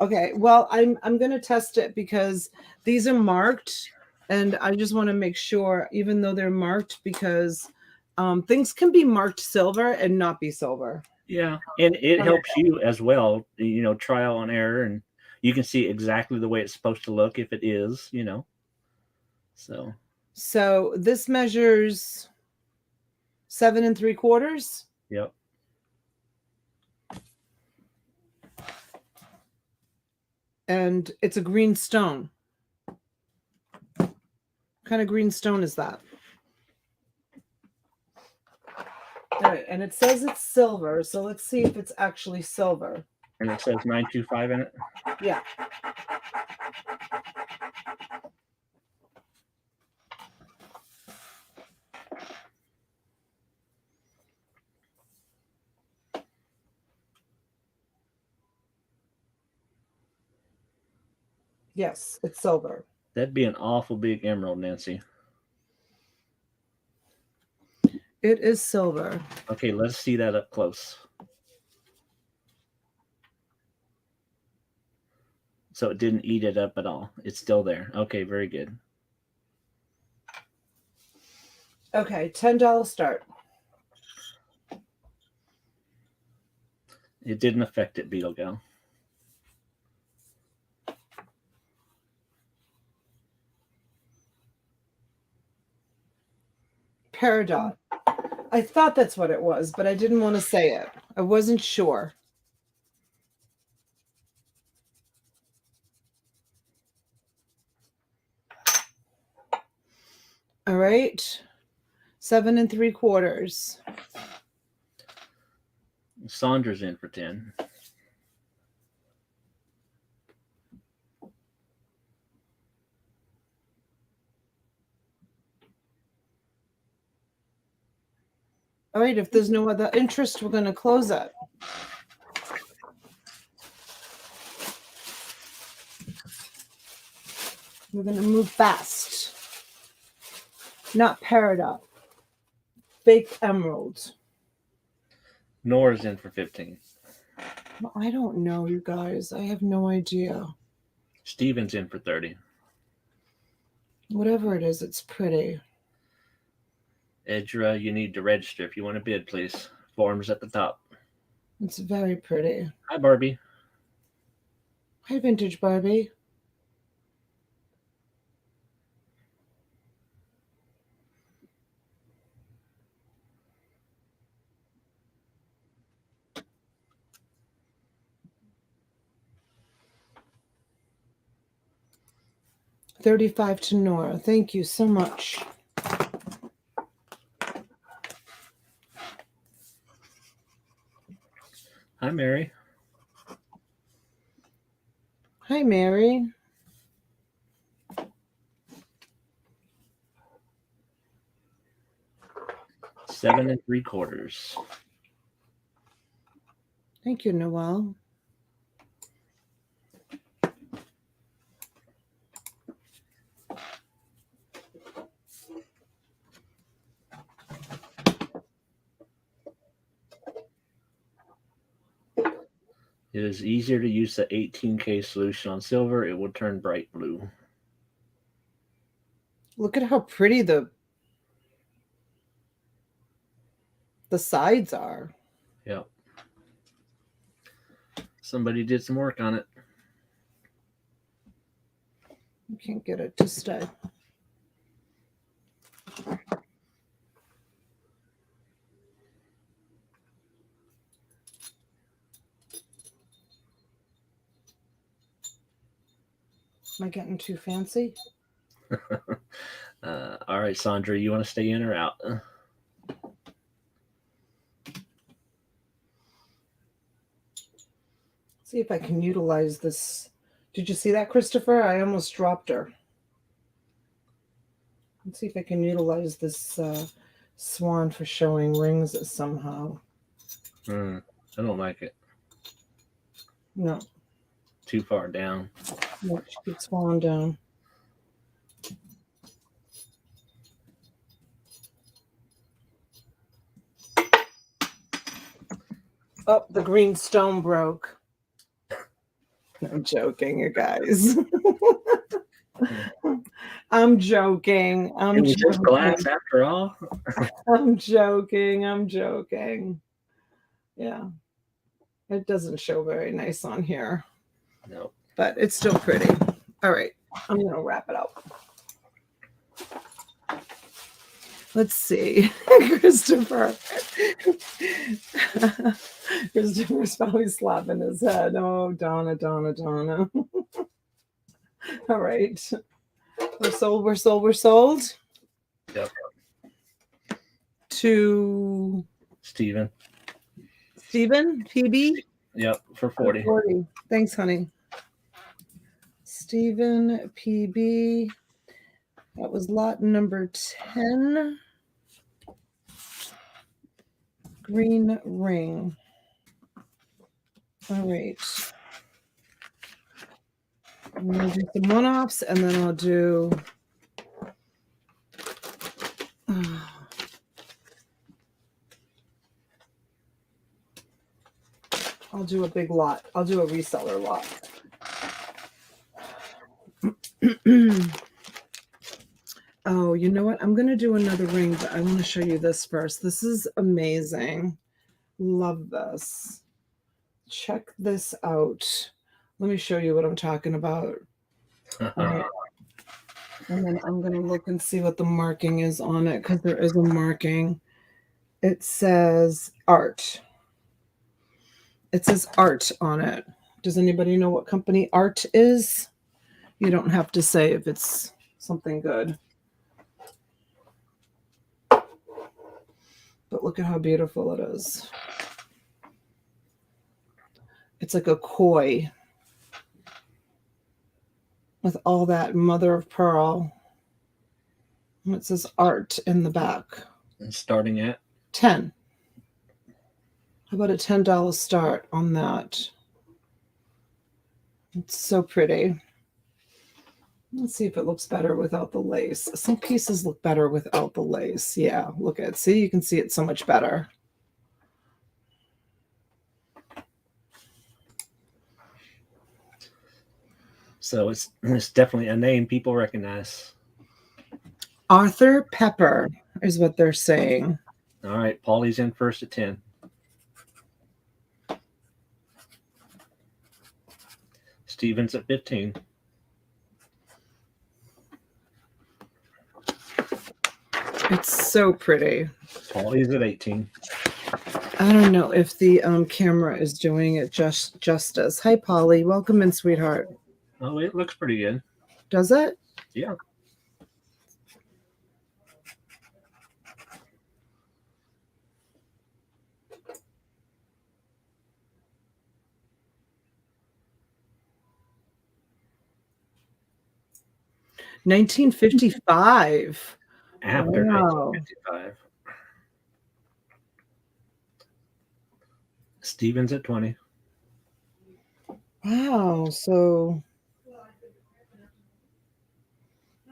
S1: Okay, well, I'm gonna test it because these are marked, and I just want to make sure, even though they're marked, because things can be marked silver and not be silver.
S2: yeah, and it helps you as well. You know, trial and error, and you can see exactly the way it's supposed to look if it is. You know,
S1: so this measures 7 3/4.
S2: Yep.
S1: And it's a green stone. What kind of green stone is that? All right, and it says it's silver, so let's see if it's actually silver.
S2: And it says 925 in it?
S1: Yeah. Yes, it's silver.
S2: That'd be an awful big emerald, Nancy.
S1: It is silver.
S2: Okay, let's see that up close. So it didn't eat it up at all. It's still there. Okay, very good.
S1: Okay, $10 start.
S2: It didn't affect it, Beetle Gal.
S1: Peridot. I thought that's what it was, but I didn't want to say it. I wasn't sure. All right. 7 3/4.
S2: Sandra's in for 10.
S1: All right, if there's no other interest, we're going to close it. We're going to move fast. Not peridot. Fake emerald.
S2: Nora's in for 15.
S1: Well, I don't know, you guys. I have no idea.
S2: Steven's in for 30.
S1: Whatever it is, it's pretty.
S2: Edra, you need to register if you want to bid, please. Forms at the top.
S1: It's very pretty.
S2: Hi, Barbie.
S1: Hi, Vintage Barbie. $35 to Nora. Thank you so much.
S2: Hi, Mary.
S1: Hi, Mary.
S2: $7 3/4.
S1: Thank you, Noelle.
S2: It is easier to use the 18K solution on silver. It will turn bright blue.
S1: Look at how pretty the sides are.
S2: Yep. Somebody did some work on it.
S1: You can't get it to stay. Am I getting too fancy?
S2: All right, Sandra, you want to stay in or out?
S1: See if I can utilize this. Did you see that, Christopher? I almost dropped her. Let's see if I can utilize this swan for showing rings somehow.
S2: I don't like it.
S1: No.
S2: Too far down.
S1: No, she keeps falling down. Oh, the green stone broke. I'm joking, you guys. I'm joking.
S2: It was just glass after all.
S1: I'm joking. Yeah. It doesn't show very nice on here.
S2: No.
S1: But it's still pretty. All right. I'm going to wrap it up. Let's see. Christopher's probably slapping his head. Oh, Donna. All right. We're sold.
S2: Yep.
S1: To
S2: Steven,
S1: PB?
S2: Yep, for 40.
S1: 40. Thanks, honey. Steven, PB. That was lot number 10. Green ring. All right. I'm going to do some one-offs, and then I'll do... I'll do a big lot. I'll do a reseller lot. Oh, you know what? I'm going to do another ring, but I want to show you this first. This is amazing. Love this. Check this out. Let me show you what I'm talking about. All right. And then I'm going to look and see what the marking is on it, because there is a marking. It says art. It says art on it. Does anybody know what company art is? You don't have to say if it's something good. But look at how beautiful it is. It's like a koi with all that mother of pearl. And it says art in the back.
S2: And starting at
S1: 10. How about a $10 start on that? It's so pretty. Let's see if it looks better without the lace. Some pieces look better without the lace. Yeah, look at it. See, you can see it so much better.
S2: So it's definitely a name people recognize.
S1: Arthur Pepper is what they're saying.
S2: All right, Paulie's in first at 10. Steven's at 15.
S1: It's so pretty.
S2: Paulie's at 18.
S1: I don't know if the camera is doing it justice. Hi, Polly. Welcome in, sweetheart.
S2: Oh, it looks pretty good.
S1: Does it?
S2: Yeah.
S1: $1955.
S2: After
S1: Wow.
S2: 1955. Steven's at 20.
S1: Wow. So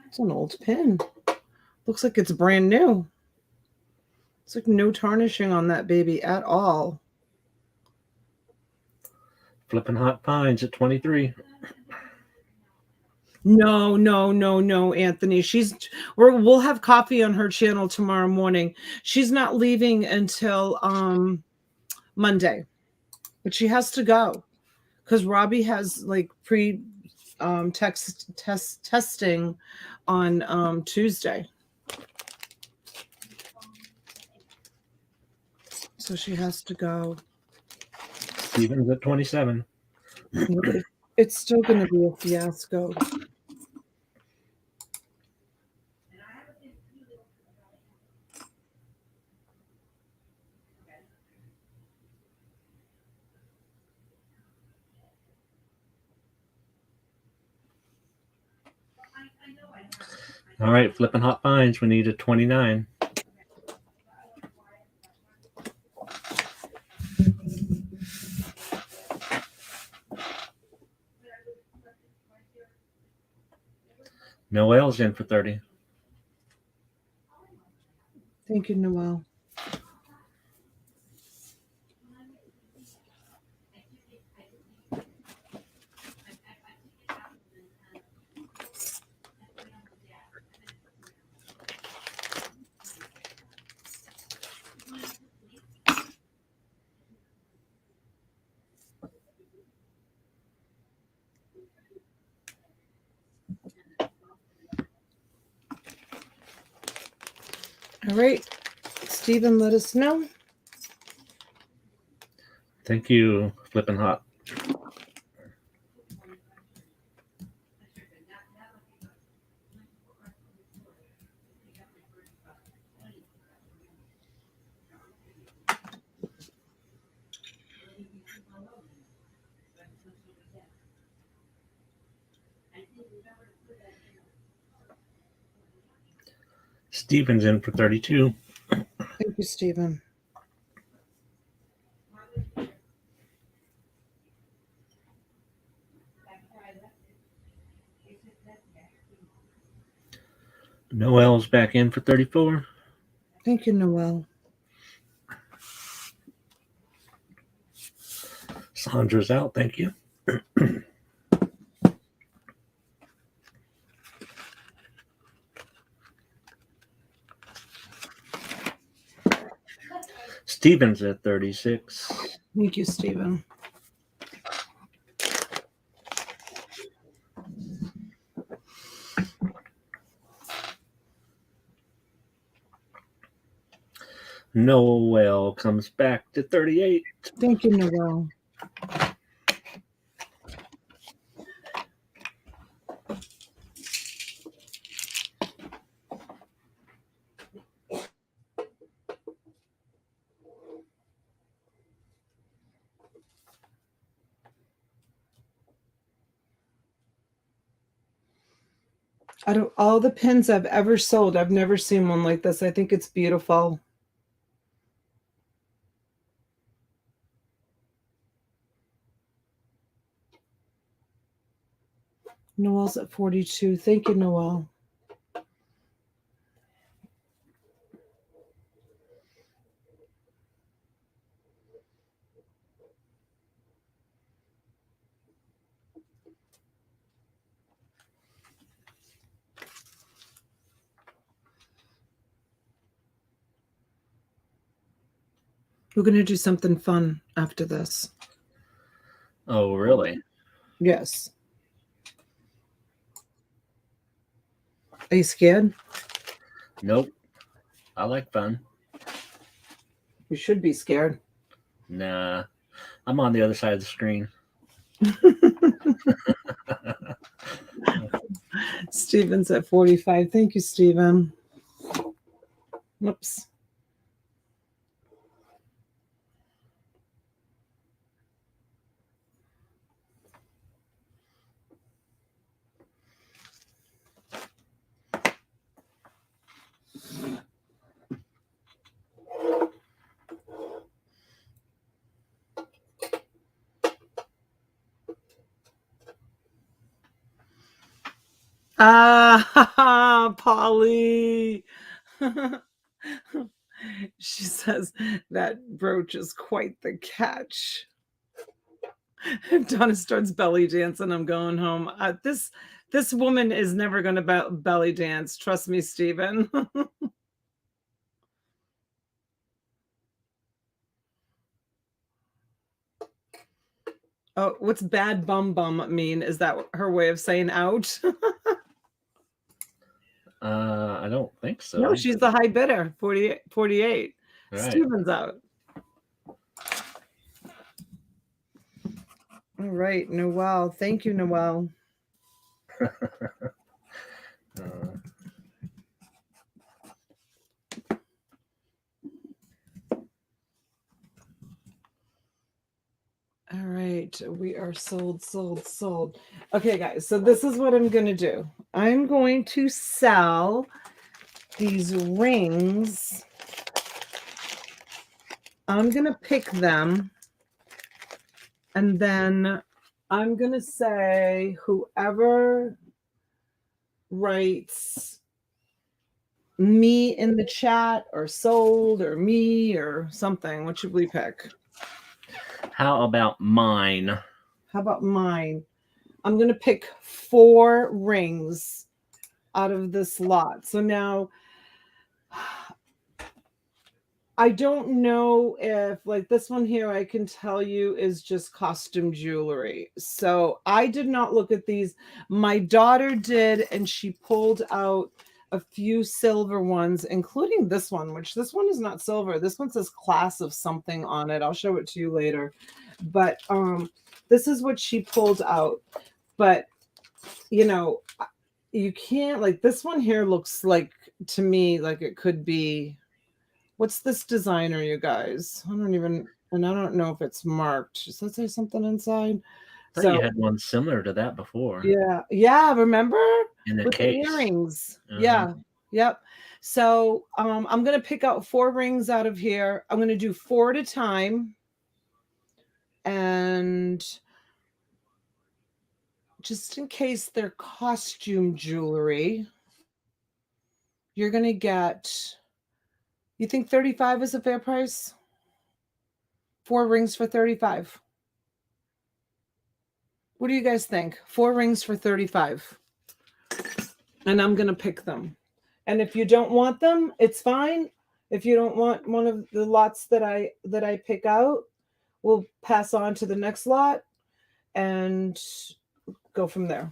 S1: it's an old pin. Looks like it's brand new. It's like no tarnishing on that baby at all.
S2: Flipping Hot Pines at 23.
S1: No, Anthony. We'll have coffee on her channel tomorrow morning. She's not leaving until Monday, but she has to go because Robbie has like testing on Tuesday, so she has to go.
S2: Steven's at 27.
S1: It's still going to be a fiasco.
S2: All right, Flipping Hot Pines. We need a 29. Noel's in for 30.
S1: Thank you, Noel. All right, Stephen, let us know.
S2: Thank you, Flippin' Hot. Stephen's in for 32.
S1: Thank you, Stephen.
S2: Noel's back in for 34.
S1: Thank you, Noel.
S2: Sandra's out. Thank you. Stephen's at 36.
S1: Thank you, Stephen.
S2: Noel comes back to 38.
S1: Thank you, Noel. Out of all the pins I've ever sold, I've never seen one like this. I think it's beautiful. Noel's at 42. Thank you, Noel. We're going to do something fun after this.
S2: Oh, really?
S1: Yes. Are you scared?
S2: Nope. I like fun.
S1: You should be scared.
S2: Nah. I'm on the other side of the screen.
S1: Steven's at 45. Thank you, Steven. Whoops. Ah, Polly. She says that brooch is quite the catch. If Donna starts belly dancing, I'm going home. This woman is never going to belly dance. Trust me, Stephen. Oh, what's bad bum bum mean? Is that her way of saying out?
S2: I don't think so.
S1: No, she's the high bidder, 48. Right. Steven's out. All right, Noel. Thank you, Noel. All right, we are sold. Okay, guys, so this is what I'm going to do. I'm going to sell these rings. I'm going to pick them, and then I'm going to say whoever writes me in the chat or sold or me or something. What should we pick?
S2: How about mine?
S1: How about mine? I'm going to pick 4 rings out of this lot. So now I don't know if, like, this one here, I can tell you is just costume jewelry. So I did not look at these. My daughter did, and she pulled out a few silver ones, including this one, which this one is not silver. This one says class of something on it. I'll show it to you later. But this is what she pulled out. But, you know, you can't, like, this one here looks like, to me, like it could be, what's this designer, you guys? I don't know if it's marked. Does that say something inside?
S2: I thought you had one similar to that before.
S1: Yeah, remember?
S2: In the
S1: with
S2: case.
S1: The earrings. Yeah. Yep. So I'm gonna pick out 4 rings out of here. I'm gonna do 4 at a time. And just in case they're costume jewelry, you're gonna get, you think 35 is a fair price? 4 rings for 35. What do you guys think? 4 rings for 35. And I'm going to pick them. And if you don't want them, it's fine. If you don't want one of the lots that I pick out, we'll pass on to the next lot and go from there.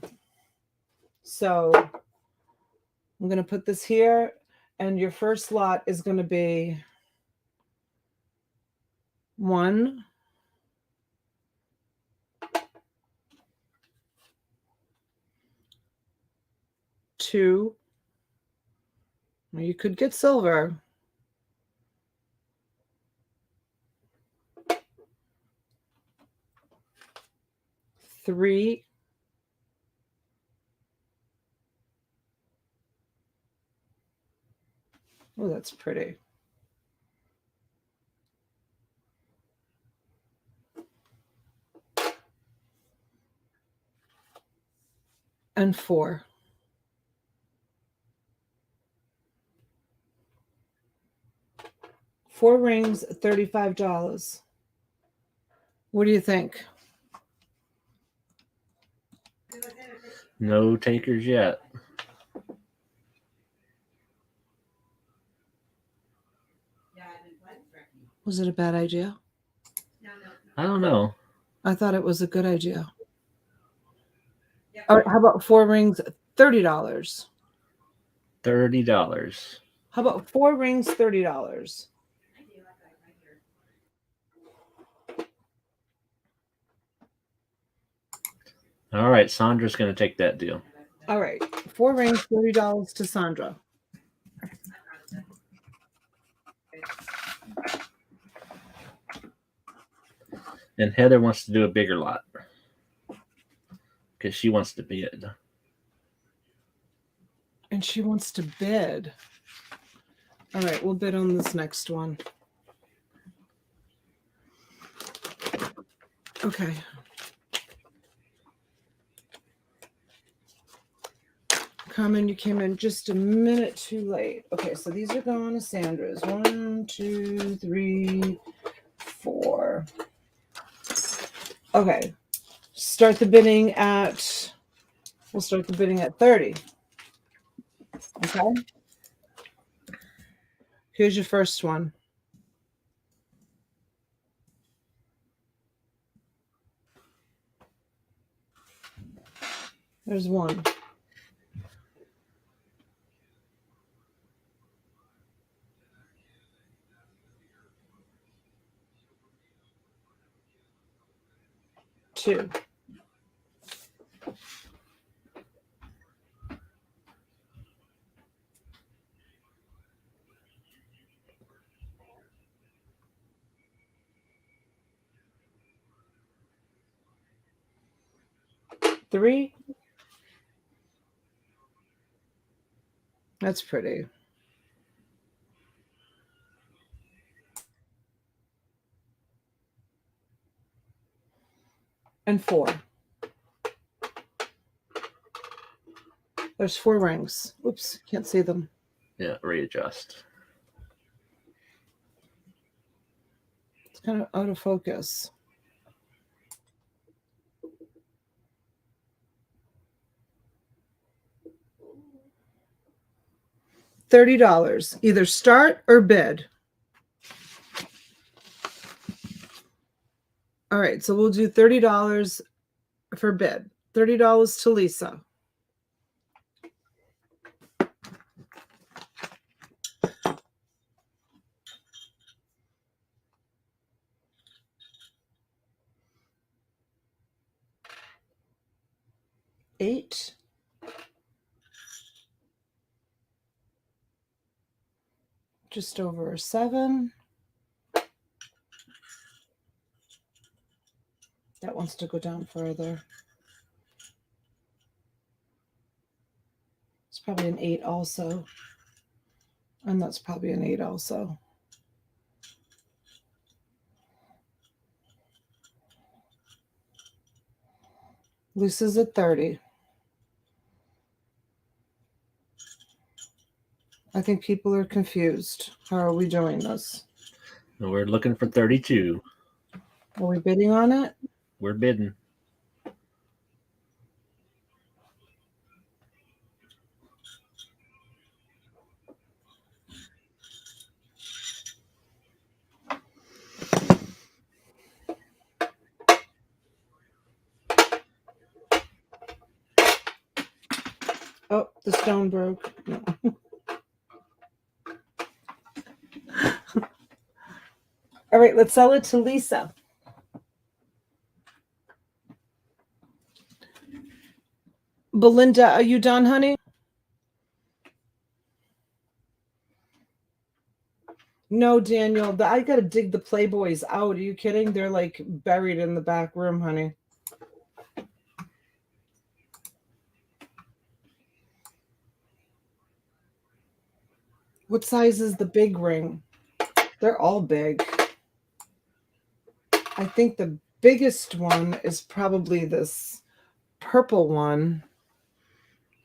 S1: So I'm going to put this here, and your first lot is going to be 1, 2. Well, you could get silver. 3. Oh, that's pretty. And 4. 4 rings, $35. What do you think?
S2: No takers yet.
S1: Was it a bad idea?
S2: I don't know.
S1: I thought it was a good idea. All right, how about 4 rings, $30?
S2: $30.
S1: How about 4 rings, $30?
S2: All right, Sandra's going to take that deal.
S1: All right, 4 rings, $30 to Sandra.
S2: And Heather wants to do a bigger lot because she wants to bid.
S1: And she wants to bid. All right, we'll bid on this next one. Okay. Carmen, you came in just a minute too late. Okay, so these are going to Sandra's. 1, 2, 3, 4. Okay. Start the bidding at, we'll start the bidding at 30. Okay. Here's your first one. There's 1. Two. Three. That's pretty. And 4. There's 4 rings. Oops, can't see them.
S2: Yeah, readjust.
S1: It's kind of out of focus. $30. Either start or bid. All right, so we'll do $30 for bid. $30 to Lisa. $8. Just over a 7. That wants to go down further. It's probably an 8 also. And that's probably an 8 also. Lisa's at 30. I think people are confused. How are we doing this?
S2: We're looking for 32.
S1: Are we bidding on it?
S2: We're bidding.
S1: Oh, the stone broke. No. All right, let's sell it to Lisa. Belinda, are you done, honey? No, Daniel, I got to dig the Playboys out. Are you kidding? They're like buried in the back room, honey. What size is the big ring? They're all big. I think the biggest one is probably this purple one.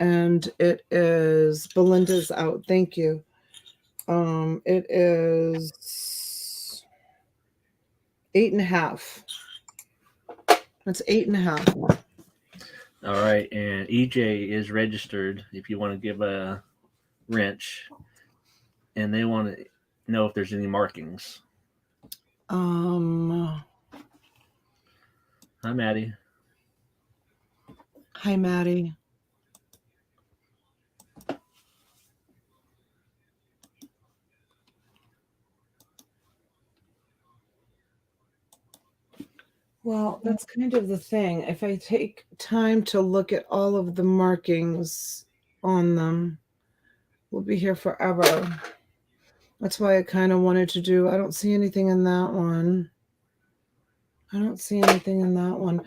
S1: And it is Belinda's out. Thank you. It is 8.5. That's 8.5.
S2: All right, and EJ is registered if you want to give a wrench, and they want to know if there's any markings.
S1: Hi,
S2: Maddie.
S1: Hi, Maddie. Well, that's kind of the thing. If I take time to look at all of the markings on them, we'll be here forever. That's why I kind of wanted to do, I don't see anything in that one. I don't see anything in that one.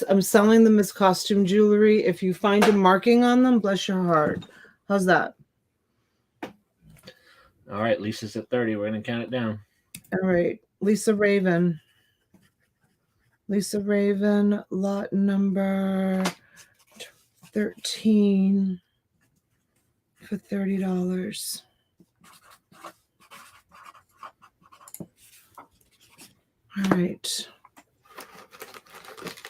S1: I'm selling them as costume jewelry. If you find a marking on them, bless your heart. How's that?
S2: All right, Lisa's at 30. We're going to count it down.
S1: All right. Lisa Raven. Lisa Raven, lot number 13 for $30. All right.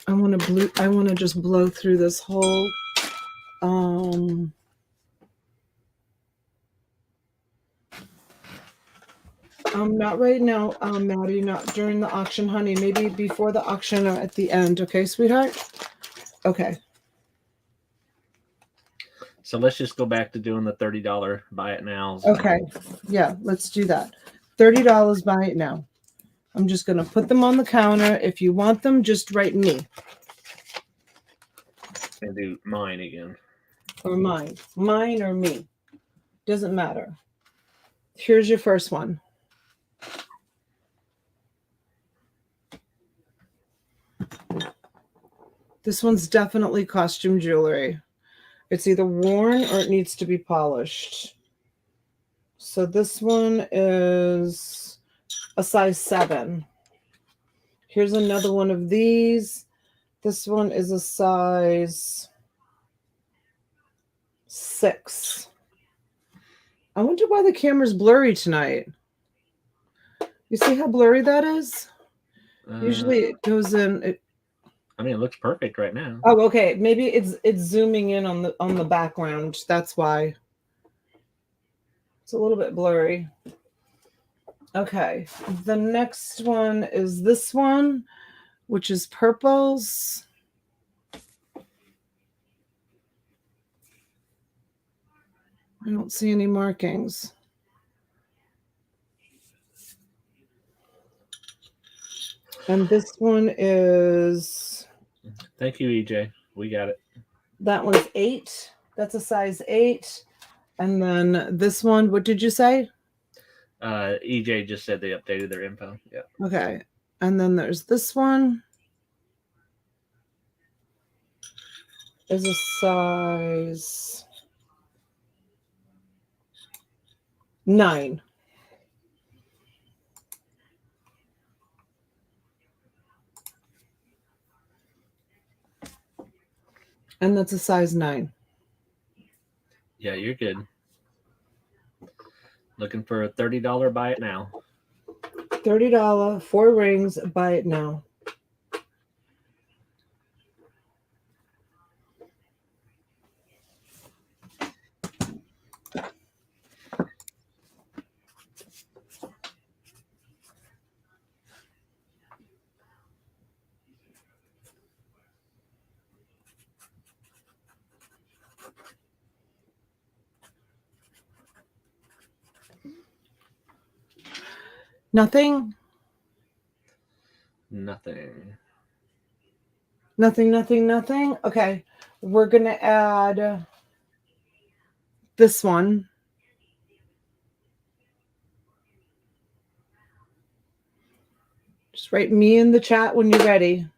S1: I want to just blow through this whole not right now, Maddie, not during the auction, honey. Maybe before the auction or at the end. Okay, sweetheart? Okay.
S2: So let's just go back to doing the $30 buy it now.
S1: Okay. Yeah, let's do that. $30 buy it now. I'm just going to put them on the counter. If you want them, just write me.
S2: And do mine again.
S1: Or mine. Mine or me. Doesn't matter. Here's your first one. This one's definitely costume jewelry. It's either worn or it needs to be polished. So this one is a size 7. Here's another one of these. This one is a size 6. I wonder why the camera's blurry tonight. You see how blurry that is? Usually it goes in.
S2: I mean, it looks perfect right now.
S1: Oh, okay. Maybe it's zooming in on the background. That's why. It's a little bit blurry. Okay. The next one is this one, which is purples. I don't see any markings. And this one is...
S2: Thank you, EJ. We got it.
S1: That one's 8. That's a size 8. And then this one, what did you say?
S2: EJ just said they updated their info. Yeah.
S1: Okay. And then there's this one. Is a size 9. And that's a size 9.
S2: Yeah, you're good. Looking for a $30 buy it now.
S1: $30, 4 rings, buy it now. Nothing?
S2: Nothing.
S1: Nothing. Okay. We're going to add this one. Just write me in the chat when you're ready.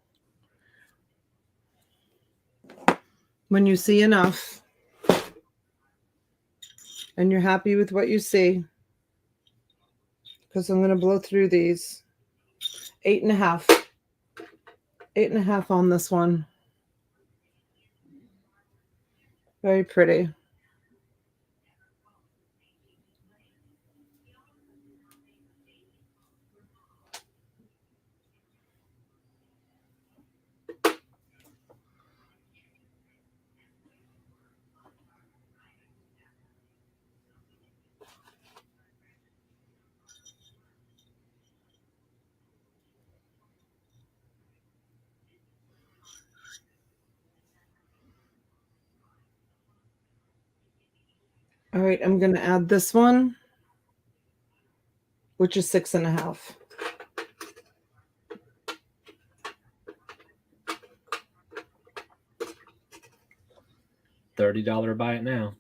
S1: When you see enough. And you're happy with what you see. Because I'm going to blow through these. 8.5. 8.5 on this one. Very pretty. All right, I'm going to add this one, which is 6.5.
S2: $30 buy it now.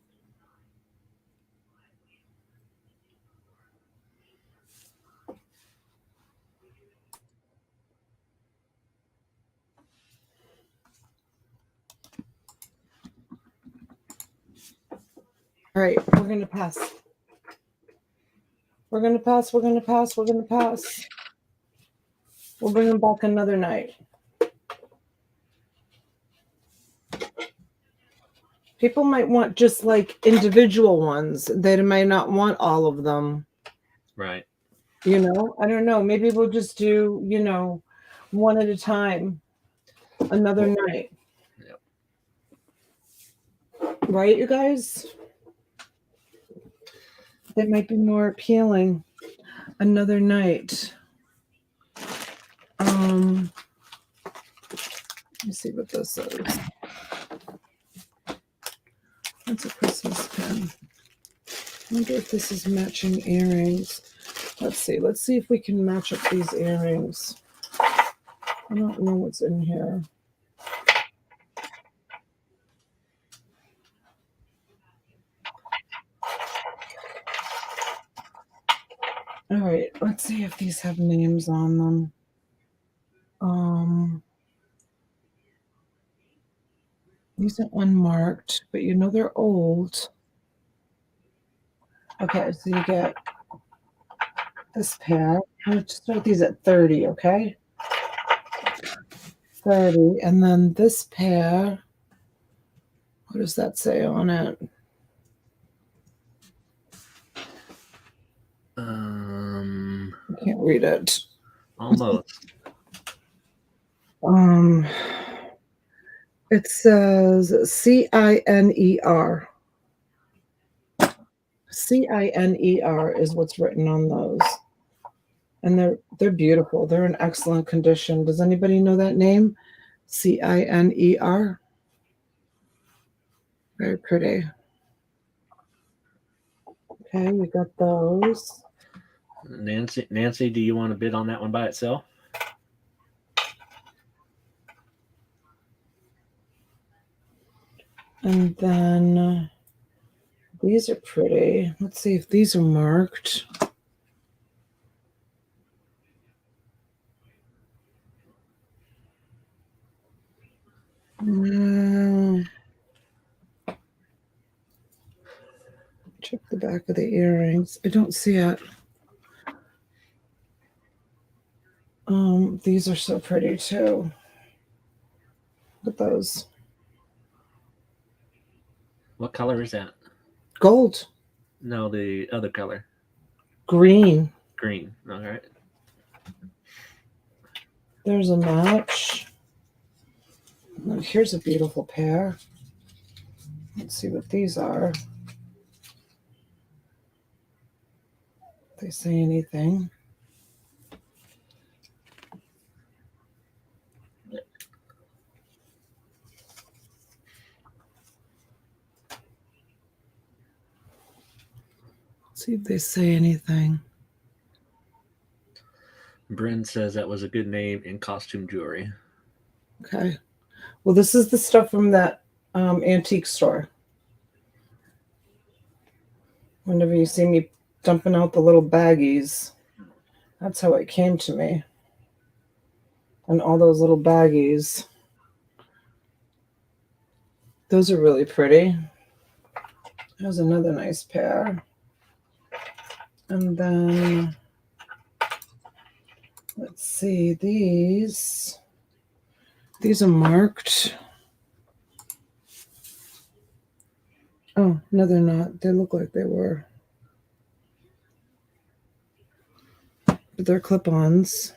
S1: All right, we're going to pass. We're going to pass. We're going to pass. We're going to pass. We'll bring them back another night. People might want just like individual ones. They might not want all of them.
S2: Right.
S1: You know, I don't know. Maybe we'll just do, you know, one at a time, another night.
S2: Yep.
S1: Right, you guys? That might be more appealing. Another night. Let me see what this is. That's a Christmas pin. I wonder if this is matching earrings. Let's see. Let's see if we can match up these earrings. I don't know what's in here. All right, let's see if these have names on them. These are unmarked, but you know they're old. Okay, so you get this pair. Let's start these at 30, okay? 30, and then this pair, what does that say on it? I can't read it.
S2: Almost.
S1: It says CINER. CINER is what's written on those. And they're beautiful. They're in excellent condition. Does anybody know that name? CINER. Very pretty. Okay, we got those.
S2: Nancy, do you want to bid on that one by itself?
S1: And then these are pretty. Let's see if these are marked. Check the back of the earrings. I don't see it. These are so pretty too. Look at those.
S2: What color is that?
S1: Gold.
S2: No, the other color.
S1: Green.
S2: Green. All right.
S1: There's a match. Now, here's a beautiful pair. Let's see what these are. If they say anything. See if they say anything.
S2: Bryn says that was a good name in costume jewelry.
S1: Okay. Well, this is the stuff from that antique store. Whenever you see me dumping out the little baggies, that's how it came to me. And all those little baggies. Those are really pretty. There's another nice pair. And then, let's see, these are marked. Oh, no, they're not. They look like they were. But they're clip-ons.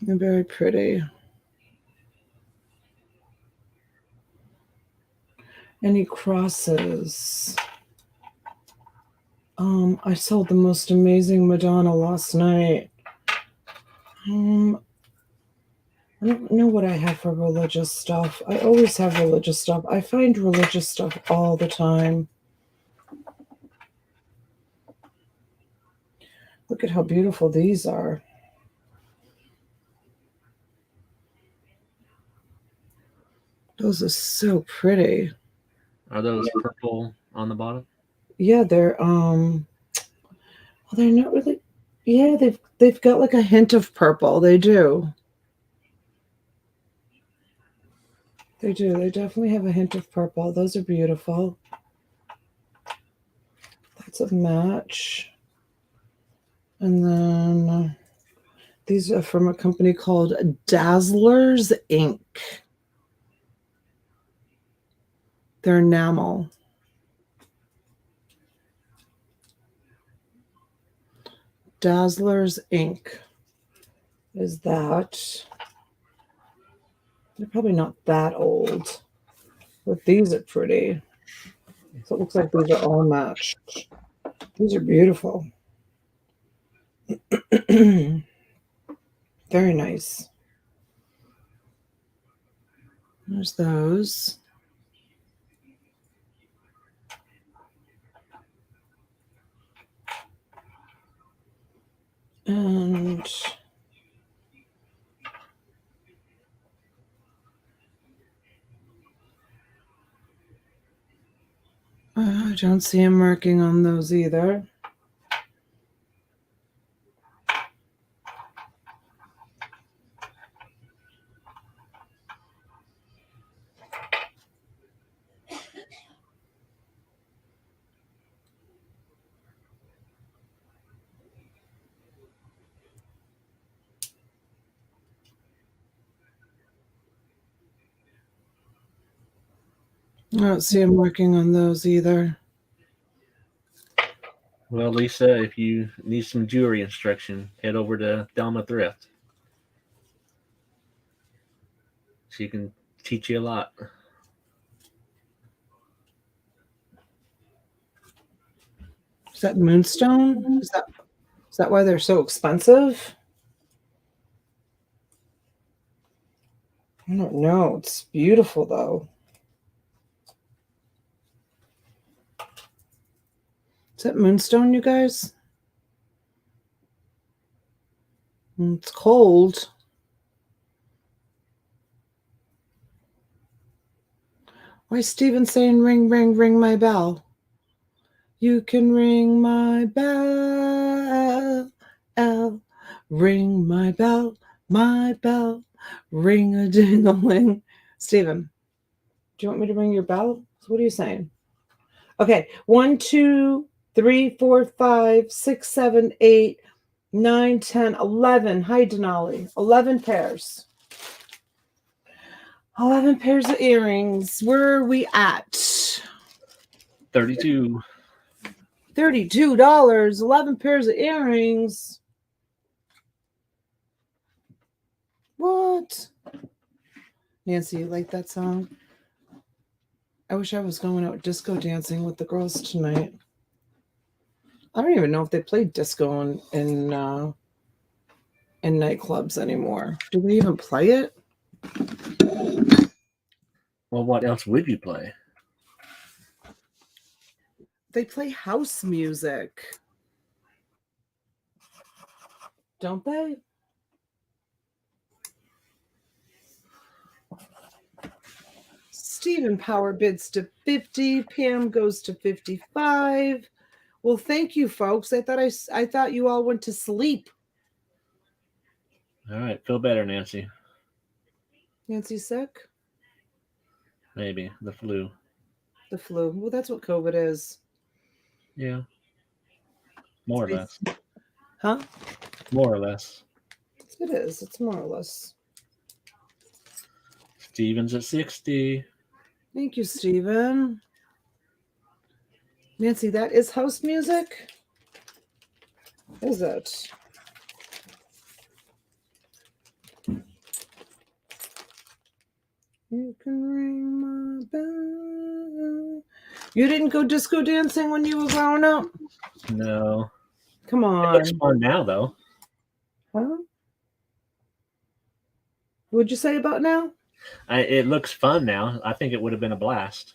S1: They're very pretty. Any crosses? I sold the most amazing Madonna last night. I don't know what I have for religious stuff. I always have religious stuff. I find religious stuff all the time. Look at how beautiful these are. Those are so pretty.
S2: Are those purple on the bottom?
S1: Yeah, they're well, they're not really. Yeah, they've got like a hint of purple. They do. They do. They definitely have a hint of purple. Those are beautiful. That's a match. And then these are from a company called Dazzlers Inc. They're enamel. Dazzlers Inc. is that. They're probably not that old, but these are pretty. So it looks like these are all matched. These are beautiful. Very nice. There's those. And I don't see a marking on those either. I don't see him working on those either.
S2: Well, Lisa, if you need some jewelry instruction, head over to Thelma Thrift. She can teach you a lot.
S1: Is that moonstone? Is that why they're so expensive? I don't know. It's beautiful though. Is that moonstone, you guys? It's cold. Why is Steven saying ring, ring, ring my bell? You can ring my bell, ring my bell, ring a ding-a-ling. Steven, do you want me to ring your bell? What are you saying? Okay, 1, 2, 3, 4, 5, 6, 7, 8, 9, 10, 11. Hi, Denali. 11 pairs. 11 pairs of earrings. Where are we at?
S2: $32.
S1: $32. 11 pairs of earrings. What? Nancy, you like that song? I wish I was going out disco dancing with the girls tonight. I don't even know if they play disco in nightclubs anymore. Do they even play it?
S2: Well, what else would you play?
S1: They play house music. Don't they? Stephen Power bids to 50. Pam goes to 55. Well, thank you, folks. I thought you all went to sleep.
S2: All right, feel better, Nancy.
S1: Nancy sick?
S2: Maybe the flu.
S1: The flu. Well, that's what COVID is.
S2: Yeah. More or less.
S1: Huh?
S2: More or less.
S1: It is. It's more or less.
S2: Steven's at 60.
S1: Thank you, Steven. Nancy, that is house music? Is it? You can ring my bell. You didn't go disco dancing when you were growing up?
S2: No.
S1: Come on.
S2: It looks fun now, though.
S1: Huh? What'd you say about now?
S2: It looks fun now. I think it would have been a blast.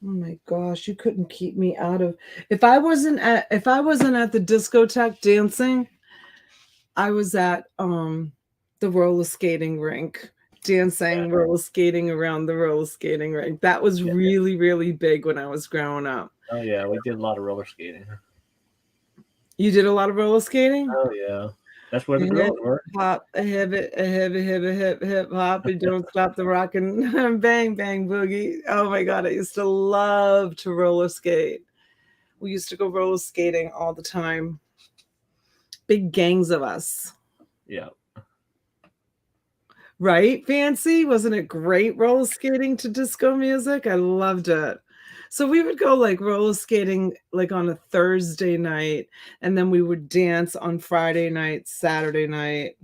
S1: Oh my gosh, you couldn't keep me out of. If I wasn't at the discotheque dancing, I was at the roller skating rink dancing, roller skating around the roller skating rink. That was really, really big when I was growing up.
S2: Oh yeah, we did a lot of roller skating.
S1: You did a lot of roller skating?
S2: Oh yeah. That's where the girls were.
S1: Hop, a hip, hip, hop, and don't stop the rockin', bang, bang, boogie. Oh my God, I used to love to roller skate. We used to go roller skating all the time. Big gangs of us.
S2: Yeah.
S1: Right, Fancy? Wasn't it great roller skating to disco music? I loved it. So we would go like roller skating like on a Thursday night, and then we would dance on Friday night, Saturday night.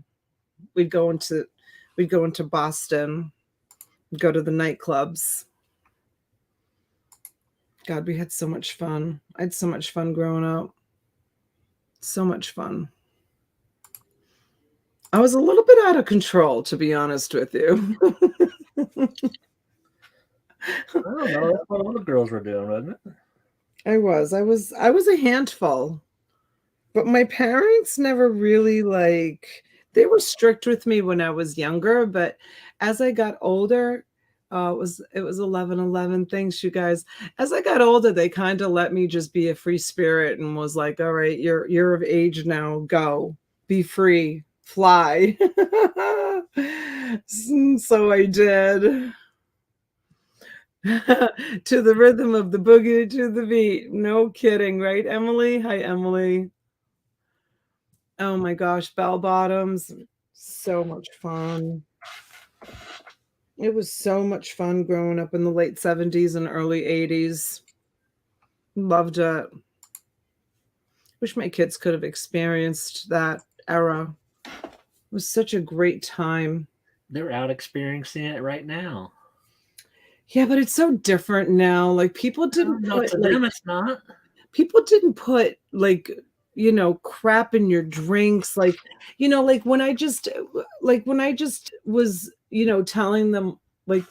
S1: We'd go into Boston, go to the nightclubs. God, we had so much fun. I had so much fun growing up. So much fun. I was a little bit out of control, to be honest with you.
S2: I don't know. That's what all the girls were doing, wasn't it?
S1: I was a handful, but my parents never really they were strict with me when I was younger, but as I got older, it was 11 things, you guys. As I got older, they kind of let me just be a free spirit and was like, all right, you're of age now, go, be free, fly. So I did. To the rhythm of the boogie to the beat. No kidding, right, Emily? Hi, Emily. Oh my gosh, bell bottoms. So much fun. It was so much fun growing up in the late 70s and early 80s. Loved it. Wish my kids could have experienced that era. It was such a great time.
S2: They're out experiencing it right now.
S1: Yeah, but it's so different now. Like people didn't
S2: No,
S1: put
S2: to
S1: like
S2: them it's not.
S1: people didn't put like crap in your drinks, like when I just was telling them, like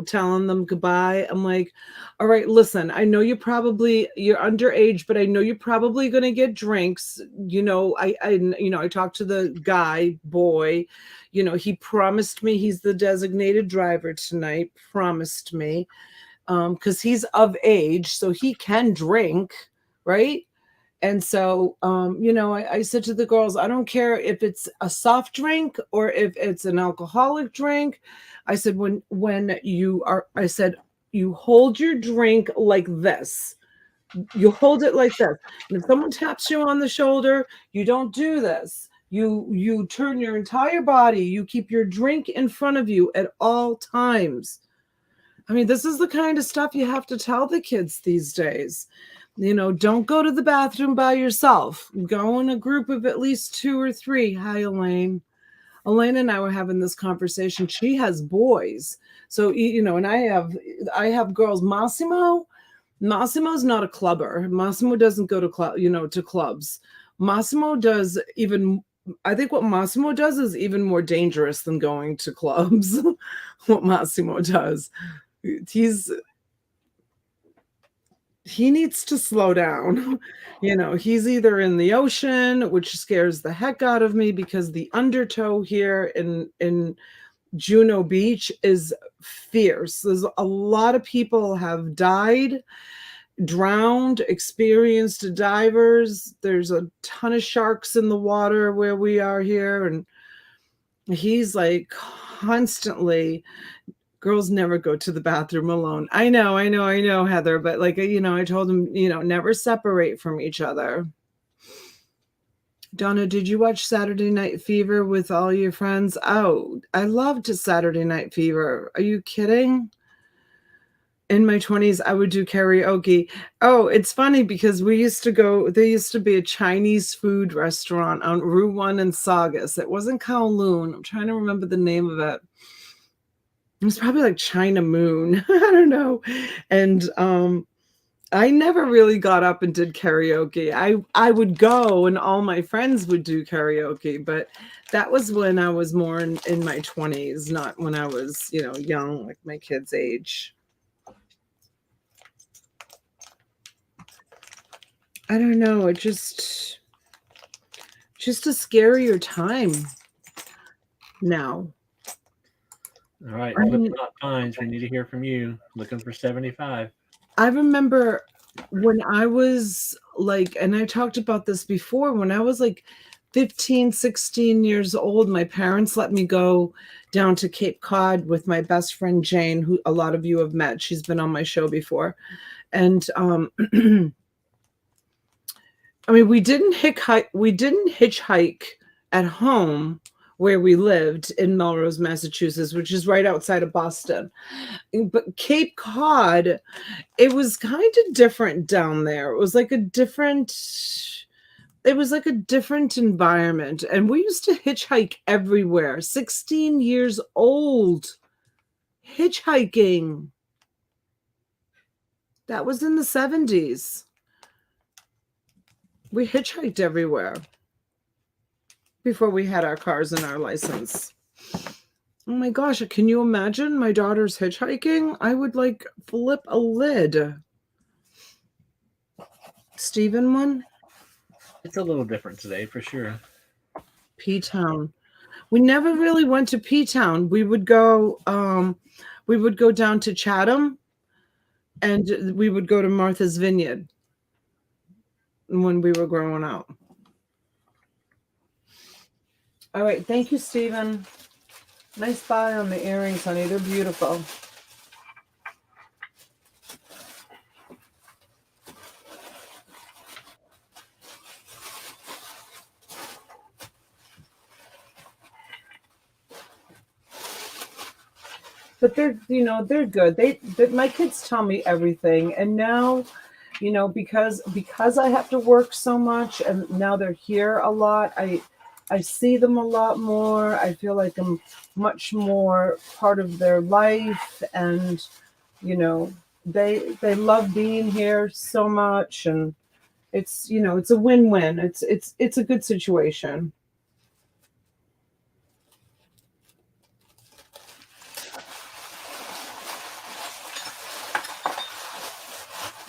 S1: telling them goodbye. I'm like, all right, listen, I know you're underage, but I know you're probably going to get drinks. I talked to the boy, he promised me he's the designated driver tonight, promised me, because he's of age, so he can drink, right? And so, I said to the girls, I don't care if it's a soft drink or if it's an alcoholic drink. I said, I said, you hold your drink like this. You hold it like this. And if someone taps you on the shoulder, you don't do this. You turn your entire body. You keep your drink in front of you at all times. I mean, this is the kind of stuff you have to tell the kids these days. Don't go to the bathroom by yourself. Go in a group of at least 2 or 3. Hi, Elaine. Elaine and I were having this conversation. She has boys. So, and I have girls. Massimo's not a clubber. Massimo doesn't go to clubs. Massimo does I think what Massimo does is even more dangerous than going to clubs. What Massimo does. He needs to slow down. He's either in the ocean, which scares the heck out of me because the undertow here in Juno Beach is fierce. There's a lot of people have died, drowned, experienced divers. There's a ton of sharks in the water where we are here, and he's like constantly, girls never go to the bathroom alone. I know, Heather, but I told him, never separate from each other. Donna, did you watch Saturday Night Fever with all your friends? Oh, I loved Saturday Night Fever. Are you kidding? In my 20s, I would do karaoke. Oh, it's funny because there used to be a Chinese food restaurant on Route 1 in Saugus. It wasn't Kowloon. I'm trying to remember the name of it. It was probably like China Moon. I don't know. And I never really got up and did karaoke. I would go and all my friends would do karaoke, but that was when I was more in my 20s, not when I was, young, like my kids' age. I don't know. It just a scarier time now.
S2: All right, Flipknot Pines, we need to hear from you. Looking for 75.
S1: I remember when I was like, and I talked about this before, when I was like 15, 16 years old, my parents let me go down to Cape Cod with my best friend Jane, who a lot of you have met. She's been on my show before. And I mean, we didn't hitchhike at home where we lived in Melrose, Massachusetts, which is right outside of Boston. But Cape Cod, it was kind of different down there. It was like a different environment. And we used to hitchhike everywhere. 16 years old, hitchhiking. That was in the 70s. We hitchhiked everywhere before we had our cars and our license. Oh my gosh, can you imagine my daughter's hitchhiking? I would like flip a lid. Stephen one?
S2: It's a little different today for sure.
S1: P-Town. We never really went to P-Town. We would go down to Chatham and we would go to Martha's Vineyard when we were growing up. All right. Thank you, Stephen. Nice buy on the earrings, honey. They're beautiful. but they're, they're good. My kids tell me everything. And now, because I have to work so much and now they're here a lot, I see them a lot more. I feel like I'm much more part of their life, and they love being here so much, and it's it's a win-win. It's a good situation.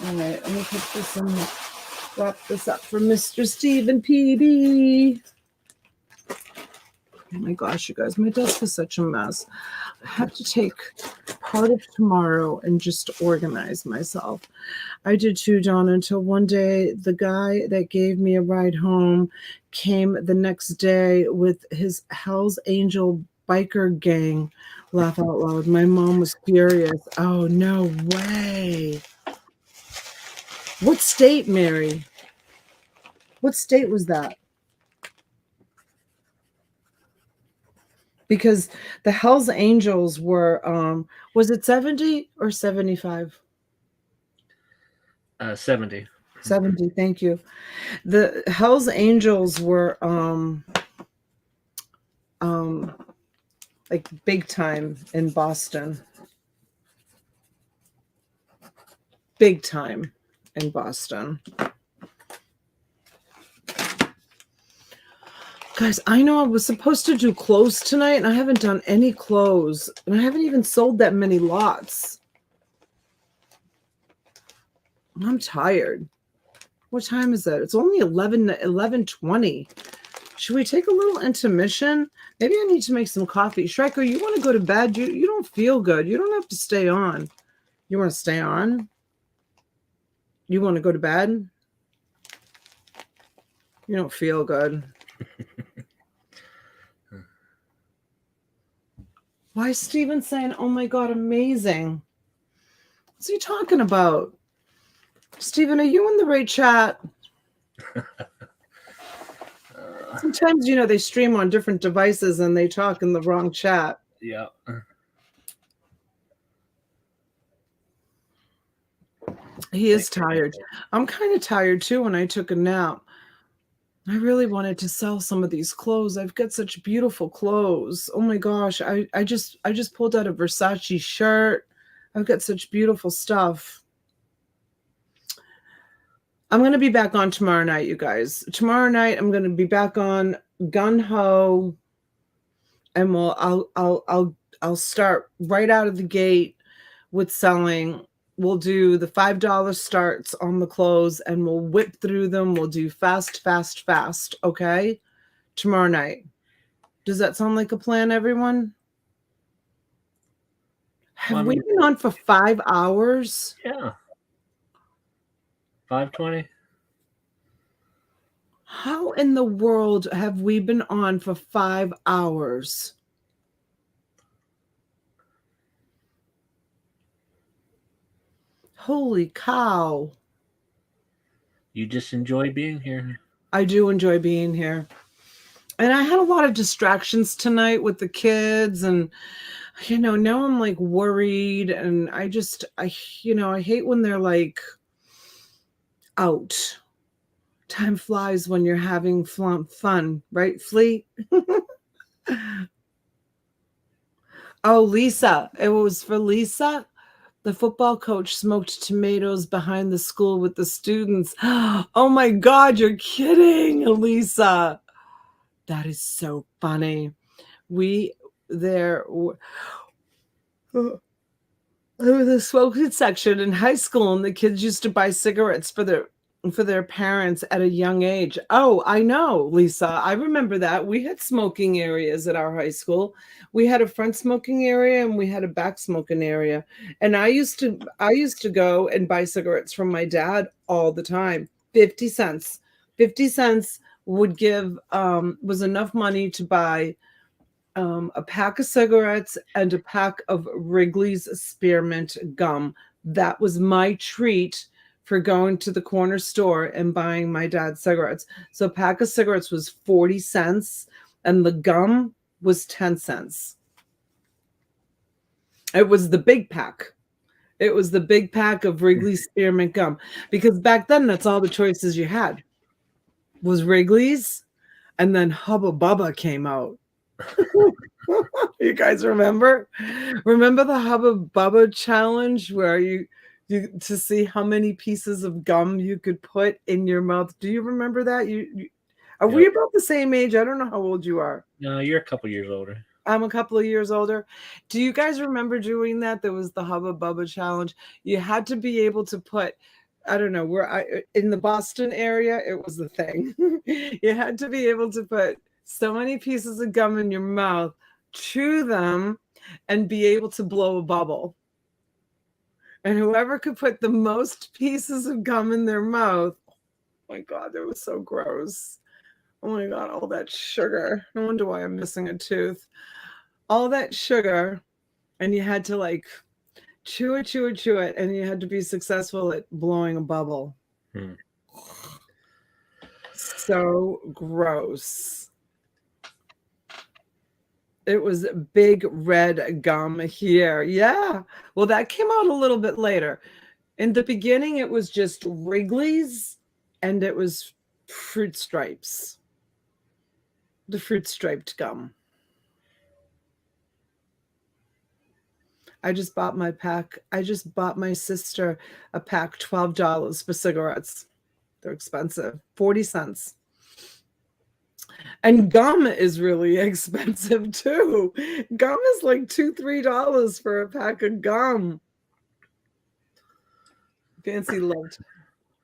S1: All right, let me put this in, wrap this up for Mr. Stephen PB. Oh my gosh, you guys, my desk is such a mess. I have to take part of tomorrow and just organize myself. I did too, Donna, until one day the guy that gave me a ride home came the next day with his Hell's Angel biker gang. Laugh out loud. My mom was furious. Oh, no way. What state, Mary? What state was that? Because the Hells Angels were, was it 70 or 75?
S2: 70.
S1: 70, thank you. The Hells Angels were like big time in Boston. Big time in Boston. Guys, I know I was supposed to do clothes tonight, and I haven't done any clothes, and I haven't even sold that many lots. I'm tired. What time is it? It's only 11:20. Should we take a little intermission? Maybe I need to make some coffee. Shrieker, you want to go to bed? You don't feel good. You don't have to stay on. You want to stay on? You want to go to bed? You don't feel good. Why is Steven saying, oh my God, amazing? What's he talking about? Steven, are you in the right chat? Sometimes, they stream on different devices and they talk in the wrong chat.
S2: Yeah.
S1: He is tired. I'm kind of tired too when I took a nap. I really wanted to sell some of these clothes. I've got such beautiful clothes. Oh my gosh. I just pulled out a Versace shirt. I've got such beautiful stuff. I'm going to be back on tomorrow night, you guys. Tomorrow night I'm going to be back on Gun Ho, and I'll start right out of the gate with selling. We'll do the $5 starts on the clothes, and we'll whip through them. We'll do fast, fast, fast. Okay? Tomorrow night. Does that sound like a plan, everyone? Have we been on for 5 hours?
S2: Yeah. 5:20.
S1: How in the world have we been on for 5 hours? Holy cow.
S2: You just enjoy being here.
S1: I do enjoy being here. And I had a lot of distractions tonight with the kids, and now I'm like worried, and I hate when they're like out. Time flies when you're having fun, right, Fleet? Oh, Lisa. It was for Lisa. The football coach smoked tomatoes behind the school with the students. Oh my God, you're kidding, Lisa. That is so funny. There was a smoking section in high school, and the kids used to buy cigarettes for their parents at a young age. Oh, I know, Lisa. I remember that. We had smoking areas at our high school. We had a front smoking area and we had a back smoking area. And I used to go and buy cigarettes from my dad all the time. 50 cents. 50 cents would give was enough money to buy a pack of cigarettes and a pack of Wrigley's spearmint gum. That was my treat for going to the corner store and buying my dad's cigarettes. So a pack of cigarettes was 40 cents and the gum was 10 cents. It was the big pack. It was the big pack of Wrigley's Spearmint Gum. Because back then, that's all the choices you had. Was Wrigley's, and then Hubba Bubba came out. You guys remember? Remember the Hubba Bubba challenge where you to see how many pieces of gum you could put in your mouth? Do you remember that? Are we about the same age? I don't know how old you are.
S2: No, you're a couple years older.
S1: I'm a couple of years older. Do you guys remember doing that? There was the Hubba Bubba challenge. You had to be able to put, I don't know, in the Boston area, it was the thing. You had to be able to put so many pieces of gum in your mouth, chew them, and be able to blow a bubble. And whoever could put the most pieces of gum in their mouth, oh my God, it was so gross. Oh my God, all that sugar. No wonder why I'm missing a tooth. All that sugar, and you had to like chew it, and you had to be successful at blowing a bubble. So gross. It was big red gum here. Yeah. Well, that came out a little bit later. In the beginning, it was just Wrigley's, and it was Fruit Stripes. The fruit striped gum. I just bought my sister a pack, $12 for cigarettes. They're expensive, 40 cents. And gum is really expensive too. Gum is like $2, $3 for a pack of gum. Fancy loved.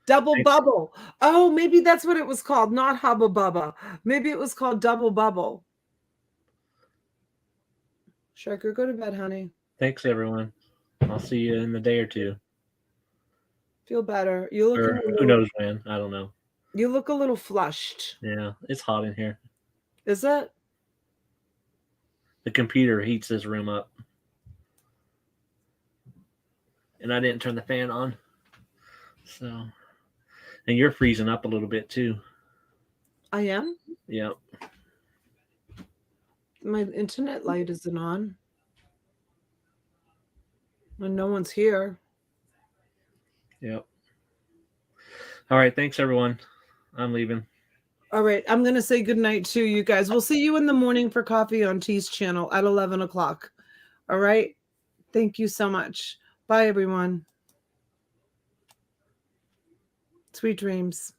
S1: Double Bubble. Oh, maybe that's what it was called, not Hubba Bubba. Maybe it was called Double Bubble. Shaker, go to bed, honey.
S2: Thanks, everyone. I'll see you in a day or two.
S1: Feel better. You look.
S2: Or who knows when? I don't know.
S1: You look a little flushed.
S2: Yeah, it's hot in here.
S1: Is it?
S2: The computer heats this room up. And I didn't turn the fan on. So, and you're freezing up a little bit too.
S1: I am?
S2: Yeah.
S1: My internet light isn't on. And no one's here.
S2: Yep. All right. Thanks, everyone. I'm leaving.
S1: All right. I'm going to say goodnight to you guys. We'll see you in the morning for coffee on T's channel at 11 o'clock. All right. Thank you so much. Bye, everyone. Sweet dreams.